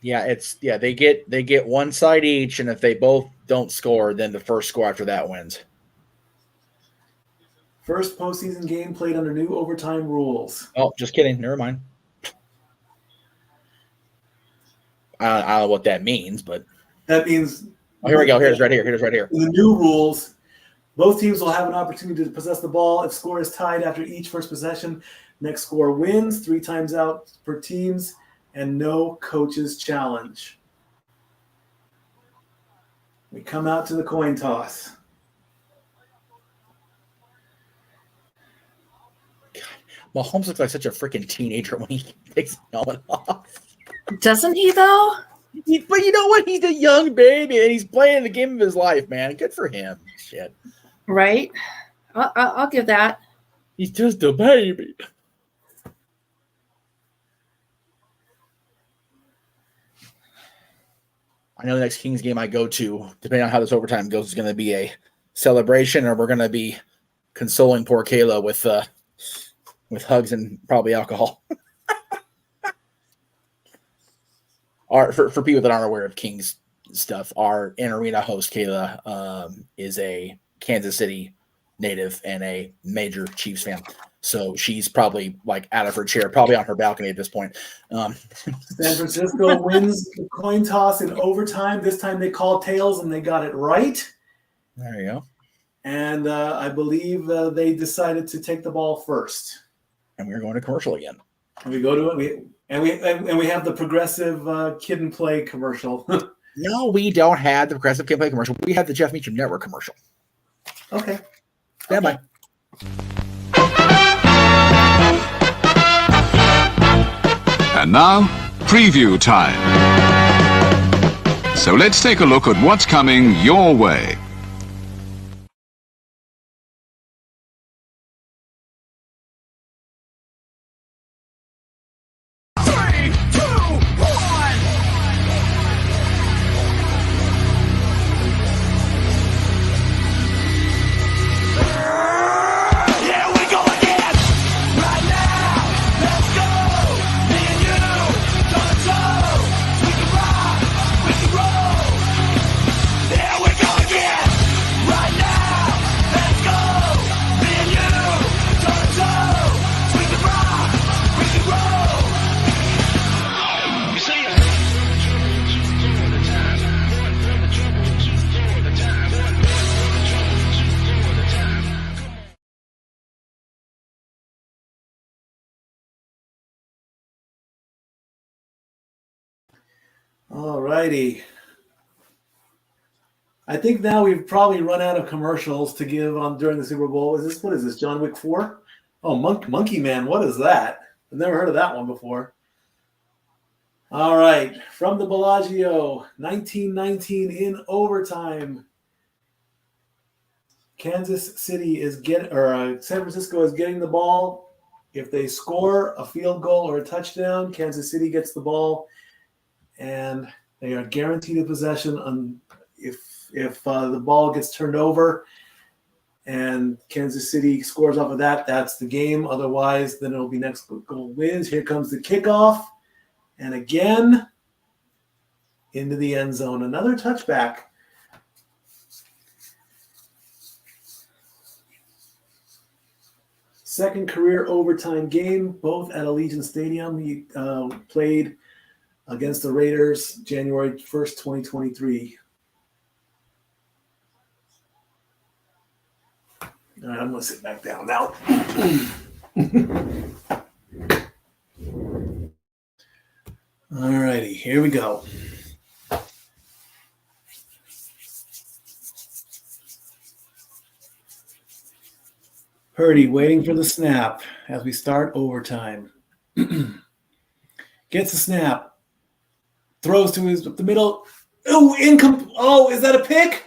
S3: Yeah, they get one side each, and if they both don't score, then the first score after that wins.
S4: First postseason game played under new overtime rules.
S3: Oh, just kidding. Never mind. I don't know what that means, but
S4: that means.
S3: Oh, here we go. Here's right here. Here's right here.
S4: In the new rules, both teams will have an opportunity to possess the ball. If score is tied after each first possession, next score wins. 3 times out per teams, and no coach's challenge. We come out to the coin toss.
S3: Mahomes looks like such a freaking teenager when he takes his helmet off.
S5: Doesn't he, though?
S3: But you know what? He's a young baby, and he's playing the game of his life, man. Good for him. Shit.
S5: Right? I'll give that.
S3: He's just a baby. I know the next Kings game I go to, depending on how this overtime goes, is going to be a celebration, or we're going to be consoling poor Kayla with hugs and probably alcohol. For people that aren't aware of Kings stuff, our in-arena host, Kayla, is a Kansas City native and a major Chiefs fan. So she's probably like out of her chair, probably on her balcony at this point.
S4: San Francisco wins the coin toss in overtime. This time they called tails and they got it right.
S3: There you go.
S4: And I believe they decided to take the ball first.
S3: And we're going to commercial again.
S4: And we go to it. We have the progressive Kid and Play commercial.
S3: No, we don't have the progressive Kid and Play commercial. We have the Jeff Meacham Network commercial.
S4: Okay.
S3: Stand by.
S6: And now, preview time. So let's take a look at what's coming your way.
S4: All righty. I think now we've probably run out of commercials to give on during the Super Bowl. What is this, John Wick 4? Oh, Monkey Man, what is that? I've never heard of that one before. All right, from the Bellagio, 1919 in overtime. San Francisco is getting the ball. If they score a field goal or a touchdown, Kansas City gets the ball, and they are guaranteed a possession if the ball gets turned over and Kansas City scores off of that, that's the game. Otherwise, then it'll be next goal wins. Here comes the kickoff. And again, into the end zone. Another touchback. Second career overtime game, both at Allegiant Stadium. He played against the Raiders January 1st, 2023. All right, I'm going to sit back down now. All righty, here we go. Purdy waiting for the snap as we start overtime. Gets the snap. Throws to the middle. Oh, oh, is that a pick?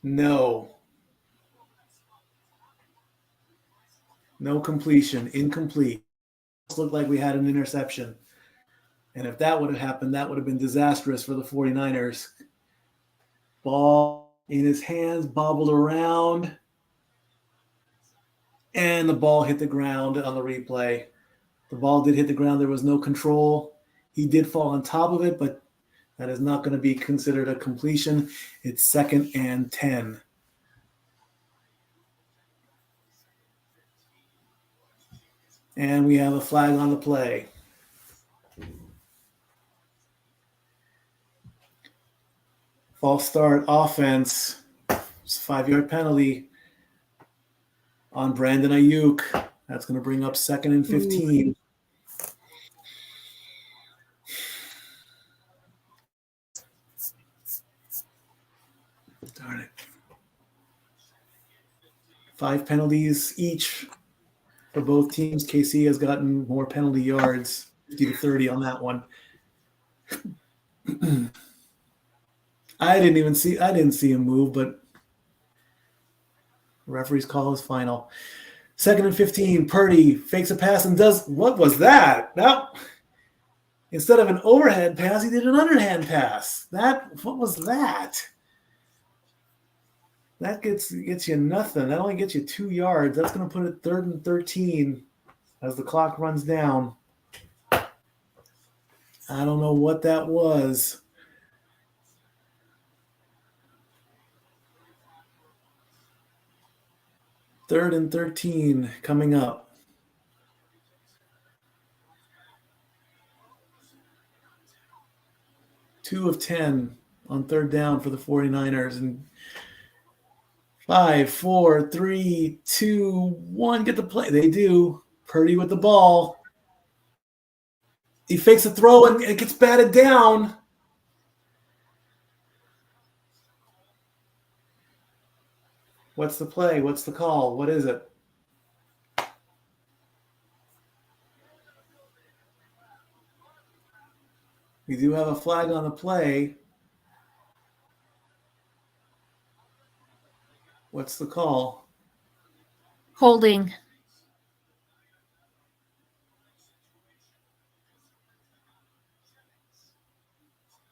S4: No. No completion. Incomplete. Looked like we had an interception. And if that would have happened, that would have been disastrous for the 49ers. Ball in his hands, bobbled around. And the ball hit the ground on the replay. The ball did hit the ground. There was no control. He did fall on top of it, but that is not going to be considered a completion. It's 2nd and 10. And we have a flag on the play. False start offense. It's a 5-yard penalty on Brandon Ayuk. That's going to bring up 2nd and 15. Darn it. 5 penalties each for both teams. KC has gotten more penalty yards, 50-30 on that one. I didn't see him move, but referee's call is final. 2nd and 15. Purdy fakes a pass and does, what was that? Now, instead of an overhead pass, he did an underhand pass. What was that? That gets you nothing. That only gets you 2 yards. That's going to put it 3rd and 13 as the clock runs down. I don't know what that was. Third and 13 coming up. Two of 10 on 3rd down for the 49ers. And 5, 4, 3, 2, 1. Get the play. They do. Purdy with the ball. He fakes a throw and it gets batted down. What's the play? What's the call? What is it? We do have a flag on the play. What's the call?
S5: Holding.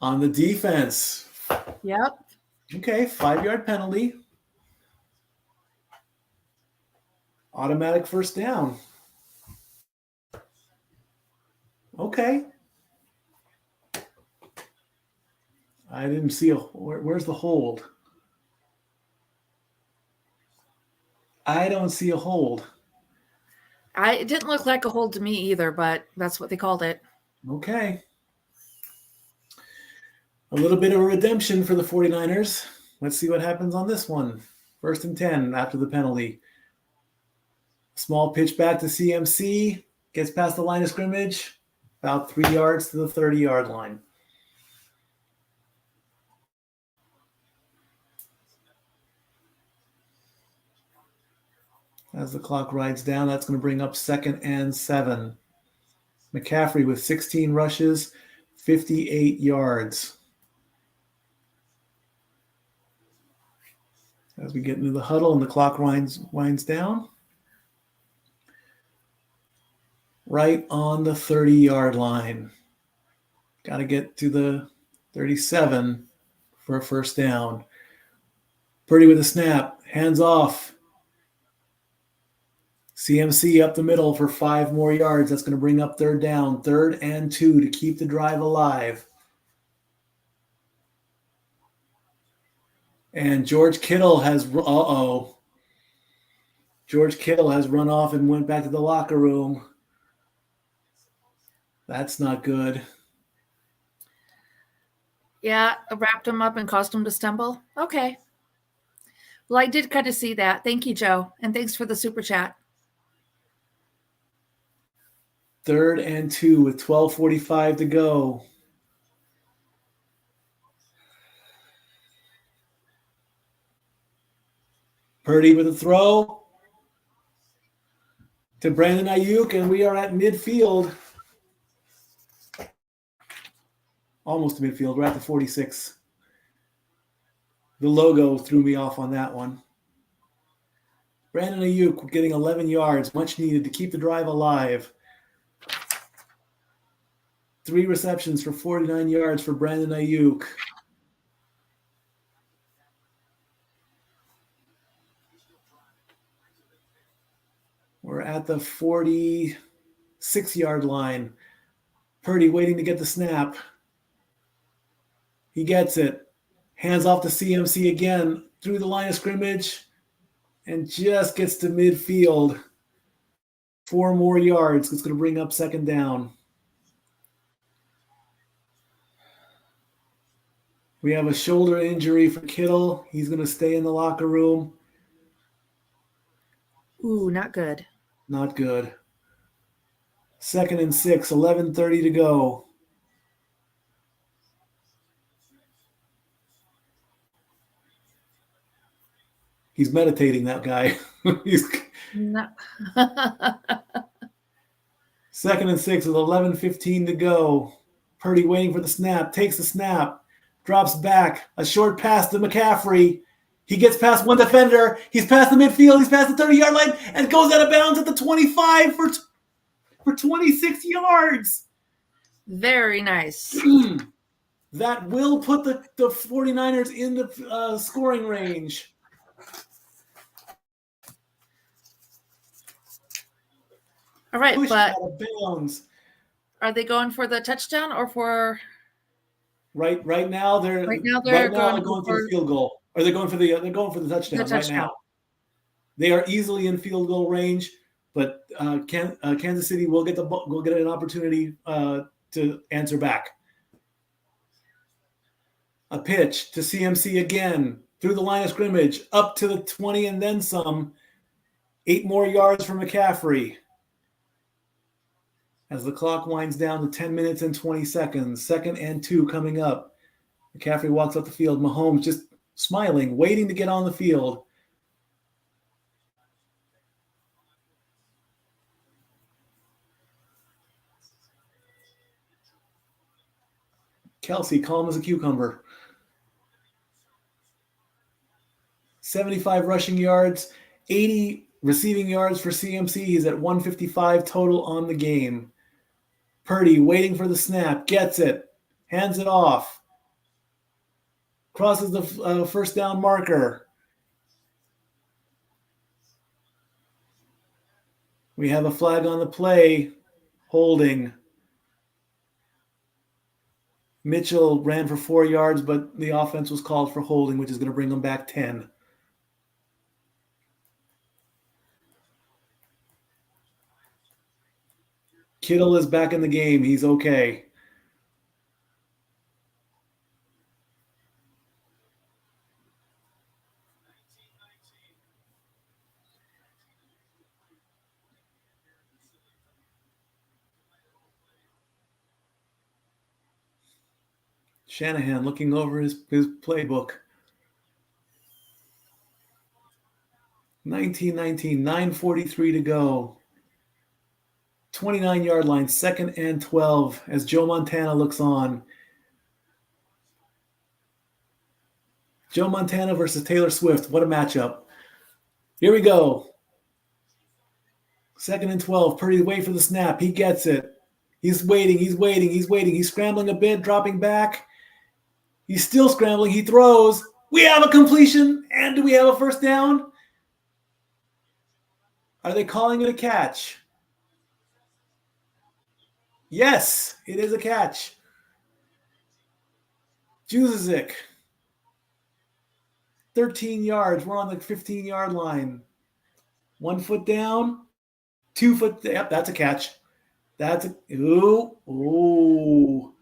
S4: On the defense.
S5: Yep.
S4: Okay, 5-yard penalty. Automatic first down. Okay. I didn't see where's the hold? I don't see a hold.
S5: It didn't look like a hold to me either, but that's what they called it.
S4: Okay. A little bit of a redemption for the 49ers. Let's see what happens on this one. 1st and 10 after the penalty. Small pitch back to CMC. Gets past the line of scrimmage. About 3 yards to the 30-yard line. As the clock rides down, that's going to bring up 2nd and 7. McCaffrey with 16 rushes, 58 yards. As we get into the huddle and the clock winds down. Right on the 30-yard line. Got to get to the 37 for a first down. Purdy with a snap. Hands off. CMC up the middle for 5 more yards. That's going to bring up 3rd down. 3rd and 2 to keep the drive alive. And George Kittle has George Kittle has run off and went back to the locker room. That's not good.
S5: Yeah, wrapped him up and caused him to stumble. Okay. Well, I did kind of see that. Thank you, Joe. And thanks for the super chat.
S4: 3rd and 2 with 12:45 to go. Purdy with a throw to Brandon Ayuk, and we are at midfield. Almost to midfield. We're at the 46. The logo threw me off on that one. Brandon Ayuk getting 11 yards, much needed to keep the drive alive. 3 receptions for 49 yards for Brandon Ayuk. We're at the 46-yard line. Purdy waiting to get the snap. He gets it. Hands off to CMC again through the line of scrimmage and just gets to midfield. 4 more yards. It's going to bring up 2nd down. We have a shoulder injury for Kittle. He's going to stay in the locker room.
S5: Ooh, not good.
S4: Not good. 2nd and 6, 11:30 to go. He's meditating, that guy.
S5: No.
S4: 2nd and 6 with 11:15 to go. Purdy waiting for the snap. Takes the snap. Drops back. A short pass to McCaffrey. He gets past one defender. He's past the midfield. He's past the 30-yard line and goes out of bounds at the 25 for 26 yards.
S5: Very nice.
S4: That will put the 49ers in the scoring range.
S5: All right,
S4: Pushed
S5: but
S4: out of bounds.
S5: are they going for the touchdown or for?
S4: Right now they're going for the field goal. Or they're going for the touchdown right now. They are easily in field goal range, but Kansas City will get an opportunity to answer back. A pitch to CMC again through the line of scrimmage, up to the 20 and then some. 8 more yards for McCaffrey. As the clock winds down to 10 minutes and 20 seconds, 2nd and 2 coming up. McCaffrey walks up the field. Mahomes just smiling, waiting to get on the field. Kelsey, calm as a cucumber. 75 rushing yards, 80 receiving yards for CMC. He's at 155 total on the game. Purdy waiting for the snap, gets it, hands it off, crosses the first down marker. We have a flag on the play, holding. Mitchell ran for 4 yards, but the offense was called for holding, which is going to bring them back 10. Kittle is back in the game. He's okay. Shanahan looking over his playbook. 19-19, 9:43 to go. 29-yard line, 2nd and 12 as Joe Montana looks on. Joe Montana versus Taylor Swift. What a matchup. Here we go. 2nd and 12. Purdy wait for the snap. He gets it. He's waiting. He's scrambling a bit, dropping back. He's still scrambling. He throws. We have a completion. And do we have a first down? Are they calling it a catch? Yes, it is a catch. Juszczyk. 13 yards. We're on the 15-yard line. 1 foot down. 2 foot. Yep, that's a catch. That's a. Ooh.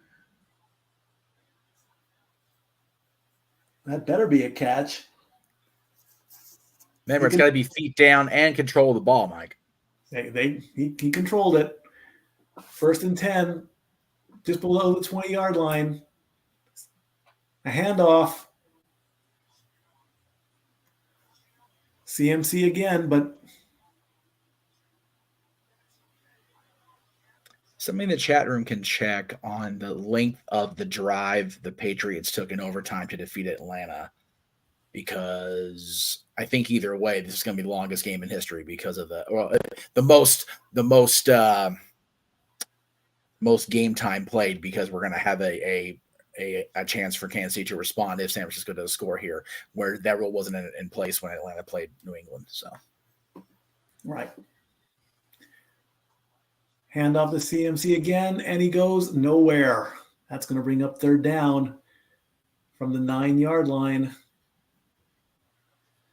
S4: That better be a catch.
S3: Remember, it's got to be feet down and control the ball, Mike.
S4: He controlled it. 1st and 10, just below the 20-yard line. A handoff. CMC again, but
S3: somebody in the chat room can check on the length of the drive the Patriots took in overtime to defeat Atlanta, because I think either way this is going to be the longest game in history because of the most game time played, because we're going to have a chance for Kansas City to respond if San Francisco does score here, where that rule wasn't in place when Atlanta played New England. So,
S4: right. Hand off to CMC again, and he goes nowhere. That's going to bring up 3rd down from the 9-yard line.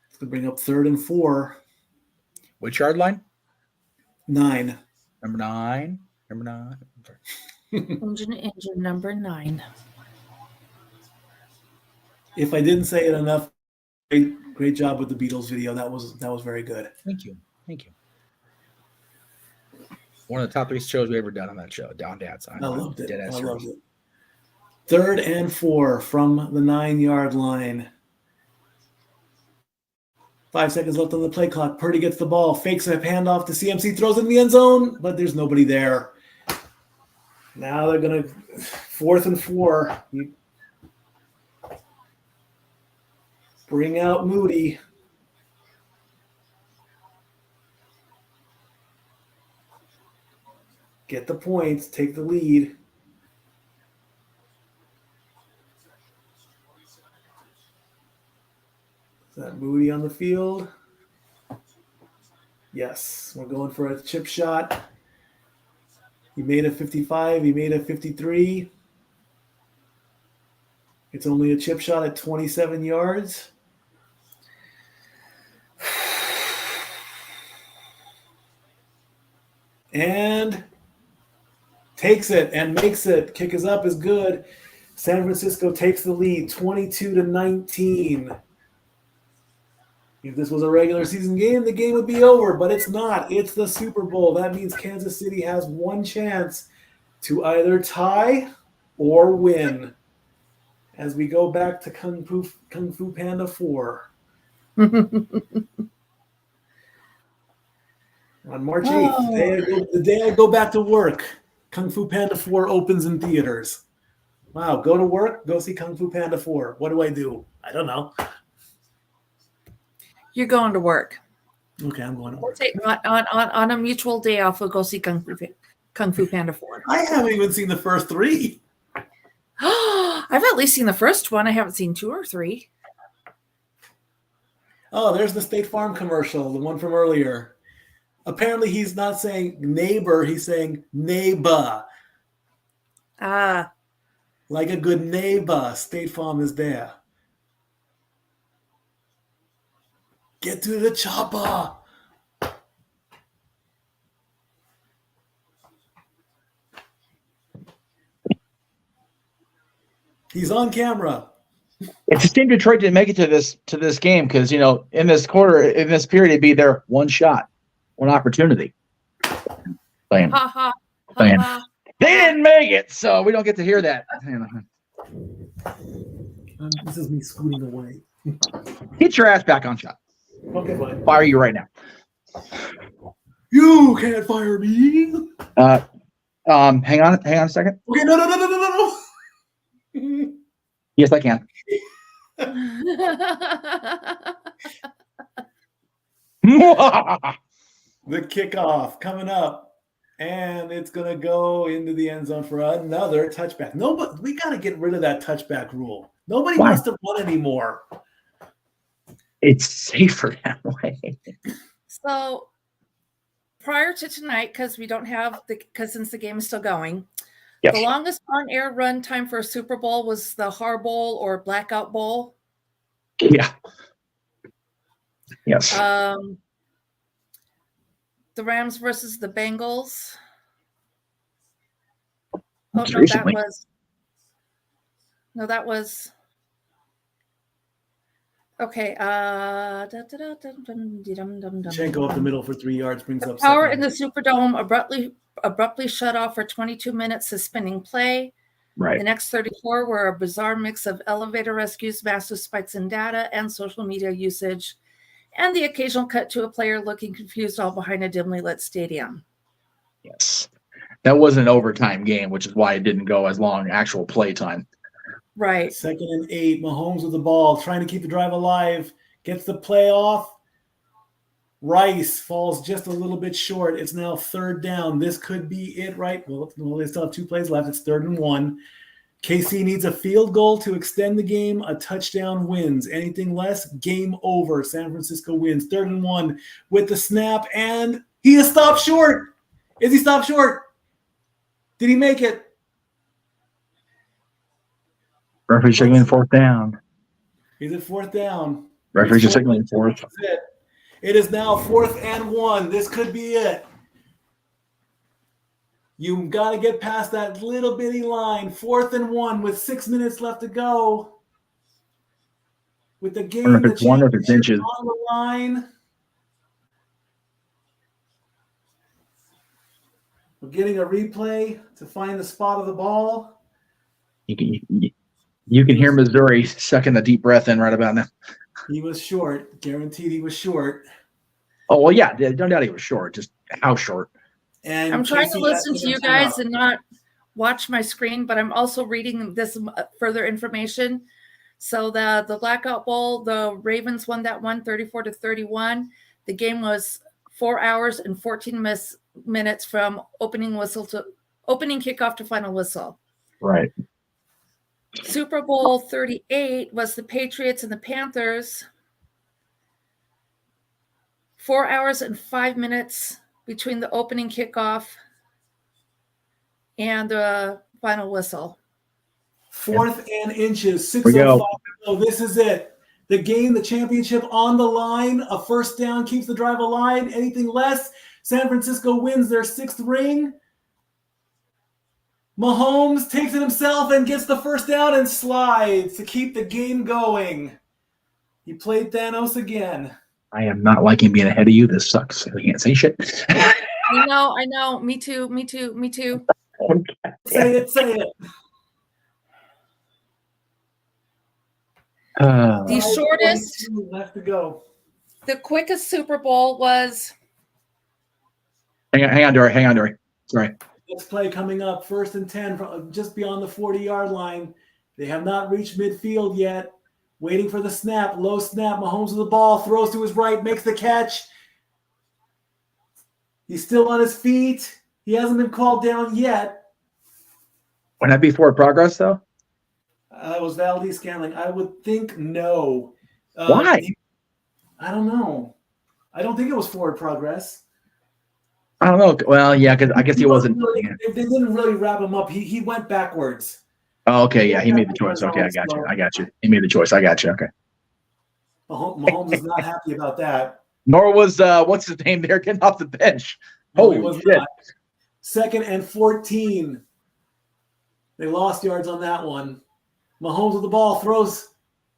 S4: It's going to bring up 3rd and 4.
S3: Which yard line?
S4: 9.
S3: Number 9.
S5: Engine number 9.
S4: If I didn't say it enough, great job with the Beatles video. That was very good.
S3: Thank you. One of the top 3 shows we ever done on that show, Down Dad's.
S4: I loved it. 3rd and 4 from the 9-yard line. 5 seconds left on the play clock. Purdy gets the ball, fakes a handoff to CMC, throws it in the end zone, but there's nobody there. Now they're going to 4th and 4. You bring out Moody. Get the points, take the lead. Is that Moody on the field? Yes, we're going for a chip shot. He made a 55. He made a 53. It's only a chip shot at 27 yards. And takes it and makes it. Kick is up is good. San Francisco takes the lead, 22-19. If this was a regular season game, the game would be over, but it's not. It's the Super Bowl. That means Kansas City has one chance to either tie or win. As we go back to Kung Fu Panda 4. On March 8th, the day I go back to work, Kung Fu Panda 4 opens in theaters. Wow, go to work, go see Kung Fu Panda 4. What do I do? I don't know.
S5: You're going to work.
S4: Okay, I'm going to work.
S5: On a mutual day off, we'll go see Kung Fu Panda 4.
S4: I haven't even seen the first 3.
S5: I've at least seen the first one. I haven't seen 2 or 3.
S4: Oh, there's the State Farm commercial, the one from earlier. Apparently, he's not saying neighbor, he's saying neighbor.
S5: Ah.
S4: Like a good neighbor, State Farm is there. Get to the chopper. He's on camera.
S3: It's a shame Detroit didn't make it to this game because, in this period, it'd be their one shot, one opportunity. Playing. They didn't make it, so we don't get to hear that.
S4: This is me scooting away.
S3: Get your ass back on shot.
S4: Okay, fine.
S3: Fire you right now.
S4: You can't fire me.
S3: Hang on a second.
S4: Okay, no.
S3: Yes, I can.
S4: The kickoff coming up, and it's gonna go into the end zone for another touchback. But we got to get rid of that touchback rule. Nobody wants to run anymore.
S3: It's safer that way.
S5: So prior to tonight, because we don't have since the game is still going,
S3: yes.
S5: The longest on-air run time for a Super Bowl was the Har Bowl or Blackout Bowl.
S3: Yeah. Yes.
S5: The Rams versus the Bengals.
S3: Recently.
S5: That was okay.
S4: Schenko up the middle for 3 yards brings up
S5: Power
S4: second.
S5: in the Superdome abruptly shut off for 22 minutes, suspending play.
S3: Right.
S5: The next 34 were a bizarre mix of elevator rescues, massive spikes in data, and social media usage, and the occasional cut to a player looking confused all behind a dimly lit stadium.
S3: Yes. That was an overtime game, which is why it didn't go as long actual play time.
S5: Right.
S4: 2nd and 8. Mahomes with the ball, trying to keep the drive alive. Gets the play off. Rice falls just a little bit short. It's now 3rd down. This could be it, right? Well, they still have 2 plays left. It's 3rd and 1. KC needs a field goal to extend the game. A touchdown wins. Anything less, game over. San Francisco wins. 3rd and 1 with the snap, and he is stopped short. Is he stopped short? Did he make it?
S3: Referee signaling 4th down.
S4: He's at 4th down.
S3: Referee just signaling 4th.
S4: It is now 4th and 1. This could be it. You got to get past that little bitty line. 4th and 1 with 6 minutes left to go. With the game,
S3: if it's one or if it's inches
S4: on the line. We're getting a replay to find the spot of the ball.
S3: You can hear Missouri sucking a deep breath in right about now.
S4: He was short. Guaranteed he was short.
S3: Oh, well, yeah. No doubt he was short. Just how short?
S4: And
S5: I'm trying to listen to you guys and not watch my screen, but I'm also reading this further information. So the Blackout Bowl, the Ravens won that one 34-31. The game was 4 hours and 14 minutes from opening kickoff to final whistle.
S3: Right.
S5: Super Bowl 38 was the Patriots and the Panthers. 4 hours and 5 minutes between the opening kickoff and the final whistle.
S4: 4th and inches. 6:05. So this is it. The game, the championship on the line. A 1st down keeps the drive alive. Anything less, San Francisco wins their 6th ring. Mahomes takes it himself and gets the 1st down and slides to keep the game going. He played Thanos again.
S3: I am not liking being ahead of you. This sucks. I can't say shit.
S5: I know. Me too.
S4: Say it.
S5: The shortest,
S4: left to go.
S5: the quickest Super Bowl was.
S3: Hang on, Dory. Sorry.
S4: Next play coming up, 1st and 10, from just beyond the 40-yard line. They have not reached midfield yet. Waiting for the snap, low snap. Mahomes with the ball, throws to his right, makes the catch. He's still on his feet. He hasn't been called down yet.
S3: Wouldn't that be forward progress, though?
S4: It was Valdez Scantling. I would think no.
S3: Why?
S4: I don't know. I don't think it was forward progress.
S3: I don't know. Well, yeah, because I guess he wasn't.
S4: They didn't really wrap him up. He went backwards.
S3: Oh, okay. Yeah, he made the choice. Okay, I got you. He made the choice. I got you. Okay.
S4: Mahomes is not happy about that.
S3: Nor was what's his name there getting off the bench. Holy shit.
S4: Not. 2nd and 14. They lost yards on that one. Mahomes with the ball, throws,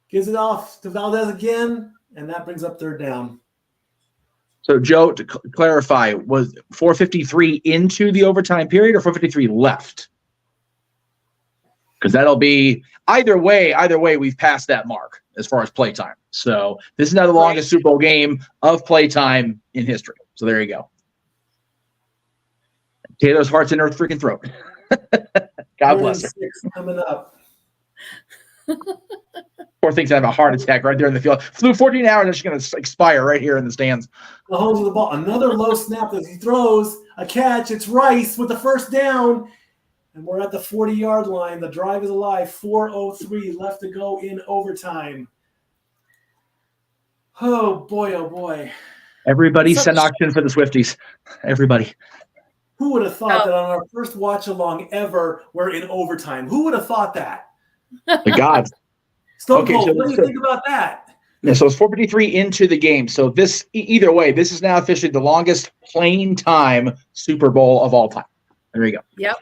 S4: gives it off to Valdez again, and that brings up 3rd down.
S3: So, Joe, to clarify, was 4:53 into the overtime period or 4:53 left? Because that'll be either way, we've passed that mark as far as playtime. So this is now the longest Super Bowl game of playtime in history. So there you go. Taylor's heart's in her freaking throat. God bless her.
S4: Coming up.
S3: Poor thing's having a heart attack right there in the field. Flew 14 hours and she's going to expire right here in the stands.
S4: Mahomes with the ball. Another low snap as he throws a catch. It's Rice with the 1st down. And we're at the 40-yard line. The drive is alive. 4:03 left to go in overtime. Oh, boy, oh, boy.
S3: Everybody send oxygen for the Swifties. Everybody.
S4: Who would have thought that on our first watch-along ever, we're in overtime? Who would have thought that?
S3: The gods.
S4: Stone Cold, what do you think about that?
S3: Yeah, so it's 4:53 into the game. So this, either way, this is now officially the longest playing time Super Bowl of all time. There you go.
S5: Yep.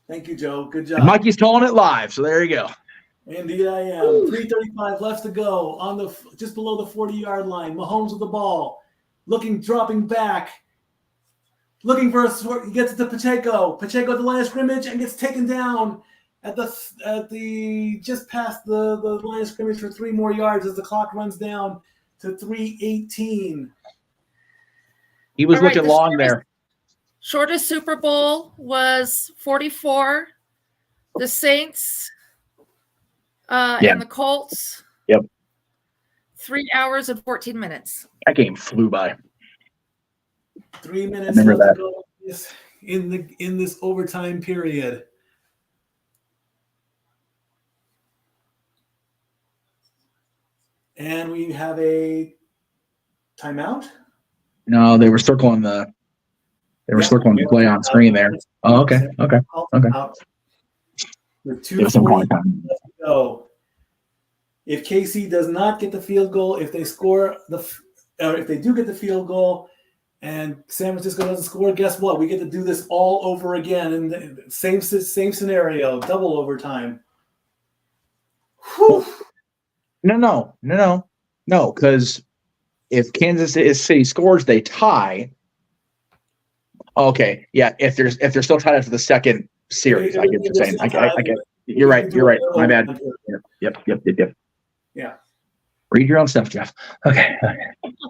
S4: Thank you, Joe. Good job.
S3: And Mikey's calling it live, so there you go.
S4: Indeed, I am. 3:35 left to go on the just below the 40-yard line. Mahomes with the ball, dropping back, looking for he gets it to Pacheco. Pacheco at the line of scrimmage and gets taken down at the just past the line of scrimmage for 3 more yards as the clock runs down to 3:18.
S3: He was looking long there.
S5: Shortest Super Bowl was 44. The Saints and the Colts.
S3: Yep.
S5: 3 hours and 14 minutes.
S3: That game flew by.
S4: 3 minutes left to go in this overtime period. And we have a timeout.
S3: No, they were circling the play on screen there. Oh, okay.
S4: With 2:40 left to go. If KC does not get the field goal, if they if they do get the field goal, and San Francisco doesn't score, guess what? We get to do this all over again in the same scenario, double overtime. Whew.
S3: No. Because if Kansas City scores, they tie. Okay, yeah. If they're still tied after the second series, I get what you're saying. I get. You're right. My bad. Yep.
S4: Yeah.
S3: Read your own stuff, Jeff. Okay.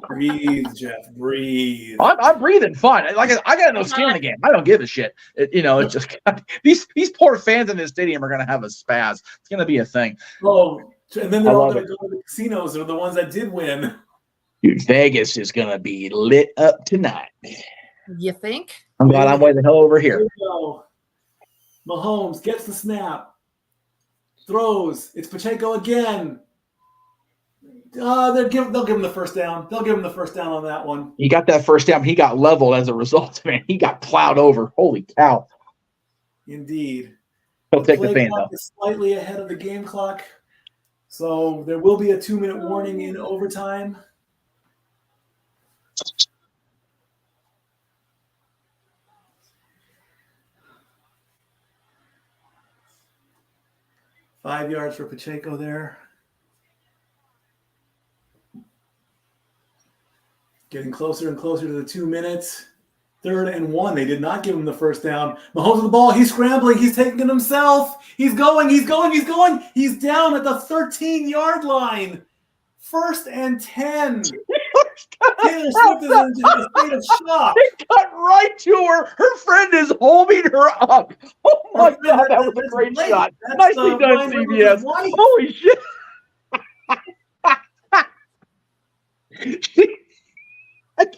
S4: Breathe, Jeff. Breathe.
S3: I'm breathing fine. Like I got no skin in the game. I don't give a shit. It's just these poor fans in this stadium are gonna have a spaz. It's gonna be a thing.
S4: Oh, and then they're all gonna go to the casinos. They're the ones that did win.
S3: Dude, Vegas is gonna be lit up tonight.
S5: You think?
S3: I'm glad I'm way the hell over here.
S4: Mahomes gets the snap, throws. It's Pacheco again. They'll give him the first down. They'll give him the first down on that one.
S3: He got that first down. He got leveled as a result. Man, he got plowed over. Holy cow!
S4: Indeed.
S3: He'll take the pain though.
S4: Is slightly ahead of the game clock, so there will be a 2-minute warning in overtime. Five yards for Pacheco there. Getting closer and closer to the 2 minutes. 3rd and 1. They did not give him the first down. Mahomes with the ball. He's scrambling. He's taking it himself. He's going. He's down at the 13-yard line. 1st and 10. Taylor Swift is in a state of shock.
S3: It cut right to her. Her friend is holding her up. Oh my God, that was a great shot. Nicely done, CBS. Holy shit.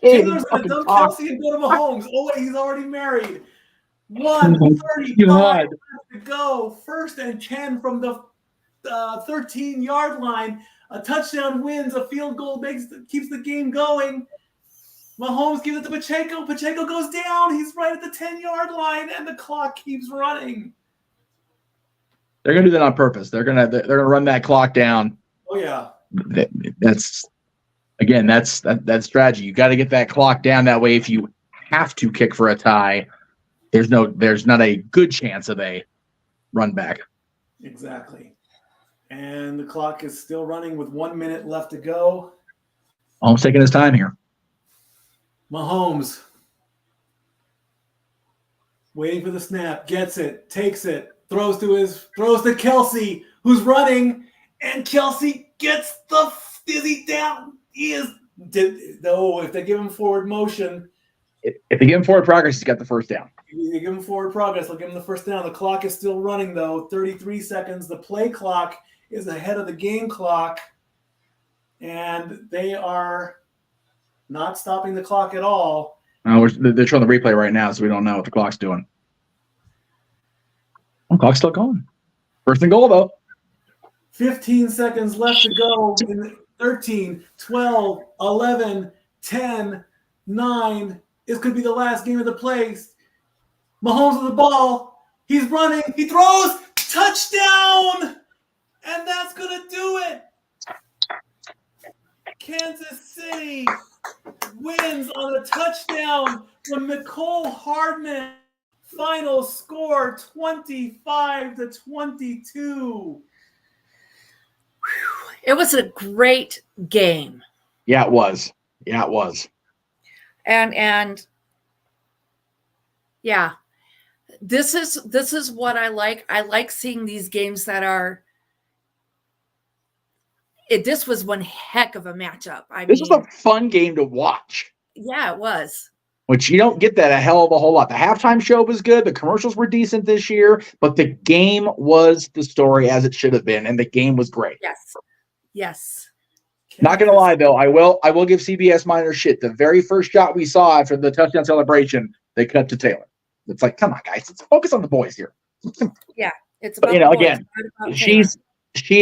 S4: Taylor's going to dump Kelsey and go to Mahomes. Oh, wait, he's already married. 1:35 to go. 1st and 10 from the 13-yard line. A touchdown wins. A field goal keeps the game going. Mahomes gives it to Pacheco. Pacheco goes down. He's right at the 10-yard line, and the clock keeps running.
S3: They're gonna do that on purpose. They're gonna run that clock down.
S4: Oh yeah.
S3: That's strategy. You got to get that clock down. That way, if you have to kick for a tie, there's not a good chance of a run back.
S4: Exactly. And the clock is still running with 1 minute left to go.
S3: Mahomes taking his time here.
S4: Mahomes waiting for the snap, gets it, takes it, throws to Kelsey, who's running, and Kelsey gets the dizzy down. If they give him forward motion.
S3: If they give him forward progress, he's got the first down.
S4: If they give him forward progress, they'll give him the first down. The clock is still running, though. 33 seconds. The play clock is ahead of the game clock. And they are not stopping the clock at all.
S3: They're showing the replay right now, so we don't know what the clock's doing. The clock's still going. First and goal, though.
S4: 15 seconds left to go. 13, 12, 11, 10, 9. This could be the last game of the plays. Mahomes with the ball. He's running. He throws. Touchdown! And that's going to do it. Kansas City wins on a touchdown from Nicole Hardman. Final score 25-22.
S5: It was a great game.
S3: Yeah, it was.
S5: And yeah, this is what I like. I like seeing these games that are. This was one heck of a matchup.
S3: This was a fun game to watch.
S5: Yeah, it was.
S3: Which you don't get that a hell of a whole lot. The halftime show was good. The commercials were decent this year, but the game was the story as it should have been, and the game was great.
S5: Yes.
S3: Not gonna lie though, I will give CBS minor shit. The very first shot we saw after the touchdown celebration, they cut to Taylor. It's like, come on, guys, let's focus on the boys here.
S5: Yeah, it's about.
S3: But, again, she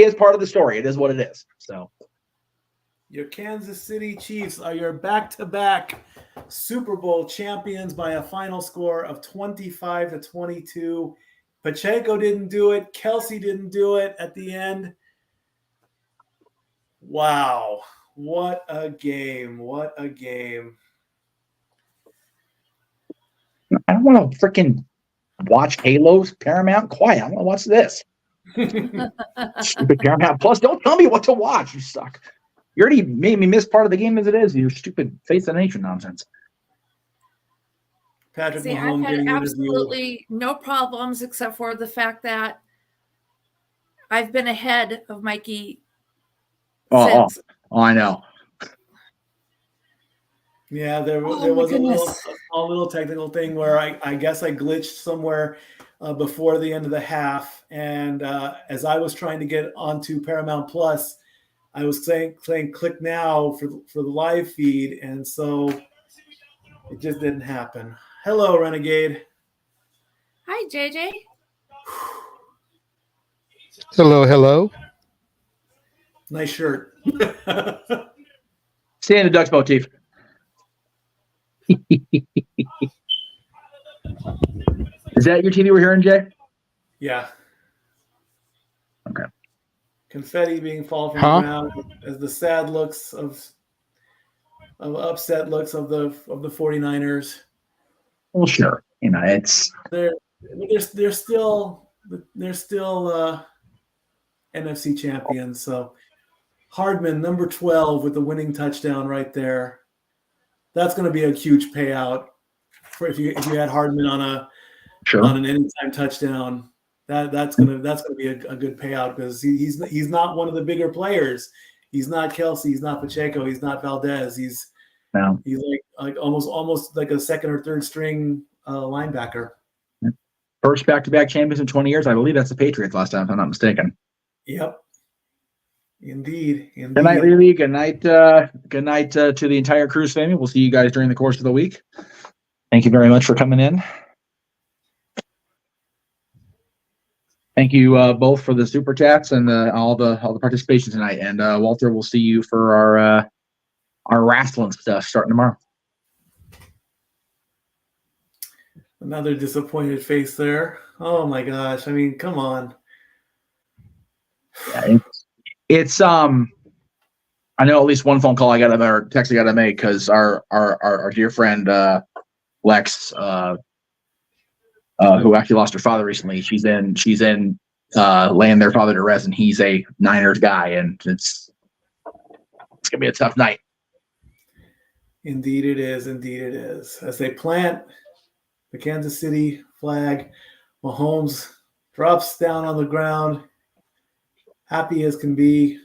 S3: is part of the story. It is what it is. So,
S4: your Kansas City Chiefs are your back-to-back Super Bowl champions by a final score of 25-22. Pacheco didn't do it. Kelsey didn't do it at the end. Wow. What a game. What a game.
S3: I don't want to freaking watch Halo's Paramount. Quiet. I want to watch this. Stupid Paramount Plus. Don't tell me what to watch. You suck. You already made me miss part of the game as it is. You stupid Face the Nation nonsense.
S4: Patrick
S5: Mahomes I've had absolutely no problems except for the fact that I've been ahead of Mikey.
S3: Oh, I know.
S4: Yeah, there was a little technical thing where I guess I glitched somewhere before the end of the half, and as I was trying to get onto Paramount Plus, I was saying click now for the live feed, and so it just didn't happen. Hello, Renegade.
S5: Hi, JJ.
S7: Hello.
S4: Nice shirt.
S3: Stay in the Ducks motif. Is that your TV we're hearing, Jay?
S4: Yeah.
S3: Okay.
S4: Confetti being fall from the ground as the sad looks of upset looks of the 49ers.
S3: Well, sure. It's
S4: they're still NFC champions. So Hardman, number 12, with the winning touchdown right there. That's going to be a huge payout for if you had Hardman on an anytime touchdown. That's going to be a good payout because he's not one of the bigger players. He's not Kelsey. He's not Pacheco. He's not Valdez. He's like almost like a second or third string linebacker.
S3: First back-to-back champions in 20 years. I believe that's the Patriots last time, if I'm not mistaken.
S4: Yep. Indeed.
S3: Good night, Lily. Good night. Good night to the entire Cruise family. We'll see you guys during the course of the week. Thank you very much for coming in. Thank you both for the super chats and all the participation tonight. And Walter, we'll see you for our wrestling stuff starting tomorrow.
S4: Another disappointed face there. Oh my gosh! I mean, come on.
S3: Yeah, it's I know at least one phone call I got to or text I got to make because our dear friend Lex, who actually lost her father recently, she's in laying their father to rest, and he's a Niners guy, and it's gonna be a tough night.
S4: Indeed it is. Indeed it is. As they plant the Kansas City flag, Mahomes drops down on the ground, happy as can be.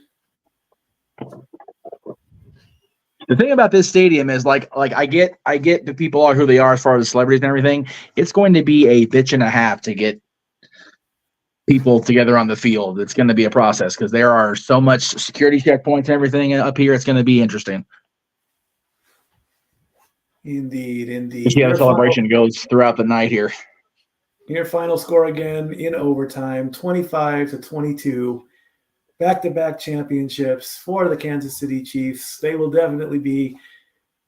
S3: The thing about this stadium is like I get the people are who they are as far as celebrities and everything. It's going to be a bitch and a half to get people together on the field. It's going to be a process because there are so much security checkpoints and everything up here. It's going to be interesting.
S4: Indeed.
S3: You see how the celebration goes throughout the night here.
S4: Your final score again in overtime, 25-22. Back-to-back championships for the Kansas City Chiefs. They will definitely be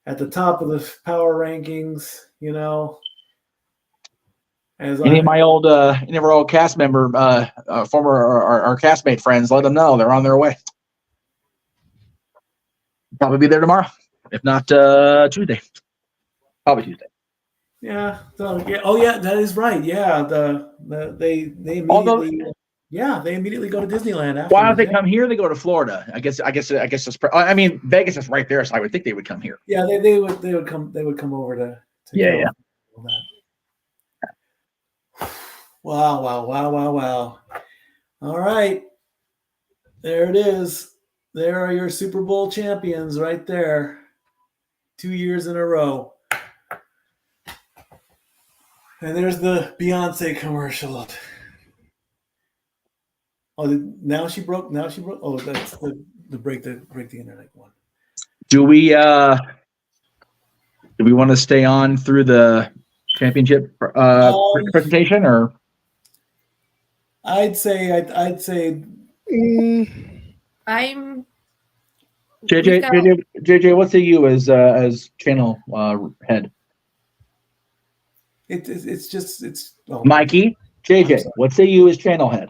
S4: at the top of the power rankings, you know.
S3: Any of our old cast member, former our castmate friends, let them know they're on their way. Probably be there tomorrow, if not Tuesday. Probably Tuesday.
S4: Yeah. So, yeah. Oh, yeah. That is right. Yeah. They immediately. They immediately go to Disneyland. After
S3: Why don't they come here? They go to Florida. I guess. It's, I mean, Vegas is right there, so I would think they would come here.
S4: Yeah, they would come. They would come over to
S3: yeah.
S4: Wow. All right. There it is. There are your Super Bowl champions right there. 2 years in a row. And there's the Beyonce commercial. Oh, now she broke. Oh, that's the break the internet one.
S3: Do we want to stay on through the championship presentation, or?
S4: I'd say.
S5: I'm.
S3: JJ, what say you as channel head? Mikey, JJ, what say you as channel head?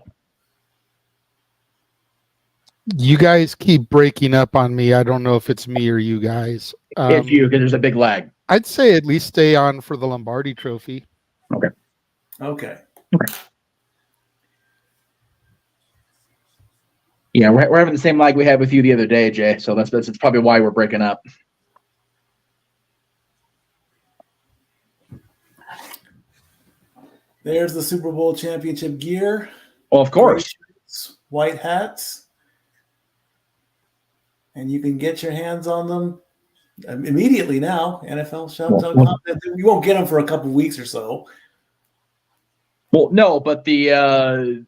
S7: You guys keep breaking up on me. I don't know if it's me or you guys.
S3: It's you, because there's a big lag.
S7: I'd say at least stay on for the Lombardi Trophy.
S4: Okay.
S3: Yeah, we're having the same lag we had with you the other day, Jay. So that's probably why we're breaking up.
S4: There's the Super Bowl championship gear.
S3: Well, of course.
S4: White hats. And you can get your hands on them immediately now. NFL.com. You won't get them for a couple weeks or so.
S3: Well, no, but the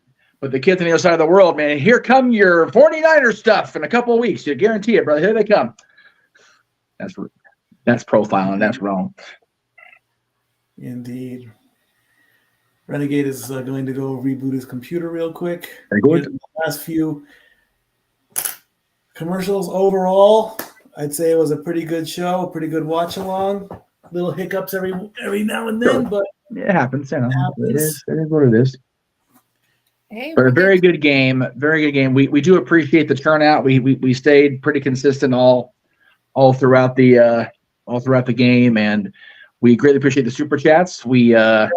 S3: kids on the other side of the world, man, here come your 49ers stuff in a couple of weeks. You guarantee it, brother. Here they come. That's profiling. That's wrong.
S4: Indeed. Renegade is going to go reboot his computer real quick.
S3: Very good.
S4: The last few commercials overall, I'd say it was a pretty good show, a pretty good watch along. Little hiccups every now and then, but
S3: it happens. You know, it is what it is.
S5: Hey,
S3: but a very good game. Very good game. We do appreciate the turnout. We stayed pretty consistent all throughout the game, and we greatly appreciate the super chats. The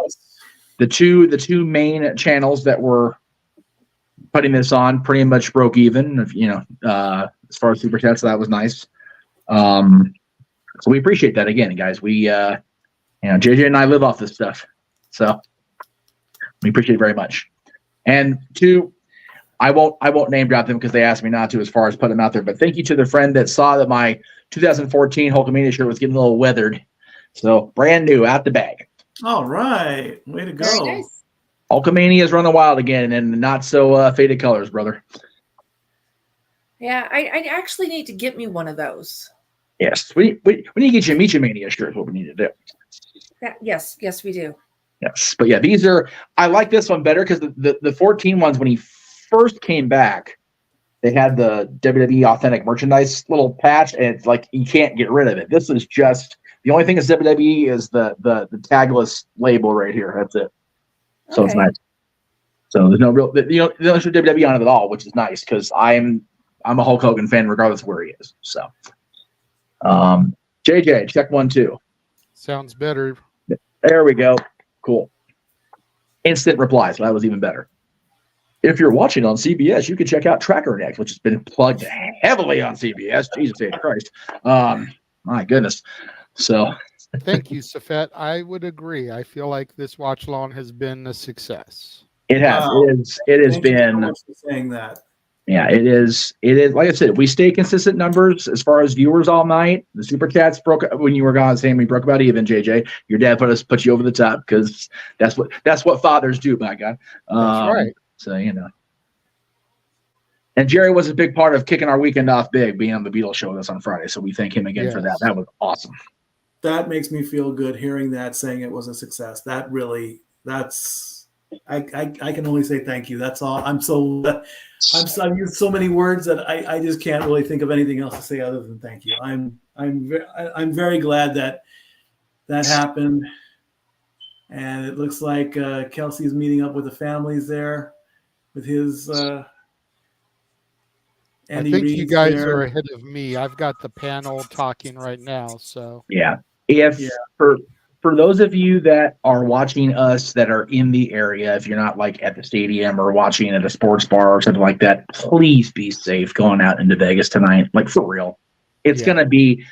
S3: two main channels that were putting this on pretty much broke even, as far as super chats. So that was nice. So we appreciate that again, guys. We JJ and I live off this stuff, so we appreciate it very much. And I won't name drop them because they asked me not to as far as putting them out there. But thank you to the friend that saw that my 2014 Hulkamania shirt was getting a little weathered. So brand new, out the bag.
S4: All right. Way to go.
S5: Very nice.
S3: Hulkamania is running wild again in not so faded colors, brother.
S5: Yeah, I actually need to get me one of those.
S3: Yes. We need to get you a Meacham Mania shirt is what we need to do.
S5: Yes, we do.
S3: Yes. But yeah, these are, I like this one better because the 14 ones, when he first came back, they had the WWE authentic merchandise little patch, and it's like you can't get rid of it. This is just the only thing is WWE is the tagless label right here. That's it. So It's nice. So there's no real, there's no WWE on it at all, which is nice because I'm a Hulk Hogan fan regardless of where he is. So, JJ, check 1, 2.
S7: Sounds better.
S3: There we go. Cool. Instant replies. So that was even better. If you're watching on CBS, you can check out Tracker Next, which has been plugged heavily on CBS. Jesus Christ. My goodness. So
S7: thank you, Safet. I would agree. I feel like this watch along has been a success.
S3: It has.
S4: Wow.
S3: It has
S4: Thank
S3: been.
S4: you so much for saying that.
S3: Yeah, it is. It is. Like I said, we stay consistent numbers as far as viewers all night. The super chats broke when you were gone, saying we broke about even. JJ, your dad put you over the top because that's what fathers do. My God,
S7: that's right.
S3: So and Jerry was a big part of kicking our weekend off big, being on the Beatles show with us on Friday. So we thank him again for that. That was awesome.
S4: That makes me feel good hearing that, saying it was a success. I can only say thank you. That's all. I've used so many words that I just can't really think of anything else to say other than thank you. I'm very glad that happened, and it looks like Kelsey's meeting up with the families there with his.
S7: I think you guys are ahead of me. I've got the panel talking right now. So
S3: yeah, for those of you that are watching us that are in the area, if you're not like at the stadium or watching at a sports bar or something like that, please be safe going out into Vegas tonight. Like for real, it's going to be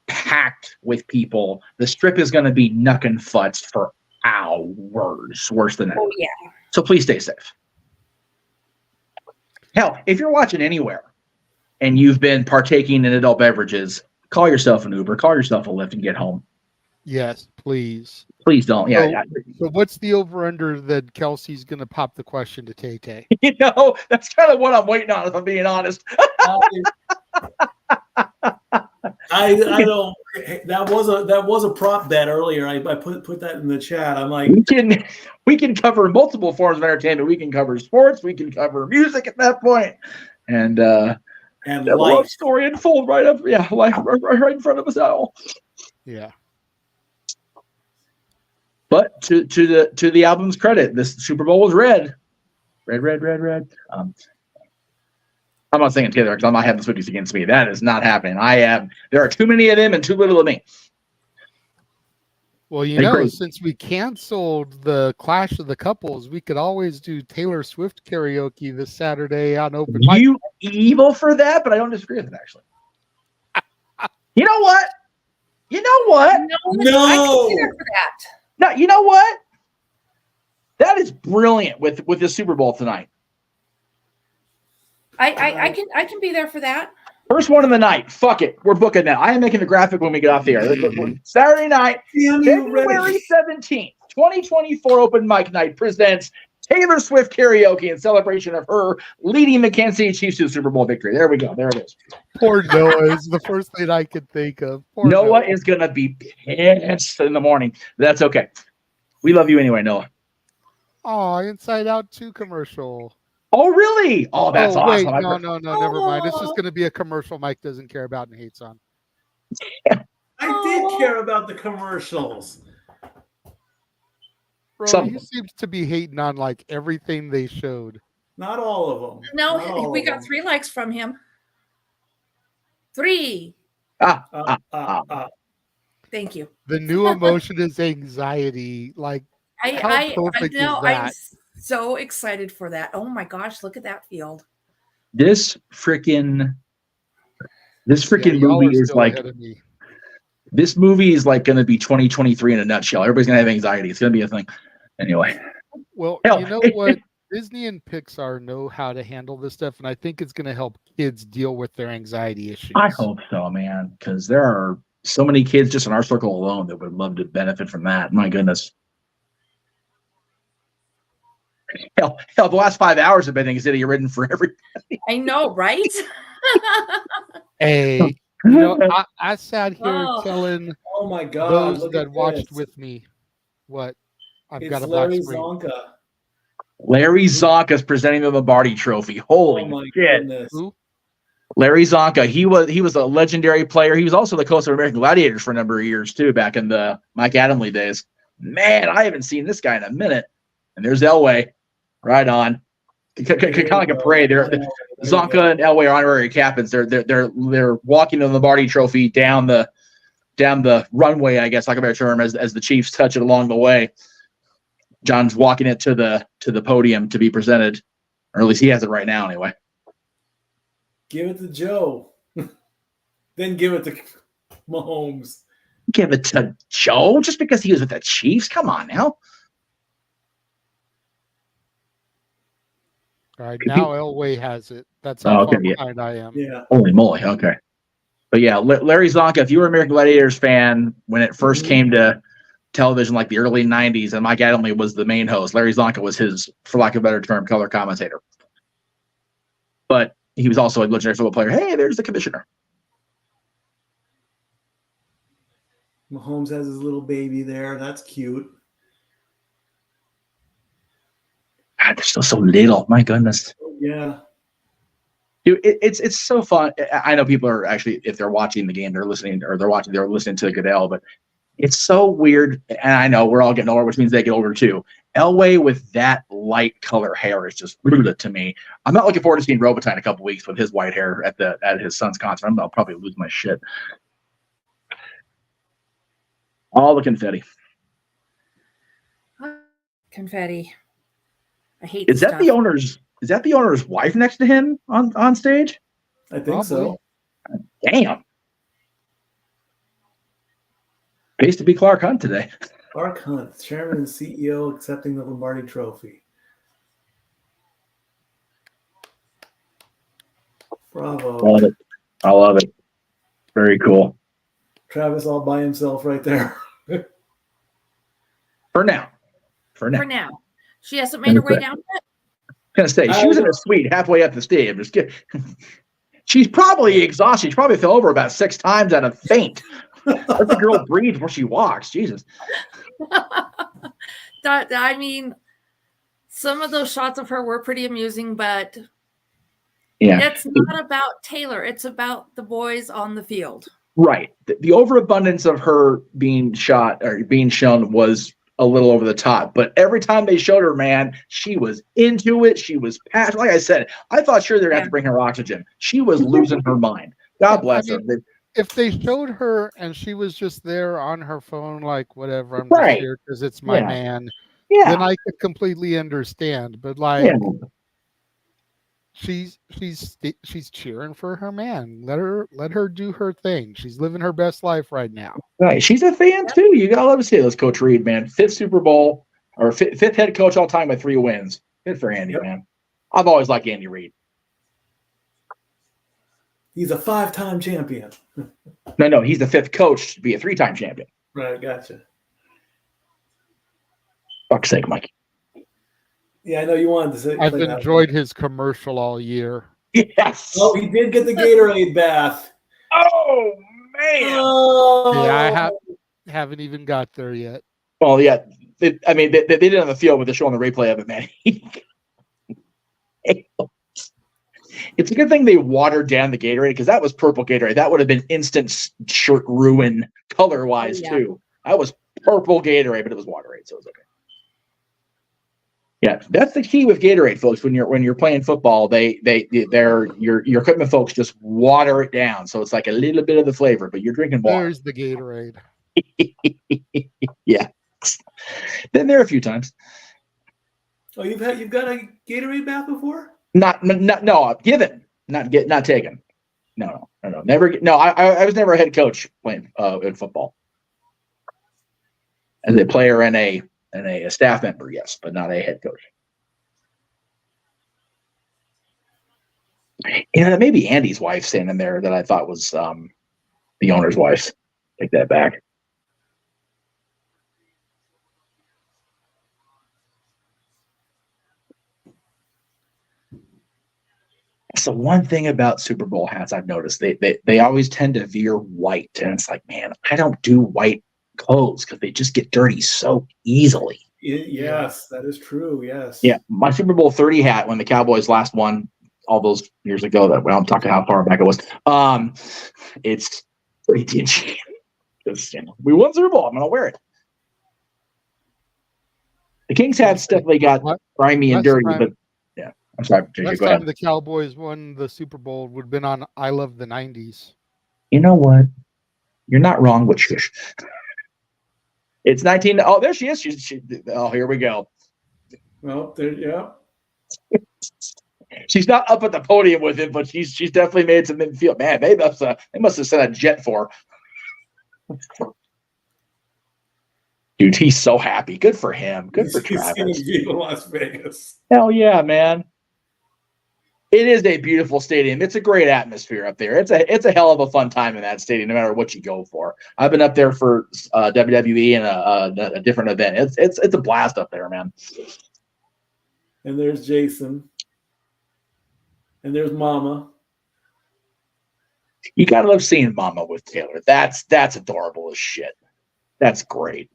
S3: packed with people. The strip is going to be knuckin' futzed for hours, worse than that.
S5: Oh yeah.
S3: So please stay safe. Hell, if you're watching anywhere and you've been partaking in adult beverages, call yourself an Uber, call yourself a Lyft, and get home.
S7: Yes, please.
S3: Please don't. Yeah.
S7: So what's the over-under that Kelsey's going to pop the question to Tay-Tay?
S3: That's kind of what I'm waiting on, if I'm being honest.
S4: I don't. That was a prop bet earlier. I put that in the chat. I'm like,
S3: we can cover multiple forms of entertainment. We can cover sports. We can cover music at that point, and the love story unfold right up. Yeah, right in front of us all.
S7: Yeah.
S3: But to the album's credit, this Super Bowl was red. Red. I'm not saying it together because I'm not having the Swifties against me. That is not happening. There are too many of them and too little of me.
S7: Well, since we canceled the Clash of the Couples, we could always do Taylor Swift karaoke this Saturday on open mic.
S3: You evil for that, but I don't disagree with it, actually. You know what?
S4: No.
S5: I can be there for that.
S3: No, you know what? That is brilliant with the Super Bowl tonight.
S5: I can be there for that.
S3: First one of the night. Fuck it. We're booking that. I am making the graphic when we get off the air. Saturday night, February 17th, 2024 Open Mic Night presents Taylor Swift karaoke in celebration of her leading the Kansas City Chiefs to the Super Bowl victory. There we go. There it is.
S7: Poor Noah is the first thing I could think of.
S3: Noah is going to be pissed in the morning. That's okay. We love you anyway, Noah.
S7: Oh, Inside Out 2 commercial.
S3: Oh, really? Oh, that's awesome.
S7: Wait, no, never mind. It's just going to be a commercial Mike doesn't care about and hates on.
S4: I did care about the commercials.
S7: Bro, he seems to be hating on like everything they showed.
S4: Not all of them.
S5: No, we got 3 likes from him. 3. Thank you.
S7: The new emotion is anxiety. Like,
S5: I know. I'm so excited for that. Oh my gosh, look at that field.
S3: This freaking movie is like this movie is like going to be 2023 in a nutshell. Everybody's going to have anxiety. It's going to be a thing. Anyway.
S7: Well, you know what? Disney and Pixar know how to handle this stuff, and I think it's going to help kids deal with their anxiety issues.
S3: I hope so, man, because there are so many kids just in our circle alone that would love to benefit from that. My goodness. Hell, the last 5 hours have been anxiety ridden for everybody.
S5: I know, right?
S7: Hey, I sat here telling
S4: oh my God,
S7: those that watched with me what I've got a
S4: Larry
S7: black screen.
S4: Zonka.
S3: Larry Zonka is presenting the Lombardi Trophy. Holy shit!
S4: Goodness.
S3: Larry Zonka, he was a legendary player. He was also the coach of American Gladiators for a number of years too, back in the Mike Adamle days. Man, I haven't seen this guy in a minute. And there's Elway, right on. Kind of like a parade. Zonka and Elway are honorary captains. They're walking the Lombardi Trophy down the runway, I guess, like a better term, as the Chiefs touch it along the way. John's walking it to the podium to be presented, or at least he has it right now, anyway.
S4: Give it to Joe, then give it to Mahomes.
S3: Give it to Joe just because he was with the Chiefs? Come on now.
S7: All right, now Elway has it. That's how far behind I am.
S4: Yeah.
S3: Holy moly. Okay. But yeah, Larry Zonka, if you were an American Gladiators fan when it first came to television, like the early 90s, and Mike Adamle was the main host, Larry Zonka was his, for lack of a better term, color commentator. But he was also a legendary football player. Hey, there's the commissioner.
S4: Mahomes has his little baby there. That's cute.
S3: God, they're still so little. My goodness.
S4: Yeah.
S3: Dude, it's so fun. I know people are actually, if they're watching the game, they're listening to Goodell, but it's so weird. And I know we're all getting older, which means they get older too. Elway with that light color hair is just brutal to me. I'm not looking forward to seeing Robitaille in a couple weeks with his white hair at his son's concert. I'll probably lose my shit. All the confetti.
S5: Confetti. I hate.
S3: Is that the owner's? Is that the owner's wife next to him on stage?
S4: I think so.
S3: Damn. Pays to be Clark Hunt today.
S4: Clark Hunt, chairman and CEO, accepting the Lombardi Trophy. Bravo.
S3: I love it. Very cool.
S4: Travis all by himself right there.
S3: For now.
S5: She hasn't made her way down yet?
S3: I was going to say, she was in a suite halfway up the stadium. Just kidding. She's probably exhausted. She probably fell over about 6 times out of faint. Let the girl breathe before she walks. Jesus.
S5: I mean, some of those shots of her were pretty amusing, but it's not about Taylor. It's about the boys on the field.
S3: Right. The overabundance of her being shot or being shown was a little over the top, but every time they showed her, man, she was into it. She was passionate. Like I said, I thought sure they're going to have to bring her oxygen. She was losing her mind. God bless her.
S7: If they showed her and she was just there on her phone, like whatever, I'm just here because it's my man, then I could completely understand. But she's cheering for her man. Let her do her thing. She's living her best life right now.
S3: Right. She's a fan too. You gotta love to see this, Coach Reed, man. 5th Super Bowl or 5th head coach all time with 3 wins. Good for Andy, man. I've always liked Andy Reid.
S4: He's a 5-time champion.
S3: No, he's the 5th coach to be a 3-time champion.
S4: Right, gotcha.
S3: Fuck's sake, Mike.
S4: Yeah, I know you wanted to say.
S7: I've enjoyed his commercial all year.
S3: Yes.
S4: Oh, he did get the Gatorade bath.
S3: Oh man.
S4: Oh.
S7: Yeah, I haven't even got there yet.
S3: Well, yeah. They did it on the field, but they're showing the replay of it, man. It's a good thing they watered down the Gatorade because that was purple Gatorade. That would have been instant shirt ruin color-wise too. That was purple Gatorade, but it was Waterade, so it was okay. Yeah, that's the key with Gatorade, folks. When you're playing football, your equipment folks just water it down, so it's like a little bit of the flavor, but you're drinking water.
S7: There's the Gatorade.
S3: Yeah, been there a few times.
S4: Oh, you've got a Gatorade bath before?
S3: No, given, not taken. No, never. No, I was never a head coach playing in football. As a player and a staff member, yes, but not a head coach. Yeah, that may be Andy's wife standing there that I thought was the owner's wife. Take that back. That's the one thing about Super Bowl hats I've noticed. They always tend to veer white. And it's like, man, I don't do white clothes because they just get dirty so easily.
S4: Yes, that is true. Yes.
S3: Yeah. My Super Bowl 30 hat when the Cowboys last won all those years ago, that I'm talking how far back it was. It's pretty dingy. We won Super Bowl. I'm going to wear it. The Kings hats definitely got grimy and dirty, but yeah. I'm sorry.
S7: Last
S3: Go ahead.
S7: time the Cowboys won the Super Bowl would have been on I Love the 90s.
S3: You know what? You're not wrong, but shush. It's 19. Oh, there she is. Oh, here we go.
S4: Well, there, yeah.
S3: She's not up at the podium with him, but she's definitely made some midfield. Man, they must have sent a jet for her. Dude, he's so happy. Good for him. Good for Travis.
S4: He's in Las Vegas.
S3: Hell yeah, man. It is a beautiful stadium. It's a great atmosphere up there. It's a hell of a fun time in that stadium, no matter what you go for. I've been up there for WWE and a different event. It's a blast up there, man.
S4: And there's Jason. And there's Mama.
S3: You gotta love seeing Mama with Taylor. That's adorable as shit. That's great.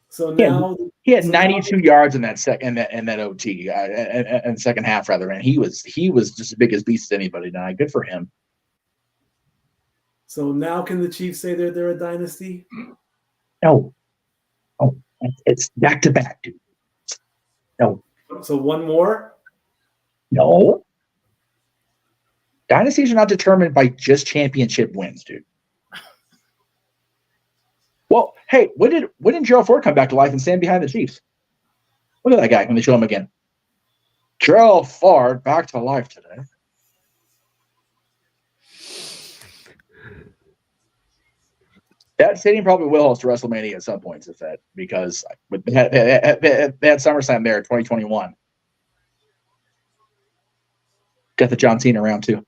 S4: So now
S3: he had 92 yards in that OT and second half rather, and he was just as big as beast as anybody tonight. Good for him.
S4: So now can the Chiefs say they're a dynasty?
S3: No. Oh, it's back to back, dude. No.
S4: So one more?
S3: No. Dynasties are not determined by just championship wins, dude. Well, hey, when did Gerald Ford come back to life and stand behind the Chiefs? Look at that guy when they show him again. Gerald Ford back to life today. That stadium probably will host WrestleMania at some point, because they had SummerSlam there in 2021. Got the John Cena around too.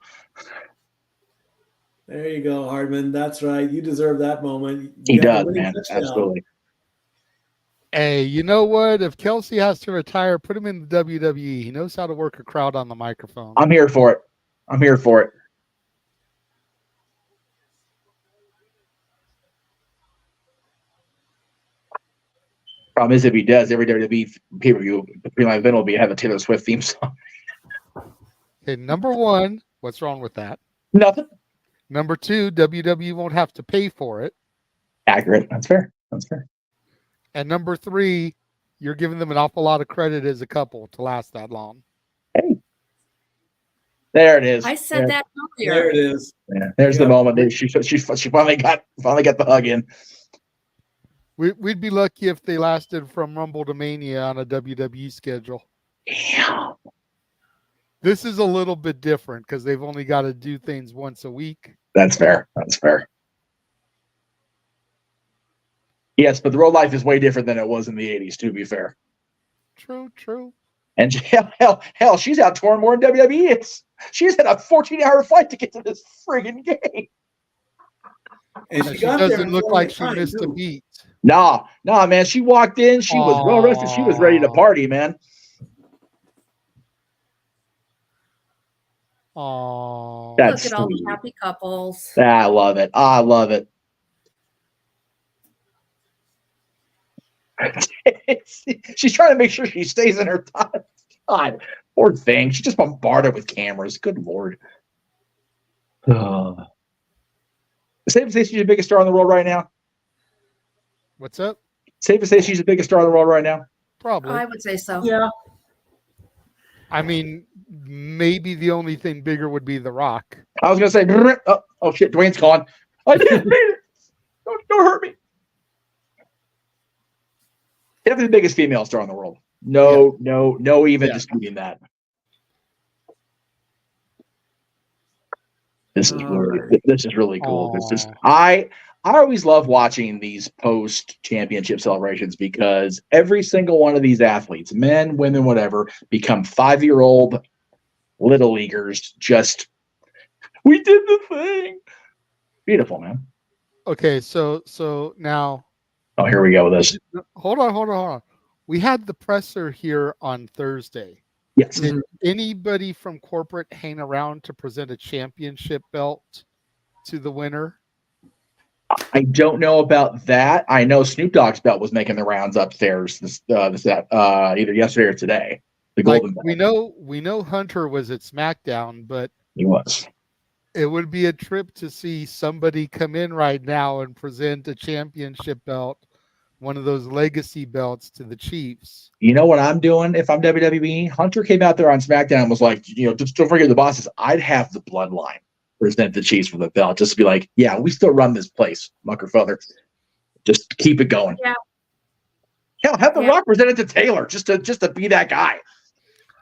S4: There you go, Hardman. That's right. You deserve that moment.
S3: He does, man. Absolutely.
S7: Hey, you know what? If Kelsey has to retire, put him in the WWE. He knows how to work a crowd on the microphone.
S3: I'm here for it. Problem is, if he does, every WWE pay-per-view pre-live event will have a Taylor Swift theme song.
S7: Okay, number one, what's wrong with that?
S3: Nothing.
S7: Number two, WWE won't have to pay for it.
S3: Accurate. That's fair.
S7: And number three, you're giving them an awful lot of credit as a couple to last that long.
S3: Hey. There it is.
S5: I said that earlier.
S4: There it is.
S3: Yeah, there's the moment. She finally got the hug in.
S7: We'd be lucky if they lasted from Rumble to Mania on a WWE schedule.
S3: Damn.
S7: This is a little bit different because they've only got to do things once a week.
S3: That's fair. Yes, but the road life is way different than it was in the 80s, to be fair.
S7: True.
S3: And hell, she's out touring more than WWE is. She's had a 14-hour flight to get to this friggin' game.
S4: And
S7: she doesn't look like she missed a beat.
S3: Nah, man. She walked in. She was well rested. She was ready to party, man.
S7: Oh,
S5: look at all the happy couples.
S3: I love it. She's trying to make sure she stays in her time. God, poor thing. She just bombarded with cameras. Good Lord. Safe to say she's the biggest star in the world right now?
S7: What's up?
S3: Safe to say she's the biggest star in the world right now?
S7: Probably.
S5: I would say so.
S4: Yeah.
S7: I mean, maybe the only thing bigger would be The Rock.
S3: I was going to say, oh shit, Dwayne's gone. I didn't mean it. Don't hurt me. Definitely the biggest female star in the world. No, even disputing that. This is really cool. I always love watching these post-championship celebrations because every single one of these athletes, men, women, whatever, become 5-year-old little leaguers just, we did the thing. Beautiful, man.
S7: Okay, so now.
S3: Oh, here we go with this.
S7: Hold on. We had the presser here on Thursday.
S3: Yes.
S7: Did anybody from corporate hang around to present a championship belt to the winner?
S3: I don't know about that. I know Snoop Dogg's belt was making the rounds upstairs either yesterday or today. The golden belt.
S7: We know Hunter was at SmackDown, but
S3: he was.
S7: It would be a trip to see somebody come in right now and present a championship belt, one of those legacy belts, to the Chiefs.
S3: You know what I'm doing if I'm WWE? Hunter came out there on SmackDown and was like, just don't forget the bosses. I'd have the bloodline present the Chiefs for the belt, just to be like, yeah, we still run this place, Muckerfather. Just keep it going.
S5: Yeah.
S3: Hell, have the Rock present it to Taylor just to be that guy.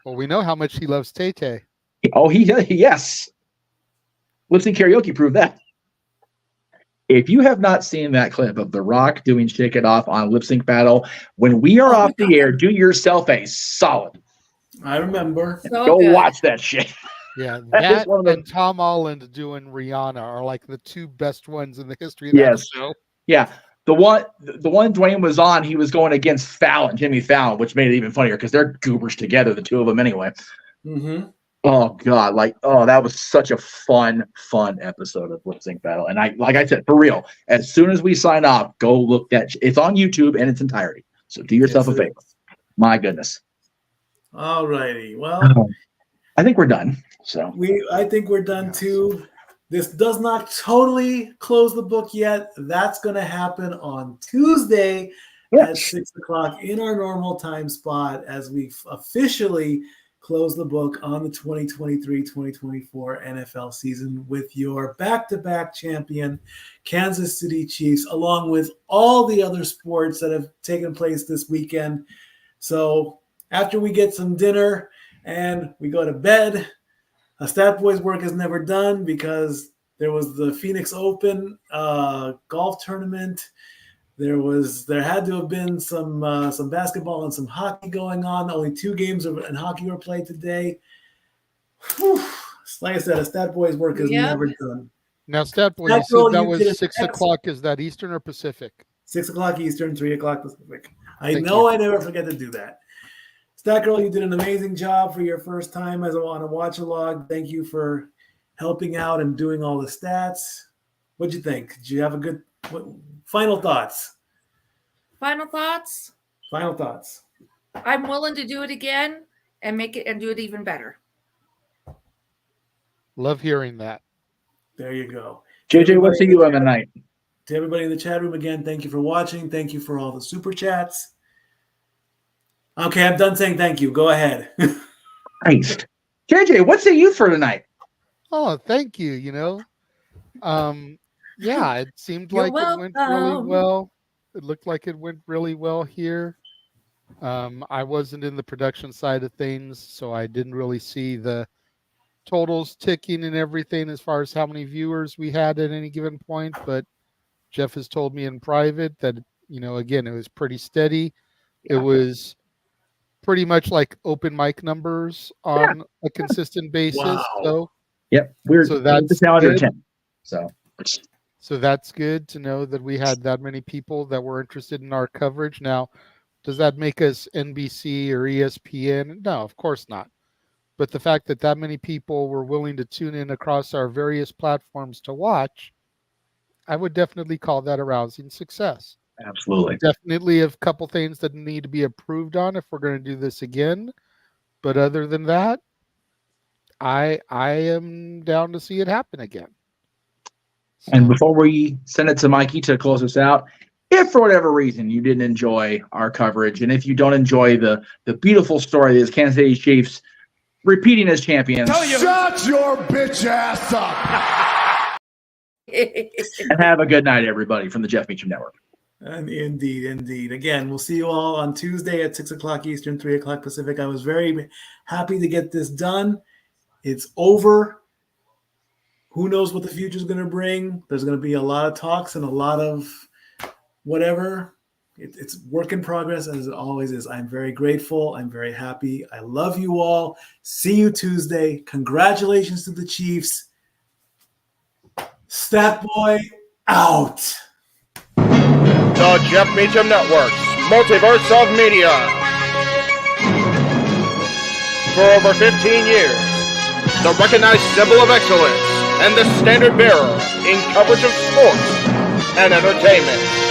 S7: Well, we know how much he loves Tay-Tay.
S3: Oh, yes. Lip Sync Karaoke proved that. If you have not seen that clip of The Rock doing Shake It Off on Lip Sync Battle, when we are off the air, do yourself a solid.
S4: I remember.
S3: Go watch that shit.
S7: Yeah, that and Tom Holland doing Rihanna are like the two best ones in the history of that show.
S3: Yeah. The one Dwayne was on, he was going against Jimmy Fallon, which made it even funnier because they're goobers together, the two of them anyway.
S4: Mm-hmm.
S3: Oh God, that was such a fun episode of Lip Sync Battle. And like I said, for real, as soon as we sign off, go look it's on YouTube in its entirety. So do yourself a favor. My goodness.
S4: All righty. Well,
S3: I think we're done. So
S4: I think we're done too. This does not totally close the book yet. That's going to happen on Tuesday at 6:00 in our normal time spot as we officially close the book on the 2023-2024 NFL season with your back-to-back champion, Kansas City Chiefs, along with all the other sports that have taken place this weekend. So after we get some dinner and we go to bed, Stat Boy's work is never done because there was the Phoenix Open golf tournament. There had to have been some basketball and some hockey going on. Only 2 games in hockey were played today. Whew. Like I said, a Stat Boy's work is never done.
S7: Now, Stat Boy, you said that was 6:00. Is that Eastern or Pacific?
S4: 6:00 Eastern, 3:00 Pacific. I never forget to do that. Stat Girl, you did an amazing job for your first time as on a watch-along. Thank you for helping out and doing all the stats. What'd you think? Did you have a good final thoughts?
S5: Final thoughts?
S4: Final thoughts.
S5: I'm willing to do it again and make it and do it even better.
S7: Love hearing that.
S4: There you go.
S3: JJ, what see you on the night?
S4: To everybody in the chat room again, thank you for watching. Thank you for all the super chats. Okay, I'm done saying thank you. Go ahead.
S3: Christ. JJ, what say you for tonight?
S7: Oh, thank you. Yeah, it seemed like it went really well. It looked like it went really well here. I wasn't in the production side of things, so I didn't really see the totals ticking and everything as far as how many viewers we had at any given point. But Jeff has told me in private that, again, it was pretty steady. It was pretty much like open mic numbers on a consistent basis.
S4: Wow.
S7: So,
S3: yep, that's now under 10.
S7: So that's good to know that we had that many people that were interested in our coverage. Now, does that make us NBC or ESPN? No, of course not. But the fact that that many people were willing to tune in across our various platforms to watch, I would definitely call that a rousing success.
S3: Absolutely.
S7: Definitely a couple things that need to be improved on if we're going to do this again. But other than that, I am down to see it happen again. So.
S3: And before we send it to Mikey to close us out, if for whatever reason you didn't enjoy our coverage, and if you don't enjoy the beautiful story that is Kansas City Chiefs repeating as champions,
S18: shut your bitch ass up.
S3: And have a good night, everybody, from the Jeff Meacham Network.
S4: And indeed. Again, we'll see you all on Tuesday at 6:00 Eastern, 3:00 Pacific. I was very happy to get this done. It's over. Who knows what the future is going to bring? There's going to be a lot of talks and a lot of whatever. It's work in progress, as it always is. I'm very grateful. I'm very happy. I love you all. See you Tuesday. Congratulations to the Chiefs. Stat Boy out.
S1: The Jeff Meacham Network's Multiverse of Media. For over 15 years, the recognized symbol of excellence and the standard bearer in coverage of sports and entertainment.